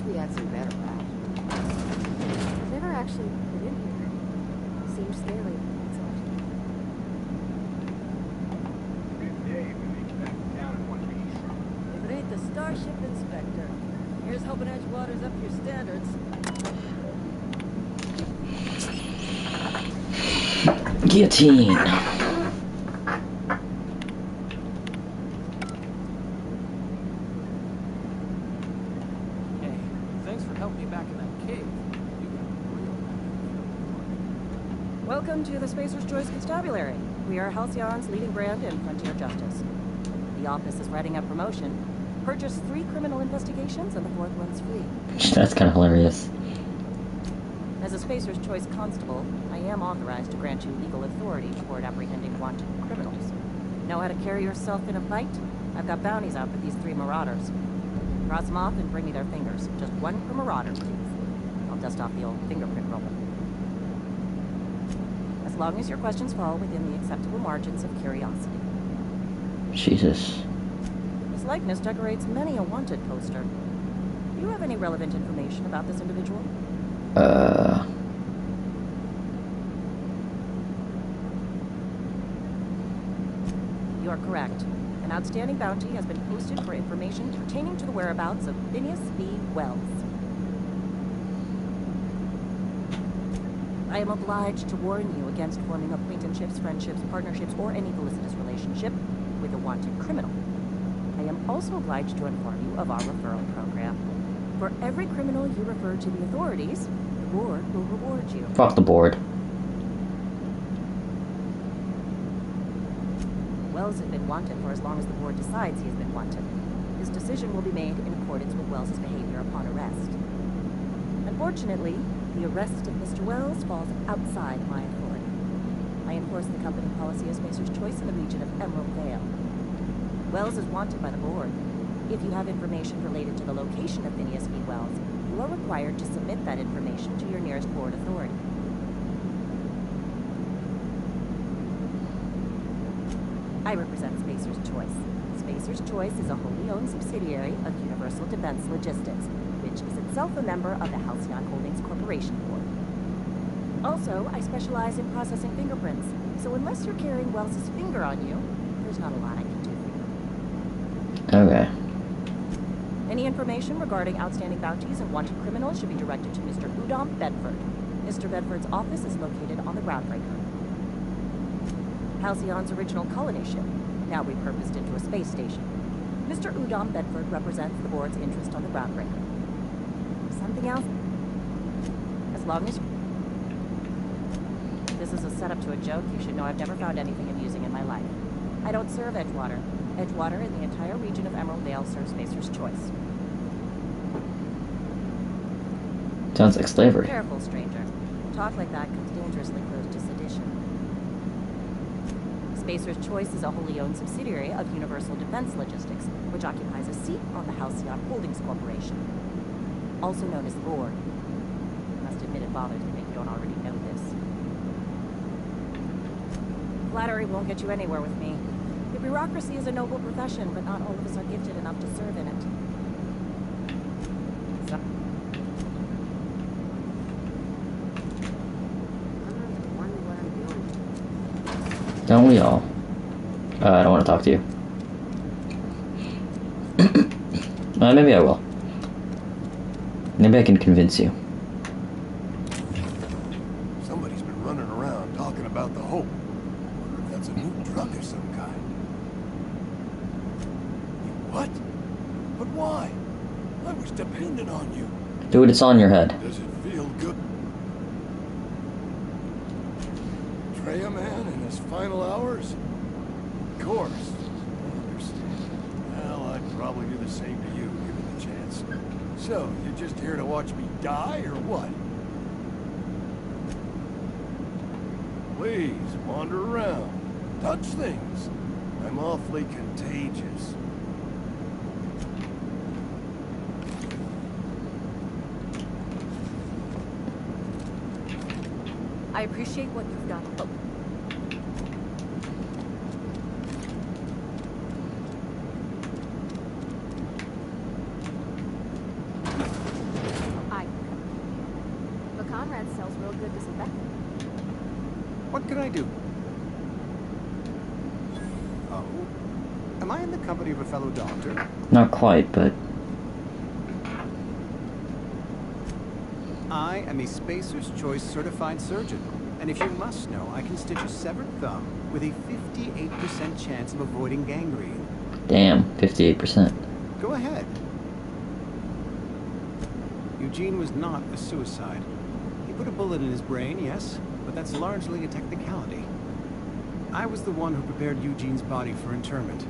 We had some better routes. Never actually been in here. Seemed scary. That's all. If it ain't the Starship Inspector, here's hoping Edgewater's up to your standards. Guillotine. Welcome to the Spacer's Choice Constabulary. We are Halcyon's leading brand in frontier justice. The office is writing up promotion. Purchase 3 criminal investigations and the 4th one's free. That's kind of hilarious. As a Spacer's Choice constable, I am authorized to grant you legal authority toward apprehending wanted criminals. Know how to carry yourself in a fight? I've got bounties out for these 3 marauders. Cross them off and bring me their fingers. Just 1 per marauder, please. I'll dust off the old fingerprint roller. As long as your questions fall within the acceptable margins of curiosity. Jesus. This likeness decorates many a wanted poster. Do you have any relevant information about this individual? You are correct. An outstanding bounty has been posted for information pertaining to the whereabouts of Phineas B. Wells. I am obliged to warn you against forming acquaintanceships, friendships, partnerships, or any felicitous relationship with a wanted criminal. I am also obliged to inform you of our referral program. For every criminal you refer to the authorities, the board will reward you. Fuck the board. Wells has been wanted for as long as the board decides he has been wanted. His decision will be made in accordance with Wells's behavior upon arrest. Unfortunately, the arrest of Mr. Wells falls outside my authority. I enforce the company policy of Spacer's Choice in the region of Emerald Vale. Wells is wanted by the board. If you have information related to the location of Phineas V. Wells, you are required to submit that information to your nearest board authority. I represent Spacer's Choice. Spacer's Choice is a wholly owned subsidiary of Universal Defense Logistics, which is itself a member of the Halcyon Holdings Corporation Board. Also, I specialize in processing fingerprints, so unless you're carrying Wells's finger on you, there's not a lot I can do for you. Okay. Any information regarding outstanding bounties and wanted criminals should be directed to Mr. Udom Bedford. Mr. Bedford's office is located on the Groundbreaker. Halcyon's original colony ship, now repurposed into a space station. Mr. Udom Bedford represents the board's interest on the Groundbreaker. Something else? As long as... This is a setup to a joke. You should know I've never found anything amusing in my life. I don't serve Edgewater. Edgewater and the entire region of Emerald Vale serves Spacer's Choice. Sounds like slavery. Careful, stranger. Talk like that comes dangerously close to sedition. Spacer's Choice is a wholly owned subsidiary of Universal Defense Logistics, which occupies a seat on the Halcyon Holdings Corporation, also known as the Board. I must admit it bothers me that you don't already know this. Flattery won't get you anywhere with me. The bureaucracy is a noble profession, but not all of us are gifted enough to serve in it. So Don't we all? I don't want to talk to you. Maybe I will. Maybe I can convince you. Somebody's been running around talking about the Hope. Wonder if that's a new drug of some kind. You what? But why? I was dependent on you. Dude, it's on your head. Does it feel good? Betray a man in his final hours? Of course. I understand. Well, I'd probably do the same to you, given the chance. So, you're just here to watch me die, or what? Please, wander around. Touch things. I'm awfully contagious. I appreciate what you've done, but... But Conrad sells real good disinfectant. What can I do? Oh? Am I in the company of a fellow doctor? Not quite, but... I am a Spacer's Choice certified surgeon, and if you must know, I can stitch a severed thumb with a 58% chance of avoiding gangrene. Damn, 58%. Go ahead. Eugene was not a suicide. He put a bullet in his brain, yes, but that's largely a technicality. I was the one who prepared Eugene's body for interment.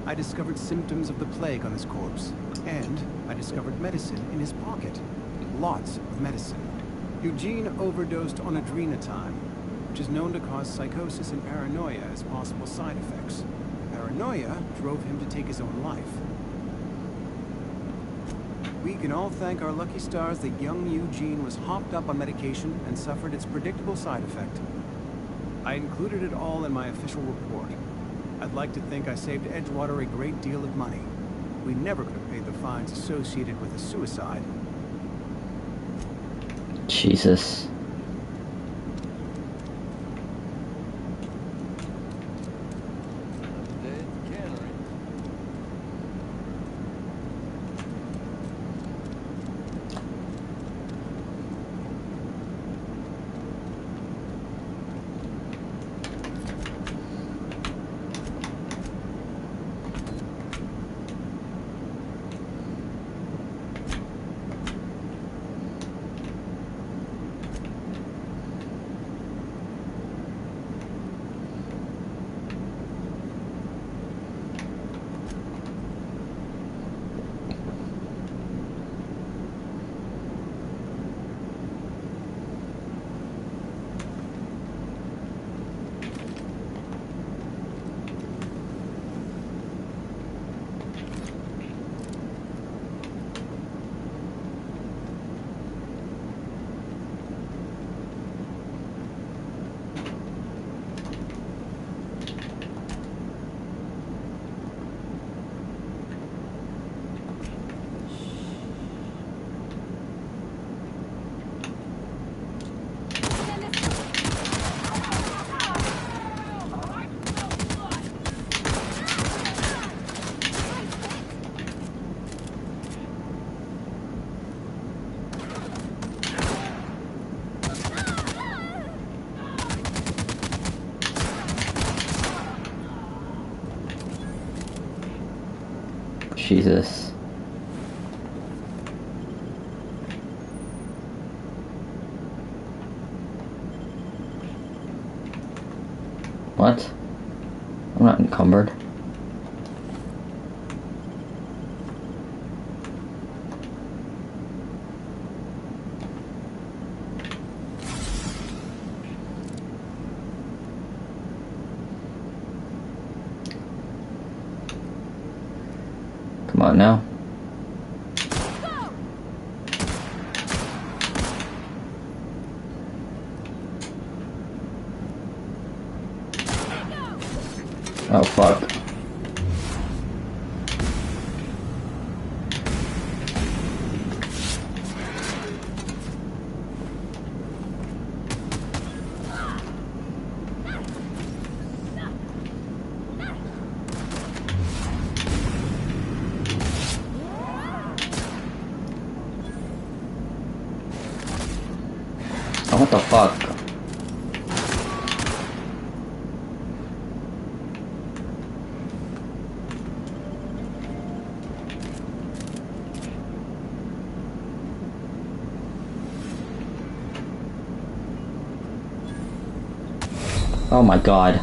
I discovered symptoms of the plague on his corpse, and I discovered medicine in his pocket. Lots of medicine. Eugene overdosed on adrenatime, which is known to cause psychosis and paranoia as possible side effects. Paranoia drove him to take his own life. We can all thank our lucky stars that young Eugene was hopped up on medication and suffered its predictable side effect. I included it all in my official report. I'd like to think I saved Edgewater a great deal of money. We never could have paid the fines associated with a suicide. Jesus. Jesus. What? I'm not encumbered. Come on now. Oh fuck. Oh, what the fuck? Oh my god.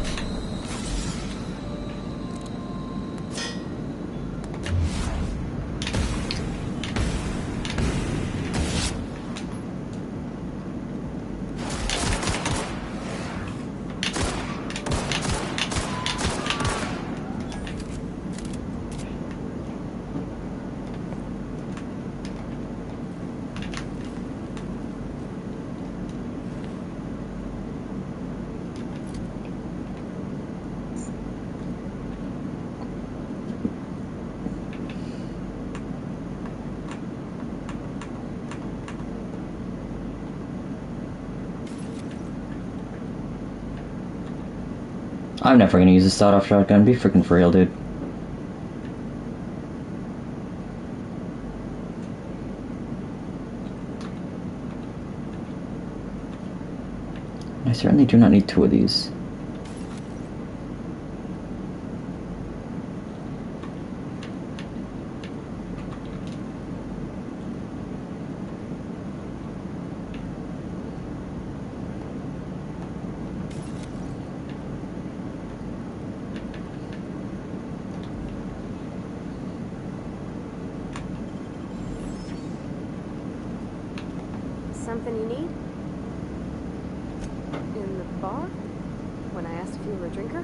I'm never gonna use a sawed-off shotgun. Be freaking for real, dude. I certainly do not need two of these. Something you need? In the bar? When I asked if you were a drinker?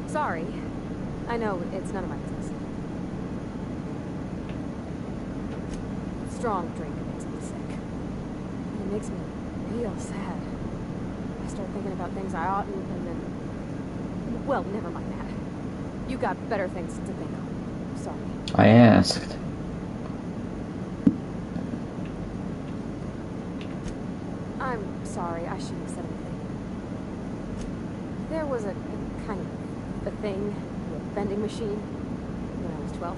Sorry. I know, it's none of my business. Strong drink makes me sick. It makes me real sad. I start thinking about things I oughtn't, and then... Well, never mind that. You got better things to think of. Sorry. I asked. I'm sorry, I shouldn't have said anything. There was a kind of a thing, a vending machine, when I was 12.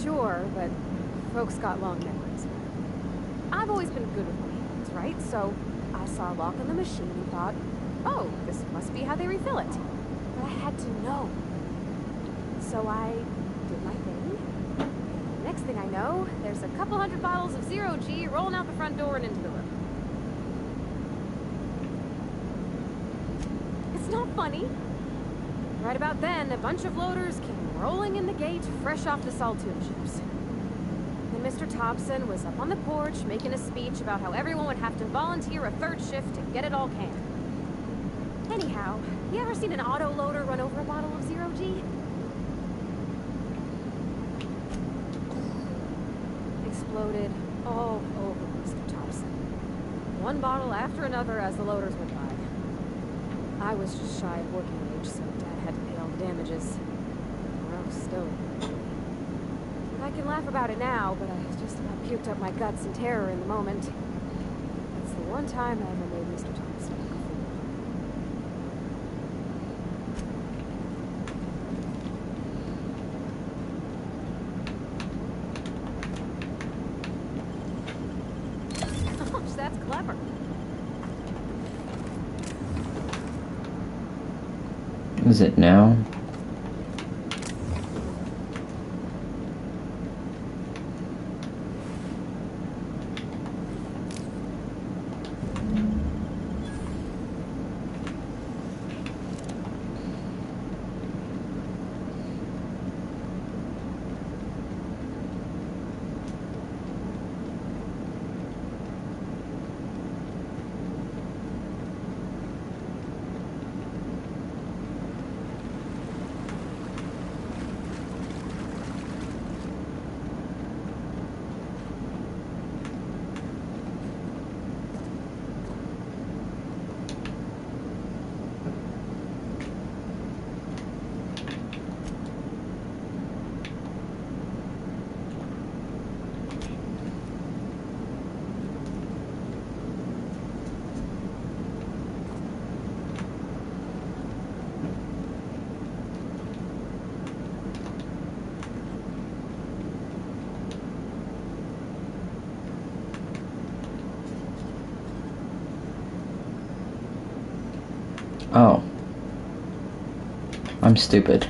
Sure, but folks got long memories. I've always been good with my hands, right? So I saw a lock on the machine and thought, oh, this must be how they refill it. But I had to know. So I did my thing. Next thing I know, there's a couple hundred bottles of Zero G rolling out the front door and into the room. It's not funny. Right about then, a bunch of loaders came rolling in the gate, fresh off the Saltoon ships. And Mr. Thompson was up on the porch making a speech about how everyone would have to volunteer a third shift to get it all canned. Anyhow, you ever seen an auto loader run over a bottle of Zero G? Exploded all over Mr. Thompson. One bottle after another as the loaders went by. I was just shy of working age, so Dad had to pay all the damages. Gross stone. I can laugh about it now, but I just about puked up my guts in terror in the moment. It's the one time I ever made Mr. Thompson look a fool. That's clever. Is it now? Oh. I'm stupid.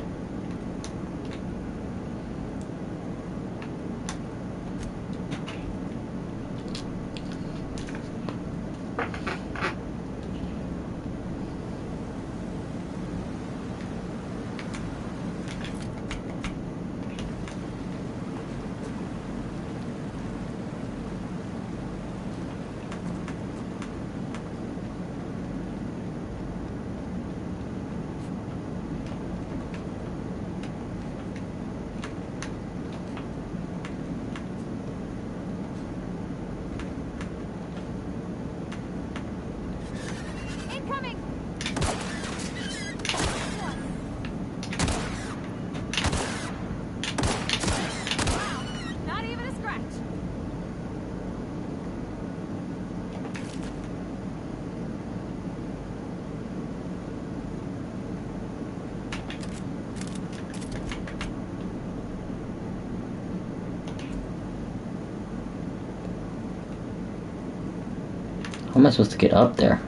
How am I supposed to get up there?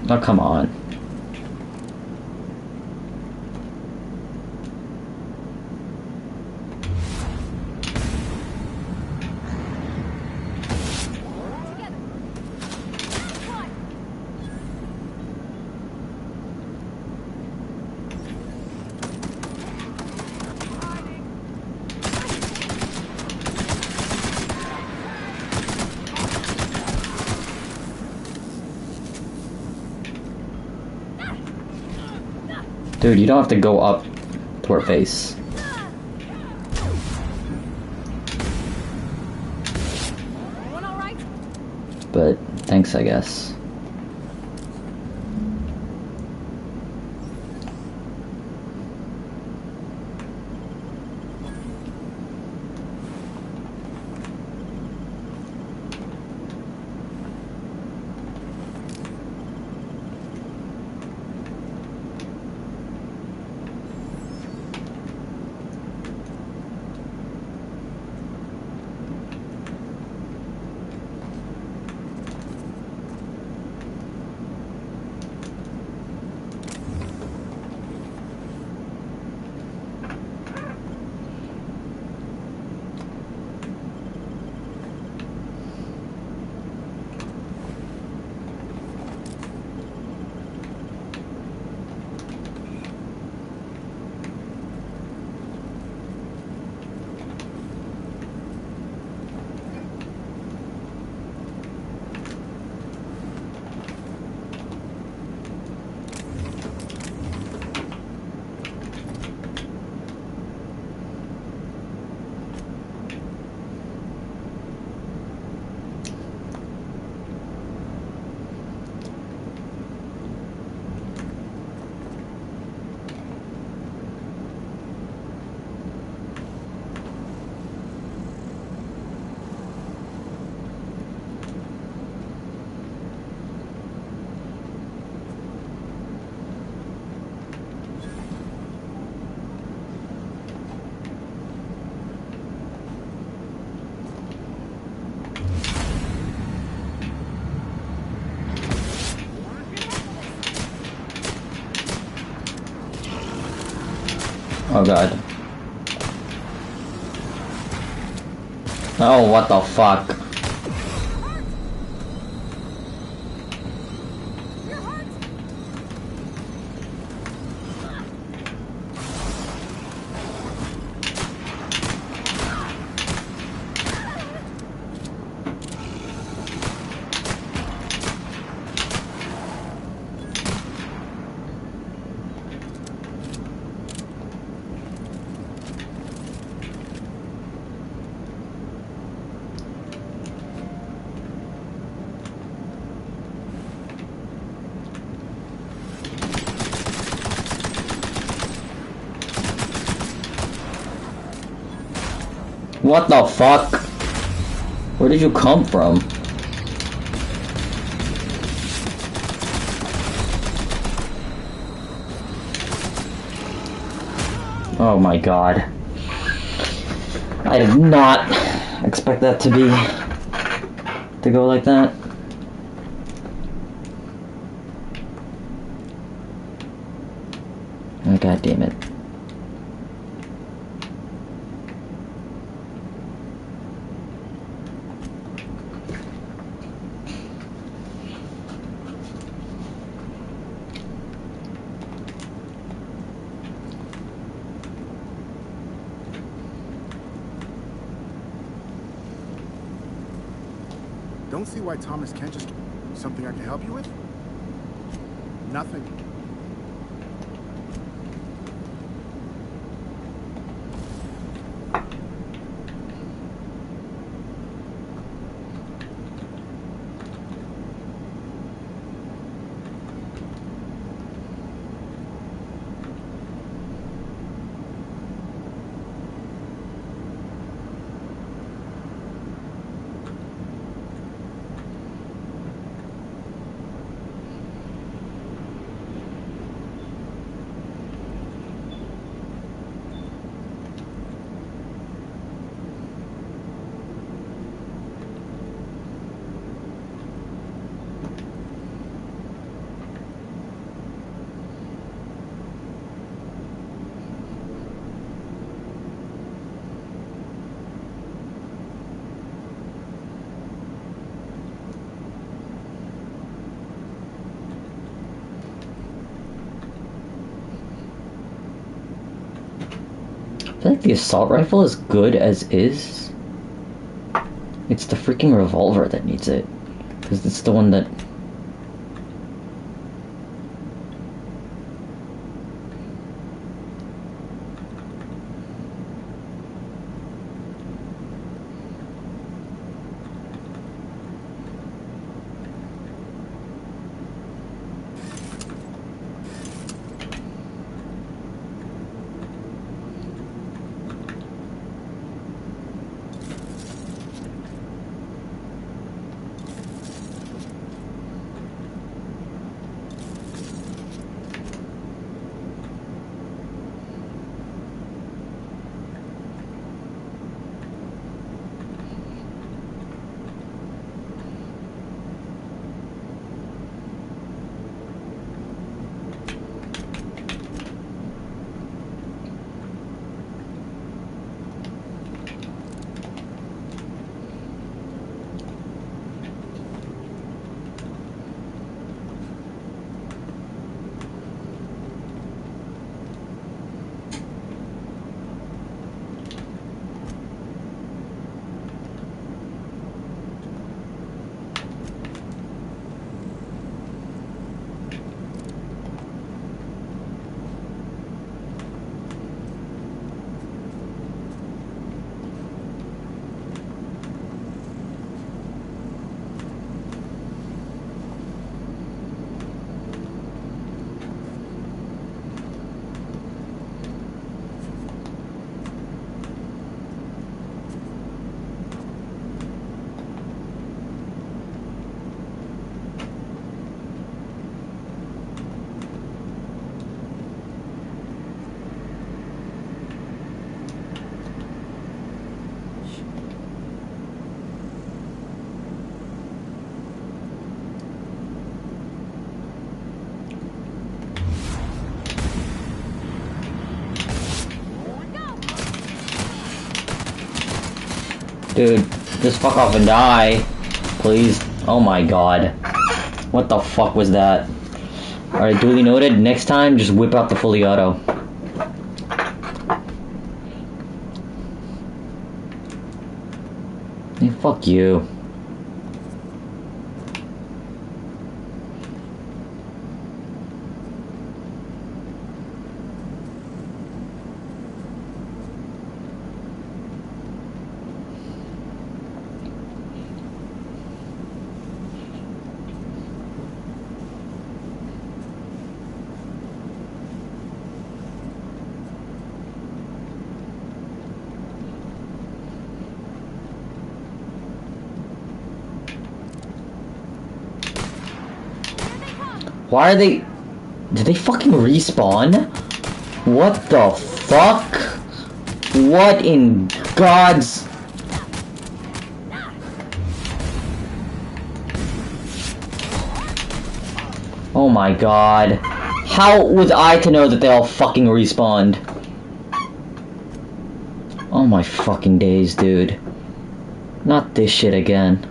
Oh, come on. Dude, you don't have to go up to her face. But thanks, I guess. Oh god. Oh, what the fuck? What the fuck? Where did you come from? Oh my god. I did not expect that to go like that. Oh, god damn it. Don't see why Thomas can't just... Something I can help you with? Nothing. I feel like the assault rifle is good as is. It's the freaking revolver that needs it. Because it's the one that... Dude, just fuck off and die. Please. Oh my god. What the fuck was that? Alright, duly noted. Next time, just whip out the fully auto. Hey, fuck you. Why are they... Did they fucking respawn? What the fuck? What in God's... Oh my god. How was I to know that they all fucking respawned? Oh my fucking days, dude. Not this shit again.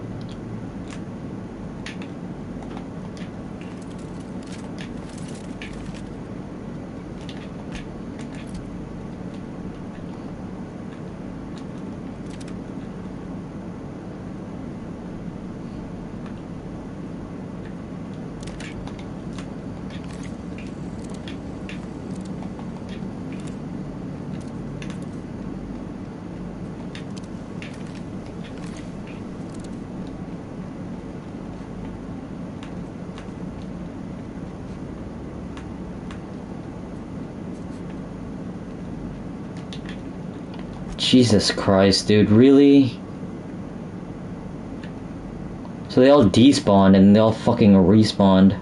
Jesus Christ, dude, really? So they all despawned and they all fucking respawned.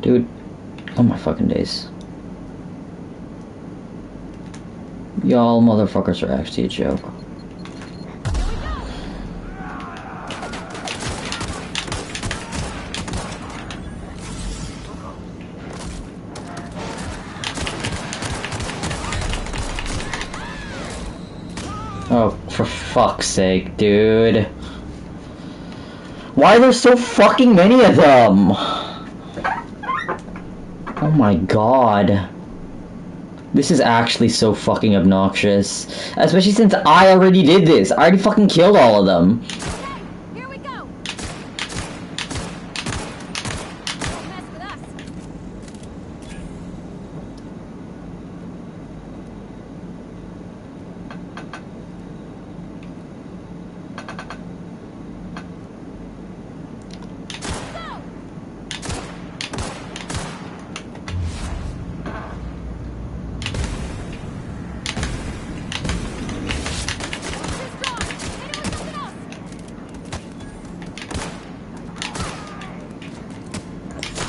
Dude, oh my fucking days. Y'all motherfuckers are actually a joke. Oh, for fuck's sake, dude. Why are there so fucking many of them? Oh my god. This is actually so fucking obnoxious. Especially since I already did this. I already fucking killed all of them. Here we go. Don't mess with us.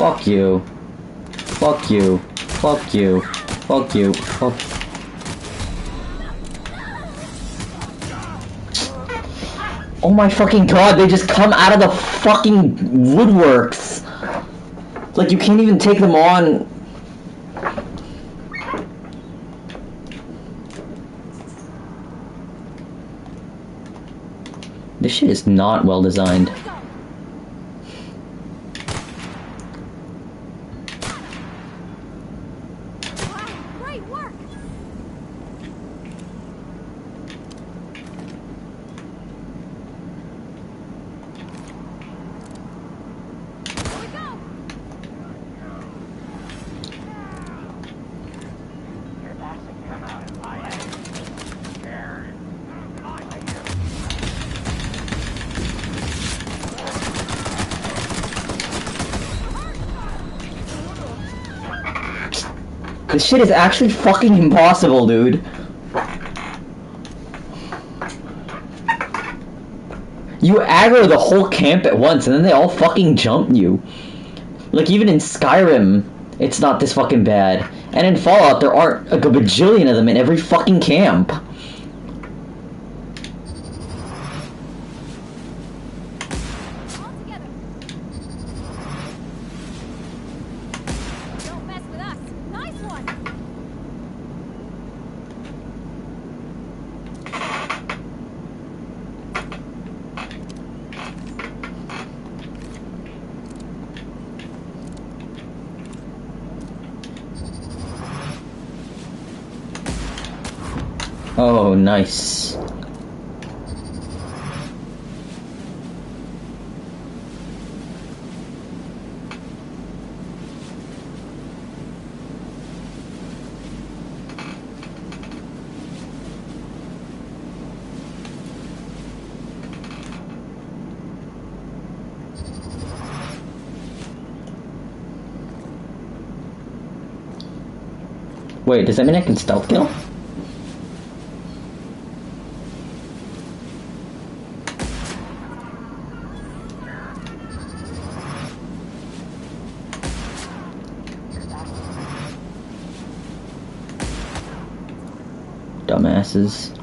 Fuck you. Fuck you. Fuck you. Fuck you. Fuck. Oh my fucking god, they just come out of the fucking woodworks. Like, you can't even take them on. This shit is not well designed. Great work! This shit is actually fucking impossible, dude. You aggro the whole camp at once, and then they all fucking jump you. Like, even in Skyrim, it's not this fucking bad. And in Fallout, there aren't a bajillion of them in every fucking camp. Don't mess with us. Nice one! Oh, nice. Wait, does that mean I can stealth kill? Dumbasses.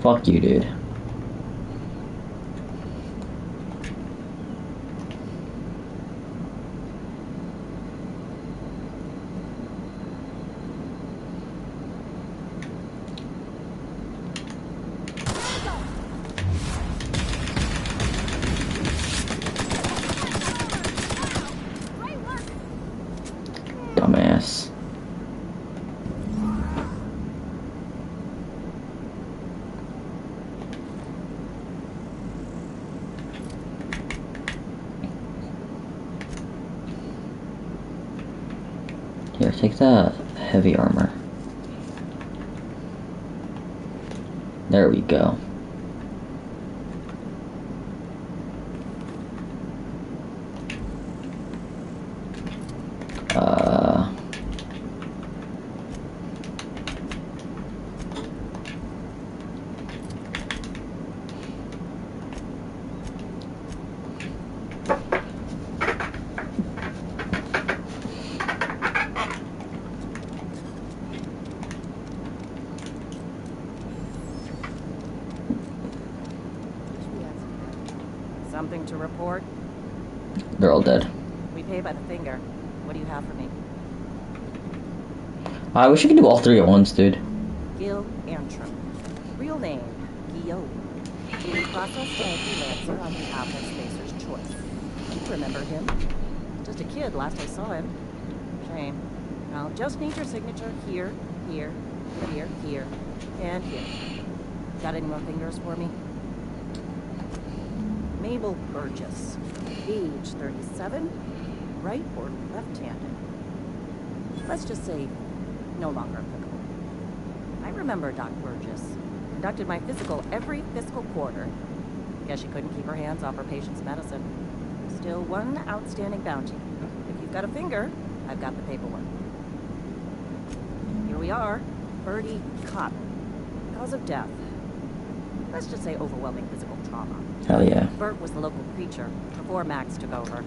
Fuck you, dude. Dumbass. Here, take the heavy armor. There we go. Something to report? They're all dead. We pay by the finger. What do you have for me? I wish you could do all three at once, dude. Gil Antrim. Real name, Guillaume. Being processed as freelancer on behalf of Spacer's Choice. You remember him? Just a kid last I saw him. Shame. I'll just need your signature here, here, here, here, and here. Got any more fingers for me? Mabel Burgess. Age 37. Right or left-handed? Let's just say no longer applicable. I remember Doc Burgess. Conducted my physical every fiscal quarter. Guess she couldn't keep her hands off her patient's medicine. Still one outstanding bounty. If you've got a finger, I've got the paperwork. Here we are. Birdie Cotton. Cause of death. Let's just say overwhelming physical trauma. Hell yeah. Bert was the local preacher before Max took over.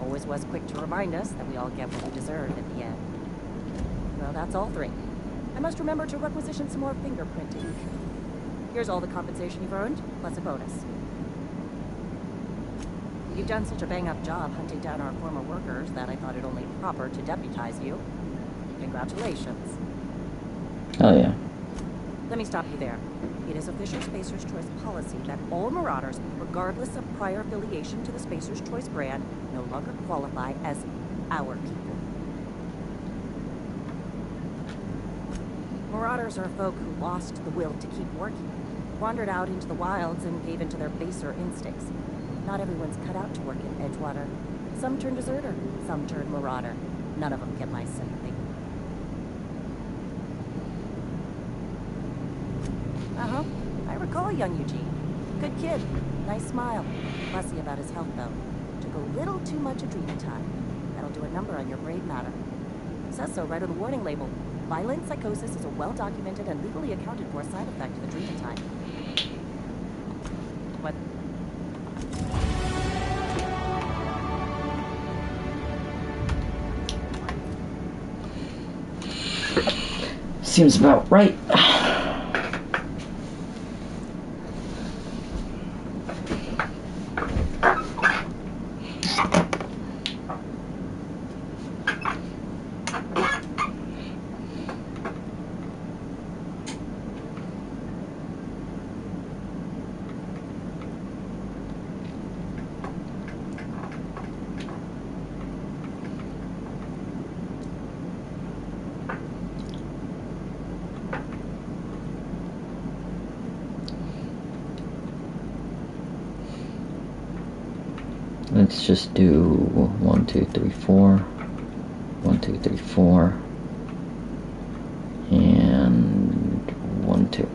Always was quick to remind us that we all get what we deserve at the end. Well, that's all three. I must remember to requisition some more fingerprinting. Here's all the compensation you've earned, plus a bonus. You've done such a bang-up job hunting down our former workers that I thought it only proper to deputize you. Congratulations. Hell yeah. Let me stop you there. It is official Spacer's Choice policy that all Marauders, regardless of prior affiliation to the Spacer's Choice brand, no longer qualify as our people. Marauders are folk who lost the will to keep working, wandered out into the wilds and gave into their baser instincts. Not everyone's cut out to work in Edgewater. Some turn deserter, some turn Marauder. None of them get my sympathy. Uh-huh. I recall young Eugene. Good kid. Nice smile. Fussy about his health, though. Took a little too much adrenatine. That'll do a number on your brain matter. Says so right on the warning label. Violent psychosis is a well-documented and legally accounted for side effect of adrenatine. What? Seems about right. Let's just do 1, 2, 3, 4. 1, 2, 3, 4. And 1, 2.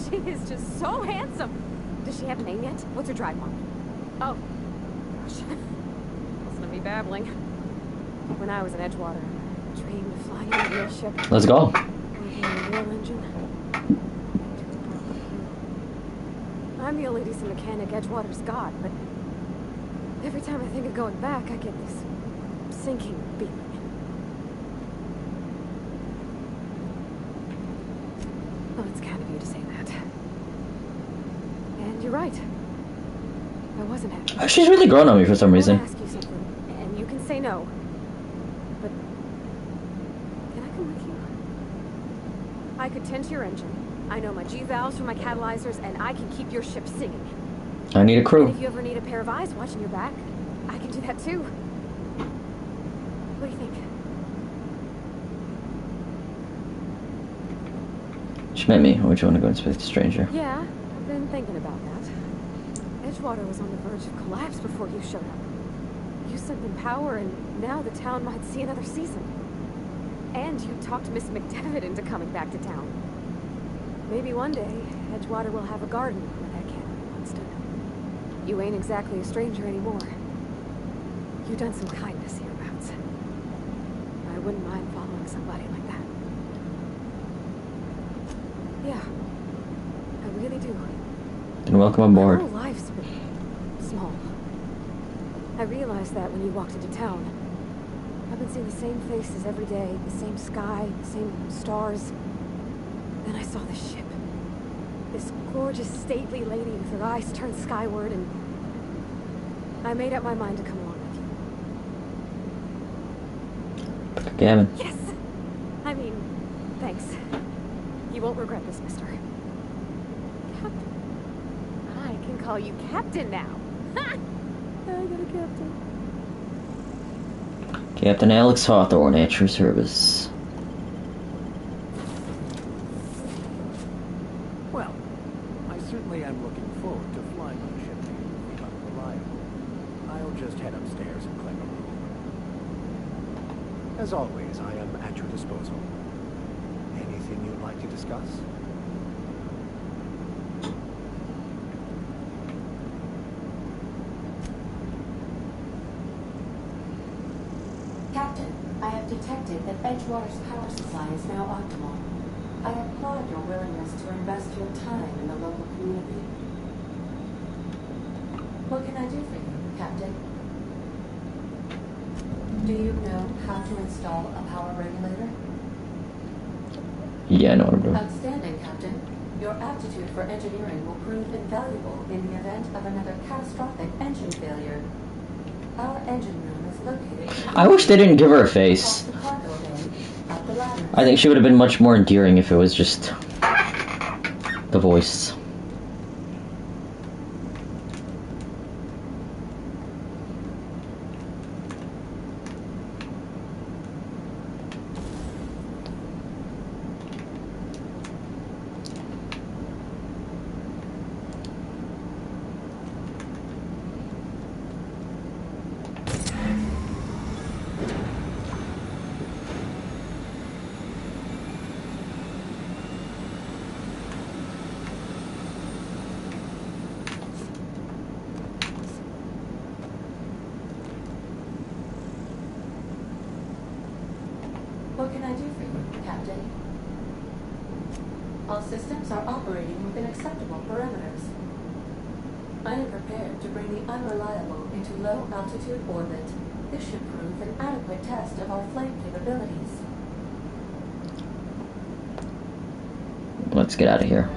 She is just so handsome. Does she have a name yet? What's her drive mark? Oh, gosh. Listen to me babbling. When I was in Edgewater, I dreamed of flying a real ship. Let's go. Working a real engine. I'm the only decent mechanic Edgewater's got, but every time I think of going back, I get this sinking feeling. Well, it's kind of you to say that. And you're right. I wasn't happy. She's really grown on me for some reason. I want to ask you something, and you can say no. But can I come with you? I could tend to your engine. I know my G-valves from my catalyzers, and I can keep your ship singing. I need a crew. And if you ever need a pair of eyes watching your back, I can do that too. What do you think? She met me. Or would you want to go and speak to a stranger? Yeah, I've been thinking about that. Edgewater was on the verge of collapse before you showed up. You sent them power, and now the town might see another season. And you talked Miss McDevitt into coming back to town. Maybe one day, Edgewater will have a garden where that canopy once stood. You ain't exactly a stranger anymore. You've done some kindness hereabouts. I wouldn't mind following somebody like that. Yeah, I really do. Then welcome aboard. My whole life's been small. I realized that when you walked into town. I've been seeing the same faces every day, the same sky, the same stars. Then I saw this ship. This gorgeous, stately lady with her eyes turned skyward, and I made up my mind to come along with you. Gavin. Yes! I mean, thanks. You won't regret this, mister. Captain. I can call you Captain now. Ha! I got a captain. Captain Alex Hawthorne at your service. Well, I certainly am looking forward to flying on a ship named the Unreliable. I'll just head upstairs and claim a room. As always, I am at your disposal. Anything you'd like to discuss? Captain, I have detected that Edgewater's power supply is now optimal. I applaud your willingness to invest your time in the local community. What can I do for you, Captain? Do you know how to install a power regulator? Yeah, I know what I'm doing. Outstanding, Captain. Your aptitude for engineering will prove invaluable in the event of another catastrophic engine failure. Our engine room is located... I wish they didn't give her a face. I think she would have been much more endearing if it was just the voice. What can I do for you, Captain? All systems are operating within acceptable parameters. I am prepared to bring the Unreliable into low-altitude orbit. This should prove an adequate test of our flight capabilities. Let's get out of here.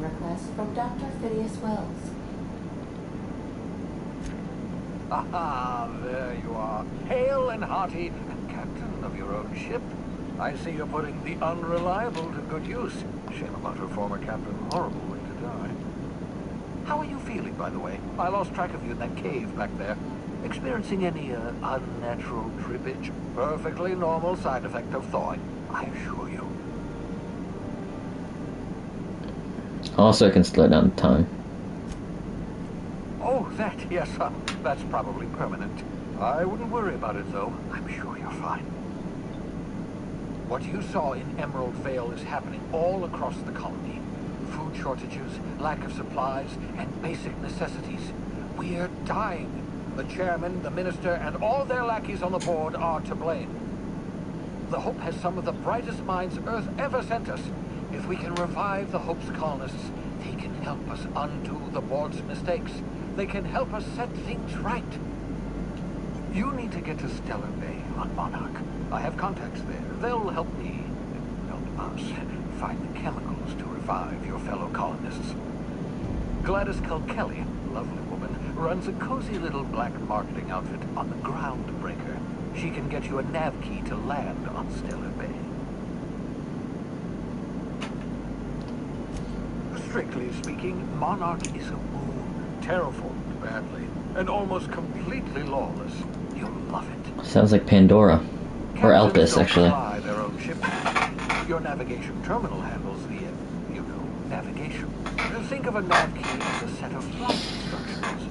Request from Dr. Phineas Wells. Ah, there you are. Hale and hearty, and captain of your own ship. I see you're putting the Unreliable to good use. Shame about her former captain. Horrible way to die. How are you feeling, by the way? I lost track of you in that cave back there. Experiencing any unnatural trippage? Perfectly normal side effect of thawing, I assure you. Also, I can slow down time. Oh, that, yes, that's probably permanent. I wouldn't worry about it, though. I'm sure you're fine. What you saw in Emerald Vale is happening all across the colony. Food shortages, lack of supplies, and basic necessities. We're dying. The chairman, the minister, and all their lackeys on the board are to blame. The Hope has some of the brightest minds Earth ever sent us. If we can revive the Hope's colonists, they can help us undo the board's mistakes. They can help us set things right. You need to get to Stellar Bay on Monarch. I have contacts there. They'll help me, help us, find the chemicals to revive your fellow colonists. Gladys Kilkelly, lovely woman, runs a cozy little black marketing outfit on the Groundbreaker. She can get you a nav key to land on Stellar Bay. Strictly speaking, Monarch is a moon, terraformed badly, and almost completely lawless. You'll love it. Sounds like Pandora. Or Captains Elpis, don't actually. fly their own ships. Your navigation terminal handles the, navigation. Think of a nav key as a set of flight instructions.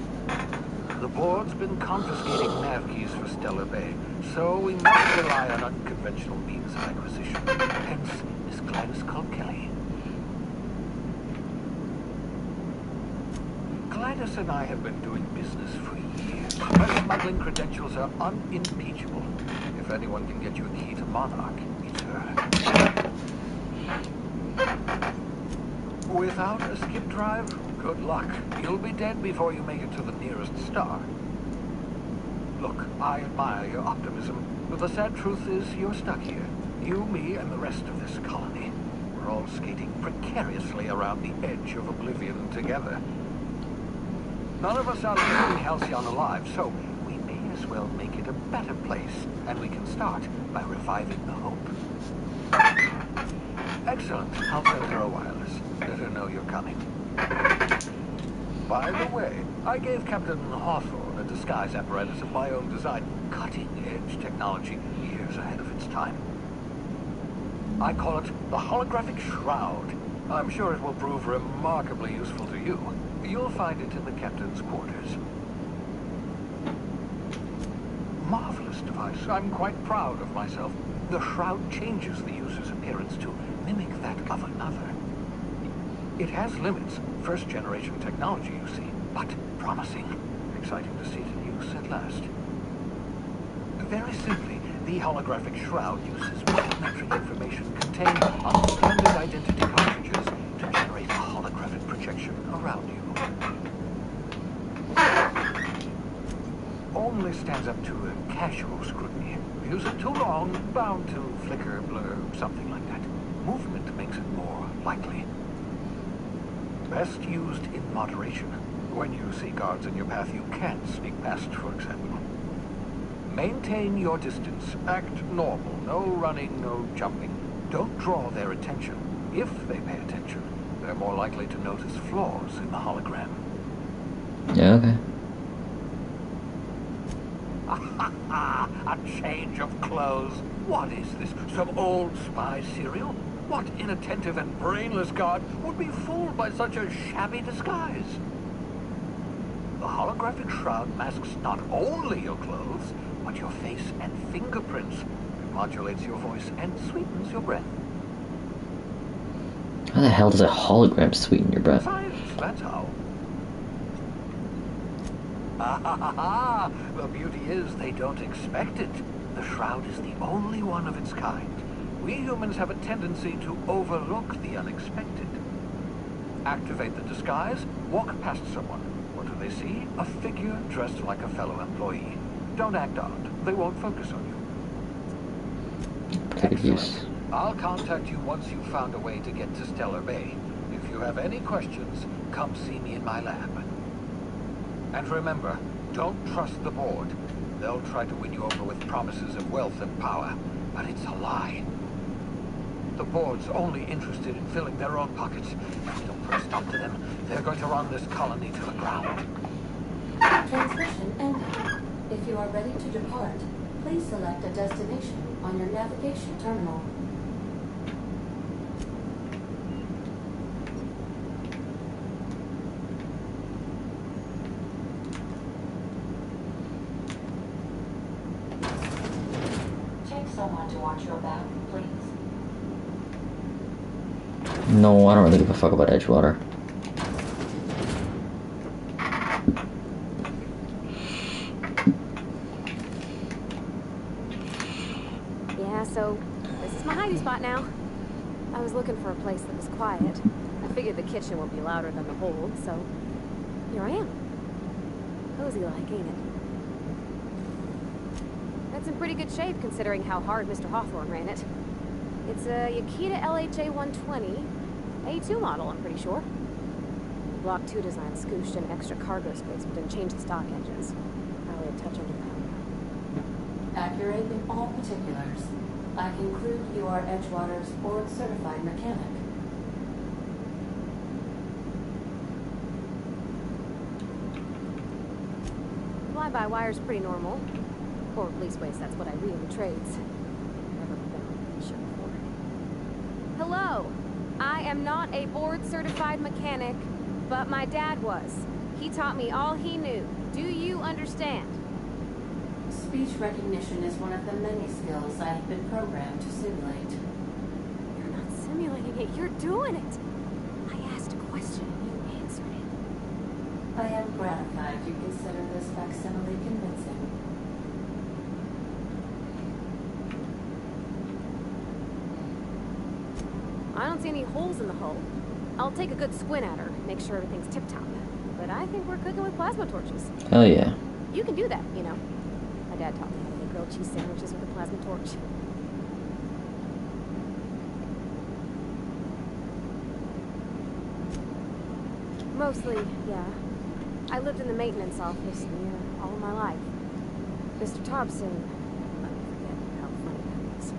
The board's been confiscating nav keys for Stellar Bay, so we must rely on unconventional means of acquisition. Hence, Miss Gladys Kilkelly. Gladys and I have been doing business for years. Her smuggling credentials are unimpeachable. If anyone can get you a key to Monarch, it's her. Without a skip drive, good luck. You'll be dead before you make it to the nearest star. Look, I admire your optimism, but the sad truth is you're stuck here. You, me, and the rest of this colony. We're all skating precariously around the edge of oblivion together. None of us are leaving Halcyon alive, so we may as well make it a better place, and we can start by reviving the hope. Excellent. I'll send her a wireless. Let her know you're coming. By the way, I gave Captain Hawthorne a disguise apparatus of my own design, cutting-edge technology, years ahead of its time. I call it the Holographic Shroud. I'm sure it will prove remarkably useful to you. You'll find it in the captain's quarters. Marvelous device. I'm quite proud of myself. The shroud changes the user's appearance to mimic that of another. It has limits. First-generation technology, you see, but promising. Exciting to see it in use at last. Very simply, the holographic shroud uses biometric information contained on standard identity cartridges to generate a holographic projection around you. Only stands up to a casual scrutiny. Use it too long, bound to flicker, blur, something like that. Movement makes it more likely. Best used in moderation. When you see guards in your path you can't sneak past, for example. Maintain your distance. Act normal. No running, no jumping. Don't draw their attention. If they pay attention, they're more likely to notice flaws in the hologram. Yeah, okay. A change of clothes. What is this? Some old spy serial? What inattentive and brainless guard would be fooled by such a shabby disguise? The holographic shroud masks not only your clothes, but your face and fingerprints. It modulates your voice and sweetens your breath. How the hell does a hologram sweeten your breath? Science, that's how. The beauty is they don't expect it. The shroud is the only one of its kind. We humans have a tendency to overlook the unexpected. Activate the disguise, walk past someone. What do they see? A figure dressed like a fellow employee. Don't act odd. They won't focus on you. Excellent. I'll contact you once you've found a way to get to Stellar Bay. If you have any questions, come see me in my lab. And remember, don't trust the board. They'll try to win you over with promises of wealth and power, but it's a lie. The board's only interested in filling their own pockets. If we don't put a stop to them, they're going to run this colony to the ground. Transmission ended. If you are ready to depart, please select a destination on your navigation terminal. Take someone to watch your back, please. No, I don't really give a fuck about Edgewater. Yeah, so this is my hiding spot now. I was looking for a place that was quiet. I figured the kitchen would be louder than the hold, so here I am. Cozy like, ain't it? That's in pretty good shape considering how hard Mr. Hawthorne ran it. It's a Yakita LHA 120, A2 model, I'm pretty sure. The Block 2 design scooshed in extra cargo space but didn't change the stock engines. Probably a touch underpowered. Accurate in all particulars. I conclude you are Edgewater's board-certified mechanic. Fly-by-wire's pretty normal. Or leastways, that's what I read in the trades. Never been on a ship before. Hello! I am not a board-certified mechanic, but my dad was. He taught me all he knew. Do you understand? Speech recognition is one of the many skills I have been programmed to simulate. You're not simulating it, you're doing it! I asked a question and you answered it. I am gratified you consider this facsimile convincing. I don't see any holes in the hull. I'll take a good squint at her, make sure everything's tip-top. But I think we're cooking with plasma torches. Hell yeah. You can do that, you know. My dad taught me how to make grilled cheese sandwiches with a plasma torch. Mostly, yeah. I lived in the maintenance office near all of my life. Mr. Thompson, let me forget how funny that was.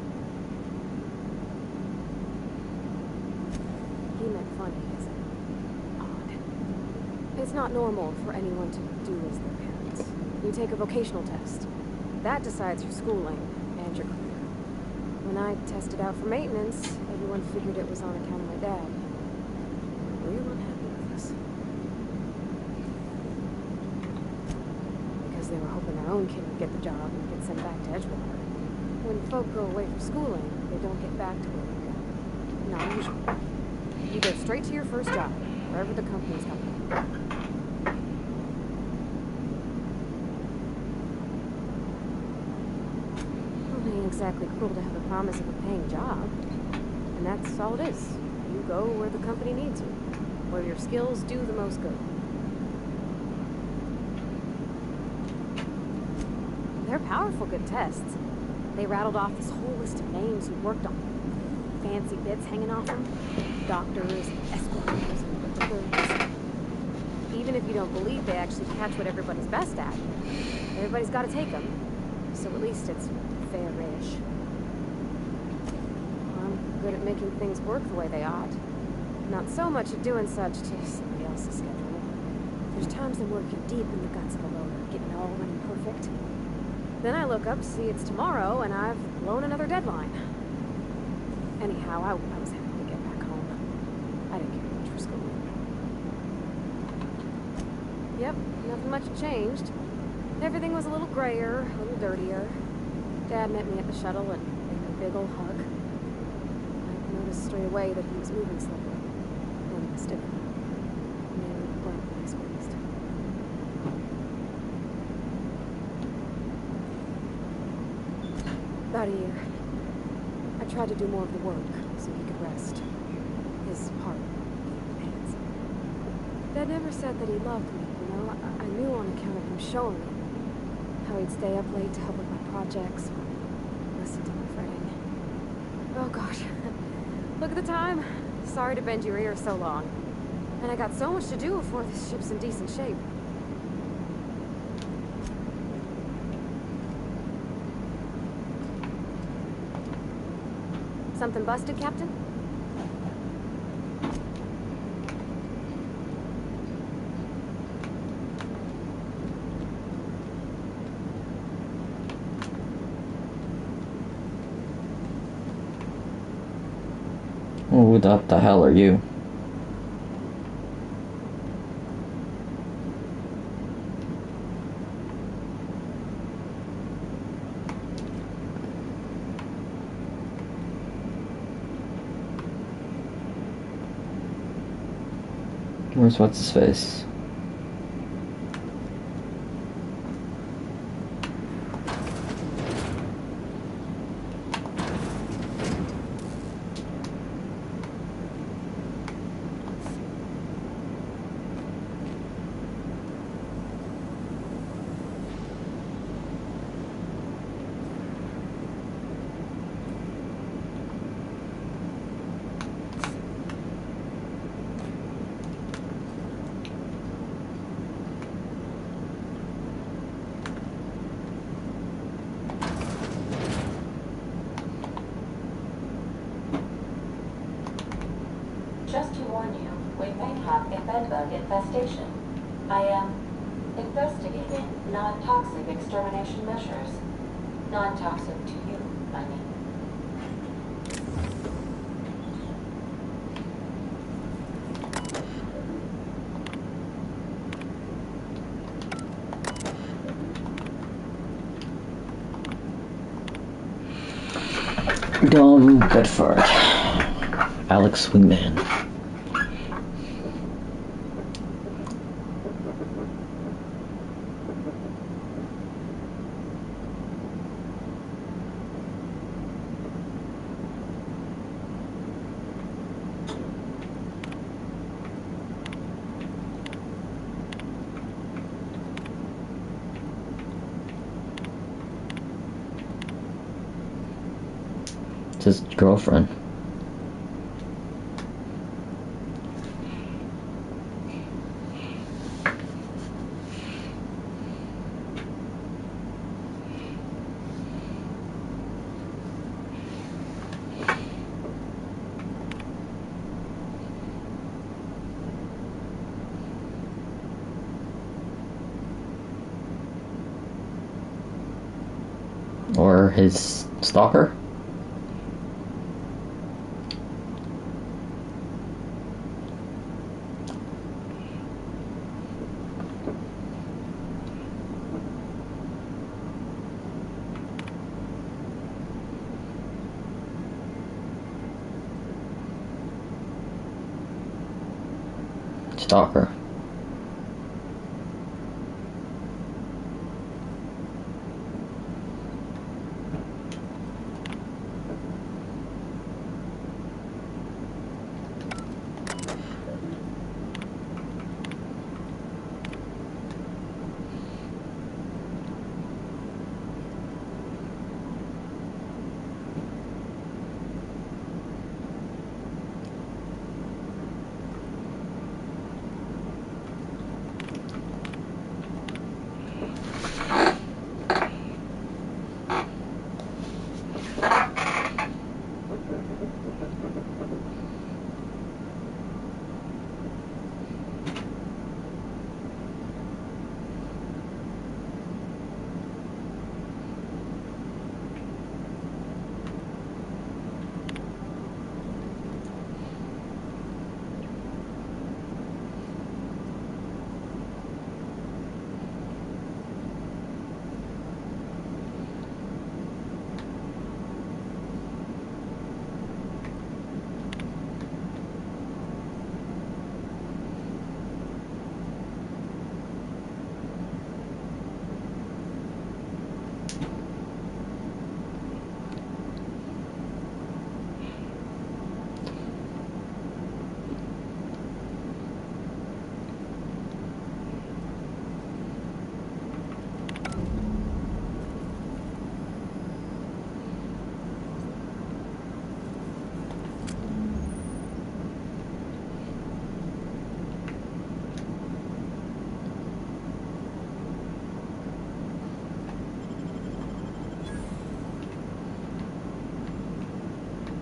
He meant funny as in odd. It's not normal for anyone to do as their parents. You take a vocational test. That decides your schooling and your career. When I tested out for maintenance, everyone figured it was on account of my dad. Real unhappy with us. Because they were hoping their own kid would get the job and get sent back to Edgewater. When folk go away for schooling, they don't get back to where they go. Not usually. You go straight to your first job, wherever the company's coming. Exactly cruel to have a promise of a paying job. And that's all it is. You go where the company needs you, where your skills do the most good. They're powerful good tests. They rattled off this whole list of names who worked on them. Fancy bits hanging off them. Doctors, esquire's, and whippers. Even if you don't believe they actually catch what everybody's best at, everybody's got to take them. So at least it's fair-ish. I'm good at making things work the way they ought. Not so much at doing such to somebody else's schedule. There's times I'm working deep in the guts of a loader, getting it all running perfect. Then I look up, see it's tomorrow, and I've blown another deadline. Anyhow, I was happy to get back home. I didn't care much for school. Yep, nothing much had changed. Everything was a little grayer, a little dirtier. Dad met me at the shuttle and gave me a big old hug. I noticed straight away that he was moving slowly. And stiff. Nearly blankly squeezed. About a year. I tried to do more of the work so he could rest. His heart beat pants. Dad never said that he loved me, you know? I knew on account of him showing me. How he'd stay up late to help with my projects, or listen to my fretting. Oh gosh, look at the time. Sorry to bend your ear so long. And I got so much to do before this ship's in decent shape. Something busted, Captain? Who the hell are you? Where's what's-his-face? Just to warn you, we may have a bedbug infestation. I am investigating non-toxic extermination measures. Non-toxic to you, I mean. Dom Bedford. Alex Wingman. It's his girlfriend. Or his stalker? Stalker.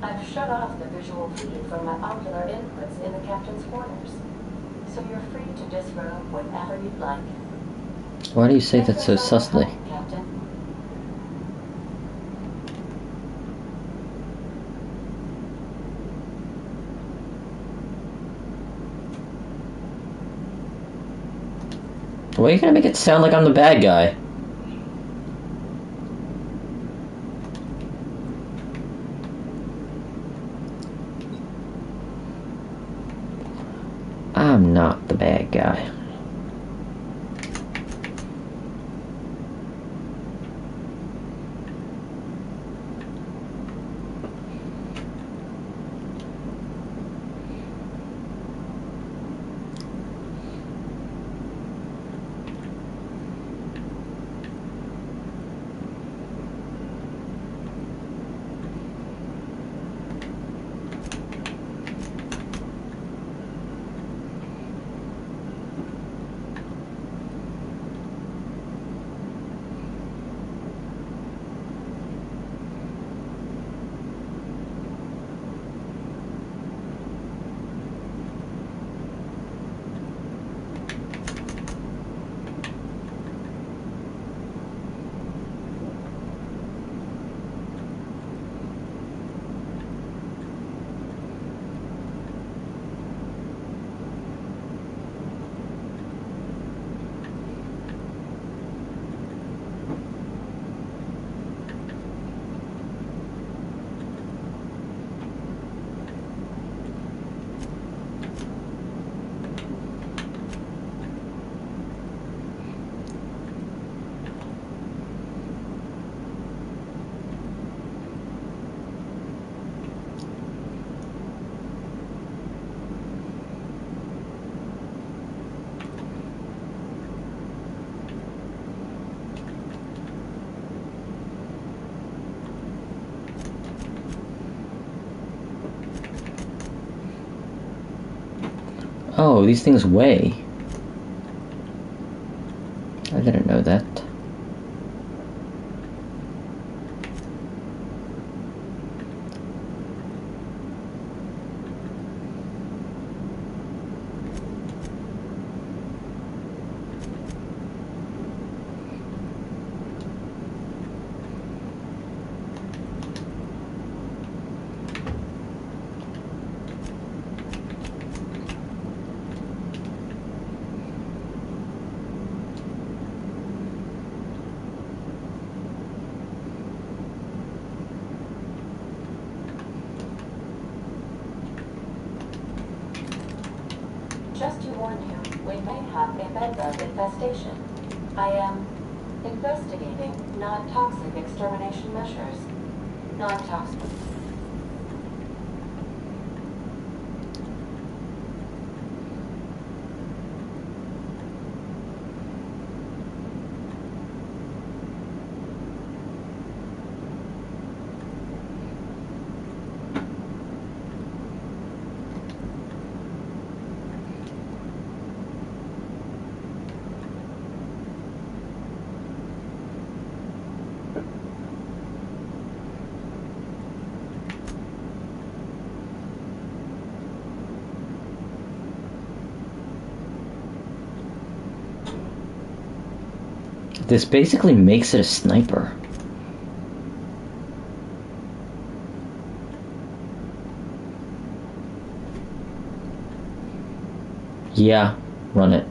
I've shut off the visual feed from my ocular inputs in the captain's quarters, so you're free to disrobe whenever you'd like. Why do you say that so sussly? Captain. Why are you gonna make it sound like I'm the bad guy? I'm not the bad guy. Oh, these things weigh. I didn't know that. Just to warn you, we may have a bedbug infestation. I am investigating non-toxic extermination measures. Non-toxic. This basically makes it a sniper. Yeah, run it.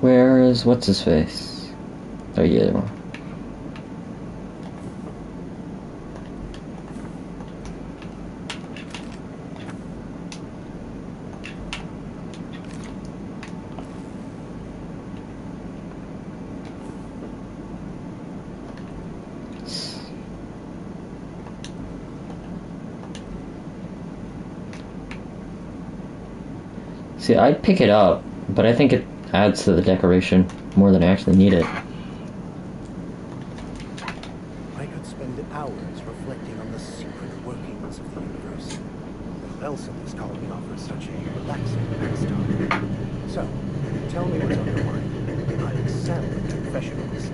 Where is what's his face? Oh yeah, there are. See, I'd pick it up, but I think it adds to the decoration more than I actually need it. I could spend hours reflecting on the secret workings of the universe. What else in this colony offers such a relaxing pastime? So, tell me what's on your mind. I'll examine the confessional list.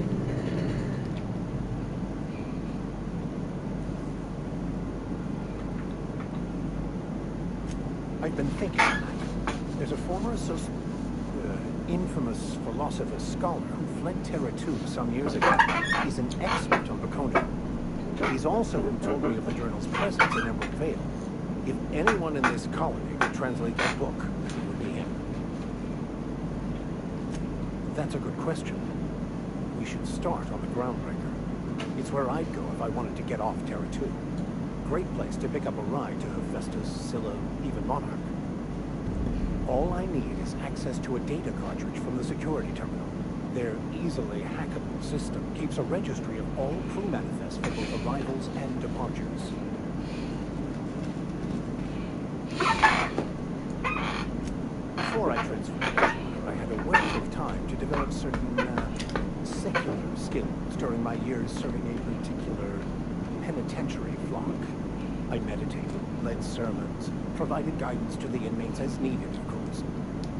I've been thinking. There's a former infamous philosopher scholar who fled Terra 2 some years ago. He's an expert on Baconia. He's also who told me of the journal's presence in Emerald Vale. If anyone in this colony could translate that book, it would be him. That's a good question. We should start on the Groundbreaker. It's where I'd go if I wanted to get off Terra 2. Great place to pick up a ride to Hephaestus, Scylla, even Monarch. All I need is access to a data cartridge from the security terminal. Their easily hackable system keeps a registry of all crew manifests for both arrivals and departures. Before I transferred to Ashmore, I had a wealth of time to develop certain secular skills during my years serving a particular penitentiary flock. I meditated, led sermons, provided guidance to the inmates as needed, of course.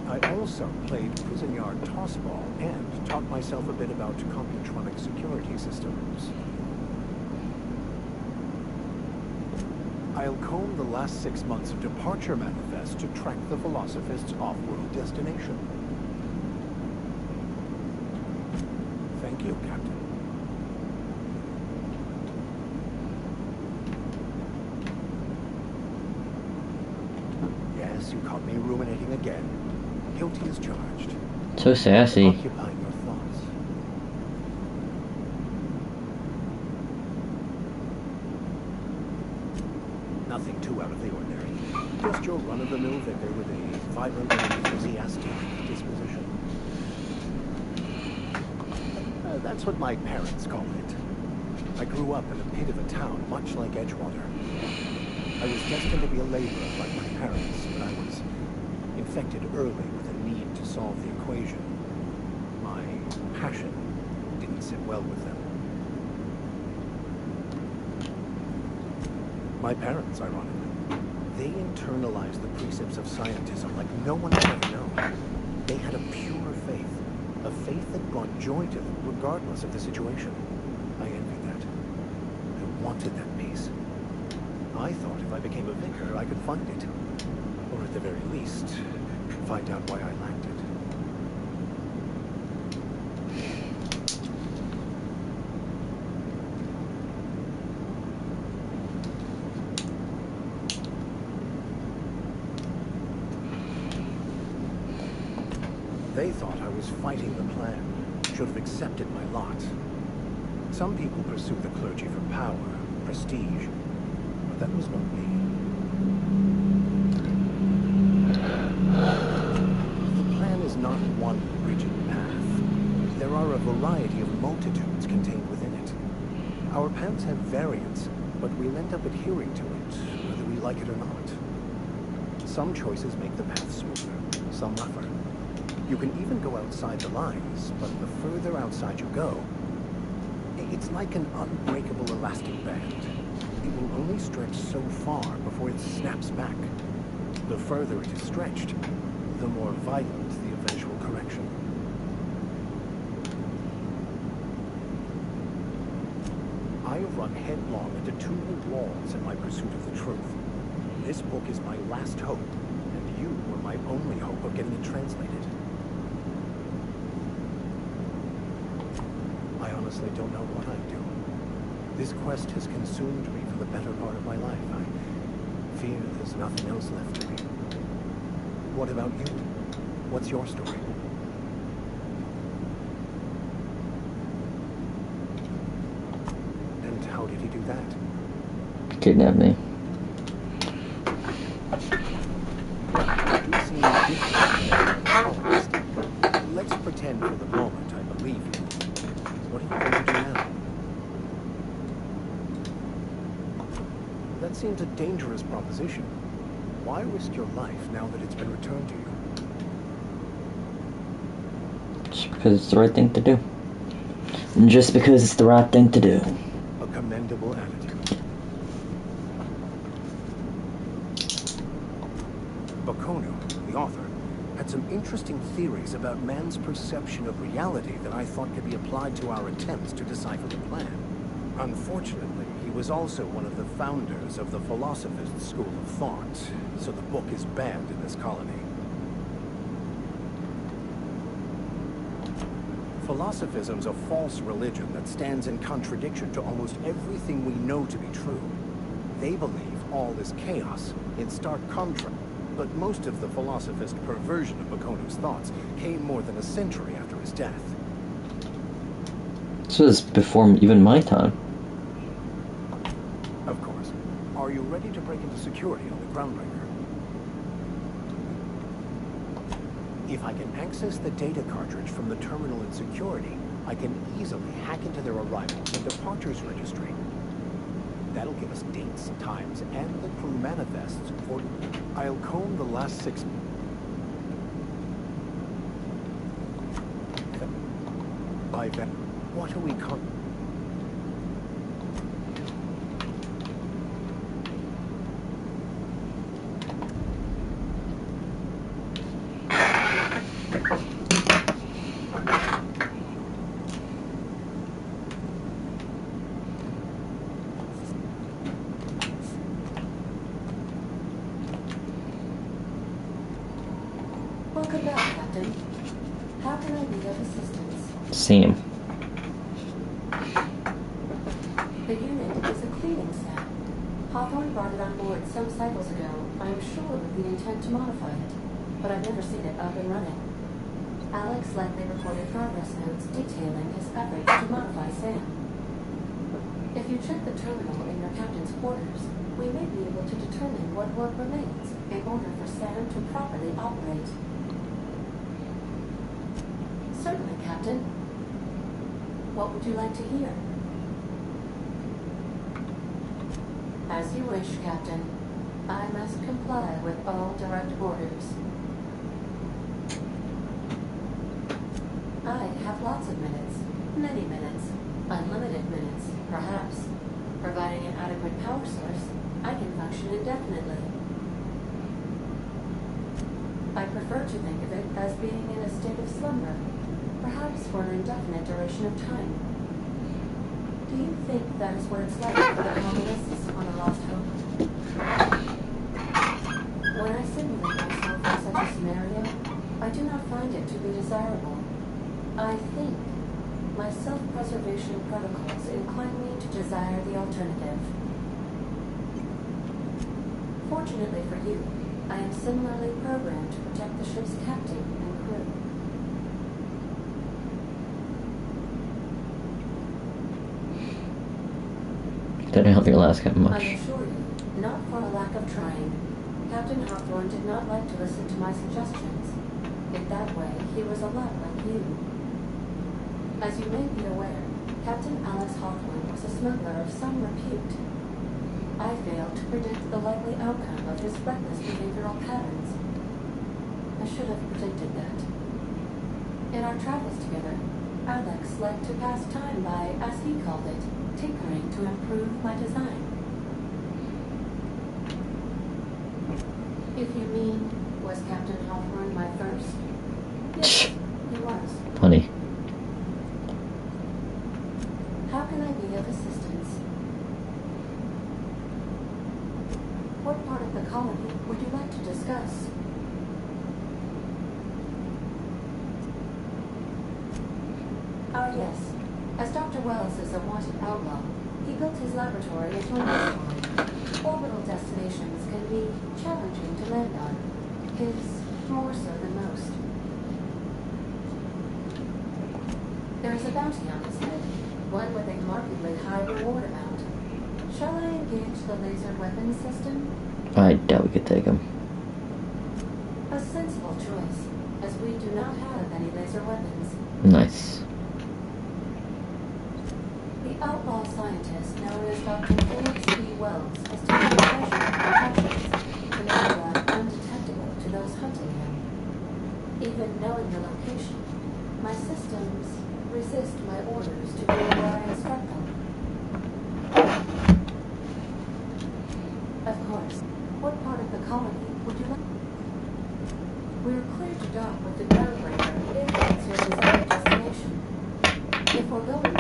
I also played prison yard tossball and taught myself a bit about Computatronic security systems. I'll comb the last 6 months of departure manifest to track the Philosophist's off-world destination. Thank you, Captain. Yes, you caught me ruminating again. Guilty as charged. So sassy. Occupying your thoughts. Nothing too out of the ordinary. Just your run-of-the-mill vicar with a vibrant and enthusiastic disposition. That's what my parents call it. I grew up in a pit of a town, much like Edgewater. I was destined to be a laborer like my parents, but I was infected early with a need to solve the equation. My passion didn't sit well with them. My parents, ironically, they internalized the precepts of scientism like no one had ever known. They had a pure faith, a faith that brought joy to them regardless of the situation. I envied that. I wanted that peace. I thought if I became a vicar, I could find it. Or at the very least, find out why I lacked it. They thought I was fighting the plan, should have accepted my lot. Some people pursue the clergy for power, prestige, but that was not me. The plan is not one rigid path. There are a variety of multitudes contained within it. Our paths have variance, but we'll end up adhering to it, whether we like it or not. Some choices make the path smoother, some rougher. You can even go outside the lines, but the further outside you go, it's like an unbreakable elastic band. It will only stretch so far before it snaps back. The further it is stretched, the more violent the eventual correction. I have run headlong into two walls in my pursuit of the truth. This book is my last hope, and you were my only hope of getting it translated. I honestly don't know what I'd do. This quest has consumed me for the better part of my life. I fear there's nothing else left to me. What about you? What's your story? And how did he do that? Kidnap me. You seem different. Let's pretend for the moment I believe you. What are you going to do now? That seems a dangerous proposition. Why risk your life now that it's been returned to you? Just because it's the right thing to do. And just because it's the right thing to do. A commendable attitude. Bakono, the author, had some interesting theories about man's perception of reality that I thought could be applied to our attempts to decipher the plan. Unfortunately, he was also one of the founders of the Philosophist school of thought, so the book is banned in this colony. Philosophism's a false religion that stands in contradiction to almost everything we know to be true. They believe all is chaos, in stark contrast. But most of the philosophist perversion of Makoto's thoughts came more than a century after his death. This was before even my time. Of course. Are you ready to break into security on the Groundbreaker? If I can access the data cartridge from the terminal in security, I can easily hack into their arrivals and departures registry. That'll give us dates, times, and the crew manifests for... I'll comb the last 6... By that... What are we Welcome back, Captain. How can I be of assistance? Same. The unit is a cleaning set. Hawthorne brought it on board some cycles ago, I am sure with the intent to modify it, but I've never seen it up and running. Alex likely recorded progress notes detailing his efforts to modify Sam. If you check the terminal in your captain's quarters, we may be able to determine what work remains in order for Sam to properly operate. Certainly, Captain. What would you like to hear? As you wish, Captain. I must comply with all direct orders. I have lots of minutes. Many minutes. Unlimited minutes, perhaps. Providing an adequate power source, I can function indefinitely. I prefer to think of it as being in a state of slumber, perhaps for an indefinite duration of time. Do you think that is what it's like for the colonists on a lost hope? When I simulate myself in such a scenario, I do not find it to be desirable. I think my self-preservation protocols incline me to desire the alternative. Fortunately for you, I am similarly programmed to protect the ship's captain and crew. Didn't help your last guy much. I assure you, not for a lack of trying. Captain Hawthorne did not like to listen to my suggestions. In that way, he was a lot like you. As you may be aware, Captain Alex Hawthorne was a smuggler of some repute. I failed to predict the likely outcome of his reckless behavioral patterns. I should have predicted that. In our travels together, Alex liked to pass time by, as he called it, tinkering to improve my design. If you mean, was Captain Hawthorne my first? Yes, he was. Funny. How can I be of assistance? What part of the colony would you like to discuss? Ah, yes. As Dr. Wells is a wanted outlaw, he built his laboratory into a wasteland. Orbital destinations can be challenging to land on. His more so than most. There is a bounty on his head, one with a markedly high reward amount. Shall I engage the laser weapon system? I doubt we could take him. A sensible choice, as we do not have any laser weapons. Nice. The outlaw scientist known as Dr. Felix B. Wells has taken pleasure in precautions to make the lab undetectable to those hunting him. Even knowing the location, my systems resist my orders to go where I instruct them. Of course, what part of the colony would you like? We're clear to dock with the Groundbreaker if that's your desired destination. If we're going,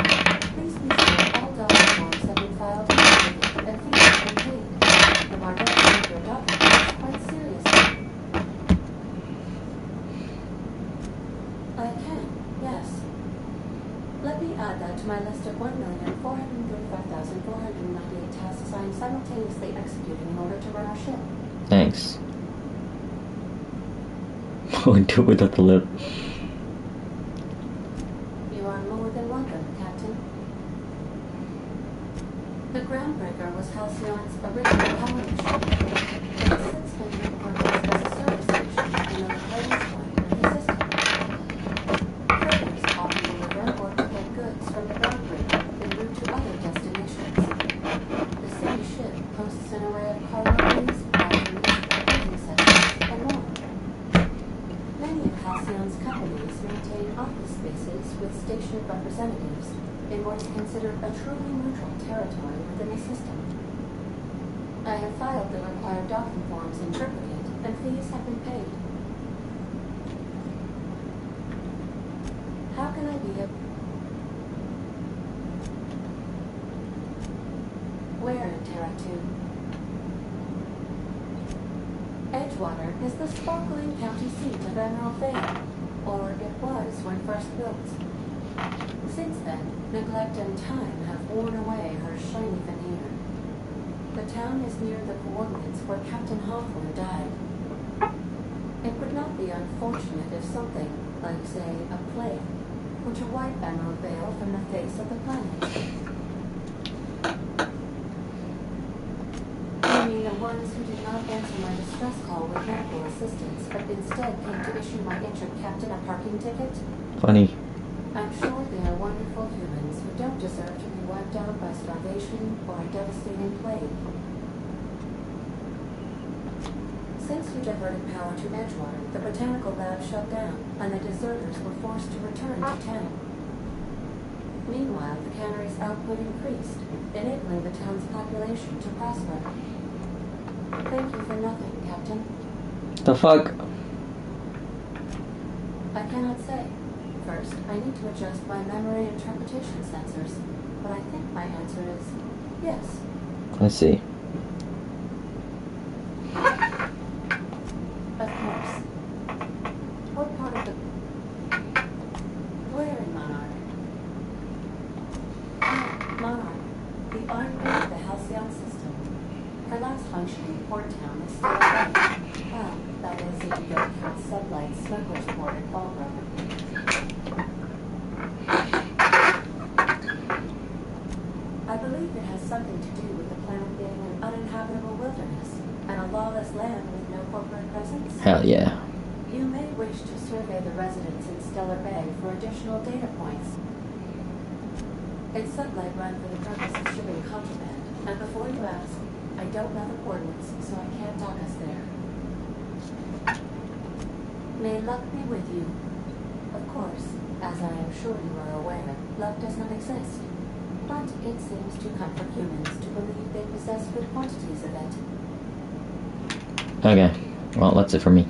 please be sure all dock forms have been filed and fees have been paid. The Marquette take your documents quite seriously. I can, yes. my list of 1,435,498 tasks I am simultaneously executing in order to run our ship. Thanks. Oh, do it without the lip. You are more than welcome, Captain. The Groundbreaker was Halcyon's original colony ship. It has since been repurposed as a service station in the Lagrange point of the system. Freighters often deliver or pick up goods from the Groundbreaker en route to other destinations. The city ship hosts an array of cargo bays, batteries, packing sections, and more. Many of Halcyon's companies maintain office spaces with station representatives in what is considered a truly neutral territory within the system. I have filed the required docking forms in triplicate, and fees have been paid. How can I be of... Where in Terra 2? Edgewater is the sparkling county seat of Emerald Vale, or it was when first built. Since then, neglect and time have worn away her shiny veneer. The town is near the coordinates where Captain Hawthorne died. It would not be unfortunate if something, like, say, a plague, were to wipe Emerald Vale from the face of the planet. You mean the ones who did not answer my distress call with medical assistance, but instead came to issue my injured captain a parking ticket? Funny. I'm sure they are wonderful humans who don't deserve to be wiped out by starvation or a devastating plague. Since you diverted power to Edgewater, the botanical lab shut down, and the deserters were forced to return to town. Meanwhile, the cannery's output increased, enabling the town's population to prosper. Thank you for nothing, Captain. The fuck? I cannot say. First, I need to adjust my memory interpretation sensors, but I think my answer is yes. I see. Of course. What part of the... Where in Monarch? Monarch, the armory of the Halcyon system. Her last functioning port town is still alive. Well, that is if you don't count Sublight's smuggler's port at Ballroom. I believe it has something to do with the planet being an uninhabitable wilderness and a lawless land with no corporate presence. Hell yeah. You may wish to survey the residents in Stellar Bay for additional data points. It's Sublight run for the purpose of shipping contraband, and before you ask, I don't know the coordinates, so I can't dock us there. May luck be with you. Of course, as I am sure you are aware, luck does not exist. But it seems to comfort humans to believe they possess good quantities of it. Okay. Well, that's it for me.